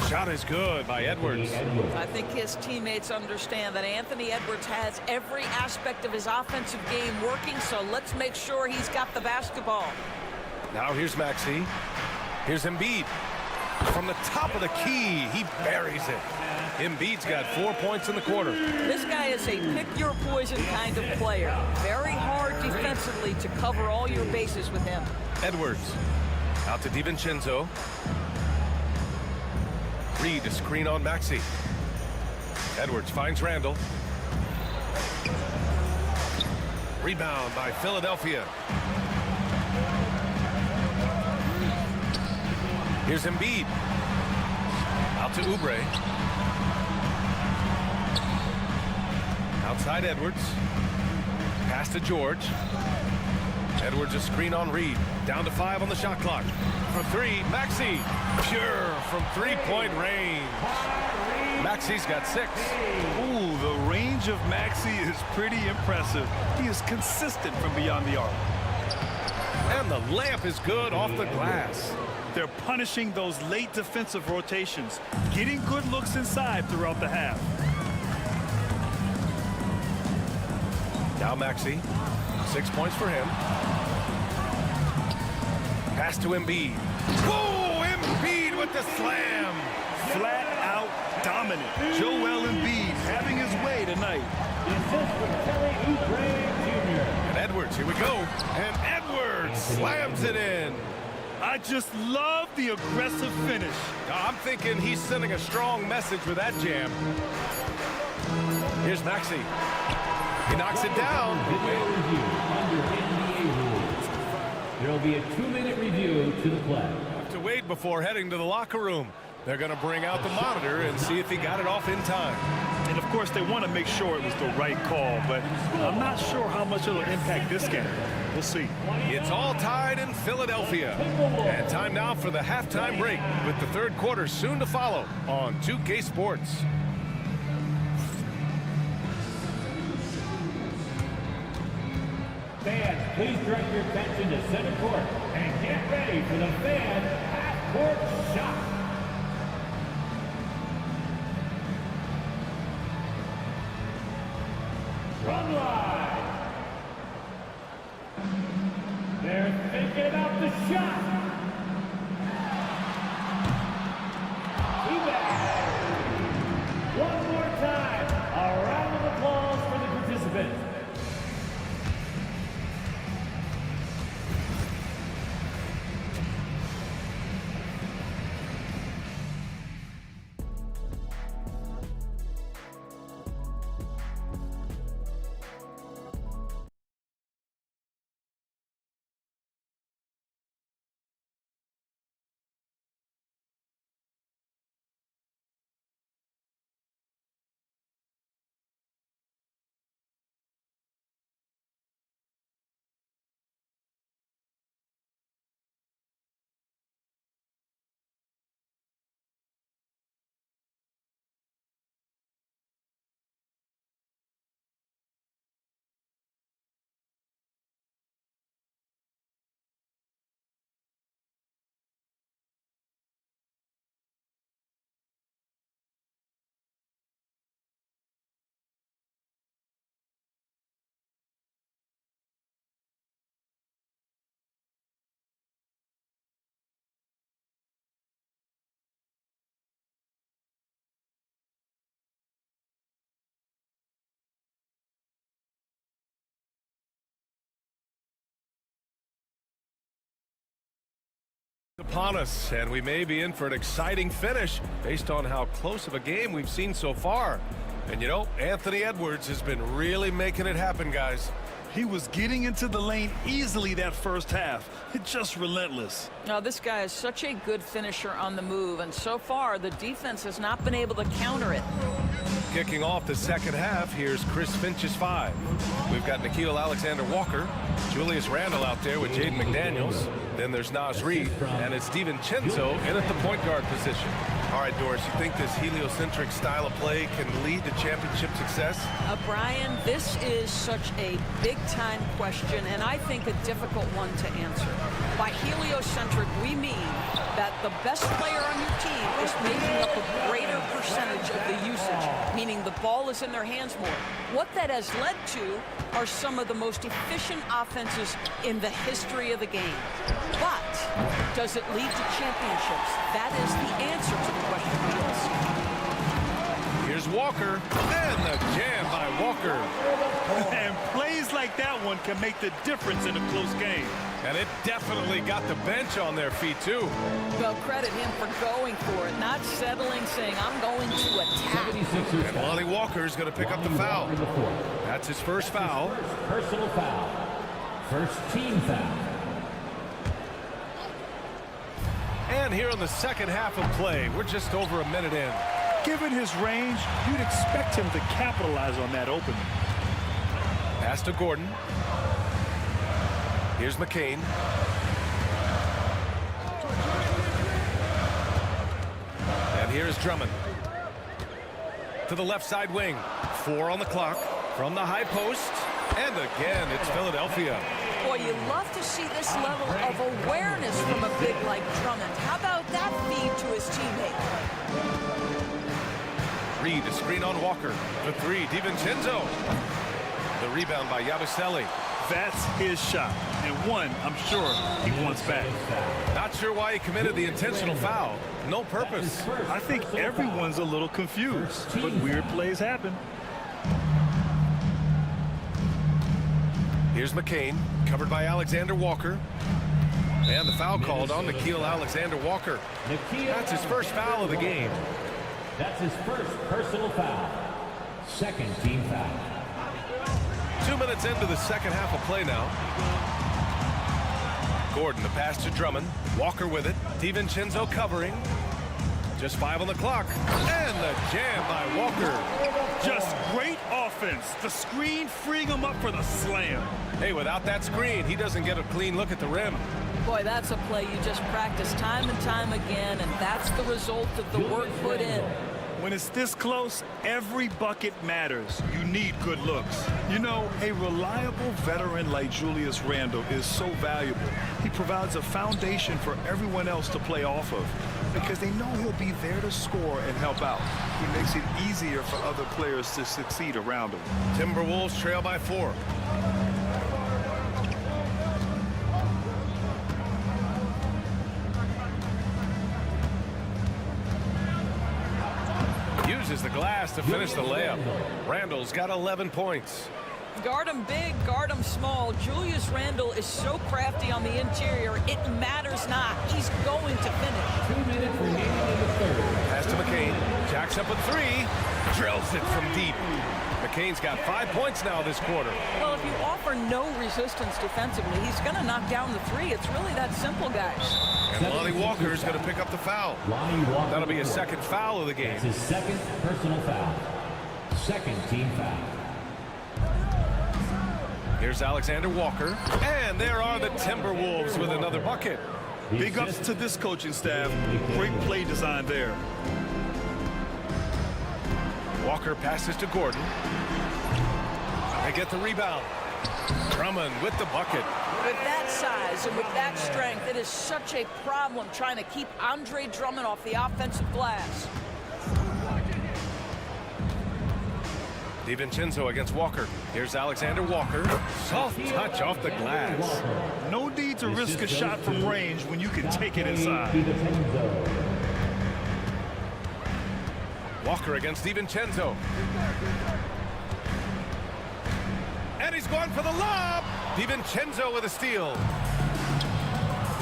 Shot is good by Edwards. I think his teammates understand that Anthony Edwards has every aspect of his offensive game working, so let's make sure he's got the basketball. Now here's Maxey. Here's Embiid. From the top of the key, he buries it. Embiid's got 4 points in the quarter. This guy is a pick-your-poison kind of player. Very hard defensively to cover all your bases with him. Edwards out to DiVincenzo. Reed, a screen on Maxey. Edwards finds Randall. Rebound by Philadelphia. Here's Embiid. Out to Oubre. Outside Edwards. Pass to George. Edwards a screen on Reed. Down to 5 on the shot clock. For 3, Maxey. Pure from 3-point range. Maxey's got 6. Ooh, the range of Maxey is pretty impressive. He is consistent from beyond the arc. And the layup is good off the glass. They're punishing those late defensive rotations, getting good looks inside throughout the half. Now Maxey. 6 points for him. Pass to Embiid. Whoa! Embiid with the slam. Flat out dominant. Joel Embiid having his way tonight. And Edwards, here we go. And Edwards slams it in. I just love the aggressive finish. I'm thinking he's sending a strong message with that jam. Here's Maxey. He knocks it down. There will be a 2-minute review to the play. Have to wait before heading to the locker room. They're going to bring out the monitor and see if he got it off in time. And of course, they want to make sure it was the right call, but I'm not sure how much it'll impact this game. We'll see. It's all tied in Philadelphia. And time now for the halftime break, with the third quarter soon to follow on 2K Sports. Fans, please direct your attention to center court and get ready for the fan half-court shot. Run line. They're thinking about the shot. One more time, a round of applause for the participants. Upon us, and we may be in for an exciting finish based on how close of a game we've seen so far. And you know, Anthony Edwards has been really making it happen, guys. He was getting into the lane easily that first half. It's just relentless. Now, this guy is such a good finisher on the move, and so far, the defense has not been able to counter it. Kicking off the second half, here's Chris Finch's 5. We've got Nickeil Alexander-Walker, Julius Randle out there with Jaden McDaniels. Then there's Naz Reid, and it's DiVincenzo in at the point guard position. All right, Doris, you think this heliocentric style of play can lead to championship success? Brian, this is such a big-time question, and I think a difficult one to answer. By heliocentric, we mean that the best player on your team is making up a greater percentage of the usage, meaning the ball is in their hands more. What that has led to are some of the most efficient offenses in the history of the game. But does it lead to championships? That is the answer to the question we ask. Here's Walker, and the jam by Walker. And plays like that one can make the difference in a close game. And it definitely got the bench on their feet, too. Well, credit him for going for it, not settling, saying, I'm going to attack. And Lonnie Walker's going to pick up the foul. That's his first foul. Personal foul. First team foul. And here in the second half of play, we're just over a minute in. Given his range, you'd expect him to capitalize on that opening. Pass to Gordon. Here's McCain. And here's Drummond. To the left side wing. 4 on the clock. From the high post. And again, it's Philadelphia. Boy, you love to see this level of awareness from a big like Drummond. How about that feed to his teammate? Reid, a screen on Walker. The 3, DiVincenzo. The rebound by Yabusele. That's his shot, and one I'm sure he wants back. Not sure why he committed the intentional foul. No purpose. I think everyone's a little confused, but weird plays happen. Here's McCain, covered by Alexander Walker. And the foul called on Nickeil Alexander-Walker. That's his first foul of the game. That's his first personal foul. Second team foul. 2 minutes into the second half of play now. Gordon, the pass to Drummond. Walker with it. DiVincenzo covering. Just 5 on the clock. And the jam by Walker. Just great offense. The screen freeing him up for the slam. Hey, without that screen, he doesn't get a clean look at the rim. Boy, that's a play you just practice time and time again, and that's the result of the work put in. When it's this close, every bucket matters. You need good looks. You know, a reliable veteran like Julius Randle is so valuable. He provides a foundation for everyone else to play off of because they know he'll be there to score and help out. He makes it easier for other players to succeed around him. Timberwolves trail by 4. Uses the glass to finish the layup. Randle's got 11 points. Guard him big, guard him small. Julius Randle is so crafty on the interior, it matters not. He's going to finish. 2 minutes remaining in the third. Pass to McCain. Jacks up a 3. Drills it from deep. McCain's got 5 points now this quarter. Well, if you offer no resistance defensively, he's going to knock down the 3. It's really that simple, guys. And Lonnie Walker is going to pick up the foul. That'll be his second foul of the game. That's his second personal foul. Second team foul. Here's Alexander Walker. And there are the Timberwolves with another bucket. Big ups to this coaching staff. Great play design there. Walker passes to Gordon. They get the rebound. Drummond with the bucket. With that size and with that strength, it is such a problem trying to keep Andre Drummond off the offensive glass. DiVincenzo against Walker. Here's Alexander Walker. Soft touch off the glass. No need to risk a shot from range when you can take it inside. Walker against DiVincenzo. And he's going for the lob. DiVincenzo with a steal.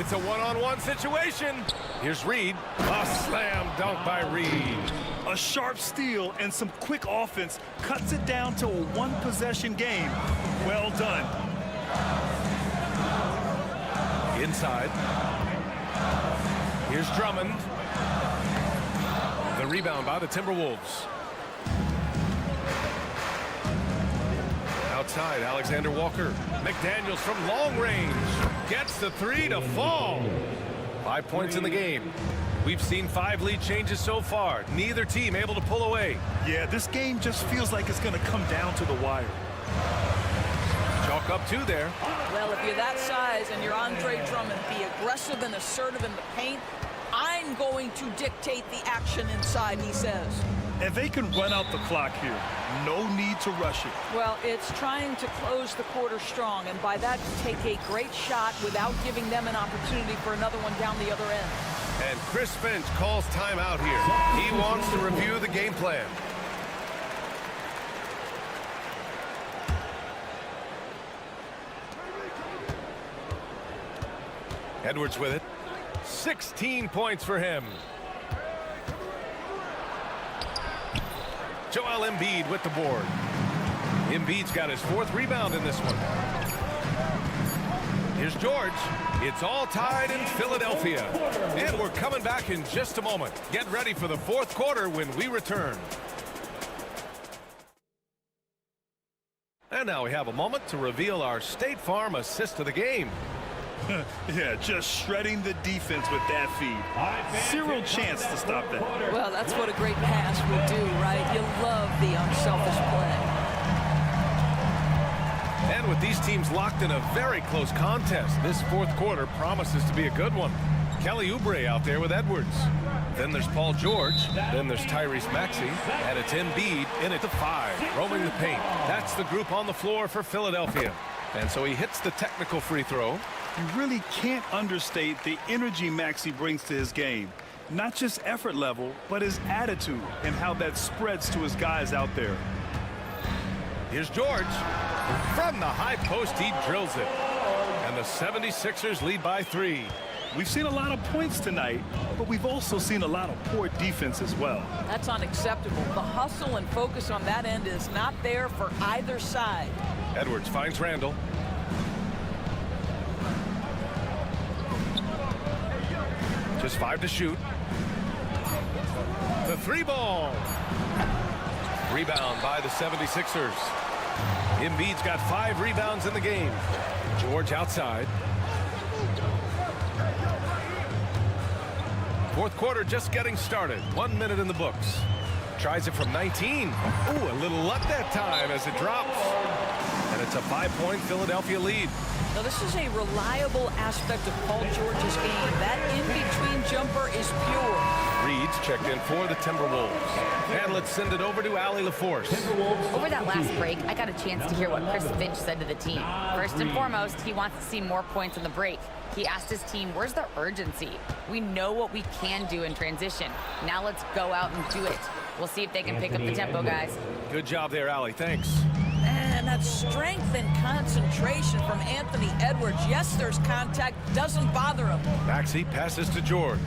It's a one-on-one situation. Here's Reed. A slam dunk by Reed. A sharp steal and some quick offense cuts it down to a one-possession game. Well done. Inside. Here's Drummond. The rebound by the Timberwolves. Outside, Alexander Walker. McDaniels from long range. Gets the three to fall. 5 points in the game. We've seen 5 lead changes so far. Neither team able to pull away. Yeah, this game just feels like it's going to come down to the wire. Chalk up 2 there. Well, if you're that size and you're Andre Drummond, be aggressive and assertive in the paint. I'm going to dictate the action inside, he says. And they can run out the clock here. No need to rush it. Well, it's trying to close the quarter strong, and by that, take a great shot without giving them an opportunity for another one down the other end. And Chris Finch calls timeout here. He wants to review the game plan. Edwards with it. 16 points for him. Joel Embiid with the board. Embiid's got his 4th rebound in this one. Here's George. It's all tied in Philadelphia. And we're coming back in just a moment. Get ready for the 4th quarter when we return. And now we have a moment to reveal our State Farm assist of the game. Yeah, just shredding the defense with that feed. Zero chance to stop that. Well, that's what a great pass would do, right? You love the unselfish play. And with these teams locked in a very close contest, this 4th quarter promises to be a good one. Kelly Oubre out there with Edwards. Then there's Paul George. Then there's Tyrese Maxey. And it's Embiid in at the 5, roaming the paint. That's the group on the floor for Philadelphia. And so he hits the technical free throw. You really can't understate the energy Maxey brings to his game. Not just effort level, but his attitude and how that spreads to his guys out there. Here's George. From the high post, he drills it. And the 76ers lead by 3. We've seen a lot of points tonight, but we've also seen a lot of poor defense as well. That's unacceptable. The hustle and focus on that end is not there for either side. Edwards finds Randall. Just 5 to shoot. The 3 ball. Rebound by the 76ers. Embiid's got 5 rebounds in the game. George outside. 4th quarter just getting started. 1 minute in the books. Tries it from 19. Ooh, a little luck that time as it drops. And it's a 5-point Philadelphia lead. Now, this is a reliable aspect of Paul George's game. That in-between jumper is pure. Reed's checked in for the Timberwolves. And let's send it over to Allie LaForce. Over that last break, I got a chance to hear what Chris Finch said to the team. First and foremost, he wants to see more points in the break. He asked his team, where's the urgency? We know what we can do in transition. Now let's go out and do it. We'll see if they can pick up the tempo, guys. Good job there, Allie. Thanks. And that strength and concentration from Anthony Edwards. Yes, there's contact. Doesn't bother him. Maxey passes to George.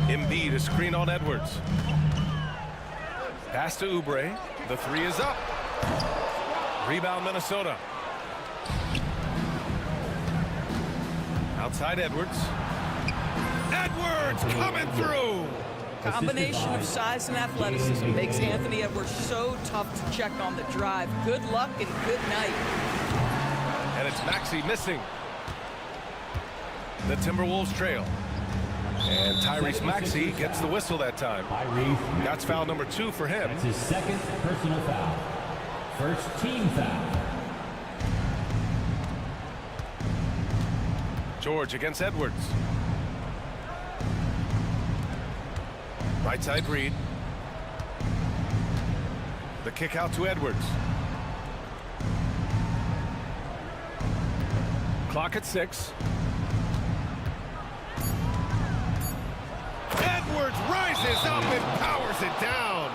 Embiid is screen on Edwards. Pass to Oubre. The 3 is up. Rebound Minnesota. Outside Edwards. Edwards coming through. Combination of size and athleticism makes Anthony Edwards so tough to check on the drive. Good luck and good night. And it's Maxey missing. The Timberwolves trail. And Tyrese Maxey gets the whistle that time. That's foul number 2 for him. That's his 2nd personal foul. First team foul. George against Edwards. Right side Reed. The kick out to Edwards. Clock at 6. Edwards rises up and powers it down.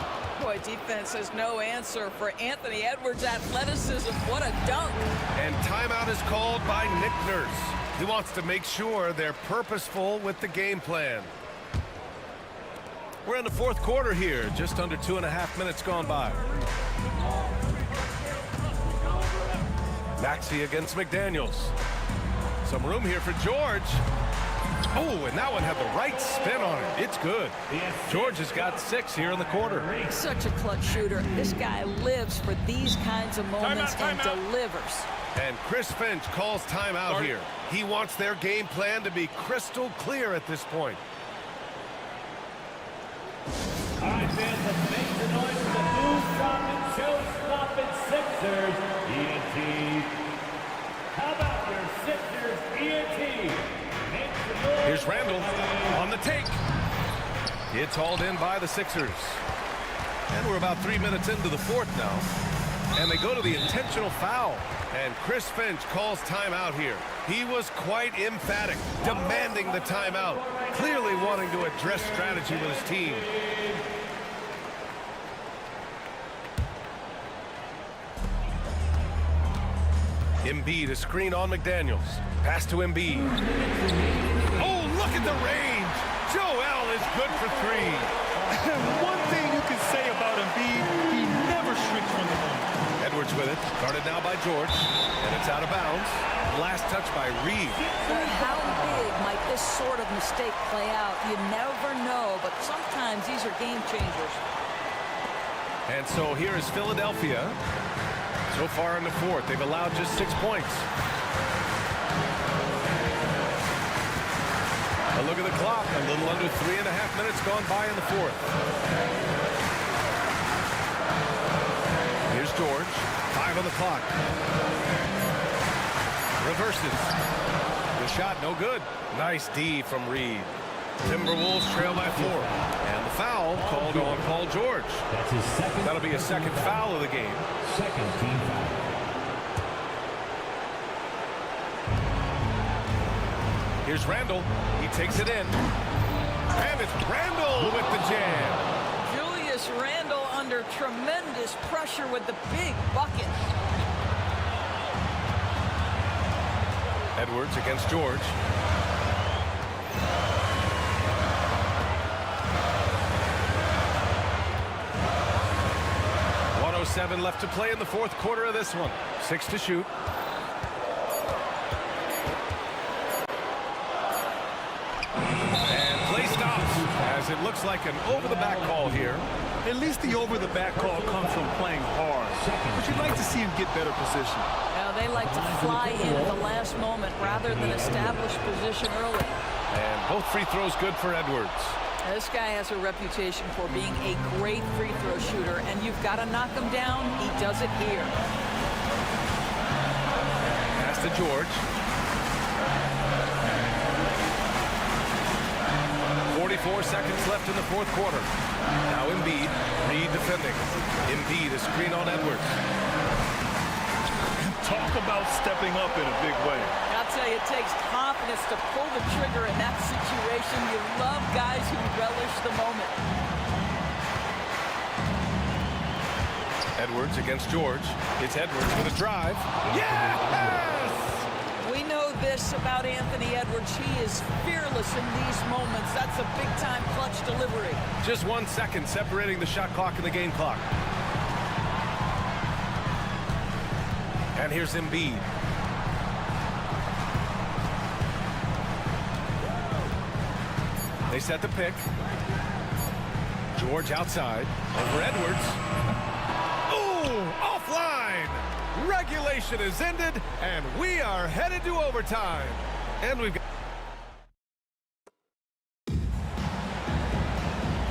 Boy, defense has no answer for Anthony Edwards' athleticism. What a dunk. And timeout is called by Nick Nurse. He wants to make sure they're purposeful with the game plan. We're in the fourth quarter here, just under 2.5 minutes gone by. Maxey against McDaniels. Some room here for George. Oh, and that one had the right spin on it. It's good. George has got 6 here in the quarter. Such a clutch shooter. This guy lives for these kinds of moments and delivers. And Chris Finch calls timeout here. He wants their game plan to be crystal clear at this point. All right, fans, let's make the noise for the new stopping, show-stopping Sixers, ENT. How about your Sixers, ENT? Here's Randall on the take. It's hauled in by the Sixers. And we're about 3 minutes into the fourth now. And they go to the intentional foul. And Chris Finch calls timeout here. He was quite emphatic, demanding the timeout, clearly wanting to address strategy with his team. Embiid, a screen on McDaniels. Pass to Embiid. Oh, look at the range. Joel is good for 3. One thing you can say about Embiid, he never shrinks from the moment. Edwards with it, guarded now by George, and it's out of bounds. Last touch by Reed. How big might this sort of mistake play out? You never know, but sometimes these are game changers. And so here is Philadelphia. So far in the fourth, they've allowed just 6 points. A look at the clock, a little under 3.5 minutes gone by in the fourth. Here's George, 5 on the clock. Reverses. The shot, no good. Nice D from Reed. Timberwolves trail by 4. And the foul called on Paul George. That's his second. That'll be a second foul of the game. Second team foul. Here's Randall. He takes it in. And it's Randall with the jam. Julius Randle under tremendous pressure with the big bucket. Edwards against George. .107 left to play in the fourth quarter of this one. 6 to shoot. And play stops as it looks like an over-the-back call here. At least the over-the-back call comes from playing hard. But you'd like to see him get better position. Now they like to fly in at the last moment rather than establish position early. And both free throws good for Edwards. Now, this guy has a reputation for being a great free throw shooter, and you've got to knock him down. He does it here. Pass to George. 44 seconds left in the fourth quarter. Now Embiid, Reed defending. Embiid, a screen on Edwards. Talk about stepping up in a big way. I'll tell you, it takes confidence to pull the trigger in that situation. You love guys who relish the moment. Edwards against George. It's Edwards with a drive. Yes! We know this about Anthony Edwards. He is fearless in these moments. That's a big-time clutch delivery. Just 1 second separating the shot clock and the game clock. And here's Embiid. They set the pick. George outside. Over Edwards. Ooh, offline! Regulation is ended, and we are headed to overtime. And we've got...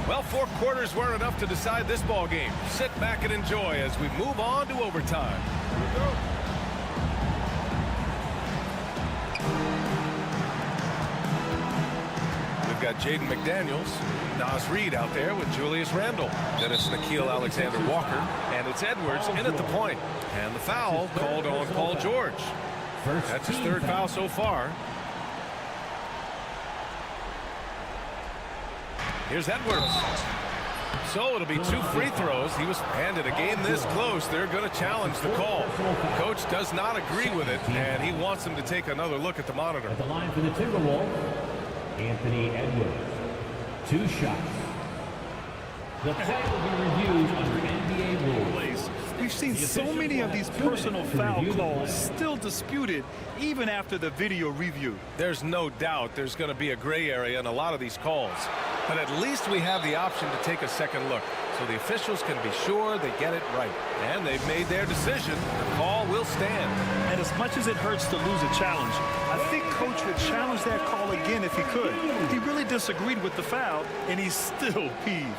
Well, 4 quarters weren't enough to decide this ball game. Sit back and enjoy as we move on to overtime. Here we go. We've got Jaden McDaniels, Nas Reed out there with Julius Randle. Then it's Nickeil Alexander-Walker, and it's Edwards in at the point. And the foul called on Paul George. That's his 3rd foul so far. Here's Edwards. So it'll be 2 free throws. He was handed a game this close. They're going to challenge the call. Coach does not agree with it, and he wants him to take another look at the monitor. At the line for the Timberwolves, Anthony Edwards. 2 shots. The play will be reviewed under NBA rules. We've seen so many of these personal foul calls still disputed even after the video review. There's no doubt there's going to be a gray area in a lot of these calls. But at least we have the option to take a second look, so the officials can be sure they get it right. And they've made their decision. The call will stand. And as much as it hurts to lose a challenge, I think Coach would challenge that call again if he could. He really disagreed with the foul, and he's still peeved.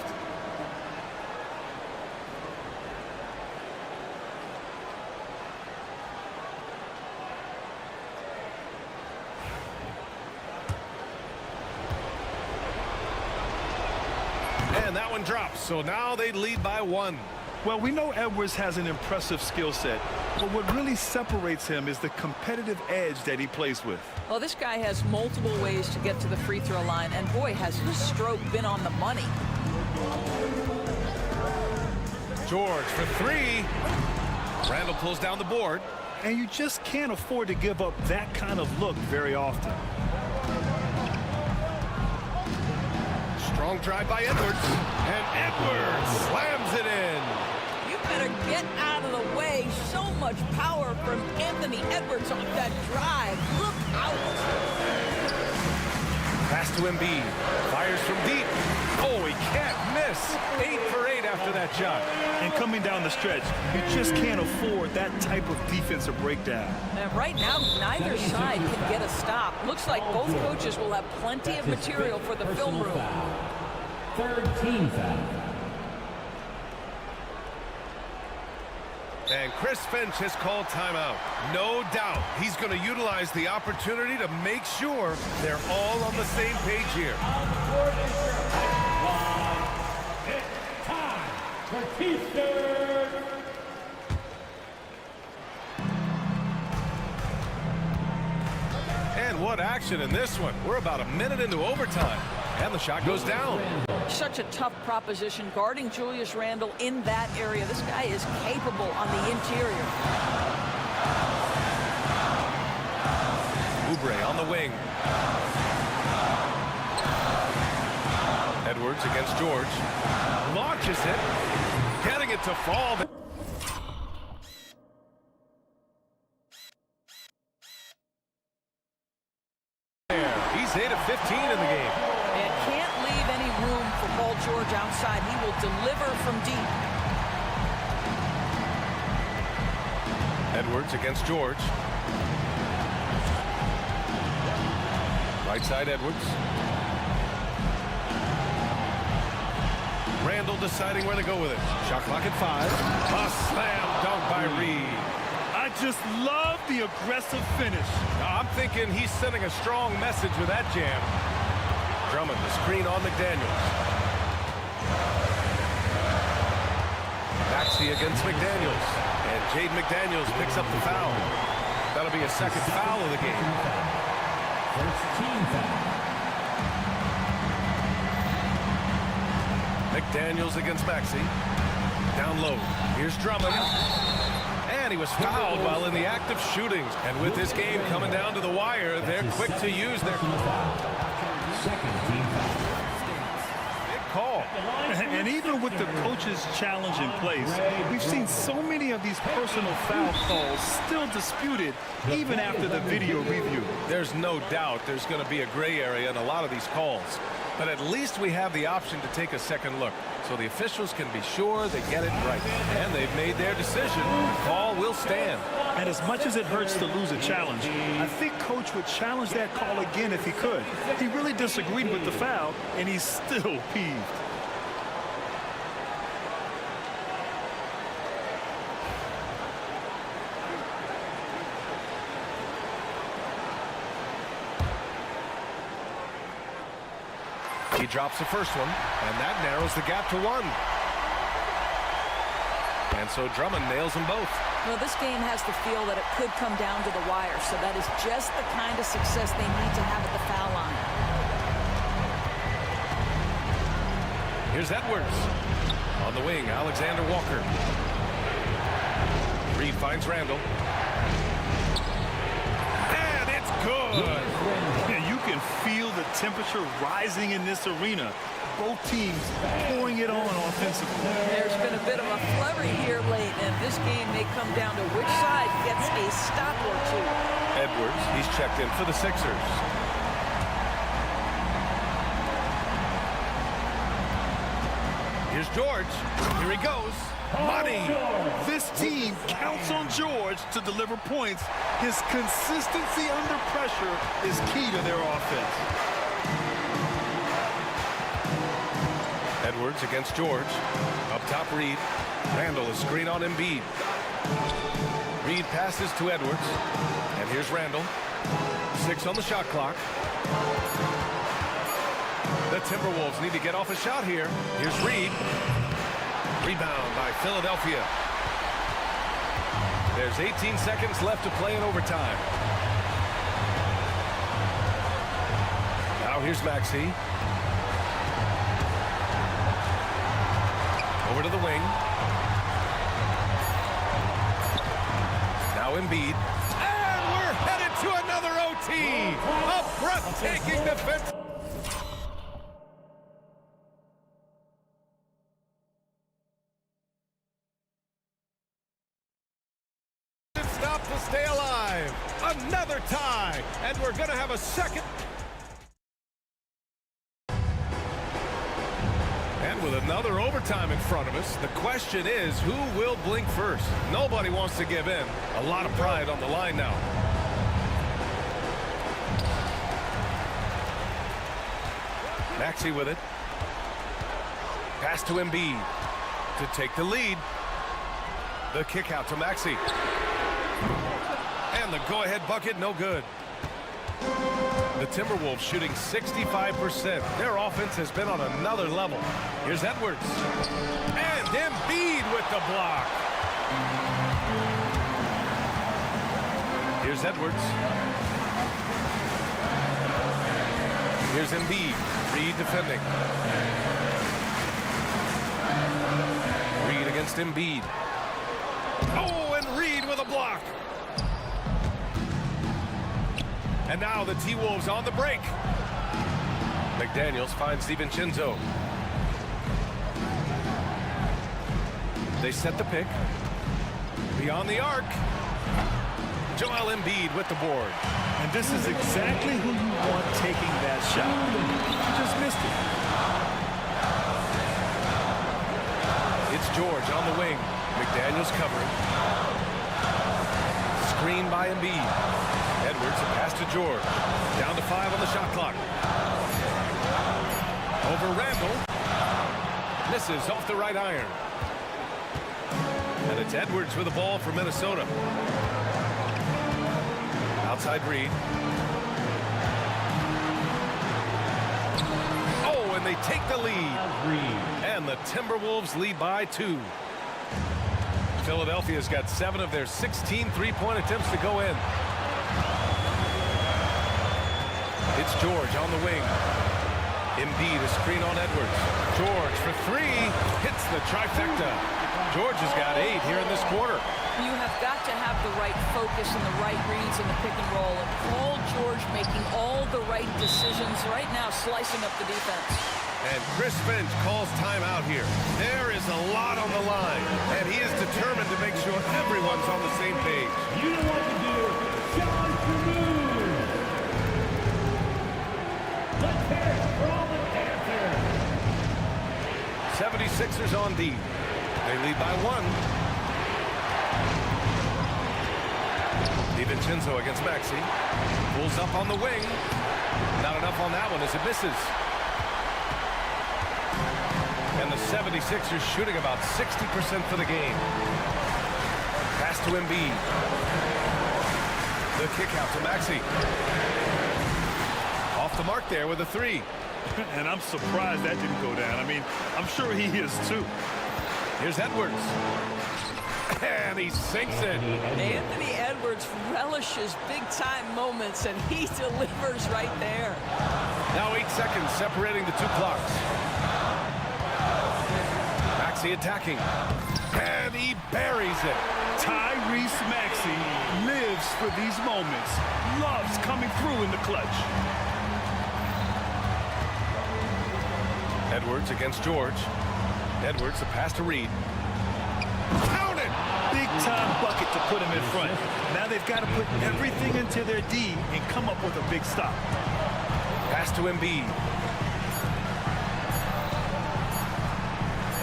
And that one drops, so now they lead by 1. Well, we know Edwards has an impressive skill set, but what really separates him is the competitive edge that he plays with. Well, this guy has multiple ways to get to the free throw line, and boy, has his stroke been on the money. George for 3. Randall pulls down the board. And you just can't afford to give up that kind of look very often. Strong drive by Edwards, and Edwards slams it in. You better get out of the way. So much power from Anthony Edwards on that drive. Look out. Pass to Embiid. Fires from deep. Oh, he can't miss. 8 for 8 after that shot. And coming down the stretch, you just can't afford that type of defensive breakdown. And right now, neither side can get a stop. Looks like both coaches will have plenty of material for the film room. 3rd team foul. And Chris Finch has called timeout. No doubt he's going to utilize the opportunity to make sure they're all on the same page here. It's time for Keystone. And what action in this one. We're about a minute into overtime. And the shot goes down. Such a tough proposition guarding Julius Randle in that area. This guy is capable on the interior. Oubre on the wing. Edwards against George. Launches it. Getting it to fall. He's 8 of 15 in the game. And can't leave any room for Paul George outside. He will deliver from deep. Edwards against George. Right side Edwards. Randall deciding where to go with it. Shot clock at 5. A slam dunk by Reed. I just love the aggressive finish. I'm thinking he's sending a strong message with that jam. Drummond, the screen on McDaniels. Maxey against McDaniels. And Jade McDaniels picks up the foul. That'll be a second foul of the game. 1st team foul. McDaniels against Maxey. Down low. Here's Drummond. And he was fouled while in the act of shooting. And with this game coming down to the wire, they're quick to use their... 2nd team foul. Big call. And even with the coach's challenge in place, we've seen so many of these personal foul calls still disputed even after the video review. There's no doubt there's going to be a gray area in a lot of these calls. But at least we have the option to take a second look, so the officials can be sure they get it right. And they've made their decision. The call will stand. And as much as it hurts to lose a challenge, I think Coach would challenge that call again if he could. He really disagreed with the foul, and he's still peeved. He drops the first one, and that narrows the gap to 1. And so Drummond nails them both. Well, this game has the feel that it could come down to the wire, so that is just the kind of success they need to have at the foul line. Here's Edwards. On the wing, Alexander Walker. Reed finds Randall. And it's good. Yeah, you can feel the temperature rising in this arena. Both teams pouring it on offensively. There's been a bit of a flurry here late, and this game may come down to which side gets a stop or two. Edwards, he's checked in for the Sixers. Here's George. Here he goes. Money. This team counts on George to deliver points. His consistency under pressure is key to their offense. Edwards against George. Up top, Reed. Randall is screen on Embiid. Reed passes to Edwards. And here's Randall. 6 on the shot clock. The Timberwolves need to get off a shot here. Here's Reed. Rebound by Philadelphia. There's 18 seconds left to play in overtime. Now here's Maxey. Over to the wing. Now Embiid. And we're headed to another OT. A breathtaking defense. Stop to stay alive. Another tie. And we're going to have a second. And with another overtime in front of us, the question is, who will blink first? Nobody wants to give in. A lot of pride on the line now. Maxey with it. Pass to Embiid to take the lead. The kick out to Maxey. And the go-ahead bucket, no good. The Timberwolves shooting 65%. Their offense has been on another level. Here's Edwards. And Embiid with the block. Here's Edwards. Here's Embiid. Reed defending. Reed against Embiid. Oh, and Reed with a block. And now the T-Wolves on the break. McDaniels finds DiVincenzo. They set the pick. Beyond the arc. Joel Embiid with the board. And this is exactly who you want taking that shot. You just missed it. It's George on the wing. McDaniels covering. Screen by Embiid. Edwards, a pass to George. Down to 5 on the shot clock. Over Randall. Misses off the right iron. And it's Edwards with the ball for Minnesota. Outside Reed. Oh, and they take the lead. And the Timberwolves lead by 2. Philadelphia's got 7 of their 16 three-point attempts to go in. It's George on the wing. Embiid, a screen on Edwards. George for 3. Hits the trifecta. George has got 8 here in this quarter. You have got to have the right focus and the right reads in the pick and roll. And Paul George making all the right decisions right now, slicing up the defense. And Chris Finch calls timeout here. There is a lot on the line, and he is determined to make sure everyone's on the same page. You know what to do. John Camus. Let's hear it from the Panthers. 76ers on D. They lead by 1. DiVincenzo against Maxey. Pulls up on the wing. Not enough on that one as it misses. And the 76ers shooting about 60% for the game. Pass to Embiid. The kick out to Maxey. Off the mark there with a 3. And I'm surprised that didn't go down. I mean, I'm sure he is too. Here's Edwards. And he sinks it. Anthony Edwards relishes big-time moments, and he delivers right there. Now 8 seconds separating the 2 clocks. Maxey attacking. And he buries it. Tyrese Maxey lives for these moments. Loves coming through in the clutch. Edwards against George. Edwards, the pass to Reed. Counted! Big time bucket to put him in front. Now they've got to put everything into their D and come up with a big stop. Pass to Embiid.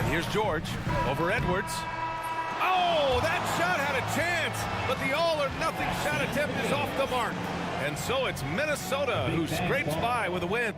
And here's George over Edwards. Oh, that shot had a chance, but the all-or-nothing shot attempt is off the mark. And so it's Minnesota who scrapes by with a win.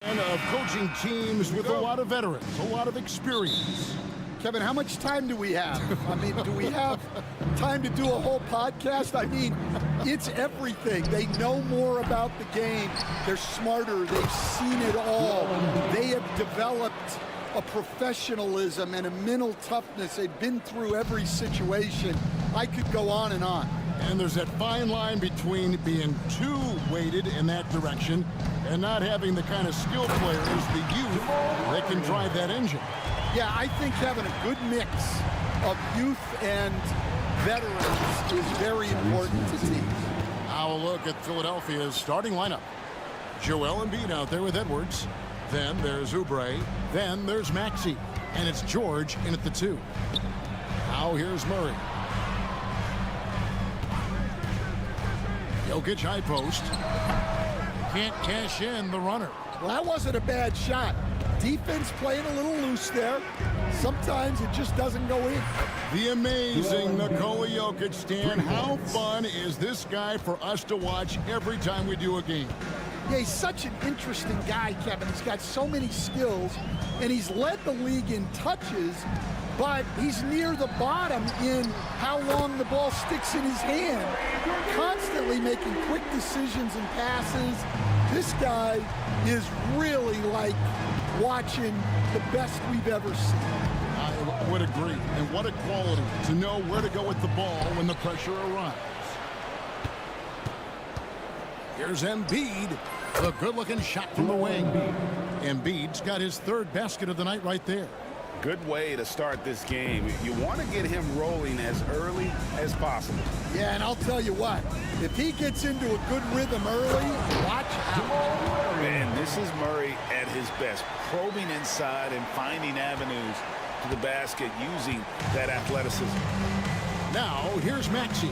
And of coaching teams with a lot of veterans, a lot of experience. Kevin, how much time do we have? I mean, do we have time to do a whole podcast? I mean, it's everything. They know more about the game. They're smarter. They've seen it all. They have developed a professionalism and a mental toughness. They've been through every situation. I could go on and on. And there's that fine line between being too weighted in that direction and not having the kind of skilled players, the youth, that can drive that engine. Yeah, I think having a good mix of youth and veterans is very important to teams. Now a look at Philadelphia's starting lineup. Joel Embiid out there with Edwards. Then there's Oubre. Then there's Maxey. And it's George in at the 2. Now here's Murray. Jokic high post. Can't cash in the runner. Well, that wasn't a bad shot. Defense playing a little loose there. Sometimes it just doesn't go in. The amazing Nikola Jokic, Stan. How fun is this guy for us to watch every time we do a game? Yeah, he's such an interesting guy, Kevin. He's got so many skills, and he's led the league in touches, but he's near the bottom in how long the ball sticks in his hand. Constantly making quick decisions and passes. This guy is really like watching the best we've ever seen. I would agree. And what a quality to know where to go with the ball when the pressure arrives. Here's Embiid. A good-looking shot from the wing. Embiid's got his 3rd basket of the night right there. Good way to start this game. You want to get him rolling as early as possible. Yeah, and I'll tell you what, if he gets into a good rhythm early, watch out. Man, this is Murray at his best, probing inside and finding avenues to the basket using that athleticism. Now, here's Maxey.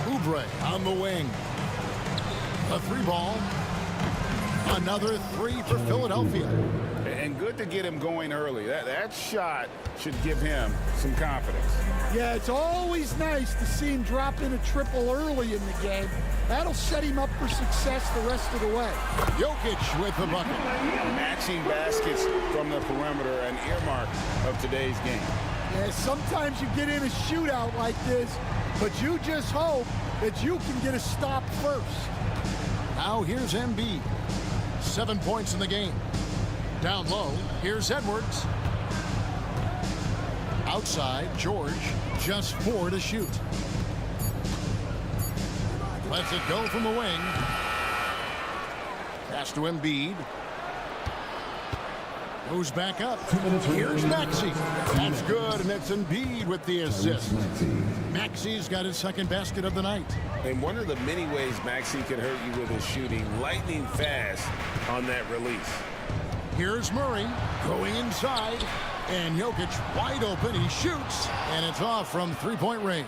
Oubre on the wing. A 3 ball. Another 3 for Philadelphia. And good to get him going early. That shot should give him some confidence. Yeah, it's always nice to see him drop in a triple early in the game. That'll set him up for success the rest of the way. Jokic with the bucket. Matching baskets from the perimeter, an earmark of today's game. Yeah, sometimes you get in a shootout like this, but you just hope that you can get a stop first. Now here's Embiid. 7 points in the game. Down low, here's Edwards. Outside, George, just 4 to shoot. Lets it go from the wing. Pass to Embiid. Moves back up. Here's Maxey. That's good, and it's Embiid with the assist. Maxey's got his 2nd basket of the night. And one of the many ways Maxey can hurt you with his shooting, lightning fast on that release. Here's Murray going inside, and Jokic wide open. He shoots, and it's off from 3-point range.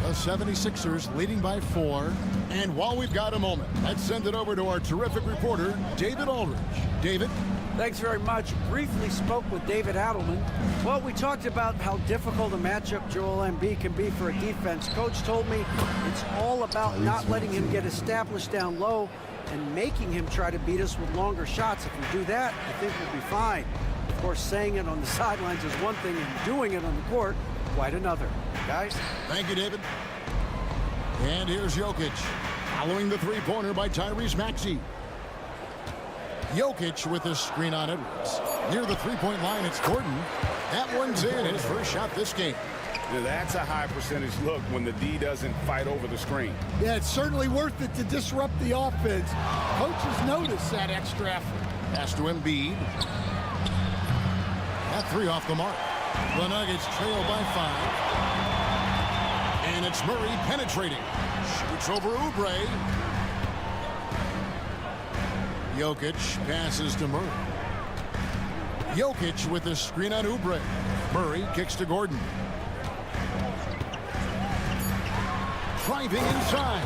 The 76ers leading by 4. And while we've got a moment, let's send it over to our terrific reporter, David Aldridge. David? Thanks very much. Briefly spoke with David Adelman. Well, we talked about how difficult a matchup Joel Embiid can be for a defense. Coach told me it's all about not letting him get established down low and making him try to beat us with longer shots. If we do that, I think we'll be fine. Of course, saying it on the sidelines is one thing, and doing it on the court, quite another. Guys? Thank you, David. And here's Jokic, following the 3-pointer by Tyrese Maxey. Jokic with a screen on Edwards. Near the 3-point line, it's Gordon. That one's in, his first shot this game. Now, that's a high percentage look when the D doesn't fight over the screen. Yeah, it's certainly worth it to disrupt the offense. Coaches notice that extra effort. Pass to Embiid. That 3 off the mark. The Nuggets trail by 5. And it's Murray penetrating. Shoots over Oubre. Jokic passes to Murray. Jokic with a screen on Oubre. Murray kicks to Gordon. Driving inside.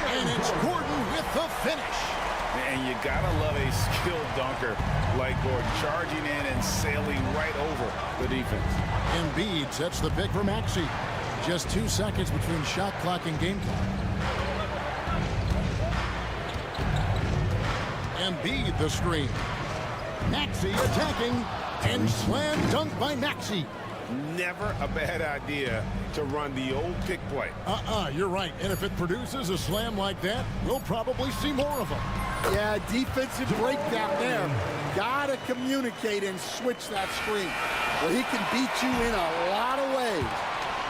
And it's Gordon with the finish. And you gotta love a skilled dunker like Gordon, charging in and sailing right over the defense. Embiid sets the pick for Maxey. Just 2 seconds between shot clock and game clock. Embiid the screen. Maxey attacking, and slam dunk by Maxey. Never a bad idea to run the old pick play. You're right. And if it produces a slam like that, we'll probably see more of them. Yeah, defensive breakdown there. Gotta communicate and switch that screen. Well, he can beat you in a lot of ways.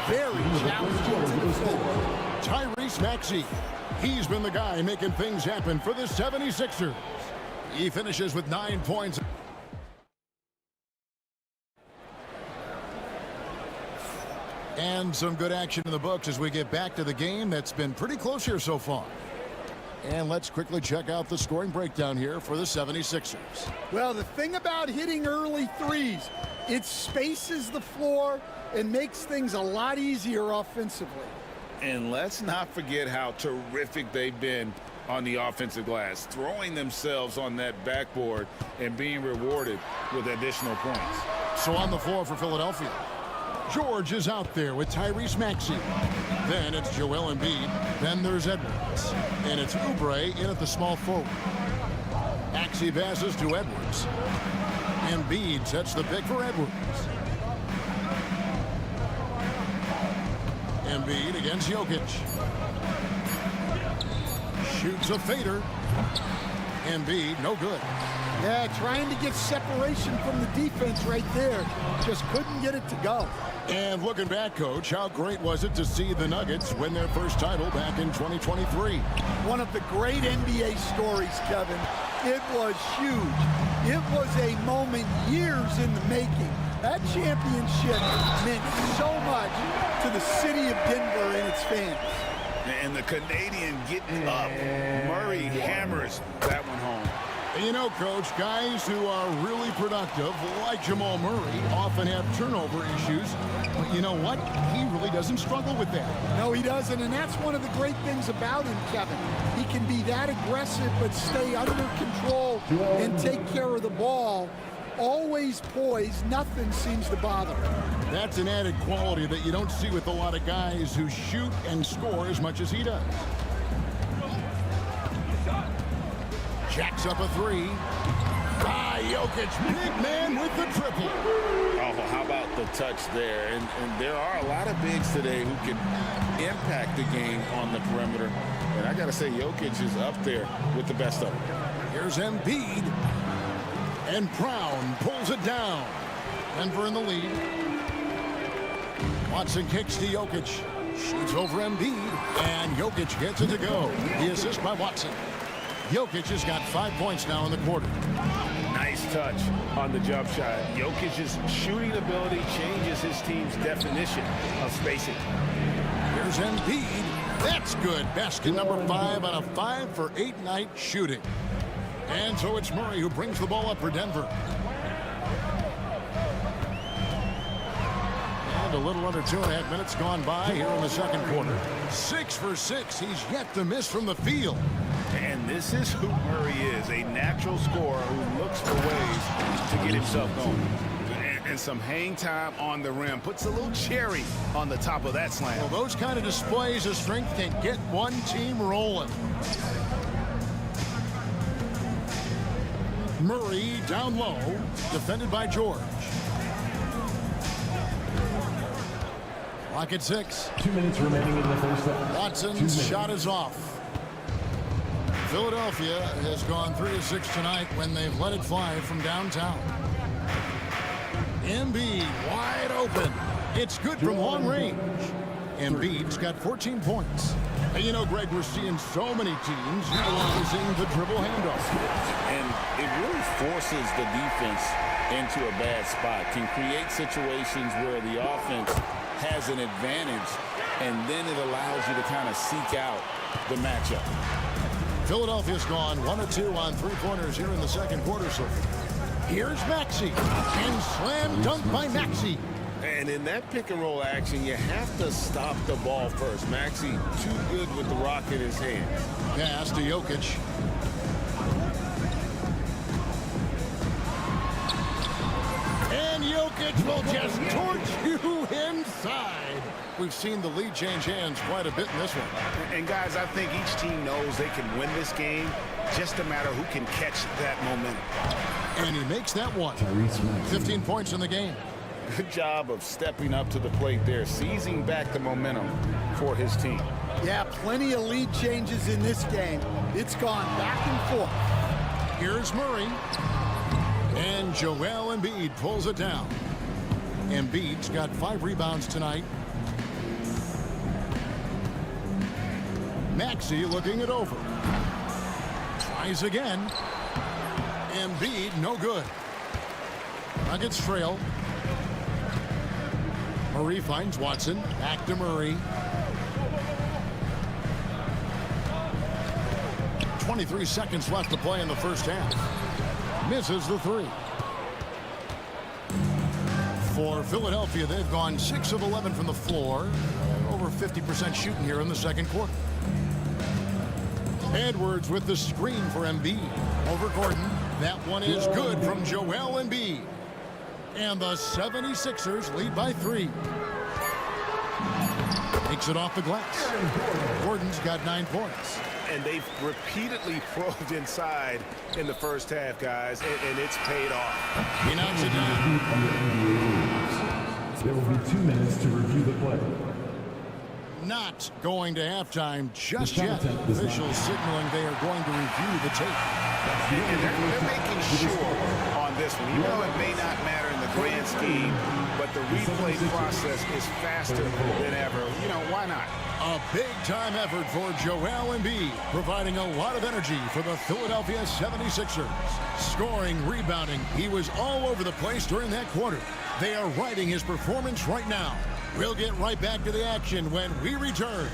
Very challenging to defend. Tyrese Maxey. He's been the guy making things happen for the 76ers. He finishes with 9 points. And some good action in the books as we get back to the game that's been pretty close here so far. And let's quickly check out the scoring breakdown here for the 76ers. Well, the thing about hitting early threes, it spaces the floor and makes things a lot easier offensively. And let's not forget how terrific they've been on the offensive glass, throwing themselves on that backboard and being rewarded with additional points. So on the floor for Philadelphia, George is out there with Tyrese Maxey. Then it's Joel Embiid. Then there's Edwards. And it's Oubre in at the small forward. Maxey passes to Edwards. Embiid sets the pick for Edwards. Embiid against Jokic. Shoots a fader. Embiid, no good. Yeah, trying to get separation from the defense right there. Just couldn't get it to go. And looking back, Coach, how great was it to see the Nuggets win their first title back in 2023? One of the great NBA stories, Kevin. It was huge. It was a moment years in the making. That championship meant so much to the city of Denver and its fans. And the Canadian getting up. Murray hammers that one home. And you know, Coach, guys who are really productive, like Jamal Murray, often have turnover issues. But you know what? He really doesn't struggle with that. No, he doesn't, and that's one of the great things about him, Kevin. He can be that aggressive but stay under control and take care of the ball. Always poised, nothing seems to bother him. That's an added quality that you don't see with a lot of guys who shoot and score as much as he does. Jacks up a three. Jokic, big man with the triple. Oh, how about the touch there? And there are a lot of bigs today who can impact the game on the perimeter. And I got to say, Jokic is up there with the best of them. Here's Embiid. And Brown pulls it down. Denver in the lead. Watson kicks to Jokic. Shoots over Embiid. And Jokic gets it to go. The assist by Watson. Jokic has got 5 points now in the quarter. Nice touch on the jump shot. Jokic's shooting ability changes his team's definition of spacing. Here's Embiid. That's good. Basket number 5 on a 5-for-8 night shooting. And so it's Murray who brings the ball up for Denver. And a little under 2.5 minutes gone by here in the second quarter. 6 for 6. He's yet to miss from the field. And this is who Murray is, a natural scorer who looks for ways to get himself going. And some hang time on the rim. Puts a little cherry on the top of that slam. Well, those kind of displays of strength can get one team rolling. Murray down low, defended by George. Clock at 6. 2 minutes remaining in the first half. Watson's shot is off. Philadelphia has gone 3 of 6 tonight when they've let it fly from downtown. Embiid wide open. It's good from long range. Embiid's got 14 points. And you know, Greg, we're seeing so many teams utilizing the dribble handoff. And it really forces the defense into a bad spot. Can create situations where the offense has an advantage, and then it allows you to kind of seek out the matchup. Philadelphia's gone 1 of 2 on three-pointers here in the second quarter. So here's Maxey, and slam dunk by Maxey. And in that pick and roll action, you have to stop the ball first. Maxey too good with the rock in his hands. Pass to Jokic. And Jokic will just torch you inside. We've seen the lead change hands quite a bit in this one. And guys, I think each team knows they can win this game just a matter who can catch that momentum. And he makes that one. 15 points in the game. Good job of stepping up to the plate there, seizing back the momentum for his team. Yeah, plenty of lead changes in this game. It's gone back and forth. Here's Murray. And Joel Embiid pulls it down. Embiid's got 5 rebounds tonight. Maxey looking it over. Tries again. Embiid, no good. Nuggets trail. Murray finds Watson. Back to Murray. 23 seconds left to play in the first half. Misses the 3. For Philadelphia, they've gone 6 of 11 from the floor. Over 50% shooting here in the second quarter. Edwards with the screen for Embiid. Over Gordon. That one is good from Joel Embiid. And the 76ers lead by 3. Takes it off the glass. Gordon's got 9 points. And they've repeatedly probed inside in the first half, guys, and it's paid off. He knocks it down. There will be 2 minutes to review the play. Not going to halftime just yet. Officials signaling they are going to review the tape. And they're making sure on this one, even though it may not matter in the grand scheme, but the replay process is faster than ever. You know, why not? A big-time effort for Joel Embiid, providing a lot of energy for the Philadelphia 76ers. Scoring, rebounding, he was all over the place during that quarter. They are riding his performance right now. We'll get right back to the action when we return.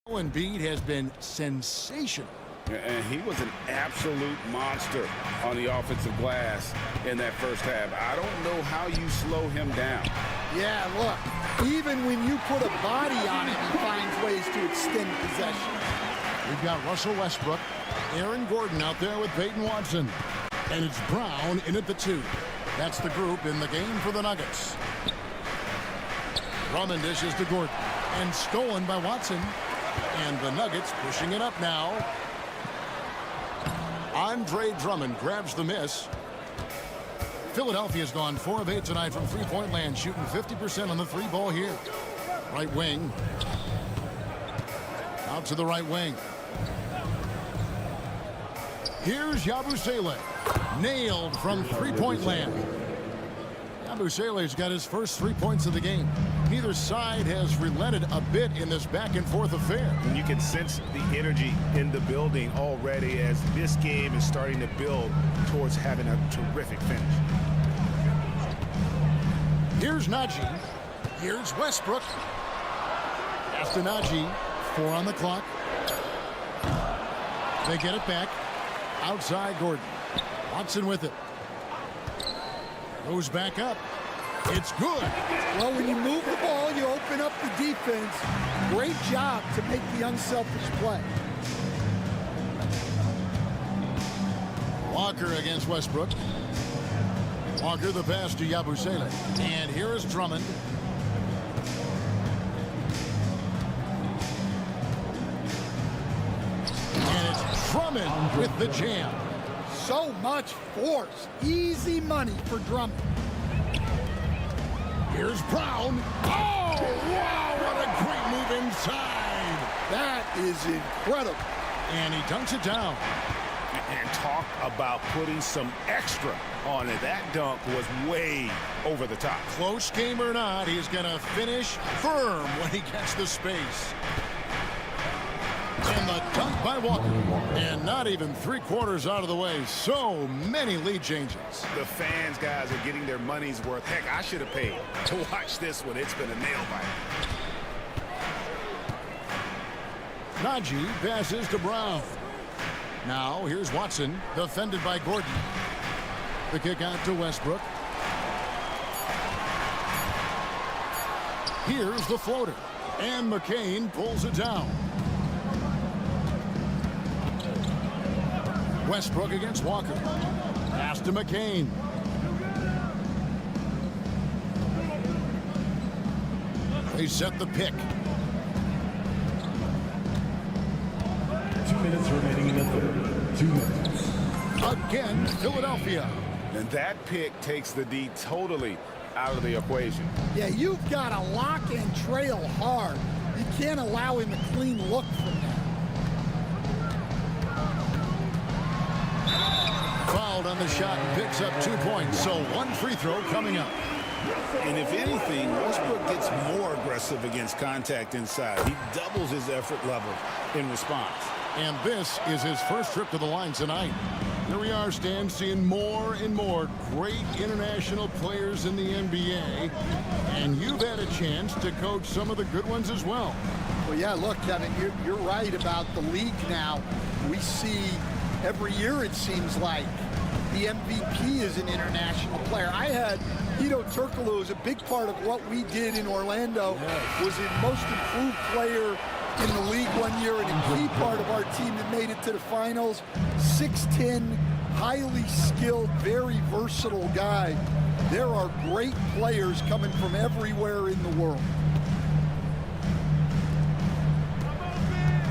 Embiid has been sensational. And he was an absolute monster on the offensive glass in that first half. I don't know how you slow him down. Yeah, look, even when you put a body on it, he finds ways to extend possession. We've got Russell Westbrook, Aaron Gordon out there with Peyton Watson. And it's Brown in at the 2. That's the group in the game for the Nuggets. Drummond dishes to Gordon. And stolen by Watson. And the Nuggets pushing it up now. Andre Drummond grabs the miss. Philadelphia's gone 4 of 8 tonight from three-point land, shooting 50% on the 3-ball here. Right wing. Out to the right wing. Here's Yabusele. Nailed from three-point land. Yabusele's got his first 3 points of the game. Neither side has relented a bit in this back-and-forth affair. And you can sense the energy in the building already as this game is starting to build towards having a terrific finish. Here's Najee. Here's Westbrook. Pass to Najee. 4 on the clock. They get it back. Outside Gordon. Watson with it. Goes back up. It's good. Well, when you move the ball, you open up the defense. Great job to make the unselfish play. Walker against Westbrook. Walker the pass to Yabusele. And here is Drummond. And it's Drummond with the jam. So much force. Easy money for Drummond. Here's Brown. Oh, wow, what a great move inside. That is incredible. And he dunks it down. And talk about putting some extra on it. That dunk was way over the top. Close game or not, he's going to finish firm when he gets the space. And the dunk by Walker. And not even 3/4 out of the way. So many lead changes. The fans, guys, are getting their money's worth. Heck, I should have paid to watch this one. It's been a nail biter. Najee passes to Brown. Now here's Watson, defended by Gordon. The kick out to Westbrook. Here's the floater. And McCain pulls it down. Westbrook against Walker. Pass to McCain. They set the pick. 2 minutes remaining in the third. 2 minutes. Again, Philadelphia. And that pick takes the D totally out of the equation. Yeah, you've got to lock and trail hard. You can't allow him a clean look from that. Fouled on the shot and picks up 2 points. So one free throw coming up. And if anything, Westbrook gets more aggressive against contact inside. He doubles his effort level in response. And this is his first trip to the line tonight. Here we are, Stan, seeing more and more great international players in the NBA. And you've had a chance to coach some of the good ones as well. Well, yeah, look, Kevin, you're right about the league now. We see every year, it seems like, the MVP is an international player. I had Hedo Turkoglu as a big part of what we did in Orlando. Was the most improved player in the league one year and a key part of our team that made it to the finals. 6'10", highly skilled, very versatile guy. There are great players coming from everywhere in the world.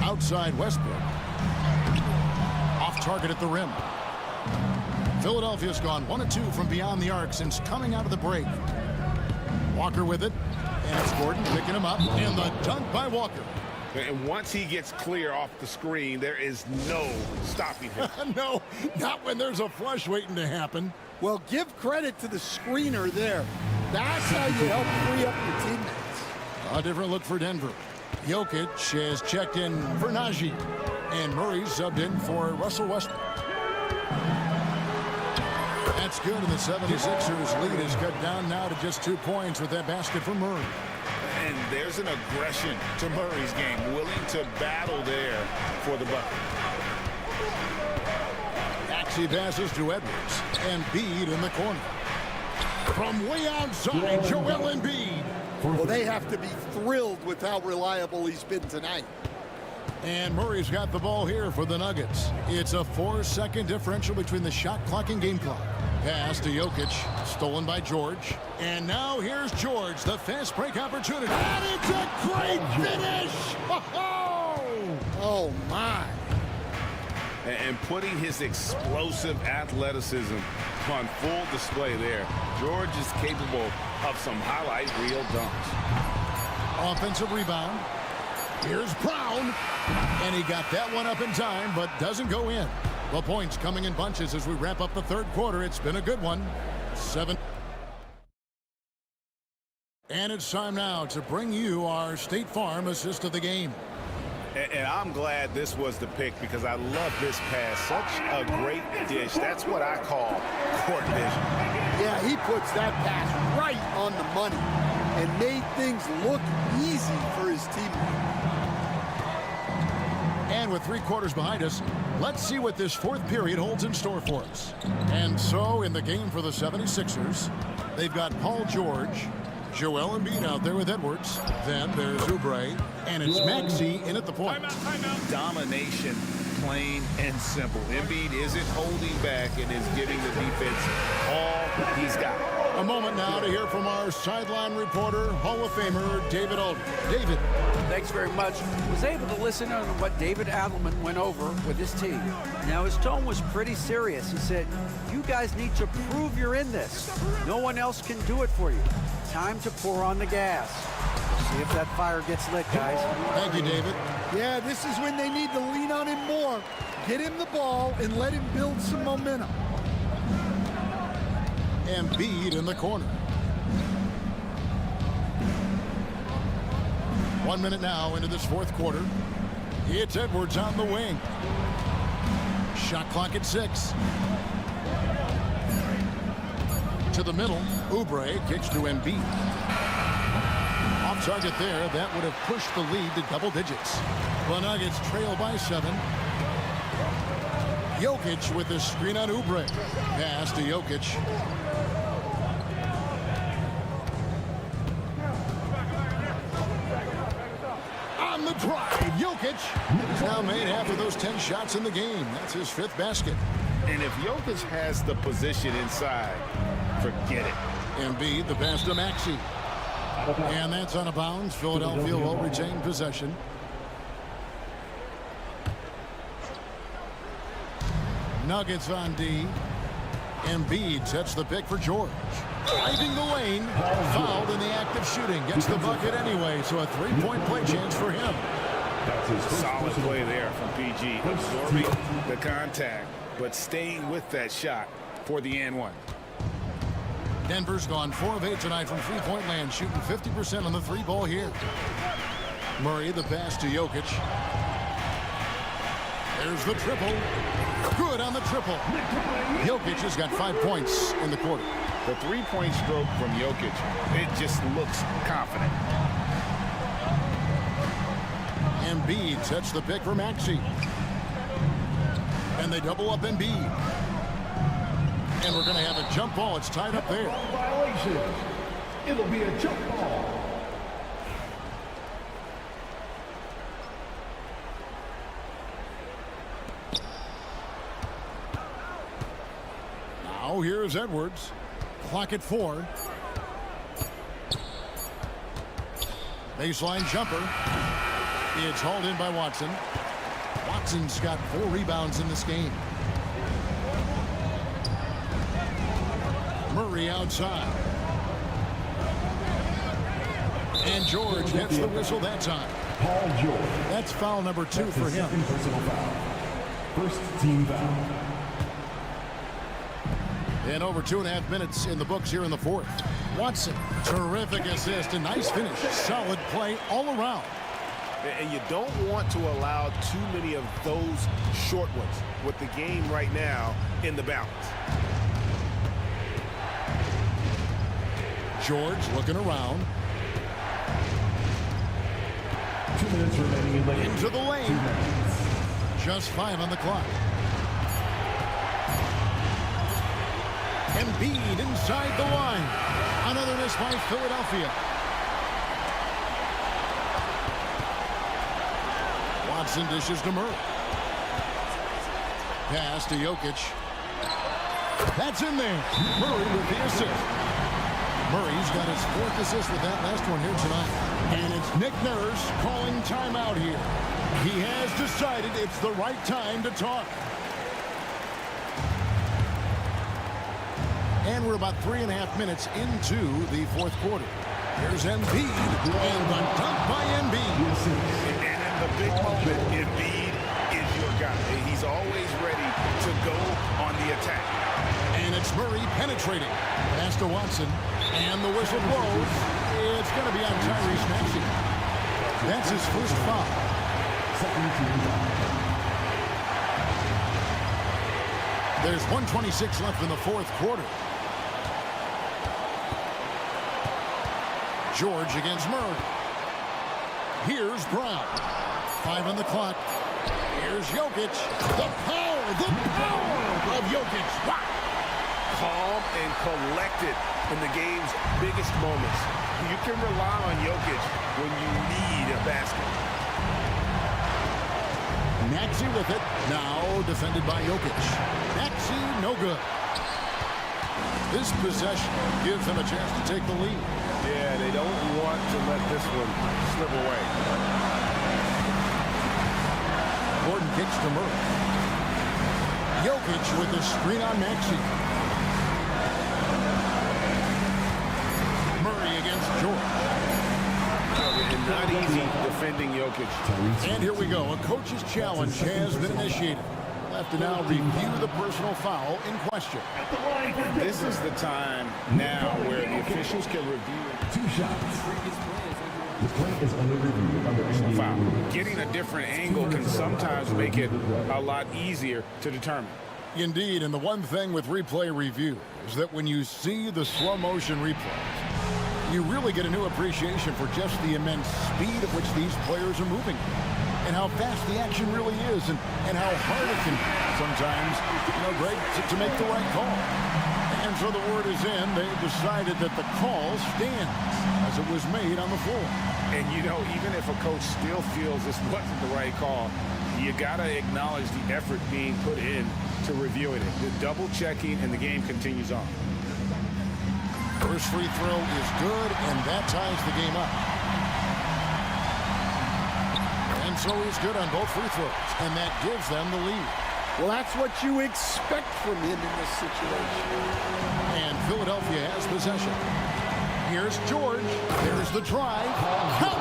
Outside Westbrook. Off target at the rim. Philadelphia's gone 1 of 2 from beyond the arc since coming out of the break. Walker with it. And it's Gordon picking him up. And the dunk by Walker. And once he gets clear off the screen, there is no stopping him. No, not when there's a flush waiting to happen. Well, give credit to the screener there. That's how you help free up your teammates. A different look for Denver. Jokic has checked in for Najee. And Murray's subbed in for Russell Westbrook. That's good, and the 76ers lead is cut down now to just 2 points with that basket from Murray. And there's an aggression to Murray's game, willing to battle there for the bucket. Maxey passes to Edwards, and Embiid in the corner. From way outside, Joel Embiid. Well, they have to be thrilled with how reliable he's been tonight. And Murray's got the ball here for the Nuggets. It's a 4-second differential between the shot clock and game clock. Pass to Jokic, stolen by George. And now here's George, the fast break opportunity. And it's a great finish! Oh, my. And putting his explosive athleticism on full display there. George is capable of some highlight reel dunks. Offensive rebound. Here's Brown. And he got that one up in time, but doesn't go in. The points coming in bunches as we wrap up the third quarter. It's been a good one. 7. And it's time now to bring you our State Farm assist of the game. And I'm glad this was the pick because I love this pass. Such a great dish. That's what I call court vision. Yeah, he puts that pass right on the money and made things look easy for his teammates. And with 3 quarters behind us, let's see what this fourth period holds in store for us. And so in the game for the 76ers, they've got Paul George, Joel Embiid out there with Edwards. Then there's Oubre, and it's Maxey in at the point. Domination plain and simple. Embiid isn't holding back and is giving the defense all he's got. A moment now to hear from our sideline reporter, Hall of Famer David Aldridge. David. Thanks very much. Was able to listen to what David Adelman went over with his team. Now, his tone was pretty serious. He said, you guys need to prove you're in this. No one else can do it for you. Time to pour on the gas. We'll see if that fire gets lit, guys. Thank you, David. Yeah, this is when they need to lean on him more. Get him the ball and let him build some momentum. Embiid in the corner. 1 minute now into this fourth quarter. It's Edwards on the wing. Shot clock at 6. To the middle. Oubre kicks to Embiid. Off target there. That would have pushed the lead to double digits. The Nuggets trail by 7. Jokic with the screen on Oubre. Pass to Jokic. On the drive, Jokic has now made half of those 10 shots in the game. That's his 5th basket. And if Jokic has the position inside, forget it. Embiid, the pass to Maxey. And that's out of bounds. Philadelphia will retain possession. Nuggets on D. Embiid sets the pick for George. Driving the lane. Fouled in the act of shooting. Gets the bucket anyway, so a 3-point play chance for him. Solid play there from PG. Absorbing the contact, but staying with that shot for the and one. Denver's gone 4 of 8 tonight from three-point land, shooting 50% on the 3-ball here. Murray, the pass to Jokic. There's the triple. Good on the triple. Jokic has got 5 points in the quarter. The 3-point stroke from Jokic, it just looks confident. Embiid sets the pick for Maxey. And they double up Embiid. And we're going to have a jump ball. It's tied up there. Violation. It'll be a jump ball. Now here's Edwards. Clock at 4. Baseline jumper. It's hauled in by Watson. Watson's got 4 rebounds in this game. Murray outside. And George gets the whistle that time. Paul George. That's foul number 2 for him. Second personal foul. First team foul. And over 2.5 minutes in the books here in the fourth. Watson, terrific assist, a nice finish. Solid play all around. And you don't want to allow too many of those short ones with the game right now in the balance. George looking around. 2 minutes remaining in lane. Into the lane. Just 5 on the clock. Embiid inside the line. Another miss by Philadelphia. Watson dishes to Murray. Pass to Jokic. That's in there. Murray with the assist. Murray's got his 4th assist with that last one here tonight. And it's Nick Nurse calling timeout here. He has decided it's the right time to talk. And we're about 3.5 minutes into the fourth quarter. Here's Embiid, and the dunk by Embiid. And in the big moment, Embiid is your guy. He's always ready to go on the attack. And it's Murray penetrating. Pass to Watson, and the whistle blows. It's going to be on Tyrese Maxey. That's his first foul. Second team foul. There's 1:26 left in the fourth quarter. George against Murray. Here's Brown. 5 on the clock. Here's Jokic. The power of Jokic. Wow. Calm and collected in the game's biggest moments. You can rely on Jokic when you need a basket. Maxey with it. Now defended by Jokic. Maxey, no good. This possession gives them a chance to take the lead. Yeah, they don't want to let this one slip away. Gordon kicks to Murray. Jokic with the screen on Maxey. Murray against George. Not easy defending Jokic. And here we go. A coach's challenge has been initiated. We'll have to now review the personal foul in question. This is the time now where the officials can review 2 shots. The play is under review under personal NBA foul. rules. Getting a different angle can sometimes make it a lot easier to determine. Indeed, and the one thing with replay review is that when you see the slow motion replays, you really get a new appreciation for just the immense speed at which these players are moving and how fast the action really is and how hard it can be sometimes, Greg, to make the right call. And so the word is in. They decided that the call stands as it was made on the floor. And, even if a coach still feels this wasn't the right call, you got to acknowledge the effort being put in to reviewing it. The double checking and the game continues on. First free throw is good, and that ties the game up. And so he's good on both free throws, and that gives them the lead. Well, that's what you expect from him in this situation. And Philadelphia has possession. Here's George. There's the drive. Count.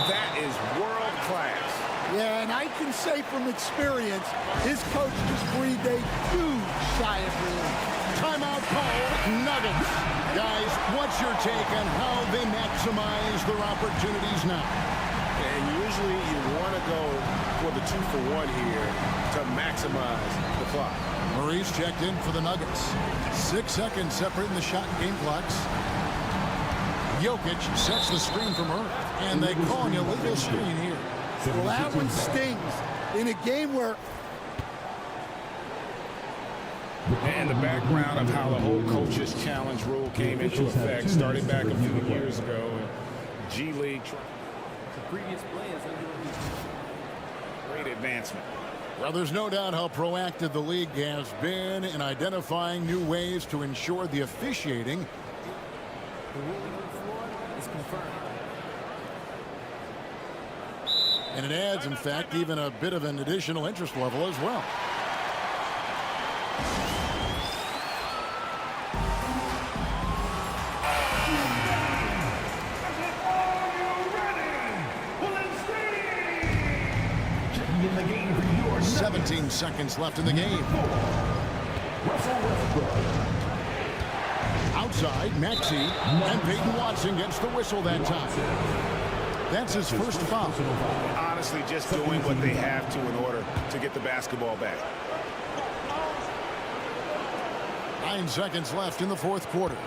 That is world class. Yeah, and I can say from experience, his coach just breathed a huge sigh of relief. Timeout call, Nuggets. Guys, what's your take on how they maximize their opportunities now? And usually you want to go for the 2-for-1 here to maximize the clock. Murray's checked in for the Nuggets. 6 seconds separating the shot and game clocks. Jokic sets the screen from Murray, and they call an illegal screen here. Well, that one stings in a game where... And the background of how the whole coach's challenge rule came into effect started back a few years ago. G League. The previous play is under review. Great advancement. Well, there's no doubt how proactive the league has been in identifying new ways to ensure the officiating. The ruling on the floor is confirmed. And it adds, in fact, even a bit of an additional interest level as well. In the game for your 17 seconds left in the game. Outside, Maxey, and Peyton Watson gets the whistle that time. That's his first foul. Honestly, just doing what they have to in order to get the basketball back. 9 seconds left in the fourth quarter.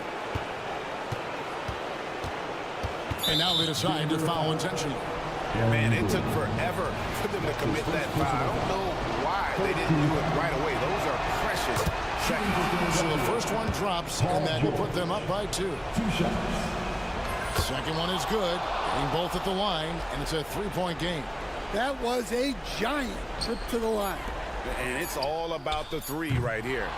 And now they decide to foul intentionally. Man, it took forever for them to commit that foul. I don't know why they didn't do it right away. Those are precious seconds. So the first one drops, and that will put them up by 2. 2 shots. Second one is good. Getting both at the line, and it's a 3-point game. That was a giant trip to the line. And it's all about the 3 right here.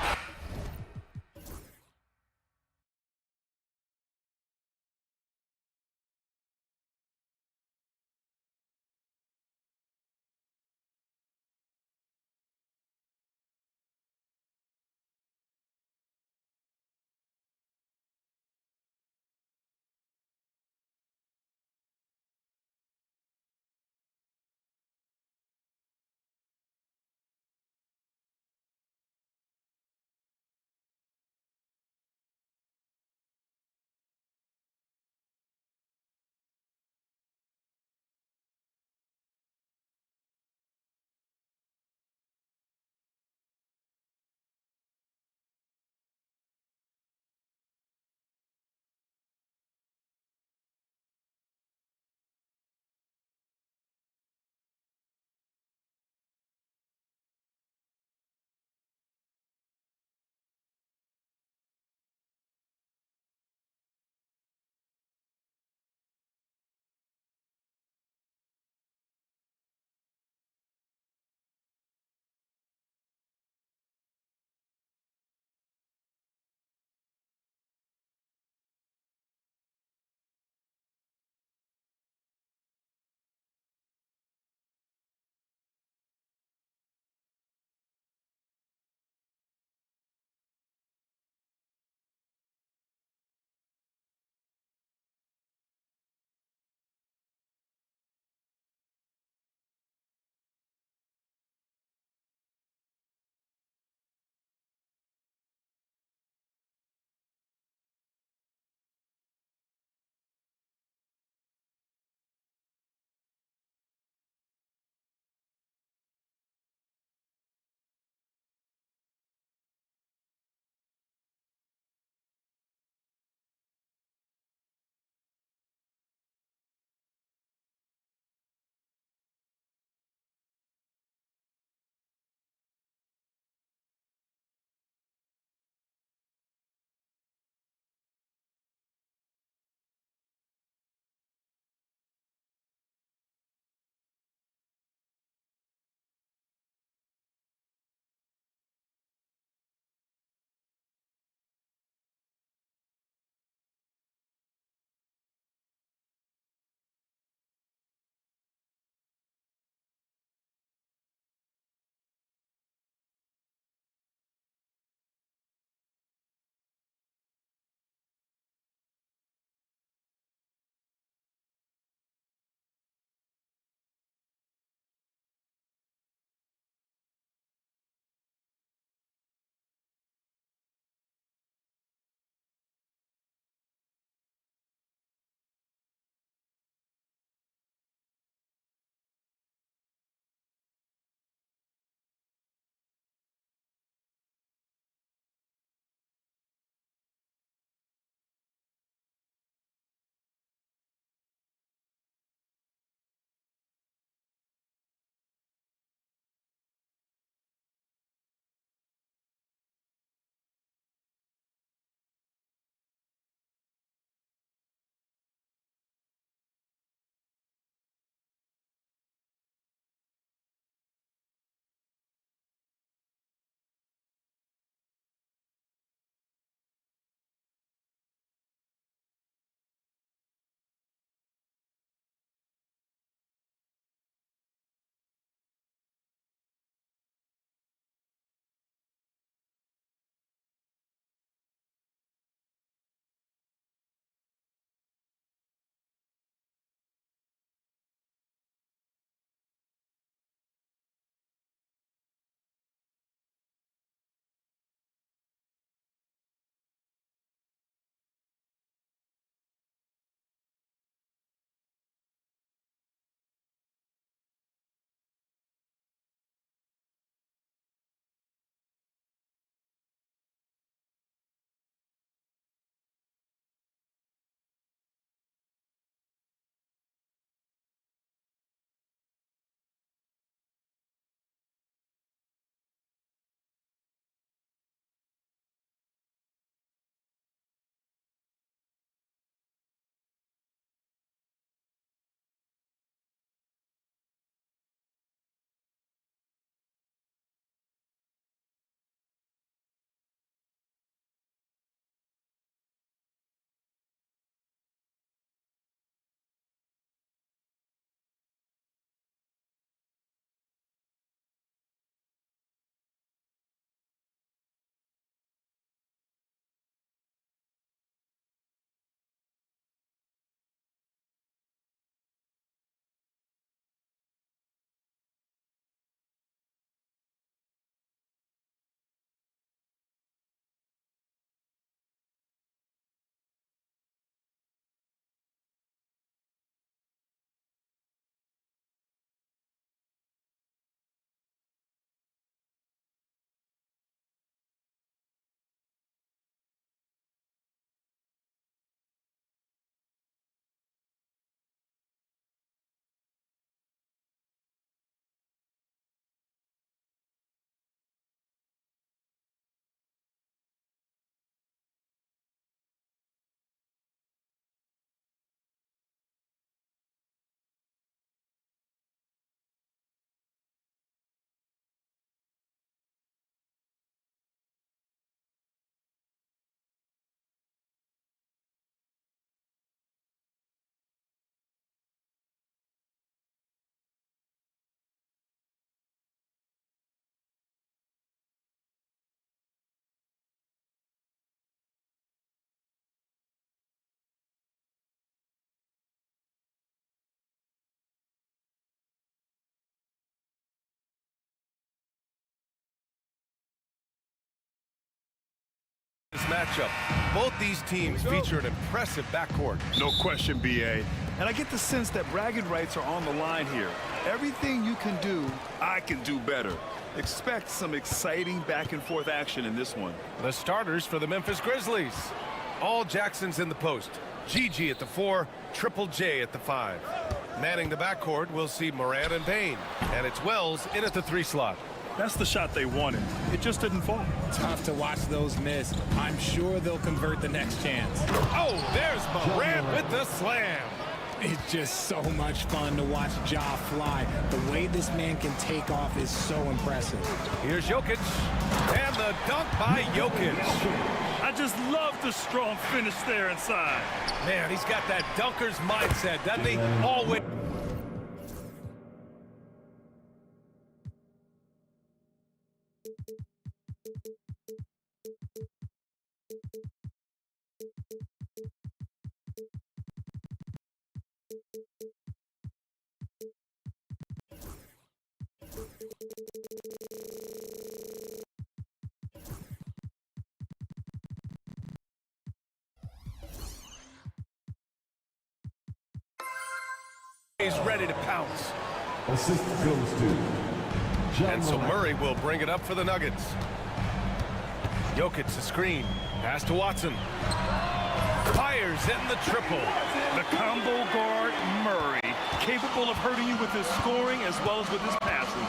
This matchup, both these teams feature an impressive backcourt. No question, BA. And I get the sense that bragging rights are on the line here. Everything you can do, I can do better. Expect some exciting back-and-forth action in this one. The starters for the Memphis Grizzlies. All Jacksons in the post. GG at the 4, Triple J at the 5. Manning the backcourt, we'll see Morant and Bain. And it's Wells in at the 3 slot. That's the shot they wanted. It just didn't fall. Tough to watch those miss. I'm sure they'll convert the next chance. Oh, there's Morant with the slam. It's just so much fun to watch Ja fly. The way this man can take off is so impressive. Here's Jokic, and the dunk by Jokic. I just love the strong finish there inside. Man, he's got that dunker's mindset, doesn't he? Always. He's ready to pounce. Assist goes to And so Murray will bring it up for the Nuggets. Jokic the screen. Pass to Watson. Fires in the triple. The combo guard, Murray, capable of hurting you with his scoring as well as with his passing.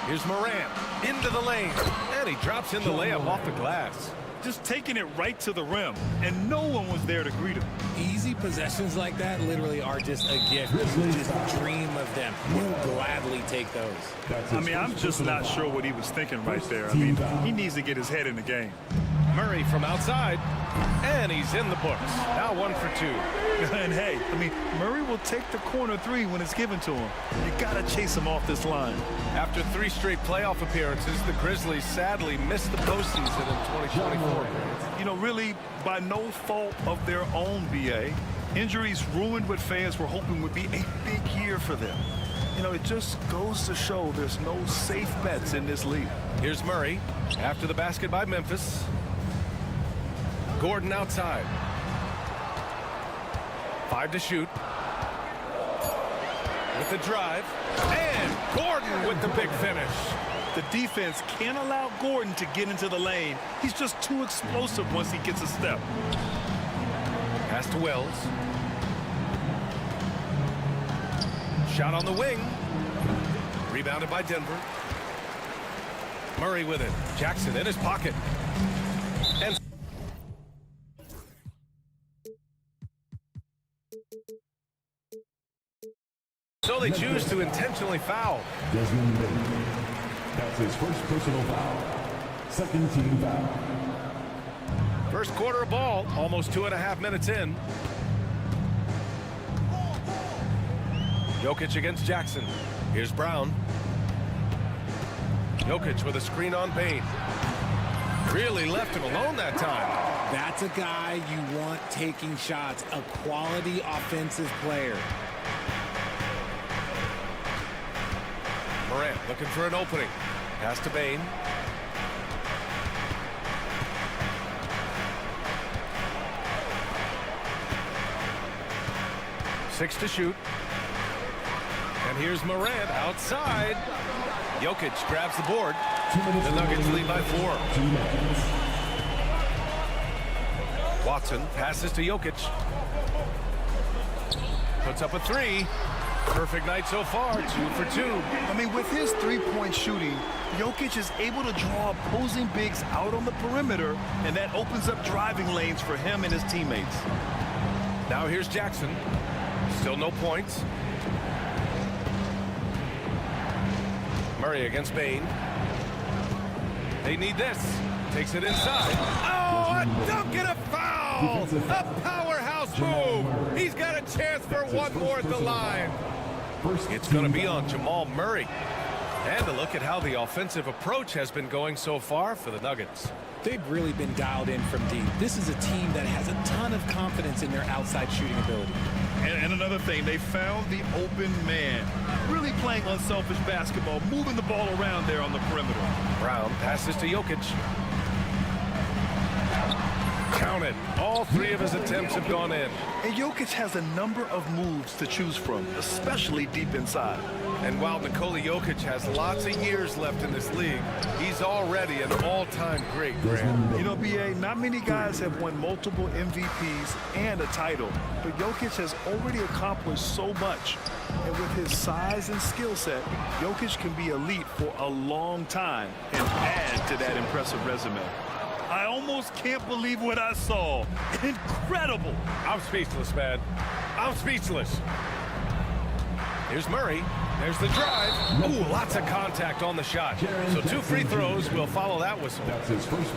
Here's Morant into the lane. And he drops in the layup off the glass. Just taking it right to the rim, and no one was there to greet him. Easy possessions like that literally are just a gift. You just dream of them. You'll gladly take those. I mean, I'm just not sure what he was thinking right there. I mean, he needs to get his head in the game. Murray from outside, and he's in the books. Now 1 for 2. And hey, I mean, Murray will take the corner 3 when it's given to him. You gotta chase him off this line. After 3 straight playoff appearances, the Grizzlies sadly missed the postseason in 2024. You know, really, by no fault of their own, BA. Injuries ruined what fans were hoping would be a big year for them. You know, it just goes to show there's no safe bets in this league. Here's Murray after the basket by Memphis. Gordon outside. 5 to shoot. With the drive. And Gordon with the big finish. The defense can't allow Gordon to get into the lane. He's just too explosive once he gets a step. Pass to Wells. Shot on the wing. Rebounded by Denver. Murray with it. Jackson in his pocket. And so they choose to intentionally foul. Desmond Bain. That's his first personal foul. Second team foul. First quarter of ball, almost 2.5 minutes in. Jokic against Jackson. Here's Brown. Jokic with a screen on Bain. Really left him alone that time. That's a guy you want taking shots, a quality offensive player. Morant looking for an opening. Pass to Bain. Six to shoot. And here's Morant outside. Jokic grabs the board. The Nuggets lead by 4. Watson passes to Jokic. Puts up a 3. Perfect night so far, 2 for 2. I mean, with his three-point shooting, Jokic is able to draw opposing bigs out on the perimeter, and that opens up driving lanes for him and his teammates. Now here's Jackson. Still no points. Murray against Bain. They need this. Takes it inside. Oh, a dunk and a foul! A powerhouse move! He's got a chance for one more at the line. It's going to be on Jamal Murray. And a look at how the offensive approach has been going so far for the Nuggets. They've really been dialed in from deep. This is a team that has a ton of confidence in their outside shooting ability. And another thing, they found the open man. Really playing unselfish basketball, moving the ball around there on the perimeter. Brown passes to Jokic. Counted. All three of his attempts have gone in. And Jokic has a number of moves to choose from, especially deep inside. And while Nikola Jokic has lots of years left in this league, he's already an all-time great, Grant. You know, B.A., not many guys have won multiple MVPs and a title, but Jokic has already accomplished so much. And with his size and skill set, Jokic can be elite for a long time and add to that impressive resume. I almost can't believe what I saw. Incredible. I'm speechless, man. I'm speechless. Here's Murray. There's the drive. Ooh, lots of contact on the shot. So 2 free throws will follow that whistle.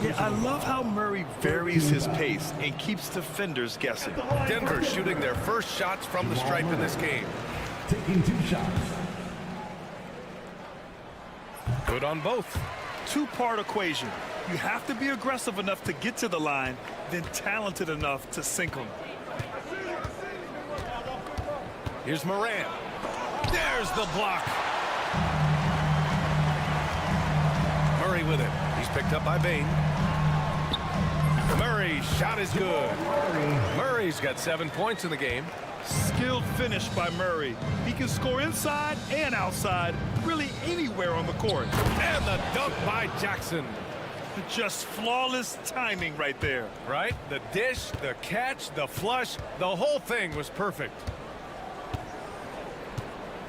Yeah, I love how Murray varies his pace and keeps defenders guessing. Denver shooting their first shots from the stripe in this game. Taking 2 shots. Good on both. Two-part equation. You have to be aggressive enough to get to the line, then talented enough to sink them. Here's Morant. There's the block. Murray with it. He's picked up by Bain. Murray's shot is good. Murray's got 7 points in the game. Skilled finish by Murray. He can score inside and outside, really anywhere on the court. And the dunk by Jackson. Just flawless timing right there. Right? The dish, the catch, the flush, the whole thing was perfect.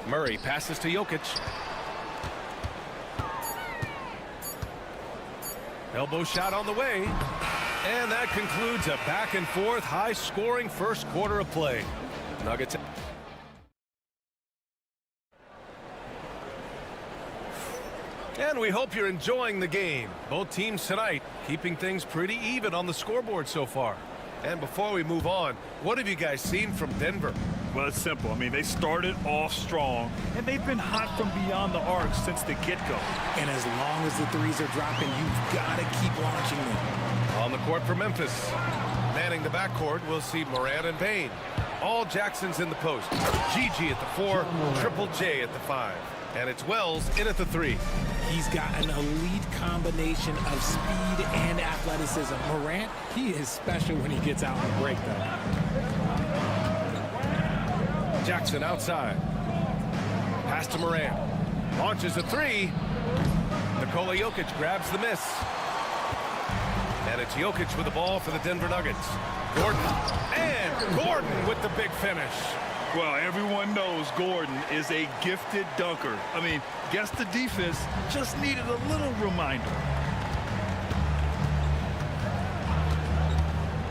Murray passes to Jokic. Elbow shot on the way. And that concludes a back-and-forth, high-scoring first quarter of play. Nuggets. And we hope you're enjoying the game. Both teams tonight keeping things pretty even on the scoreboard so far. And before we move on, what have you guys seen from Denver? Well, it's simple. I mean, they started off strong, and they've been hot from beyond the arc since the get-go. And as long as the threes are dropping, you've got to keep launching them. On the court for Memphis. Manning the backcourt, we'll see Morant and Bain. All Jackson's in the post. GG at the 4, Triple J at the 5. And it's Wells in at the 3. He's got an elite combination of speed and athleticism. Morant, he is special when he gets out on the break, though. Jackson outside. Pass to Morant. Launches a 3. Nikola Jokic grabs the miss. And it's Jokic with the ball for the Denver Nuggets. Gordon. And Gordon with the big finish. Well, everyone knows Gordon is a gifted dunker. I mean, guess the defense just needed a little reminder.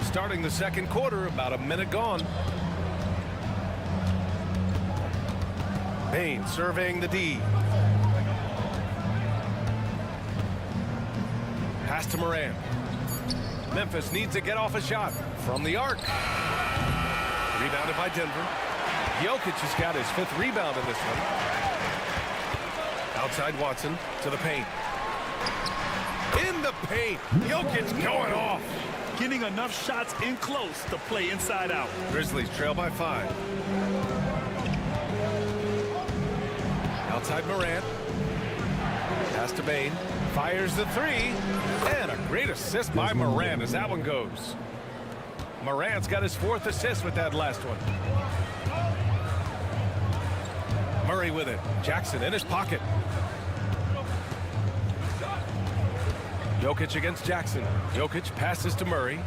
Starting the second quarter, about a minute gone. Bain surveying the D. Pass to Morant. Memphis needs to get off a shot from the arc. Rebounded by Denver. Jokic has got his 5th rebound in this one. Outside Watson to the paint. In the paint. Jokic going off. Getting enough shots in close to play inside out. Grizzlies trail by 5. Outside Morant. Pass to Bain. Fires the 3. And a great assist by Morant as that one goes. Morant's got his 4th assist with that last one. Murray with it. Jackson in his pocket. Jokic against Jackson. Jokic passes to Murray.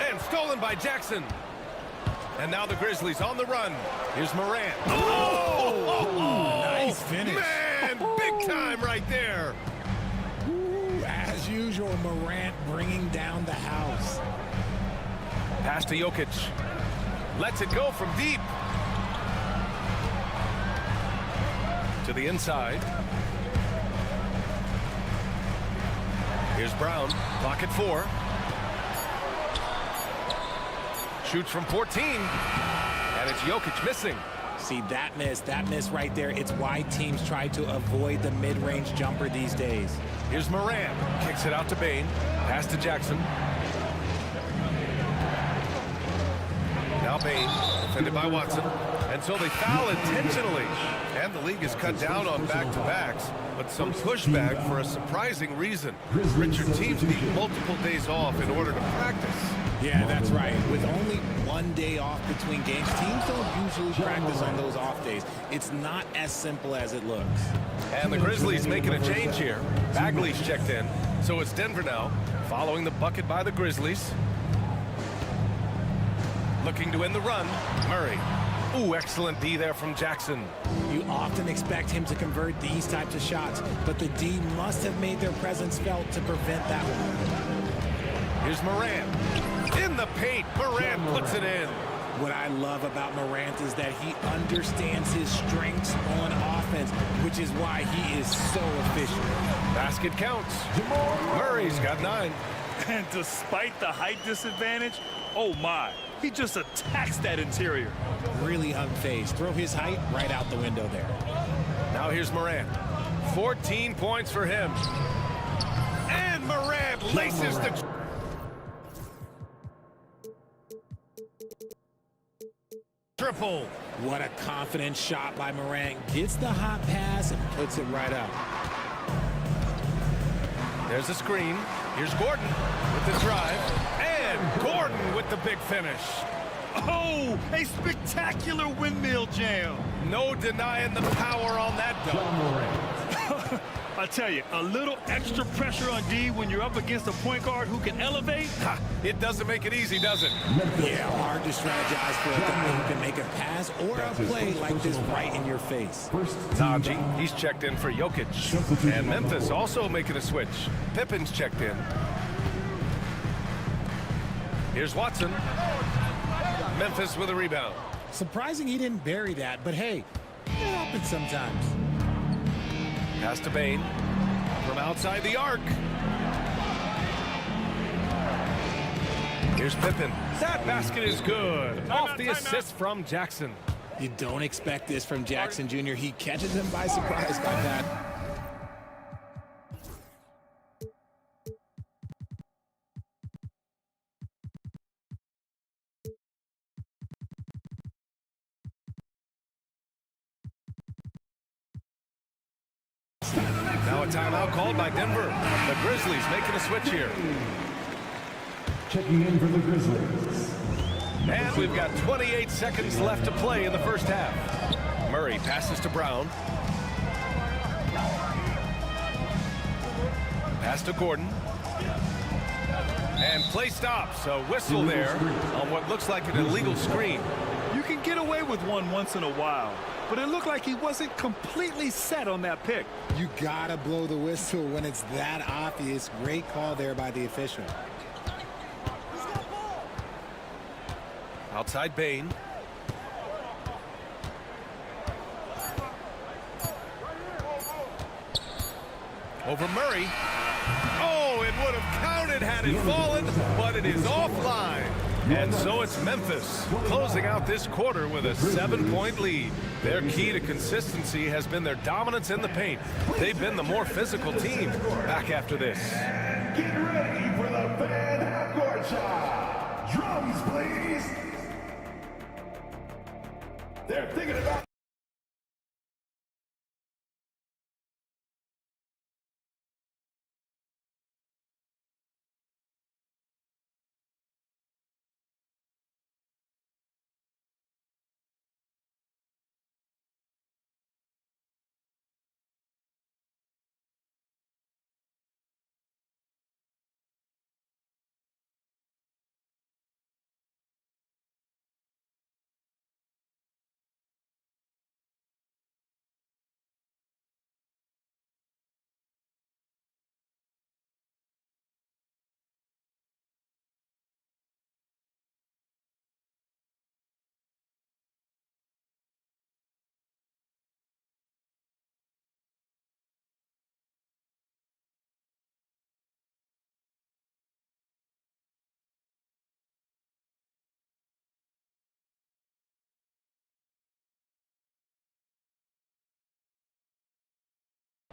And stolen by Jackson. And now the Grizzlies on the run. Here's Morant. Oh! Nice finish. Man, big time right there. As usual, Morant bringing down the house. Pass to Jokic. Lets it go from deep. To the inside. Here's Brown. Clock at 4. Shoots from 14. And it's Jokic missing. See, that miss right there, it's why teams try to avoid the mid-range jumper these days. Here's Morant. Kicks it out to Bain. Pass to Jackson. Now Bain, defended by Watson. And so they foul intentionally. And the league has cut down on back-to-backs, but some pushback for a surprising reason. Richard, teams need multiple days off in order to practice. Yeah, that's right. With only 1 day off between games, teams don't usually practice on those off days. It's not as simple as it looks. And the Grizzlies making a change here. Bagley's checked in. So it's Denver now, following the bucket by the Grizzlies. Looking to win the run, Murray. Ooh, excellent D there from Jackson. You often expect him to convert these types of shots, but the D must have made their presence felt to prevent that one. Here's Morant. In the paint, Morant puts it in. What I love about Morant is that he understands his strengths on offense, which is why he is so efficient. Basket counts. Murray's got 9. And despite the height disadvantage, oh my, he just attacks that interior. Really unfazed. Throw his height right out the window there. Now here's Morant. 14 points for him. And Morant laces the... triple. What a confident shot by Morant. Gets the hot pass and puts it right up. There's a screen. Here's Gordon with the drive. And Gordon with the big finish. Oh, a spectacular windmill jam. No denying the power on that dunk. I tell you, a little extra pressure on D when you're up against a point guard who can elevate. Ha, it doesn't make it easy, does it? Yeah, hard to strategize for a guy who can make a pass or a play like this right in your face. Najee, he's checked in for Jokic. And Memphis also making a switch. Pippen's checked in. Here's Watson. Memphis with a rebound. Surprising he didn't bury that, but hey, it happens sometimes. Pass to Bain from outside the arc. Here's Pippen. That basket is good. Off the assist from Jackson. You don't expect this from Jackson Jr. He catches him by surprise by that. Now a timeout called by Denver. The Grizzlies making a switch here. Checking in for the Grizzlies. And we've got 28 seconds left to play in the first half. Murray passes to Brown. Pass to Gordon. And play stops. A whistle there on what looks like an illegal screen. You can get away with one once in a while, but it looked like he wasn't completely set on that pick. You gotta blow the whistle when it's that obvious. Great call there by the official. Outside Bain. Over Murray. Oh, it would have counted had it fallen, but it is offline. And so it's Memphis closing out this quarter with a 7-point lead. Their key to consistency has been their dominance in the paint. They've been the more physical team. Back after this. Get ready for the fan half-court shot. Drums, please. They're thinking about...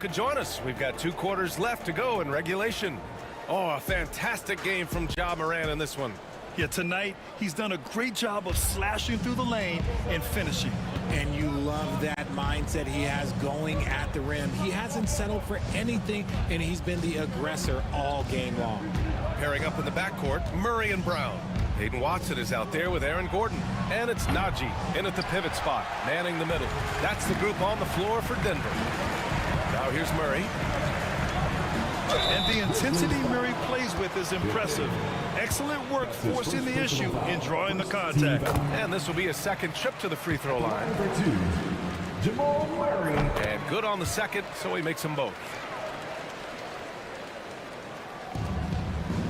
Could join us. We've got 2 quarters left to go in regulation. Oh, a fantastic game from Ja Morant in this one. Yeah, tonight he's done a great job of slashing through the lane and finishing. And you love that mindset he has going at the rim. He hasn't settled for anything, and he's been the aggressor all game long. Pairing up in the backcourt, Murray and Brown. Hayden Watson is out there with Aaron Gordon. And it's Najee in at the pivot spot, manning the middle. That's the group on the floor for Denver. Now here's Murray. And the intensity Murray plays with is impressive. Excellent work forcing the issue and drawing the contact. And this will be a second trip to the free throw line. Number 2, Jamal Murray. And good on the second, so he makes them both.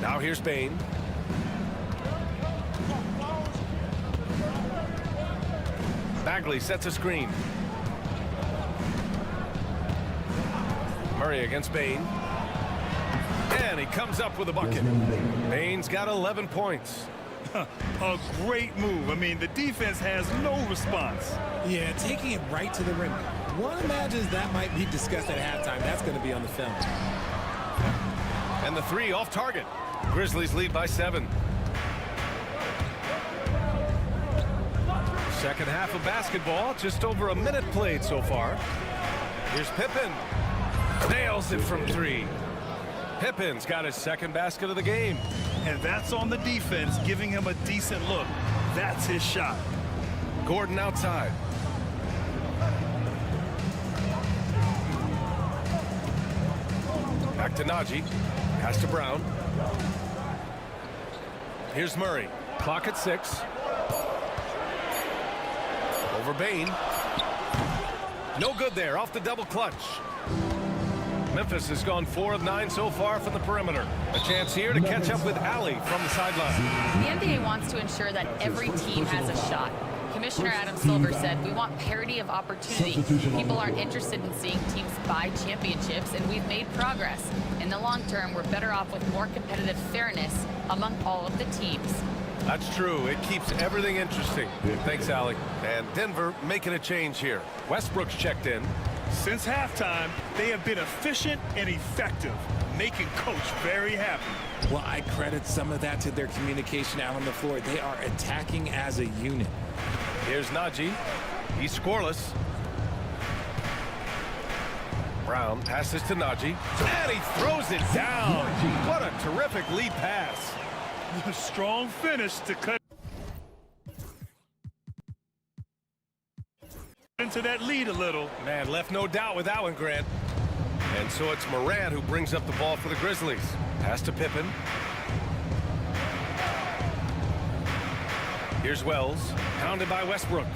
Now here's Bain. Bagley sets a screen. Murray against Bain. And he comes up with a bucket. Bain's got 11 points. A great move. I mean, the defense has no response. Yeah, taking it right to the rim. One imagines that might be discussed at halftime. That's going to be on the film. And the three off target. Grizzlies lead by 7. Second half of basketball, just over a minute played so far. Here's Pippen. Nails it from 3. Pippen's got his second basket of the game. And that's on the defense, giving him a decent look. That's his shot. Gordon outside. Back to Najee. Pass to Brown. Here's Murray. Clock at 6. Over Bain. No good there. Off the double clutch. Memphis has gone 4 of 9 so far from the perimeter. A chance here to catch up with Allie from the sideline. The NBA wants to ensure that every team has a shot. Commissioner Adam Silver said, we want parity of opportunity. People aren't interested in seeing teams buy championships, and we've made progress. In the long term, we're better off with more competitive fairness among all of the teams. That's true. It keeps everything interesting. Thanks, Allie. And Denver making a change here. Westbrook's checked in. Since halftime, they have been efficient and effective, making Coach very happy. Well, I credit some of that to their communication out on the floor. They are attacking as a unit. Here's Najee. He's scoreless. Brown passes to Najee. And he throws it down. What a terrific lead pass. A strong finish to cut into that lead a little. Man, left no doubt with that one, Grant. And so it's Morant who brings up the ball for the Grizzlies. Pass to Pippen. Here's Wells, pounded by Westbrook.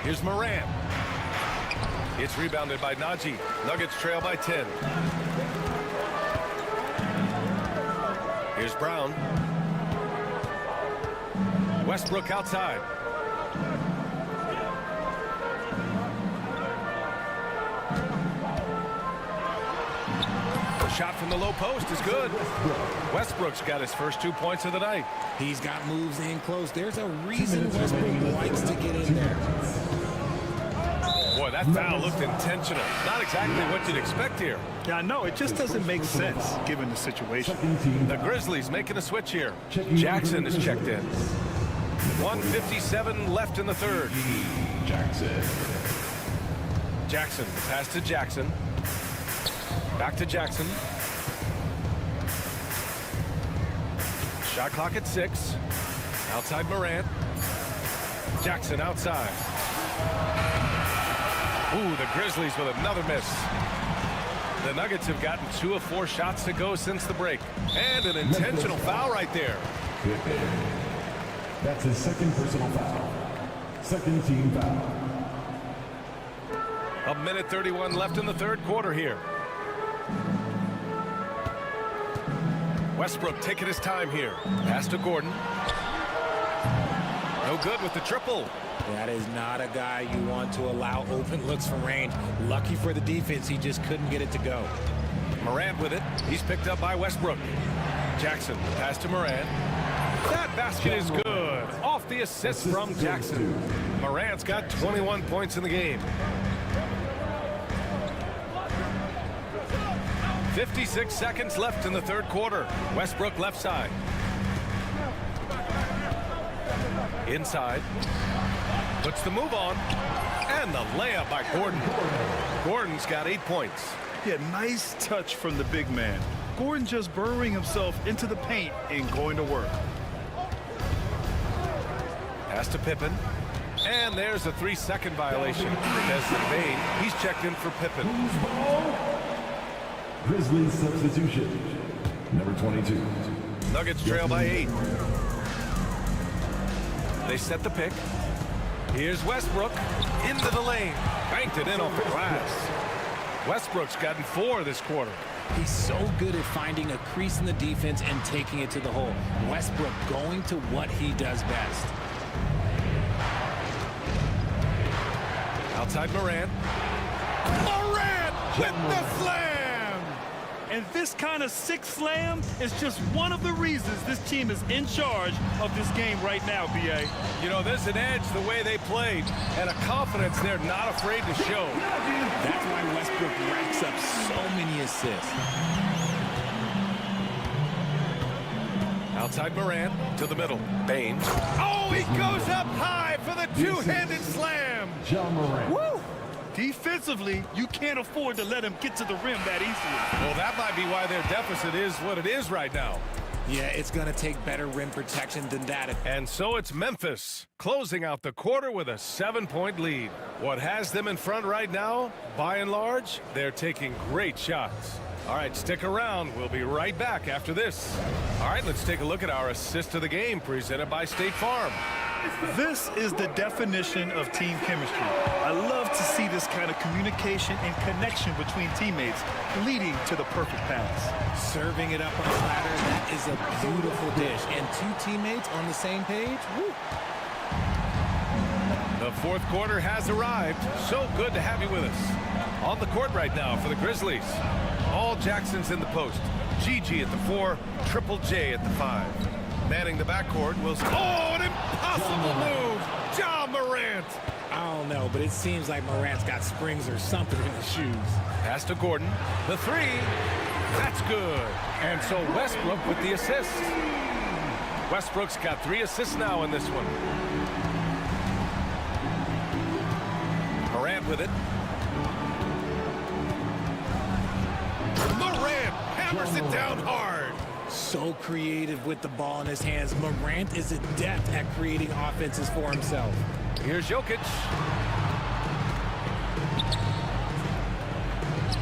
Here's Morant. It's rebounded by Najee. Nuggets trail by 10. Here's Brown. Westbrook outside. The shot from the low post is good. Westbrook's got his first 2 points of the night. He's got moves in close. There's a reason Westbrook likes to get in there. Boy, that foul looked intentional. Not exactly what you'd expect here. Yeah, I know. It just doesn't make sense given the situation. The Grizzlies making a switch here. Jackson is checked in. 1:57 left in the third. Jackson, pass to Jackson. Back to Jackson. Shot clock at 6. Outside Morant. Jackson outside. Ooh, the Grizzlies with another miss. The Nuggets have gotten 2 of 4 shots to go since the break. And an intentional foul right there. That's his second personal foul. Second team foul. 1:31 left in the third quarter here. Westbrook taking his time here. Pass to Gordon. No good with the triple. That is not a guy you want to allow open looks from range. Lucky for the defense, he just couldn't get it to go. Morant with it. He's picked up by Westbrook. Jackson, pass to Morant. That basket is good. Off the assist from Jackson. Morant's got 21 points in the game. 56 seconds left in the third quarter. Westbrook left side. Inside. Puts the move on. And the layup by Gordon. Gordon's got 8 points. Yeah, nice touch from the big man. Gordon just burrowing himself into the paint and going to work. Pass to Pippen. And there's a 3-second violation. Desmond Bain, he's checked in for Pippen. Grizzlies substitution. Number 22. Nuggets trail by 8. They set the pick. Here's Westbrook into the lane. Banked it in off the glass. Westbrook's gotten 4 this quarter. He's so good at finding a crease in the defense and taking it to the hole. Westbrook going to what he does best. Outside Morant. Morant with the slam! And this kind of sick slam is just one of the reasons this team is in charge of this game right now, B.A. You know, there's an edge the way they played and a confidence they're not afraid to show. That's why Westbrook racks up so many assists. Outside Morant to the middle. Bain. Oh, he goes up high for the two-handed slam. John Morant. Woo! Defensively, you can't afford to let him get to the rim that easily. Well, that might be why their deficit is what it is right now. Yeah, it's going to take better rim protection than that. And so it's Memphis closing out the quarter with a 7-point lead. What has them in front right now, by and large, they're taking great shots. All right, stick around. We'll be right back after this. All right, let's take a look at our assist of the game presented by State Farm. This is the definition of team chemistry. I love to see this kind of communication and connection between teammates leading to the perfect pass. Serving it up on a platter, that is a beautiful dish. And 2 teammates on the same page. Woo. The fourth quarter has arrived. So good to have you with us. On the court right now for the Grizzlies. All Jackson's in the post. GG at the 4, Triple J at the 5. Manning the backcourt will... Oh, an impossible move! Ja Morant! I don't know, but it seems like Morant's got springs or something in his shoes. Pass to Gordon. The 3. That's good. And so Westbrook with the assist. Westbrook's got 3 assists now in this one. Morant with it. Morant hammers it down hard. So creative with the ball in his hands. Morant is adept at creating offenses for himself. Here's Jokic.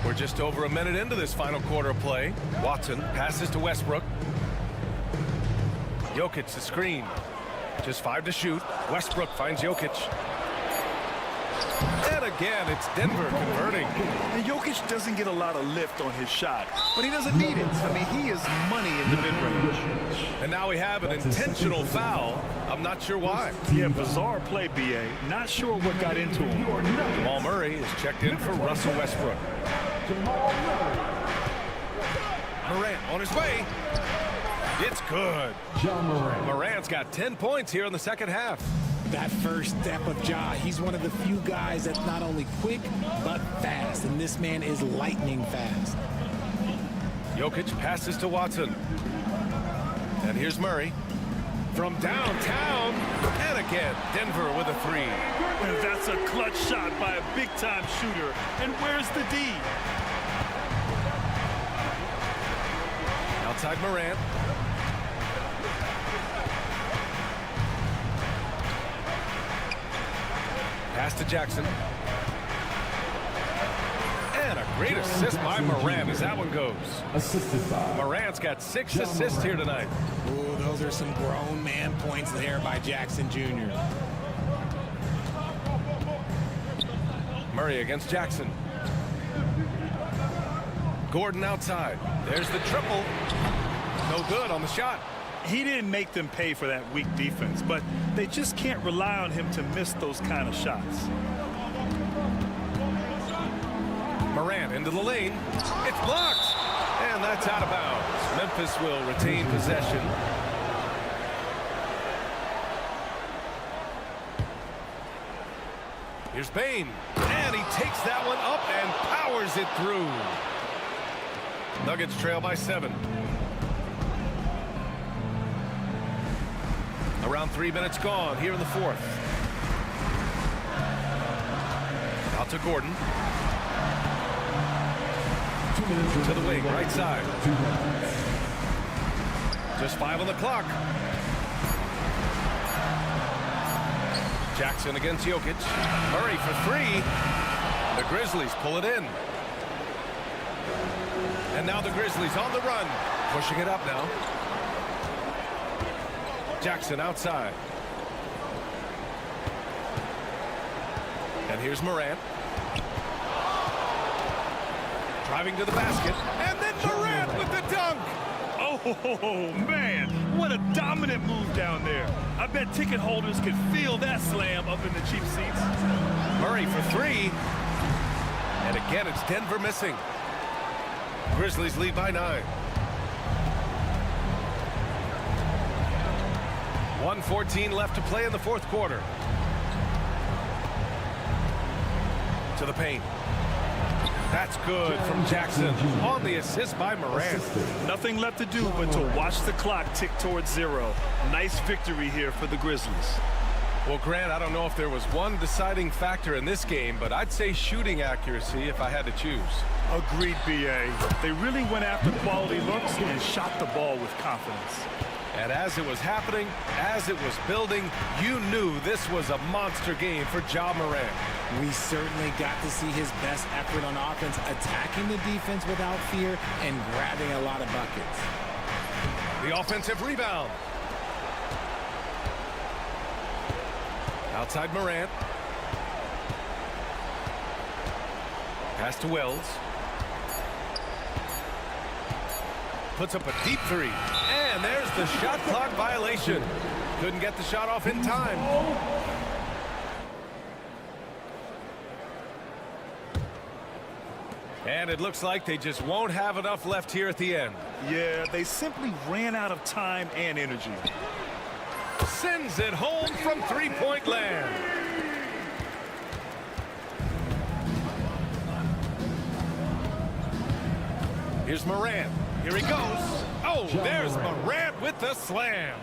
We're just over a minute into this final quarter of play. Watson passes to Westbrook. Jokic the screen. Just 5 to shoot. Westbrook finds Jokic. And again, it's Denver converting. And Jokic doesn't get a lot of lift on his shot, but he doesn't need it. I mean, he is money in the mid-range. And now we have an intentional foul. I'm not sure why. Yeah, bizarre play, B.A. Not sure what got into him. Jamal Murray is checked in for Russell Westbrook. Morant on his way. It's good. John Morant. Morant's got 10 points here in the second half. That first step of Ja, he's one of the few guys that's not only quick, but fast. And this man is lightning fast. Jokic passes to Watson. And here's Murray. From downtown. And again, Denver with a 3. And that's a clutch shot by a big-time shooter. And where's the D? Outside Morant. Pass to Jackson. And a great assist by Morant as that one goes. Assisted by Morant's got 6 assists here tonight. Ooh, those are some grown man points there by Jackson Jr. Murray against Jackson. Gordon outside. There's the triple. No good on the shot. He didn't make them pay for that weak defense, but they just can't rely on him to miss those kind of shots. Morant into the lane. It's blocked. And that's out of bounds. Memphis will retain possession. Here's Bain. And he takes that one up and powers it through. Nuggets trail by 7. Around 3 minutes gone here in the fourth. Out to Gordon. To the wing, right side. Just 5 on the clock. Jackson against Jokic. Murray for 3. The Grizzlies pull it in. And now the Grizzlies on the run. Pushing it up now. Jackson outside. And here's Morant. Driving to the basket. And then Morant with the dunk. Oh, man, what a dominant move down there. I bet ticket holders could feel that slam up in the cheap seats. Murray for 3. And again, it's Denver missing. Grizzlies lead by 9. 1:14 left to play in the fourth quarter. To the paint. That's good from Jackson on the assist by Morant. Nothing left to do but to watch the clock tick towards 0. Nice victory here for the Grizzlies. Well, Grant, I don't know if there was one deciding factor in this game, but I'd say shooting accuracy if I had to choose. Agreed, B.A. They really went after quality looks and shot the ball with confidence. And as it was happening, as it was building, you knew this was a monster game for Ja Morant. We certainly got to see his best effort on offense, attacking the defense without fear and grabbing a lot of buckets. The offensive rebound. Outside Morant. Pass to Wells. Puts up a deep 3. And there's the shot clock violation. Couldn't get the shot off in time. And it looks like they just won't have enough left here at the end. Yeah, they simply ran out of time and energy. Sends it home from three-point land. Here's Morant. Here he goes. Oh, there's Morant with the slam.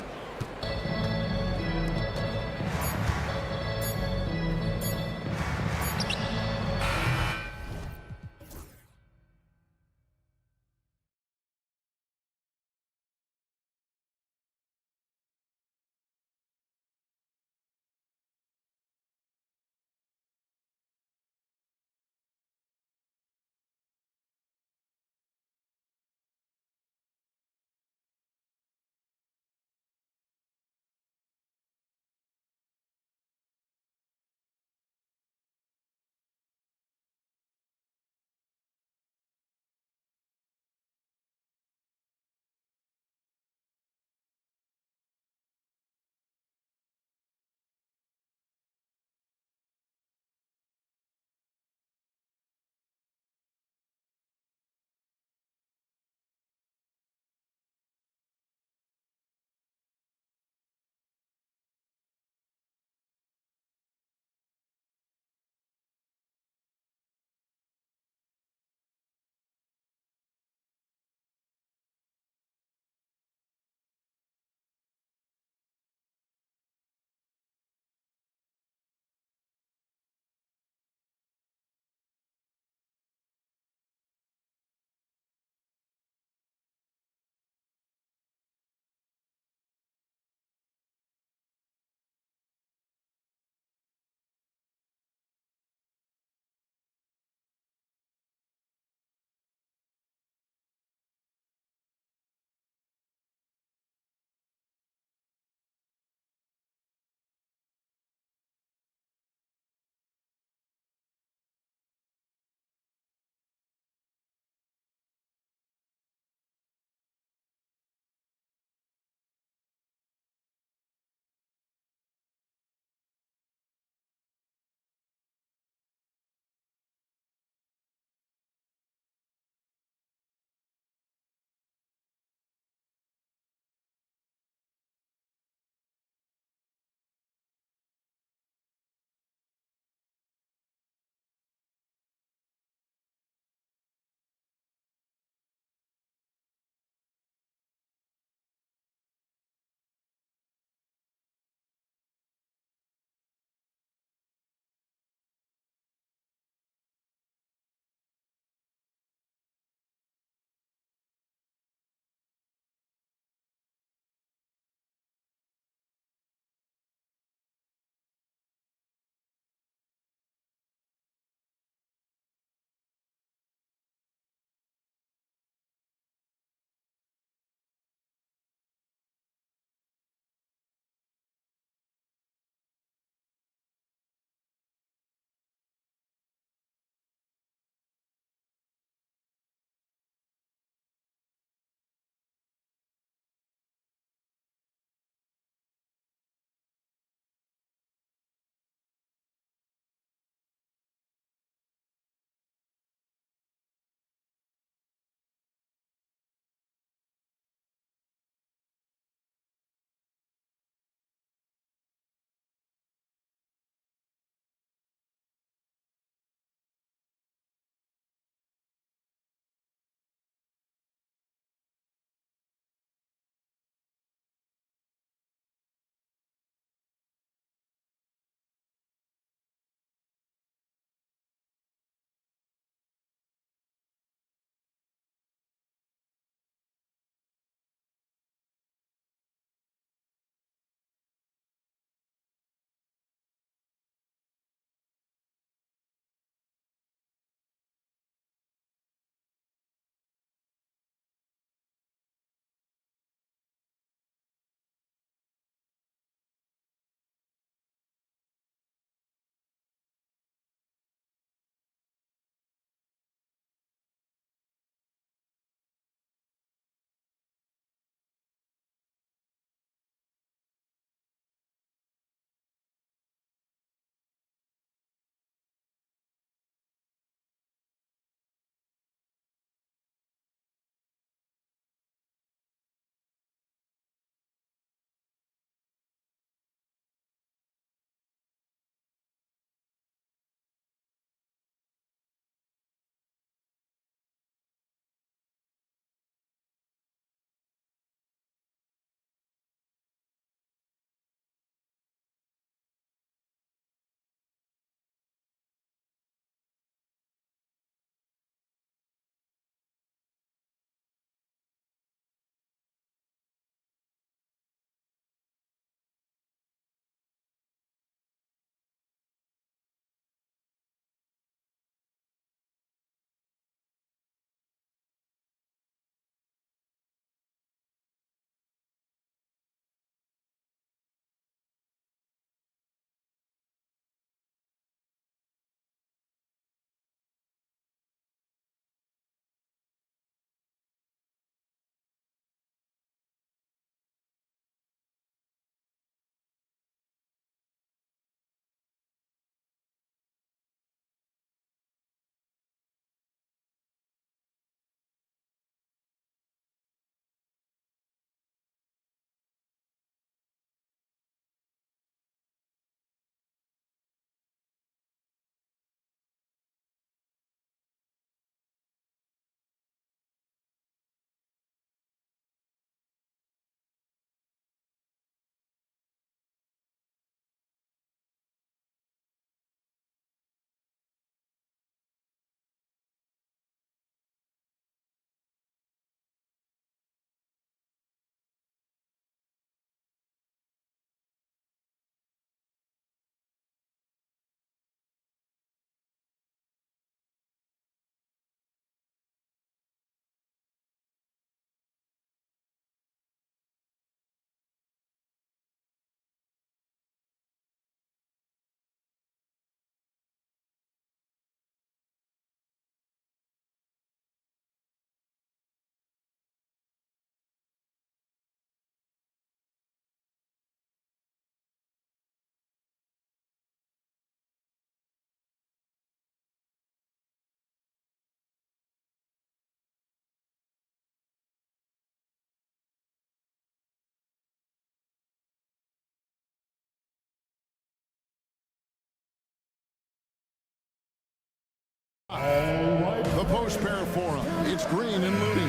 post pair for him. It's Green and Looney.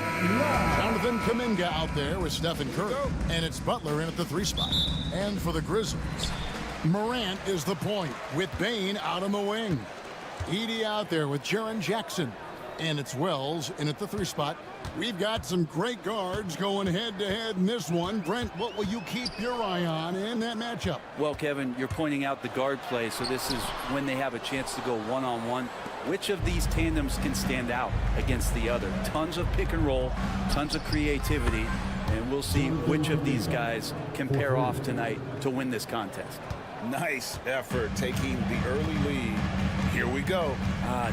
Jonathan Kuminga out there with Stephen Curry. And it's Butler in at the 3 spot. And for the Grizzlies, Morant is the point with Bane out on the wing. Edey out there with Jaren Jackson. And it's Wells in at the 3 spot. We've got some great guards going head-to-head in this one. Brent, what will you keep your eye on in that matchup? Well, Kevin, you're pointing out the guard play, so this is when they have a chance to go one-on-one. Which of these tandems can stand out against the other? Tons of pick and roll, tons of creativity, and we'll see which of these guys can pair off tonight to win this contest. Nice effort taking the early lead. Here we go.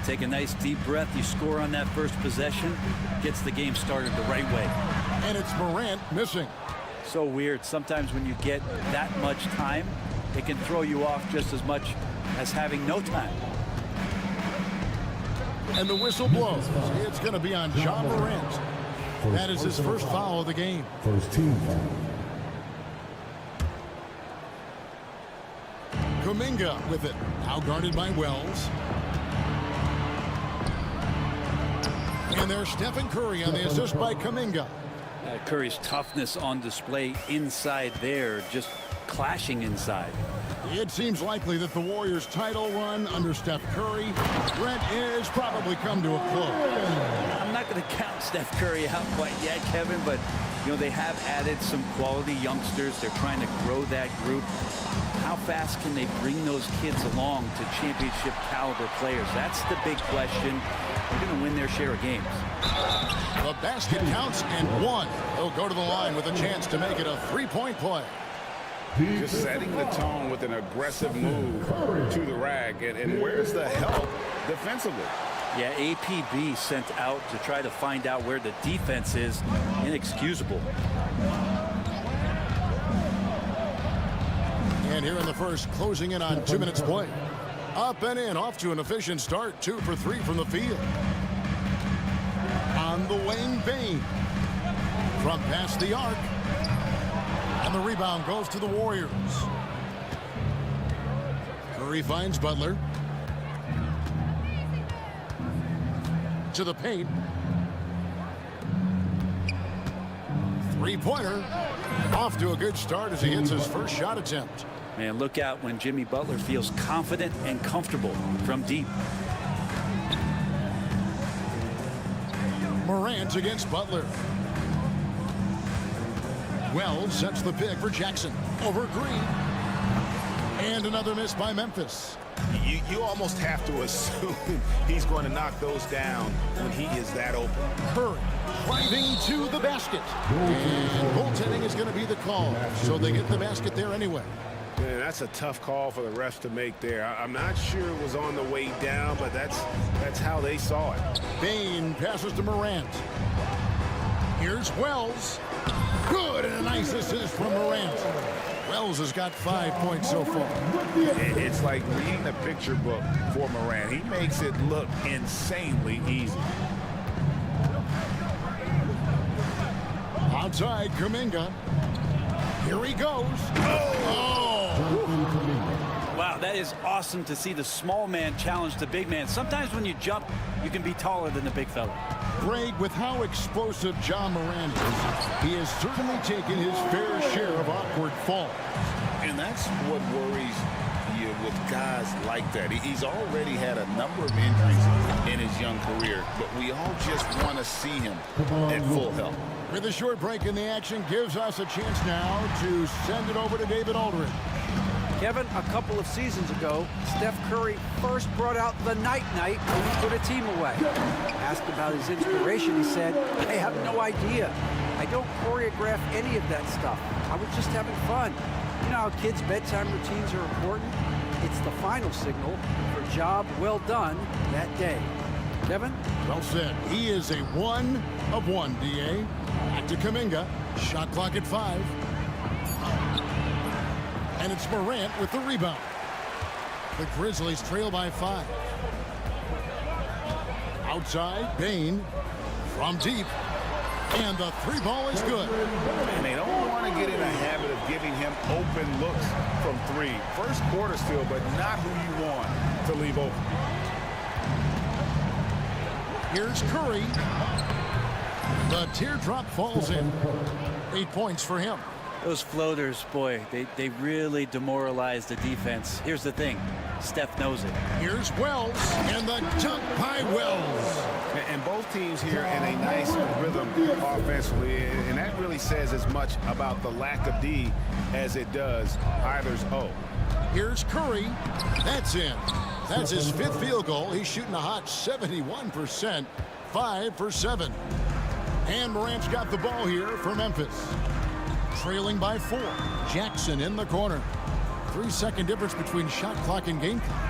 Take a nice deep breath. You score on that first possession, gets the game started the right way. And it's Morant missing. So weird. Sometimes when you get that much time, it can throw you off just as much as having no time. And the whistle blows. It's going to be on John Morant. That is his first foul of the game. First team foul. Kuminga with it. Now guarded by Wells. And there's Stephen Curry on the assist by Kuminga. Curry's toughness on display inside there, just clashing inside. It seems likely that the Warriors' title run under Steph Curry, Brent, is probably come to a close. I'm not going to count Steph Curry out quite yet, Kevin, but you know they have added some quality youngsters. They're trying to grow that group. How fast can they bring those kids along to championship caliber players? That's the big question. They're going to win their share of games. The basket counts and one. They'll go to the line with a chance to make it a 3-point play. Just setting the tone with an aggressive move to the rack. And where's the help defensively? Yeah, APB sent out to try to find out where the defense is. Inexcusable. And here in the first, closing in on 2 minutes play. Up and in, off to an efficient start. 2 for 3 from the field. On the wing, Bane. From past the arc. And the rebound goes to the Warriors. Curry finds Butler. To the paint. 3-pointer. Off to a good start as he hits his first shot attempt. Man, look out when Jimmy Butler feels confident and comfortable from deep. Morant against Butler. Wells sets the pick for Jackson. Over Green. And another miss by Memphis. You almost have to assume he's going to knock those down when he is that open. Curry driving to the basket. And goaltending is going to be the call. So they get the basket there anyway. Man, that's a tough call for the refs to make there. I'm not sure it was on the way down, but that's how they saw it. Bane passes to Morant. Here's Wells. Good, and a nice assist from Morant. Wells has got 5 points so far. It's like reading a picture book for Morant. He makes it look insanely easy. Outside, Kuminga. Here he goes. Oh! Wow, that is awesome to see the small man challenge the big man. Sometimes when you jump, you can be taller than the big fella. Greg, with how explosive John Morant is, he has certainly taken his fair share of awkward falls. And that's what worries you with guys like that. He's already had a number of injuries in his young career, but we all just want to see him at full health. With a short break in the action, gives us a chance now to send it over to David Aldridge. Kevin, a couple of seasons ago, Steph Curry first brought out the night-night when he put a team away. Asked about his inspiration, he said, I have no idea. I don't choreograph any of that stuff. I was just having fun. You know how kids' bedtime routines are important? It's the final signal for a job well done that day. Kevin? Well said. He is a 1 of 1, D.A. Back to Kuminga. Shot clock at 5. And it's Morant with the rebound. The Grizzlies trail by 5. Outside, Bane from deep. And the 3 ball is good. And they don't want to get in a habit of giving him open looks from 3. First quarter still, but not who you want to leave open. Here's Curry. The teardrop falls in. 8 points for him. Those floaters, boy, they really demoralize the defense. Here's the thing. Steph knows it. Here's Wells, and the dunk by Wells. And both teams here in a nice rhythm offensively, and that really says as much about the lack of D as it does either's O. Here's Curry. That's in. That's his 5th field goal. He's shooting a hot 71%, 5 for 7. And Morant's got the ball here for Memphis. Trailing by 4. Jackson in the corner. 3-second difference between shot clock and game clock.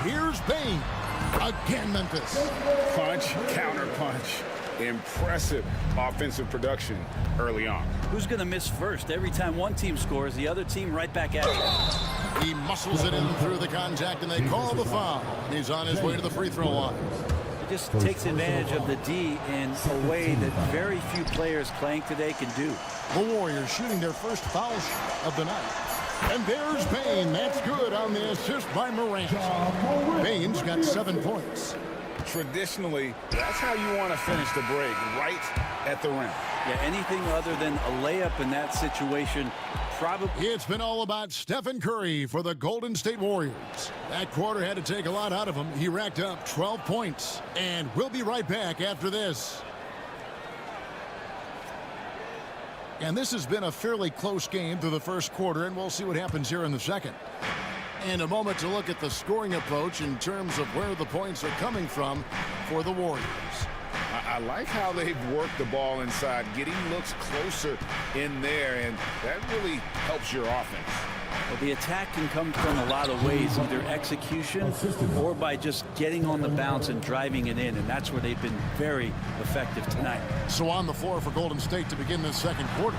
Here's Bain. Again, Memphis. Punch, counter punch. Impressive offensive production early on. Who's going to miss first? Every time one team scores, the other team right back at you. He muscles it in through the contact, and they call the foul. He's on his way to the free throw line. He just takes advantage of the D in a way that very few players playing today can do. The Warriors shooting their first foul of the night. And there's Bain. That's good on the assist by Morant. Bain's got 7 points. Traditionally, that's how you want to finish the break, right at the rim. Yeah, anything other than a layup in that situation, probably. It's been all about Stephen Curry for the Golden State Warriors. That quarter had to take a lot out of him. He racked up 12 points. And we'll be right back after this. And this has been a fairly close game through the first quarter, and we'll see what happens here in the second. And a moment to look at the scoring approach in terms of where the points are coming from for the Warriors. I like how they've worked the ball inside, getting looks closer in there, and that really helps your offense. Well, the attack can come from a lot of ways, either execution or by just getting on the bounce and driving it in, and that's where they've been very effective tonight. So on the floor for Golden State to begin this second quarter.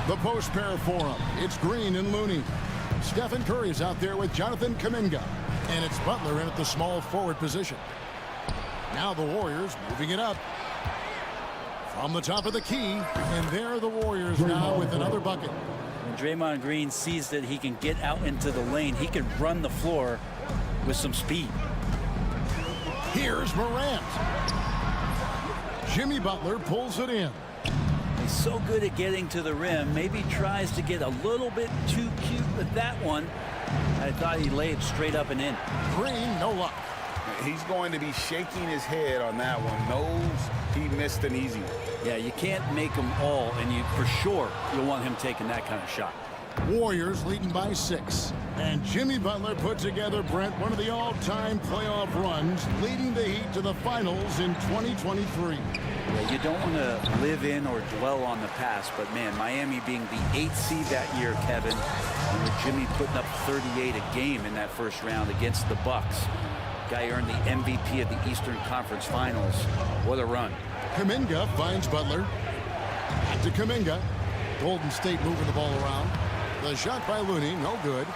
The post pair for them. It's Green and Looney. Stephen Curry is out there with Jonathan Kuminga, and it's Butler in at the small forward position. Now the Warriors moving it up from the top of the key, and there are the Warriors now with another bucket. When Draymond Green sees that he can get out into the lane, he can run the floor with some speed. Here's Morant. Jimmy Butler pulls it in. He's so good at getting to the rim. Maybe tries to get a little bit too cute with that one. I thought he laid straight up and in. Green, no luck. He's going to be shaking his head on that one. Knows he missed an easy one. Yeah, you can't make them all, and you for sure you'll want him taking that kind of shot. Warriors leading by 6. And Jimmy Butler put together, Brent, one of the all-time playoff runs, leading the Heat to the finals in 2023. Yeah, you don't want to live in or dwell on the past, but man, Miami being the 8th seed that year, Kevin, and with Jimmy putting up 38 a game in that first round against the Bucks. Guy earned the MVP of the Eastern Conference Finals. What a run. Kuminga finds Butler. Back to Kuminga. Golden State moving the ball around. The shot by Looney, no good.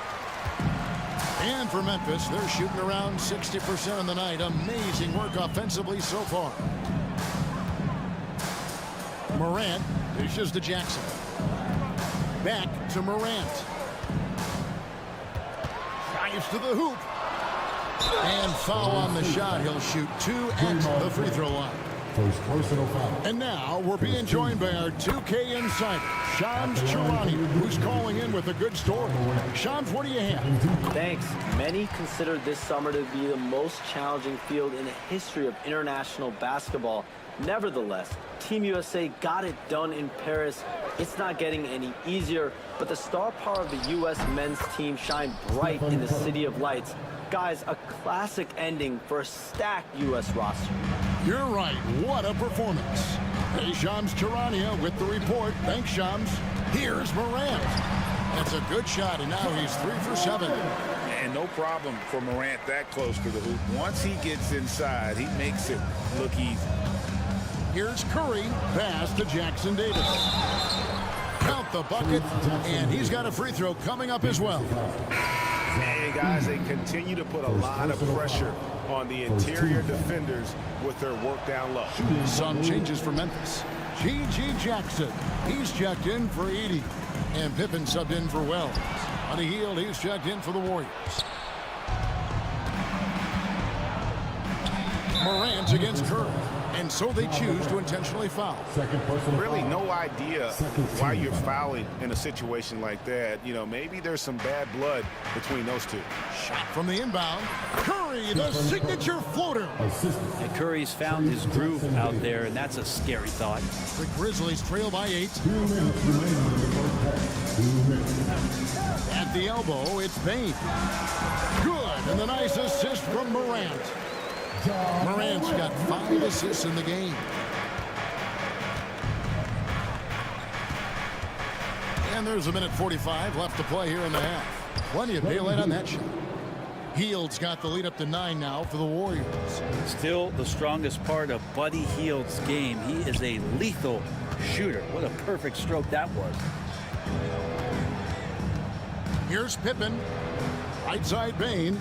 And for Memphis, they're shooting around 60% on the night. Amazing work offensively so far. Morant dishes to Jackson. Back to Morant. Drives to the hoop. And foul on the shot. He'll shoot 2 at the free throw line. First personal foul. And now we're being joined by our 2K insider, Shams Charania, who's calling in with a good story. Shams, what do you have? Thanks. Many consider this summer to be the most challenging field in the history of international basketball. Nevertheless, Team USA got it done in Paris. It's not getting any easier, but the star power of the U.S. men's team shined bright in the City of Lights. Guys, a classic ending for a stacked U.S. roster. You're right. What a performance. Hey, Shams Charania with the report. Thanks, Shams. Here's Morant. That's a good shot, and now he's 3 for 7. And no problem for Morant that close to the hoop. Once he gets inside, he makes it look easy. Here's Curry. Pass to Jackson Davis. Count the bucket, and he's got a free throw coming up as well. Hey, guys, they continue to put a lot of pressure on the interior defenders with their work down low. Some changes for Memphis. G.G. Jackson, he's checked in for 80. And Pippen subbed in for Wells. On the heel, he's checked in for the Warriors. Morant against Curry. And so they choose to intentionally foul. Really no idea why you're fouling in a situation like that. You know, maybe there's some bad blood between those two. Shot from the inbound. Curry, the signature floater. And Curry's found his groove out there, and that's a scary thought. The Grizzlies trail by 8. At the elbow, it's Bane. Good, and the nice assist from Morant. Morant's got 5 assists in the game. And there's a minute 45 left to play here in the half. Plenty of daylight on that shot. Hield's got the lead up to 9 now for the Warriors. Still the strongest part of Buddy Hield's game. He is a lethal shooter. What a perfect stroke that was. Here's Pippen. Right side Bane.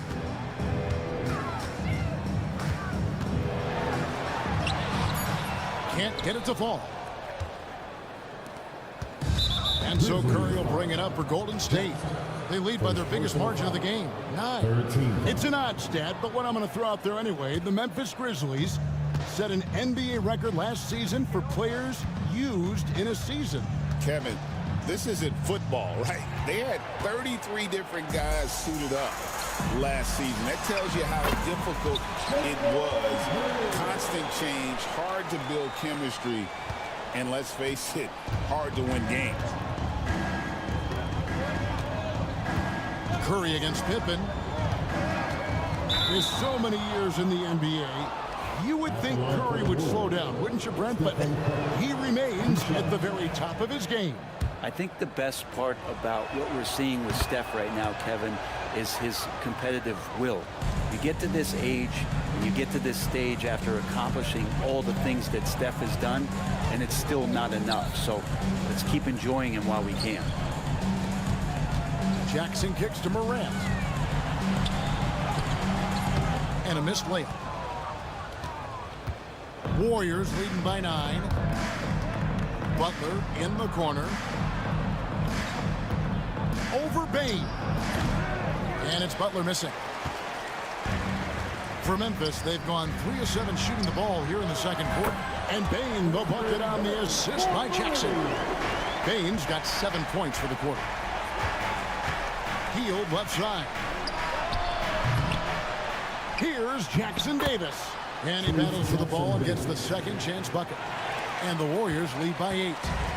Can't get it to fall. And so Curry will bring it up for Golden State. They lead by their biggest margin of the game, 9. It's an odd stat, but what I'm going to throw out there anyway, the Memphis Grizzlies set an NBA record last season for players used in a season. Kevin, this isn't football, right? They had 33 different guys suited up last season. That tells you how difficult it was. Constant change, hard to build chemistry, and let's face it, hard to win games. Curry against Pippen. There's so many years in the NBA. You would think Curry would slow down, wouldn't you, Brent? But he remains at the very top of his game. I think the best part about what we're seeing with Steph right now, Kevin, is his competitive will. You get to this age, and you get to this stage after accomplishing all the things that Steph has done, and it's still not enough. So let's keep enjoying him while we can. Jackson kicks to Morant. And a missed layup. Warriors leading by 9. Butler in the corner. Over Bane. And it's Butler missing. For Memphis, they've gone 3 of 7 shooting the ball here in the second quarter. And Bane, the bucket on the assist by Jackson. Bane's got 7 points for the quarter. Hield left side. Here's Jackson Davis. And he battles for the ball and gets the second chance bucket. And the Warriors lead by 8.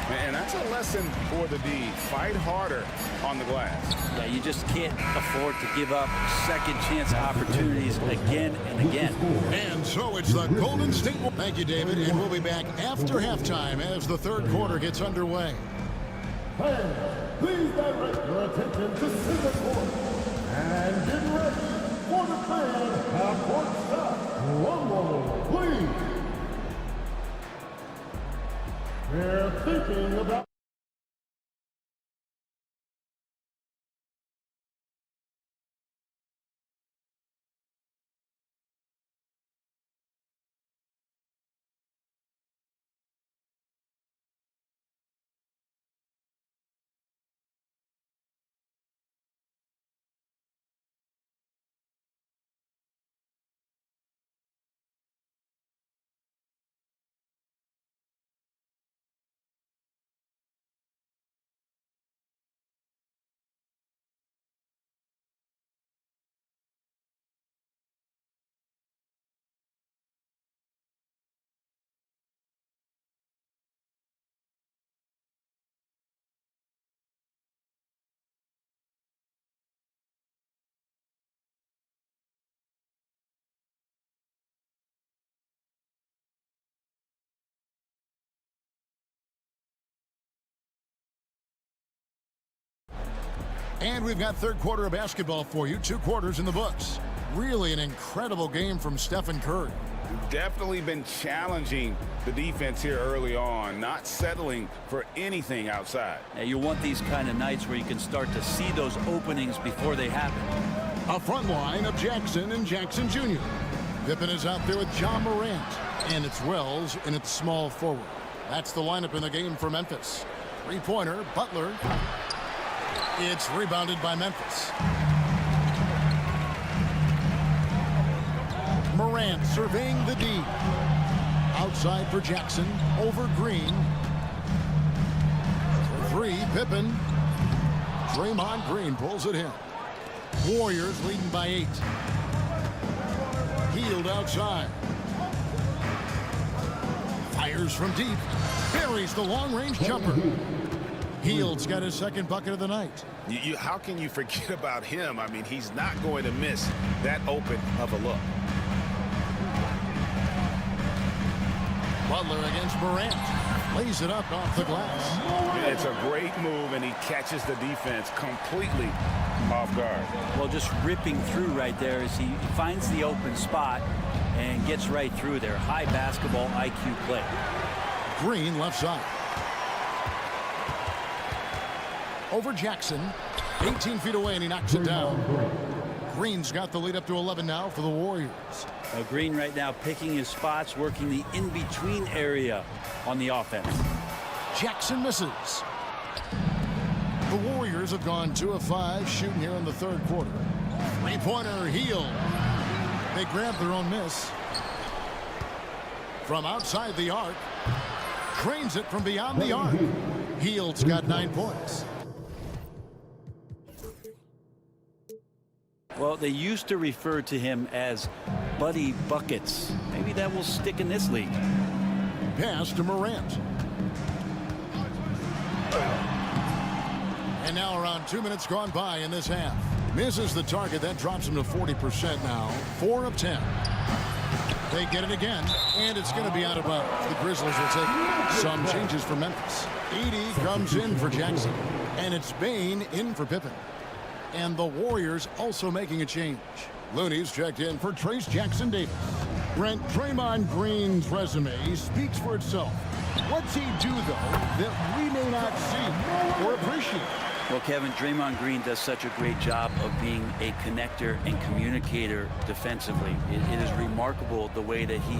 Man, that's a lesson for the D. Fight harder on the glass. Yeah, you just can't afford to give up second chance opportunities again and again. And so it's the Golden State. Thank you, David. And we'll be back after halftime as the third quarter gets underway. Fans, please direct your attention to center court and get ready for the fan half-court stop. Rumble, please. They're thinking about... And we've got third quarter of basketball for you. 2 quarters in the books. Really an incredible game from Stephen Curry. Definitely been challenging the defense here early on, not settling for anything outside. Now, you want these kind of nights where you can start to see those openings before they happen. A front line of Jackson and Jackson Jr. Pippen is out there with John Morant. And it's Wells in its small forward. That's the lineup in the game for Memphis. 3-pointer, Butler. It's rebounded by Memphis. Morant Morant surveying the D. Outside for Jackson, over Green. For three, Pippen. Draymond Green pulls it in. Warriors leading by 8. Hield outside. Fires from deep. Buries the long-range jumper. Hield's got his second bucket of the night. How can you forget about him? I mean, he's not going to miss that open of a look. Butler against Morant. Lays it up off the glass. It's a great move, and he catches the defense completely off guard. Well, just ripping through right there as he finds the open spot and gets right through there. High basketball IQ play. Green left side. Over Jackson. 18 feet away, and he knocks it down. Green's got the lead up to 11 now for the Warriors. Green right now picking his spots, working the in-between area on the offense. Jackson misses. The Warriors have gone 2 of 5 shooting here in the third quarter. Three-pointer, Hield. They grab their own miss. From outside the arc. Drains it from beyond the arc. Hield's got 9 points. Well, they used to refer to him as Buddy Buckets. Maybe that will stick in this league. Pass to Morant. And now around 2 minutes gone by in this half. Misses the target. That drops him to 40% now. 4 of 10. They get it again, and it's going to be out of bounds. The Grizzlies will take some changes for Memphis. Edey comes in for Jackson, and it's Bane in for Pippen. And the Warriors also making a change. Looney's checked in for Trace Jackson-Davis. Brent, Draymond Green's resume speaks for itself. What's he do, though, that we may not see or appreciate? Well, Kevin, Draymond Green does such a great job of being a connector and communicator defensively. It is remarkable the way that he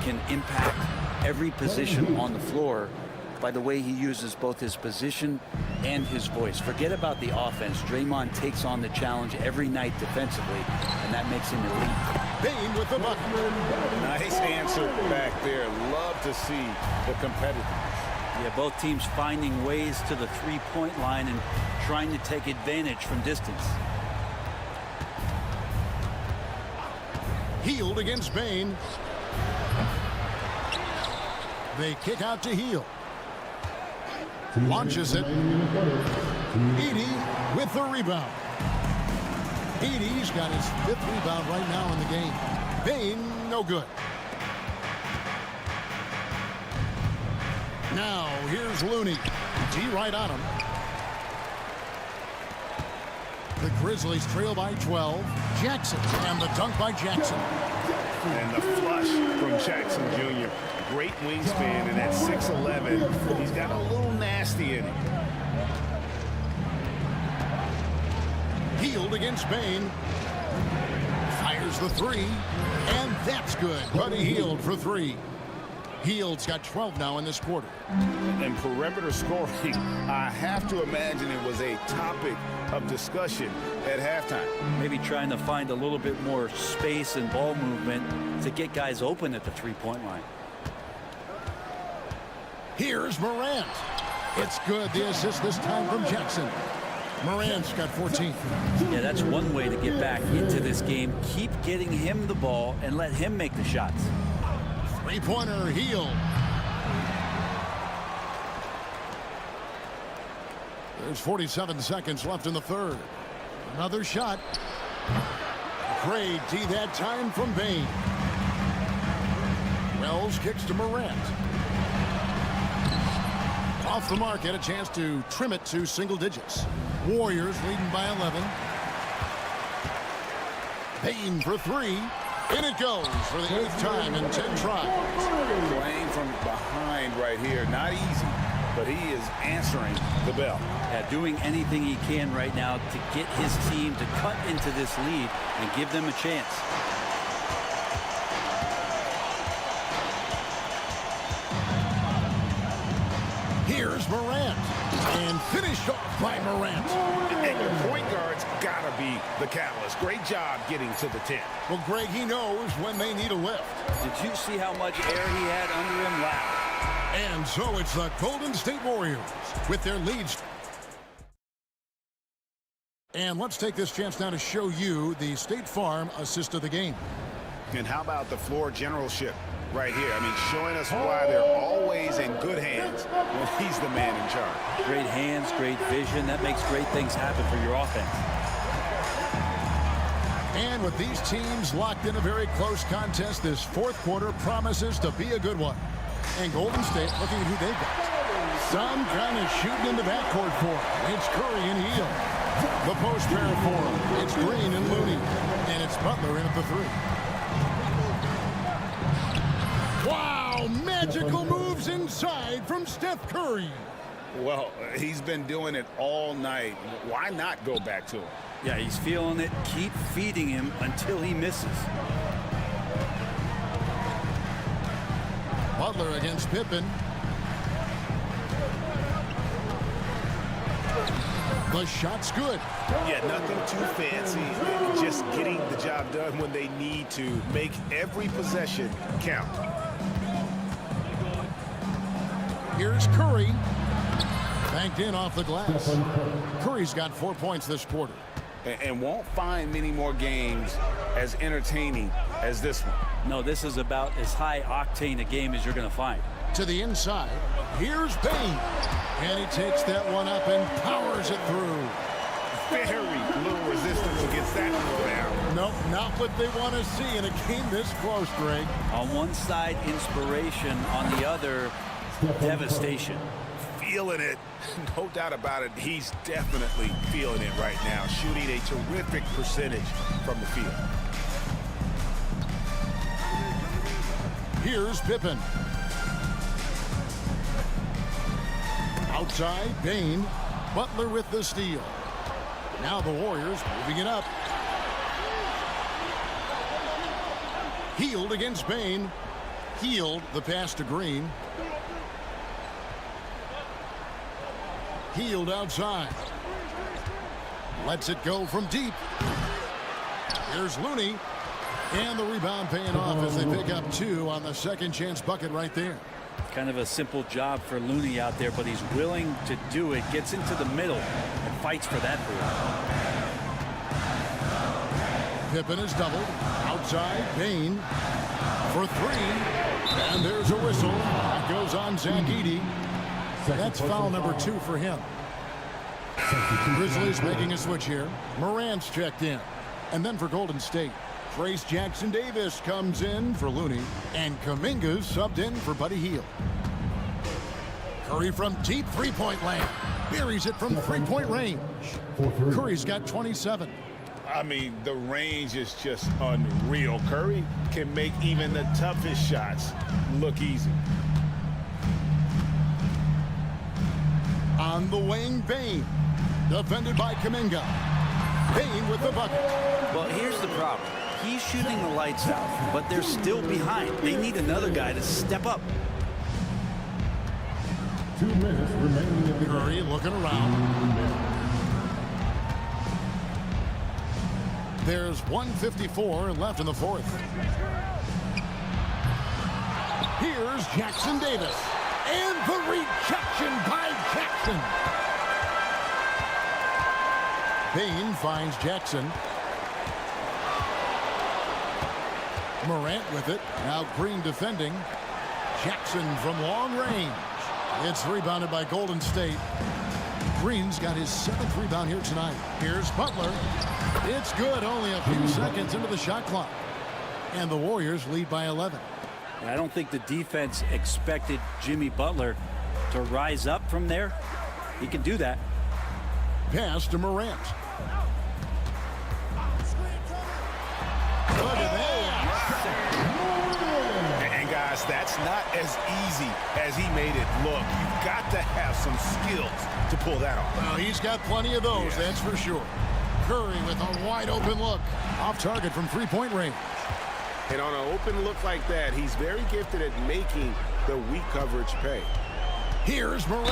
can impact every position on the floor by the way he uses both his position and his voice. Forget about the offense. Draymond takes on the challenge every night defensively, and that makes him elite. Bane with the bucket. Nice answer back there. Love to see the competitiveness. Yeah, both teams finding ways to the three-point line and trying to take advantage from distance. Hield against Bane. They kick out to Hield. Launches it. Edey with the rebound. Edey's got his 5th rebound right now in the game. Bane, no good. Now, here's Looney. D right on him. The Grizzlies trail by 12. Jackson, and the dunk by Jackson. And the flush from Jackson Jr. Great wingspan, and at 6'11", he's got a little nasty in him. Hield against Bane. Fires the 3, and that's good. Buddy Hield for 3. Hield's got 12 now in this quarter. And perimeter scoring, I have to imagine it was a topic of discussion at halftime. Maybe trying to find a little bit more space and ball movement to get guys open at the three-point line. Here's Morant. It's good. The assist this time from Jackson. Morant's got 14. Yeah, that's one way to get back into this game. Keep getting him the ball and let him make the shots. Three-pointer, Hield. There's 47 seconds left in the third. Another shot. Great D that time from Bane. Wells kicks to Morant. Off the mark, had a chance to trim it to single digits. Warriors leading by 11. Bane for 3. In it goes for the 8th time in 10 tries. Playing from behind right here, not easy, but he is answering the bell. Yeah, doing anything he can right now to get his team to cut into this lead and give them a chance. Here's Morant. And finished off by Morant. And your point guard's got to be the catalyst. Great job getting to the 10. Well, Greg, he knows when they need a lift. Did you see how much air he had under him? Wow. And so it's the Golden State Warriors with their leads. And let's take this chance now to show you the State Farm assist of the game. And how about the floor generalship right here? I mean, showing us why they're always in good hands when he's the man in charge. Great hands, great vision. That makes great things happen for your offense. And with these teams locked in a very close contest, this fourth quarter promises to be a good one. And Golden State looking at who they've got. Some kind of shooting in the backcourt for him. It's Curry and Hill. The post pair for him. It's Green and Looney. And it's Butler in at the 3. Wow, magical moves inside from Steph Curry. Well, he's been doing it all night. Why not go back to him? Yeah, he's feeling it. Keep feeding him until he misses. Butler against Pippen. The shot's good. Yeah, nothing too fancy. Just getting the job done when they need to. Make every possession count. Here's Curry. Banked in off the glass. Curry's got 4 points this quarter. And won't find many more games as entertaining as this one. No, this is about as high octane a game as you're going to find. To the inside. Here's Payne. And he takes that one up and powers it through. Very little resistance against that rebound. Nope, not what they want to see in a game this close, Greg. On one side, inspiration. On the other, devastation. Feeling it. No doubt about it. He's definitely feeling it right now. Shooting a terrific percentage from the field. Here's Pippen. Outside, Bain. Butler with the steal. Now the Warriors moving it up. Healed against Bain. Healed the pass to Green. Healed outside. Lets it go from deep. Here's Looney. And the rebound paying off as they pick up 2 on the second chance bucket right there. Kind of a simple job for Looney out there, but he's willing to do it. Gets into the middle and fights for that ball. Pippen is doubled. Outside, Bain for 3. And there's a whistle. That goes on Zach Edey. That's foul number 2 for him. Grizzlies making a switch here. Morant's checked in. And then for Golden State, Trace Jackson-Davis comes in for Looney. And Kuminga's subbed in for Buddy Hield. Curry from deep three-point land. Buries it from three-point range. Curry's got 27. I mean, the range is just unreal. Curry can make even the toughest shots look easy. On the wing, Bain. Defended by Kuminga. Bain with the bucket. Well, here's the problem. He's shooting the lights out, but they're still behind. They need another guy to step up. 2 minutes remaining in the Curry looking around. There's 1:54 left in the fourth. Here's Jackson-Davis. And the rejection by Jackson. Bain finds Jackson. Morant with it. Now Green defending. Jackson from long range. It's rebounded by Golden State. Green's got his 7th rebound here tonight. Here's Butler. It's good. Only a few seconds into the shot clock. And the Warriors lead by 11. I don't think the defense expected Jimmy Butler to rise up from there. He can do that. Pass to Morant. Look at that. And guys, that's not as easy as he made it look. You've got to have some skills to pull that off. Well, he's got plenty of those, that's for sure. Curry with a wide open look. Off target from three-point range. And on an open look like that, he's very gifted at making the weak coverage pay. Here's Morant,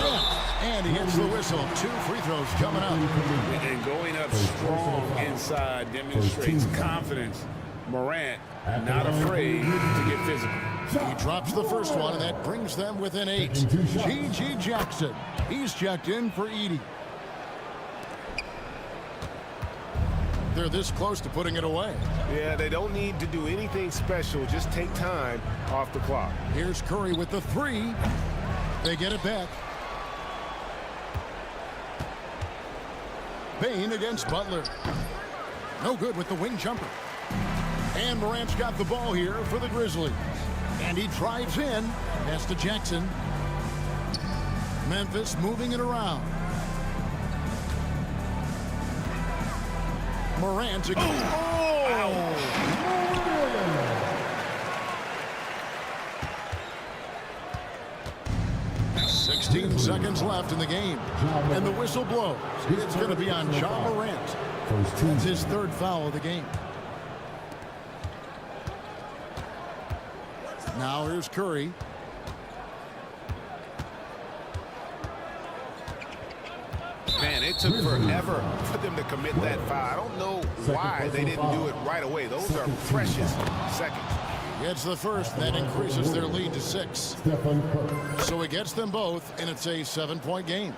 and he hits the whistle. 2 free throws coming up. And going up strong inside demonstrates confidence. Morant not afraid to get physical. He drops the first one, and that brings them within 8. G.G. Jackson, he's checked in for Edie. They're this close to putting it away. Yeah, they don't need to do anything special. Just take time off the clock. Here's Curry with the 3. They get it back. Bain against Butler. No good with the wing jumper. And Morant's got the ball here for the Grizzlies. And he drives in. Pass to Jackson. Memphis moving it around. Morant again. Oh! 16 seconds left in the game. And the whistle blows. It's going to be on Ja Morant. That's his 3rd foul of the game. Now here's Curry. Man, it took forever for them to commit that foul. I don't know why they didn't do it right away. Those are precious seconds. Gets the first, that increases their lead to 6. So it gets them both, and it's a 7-point game.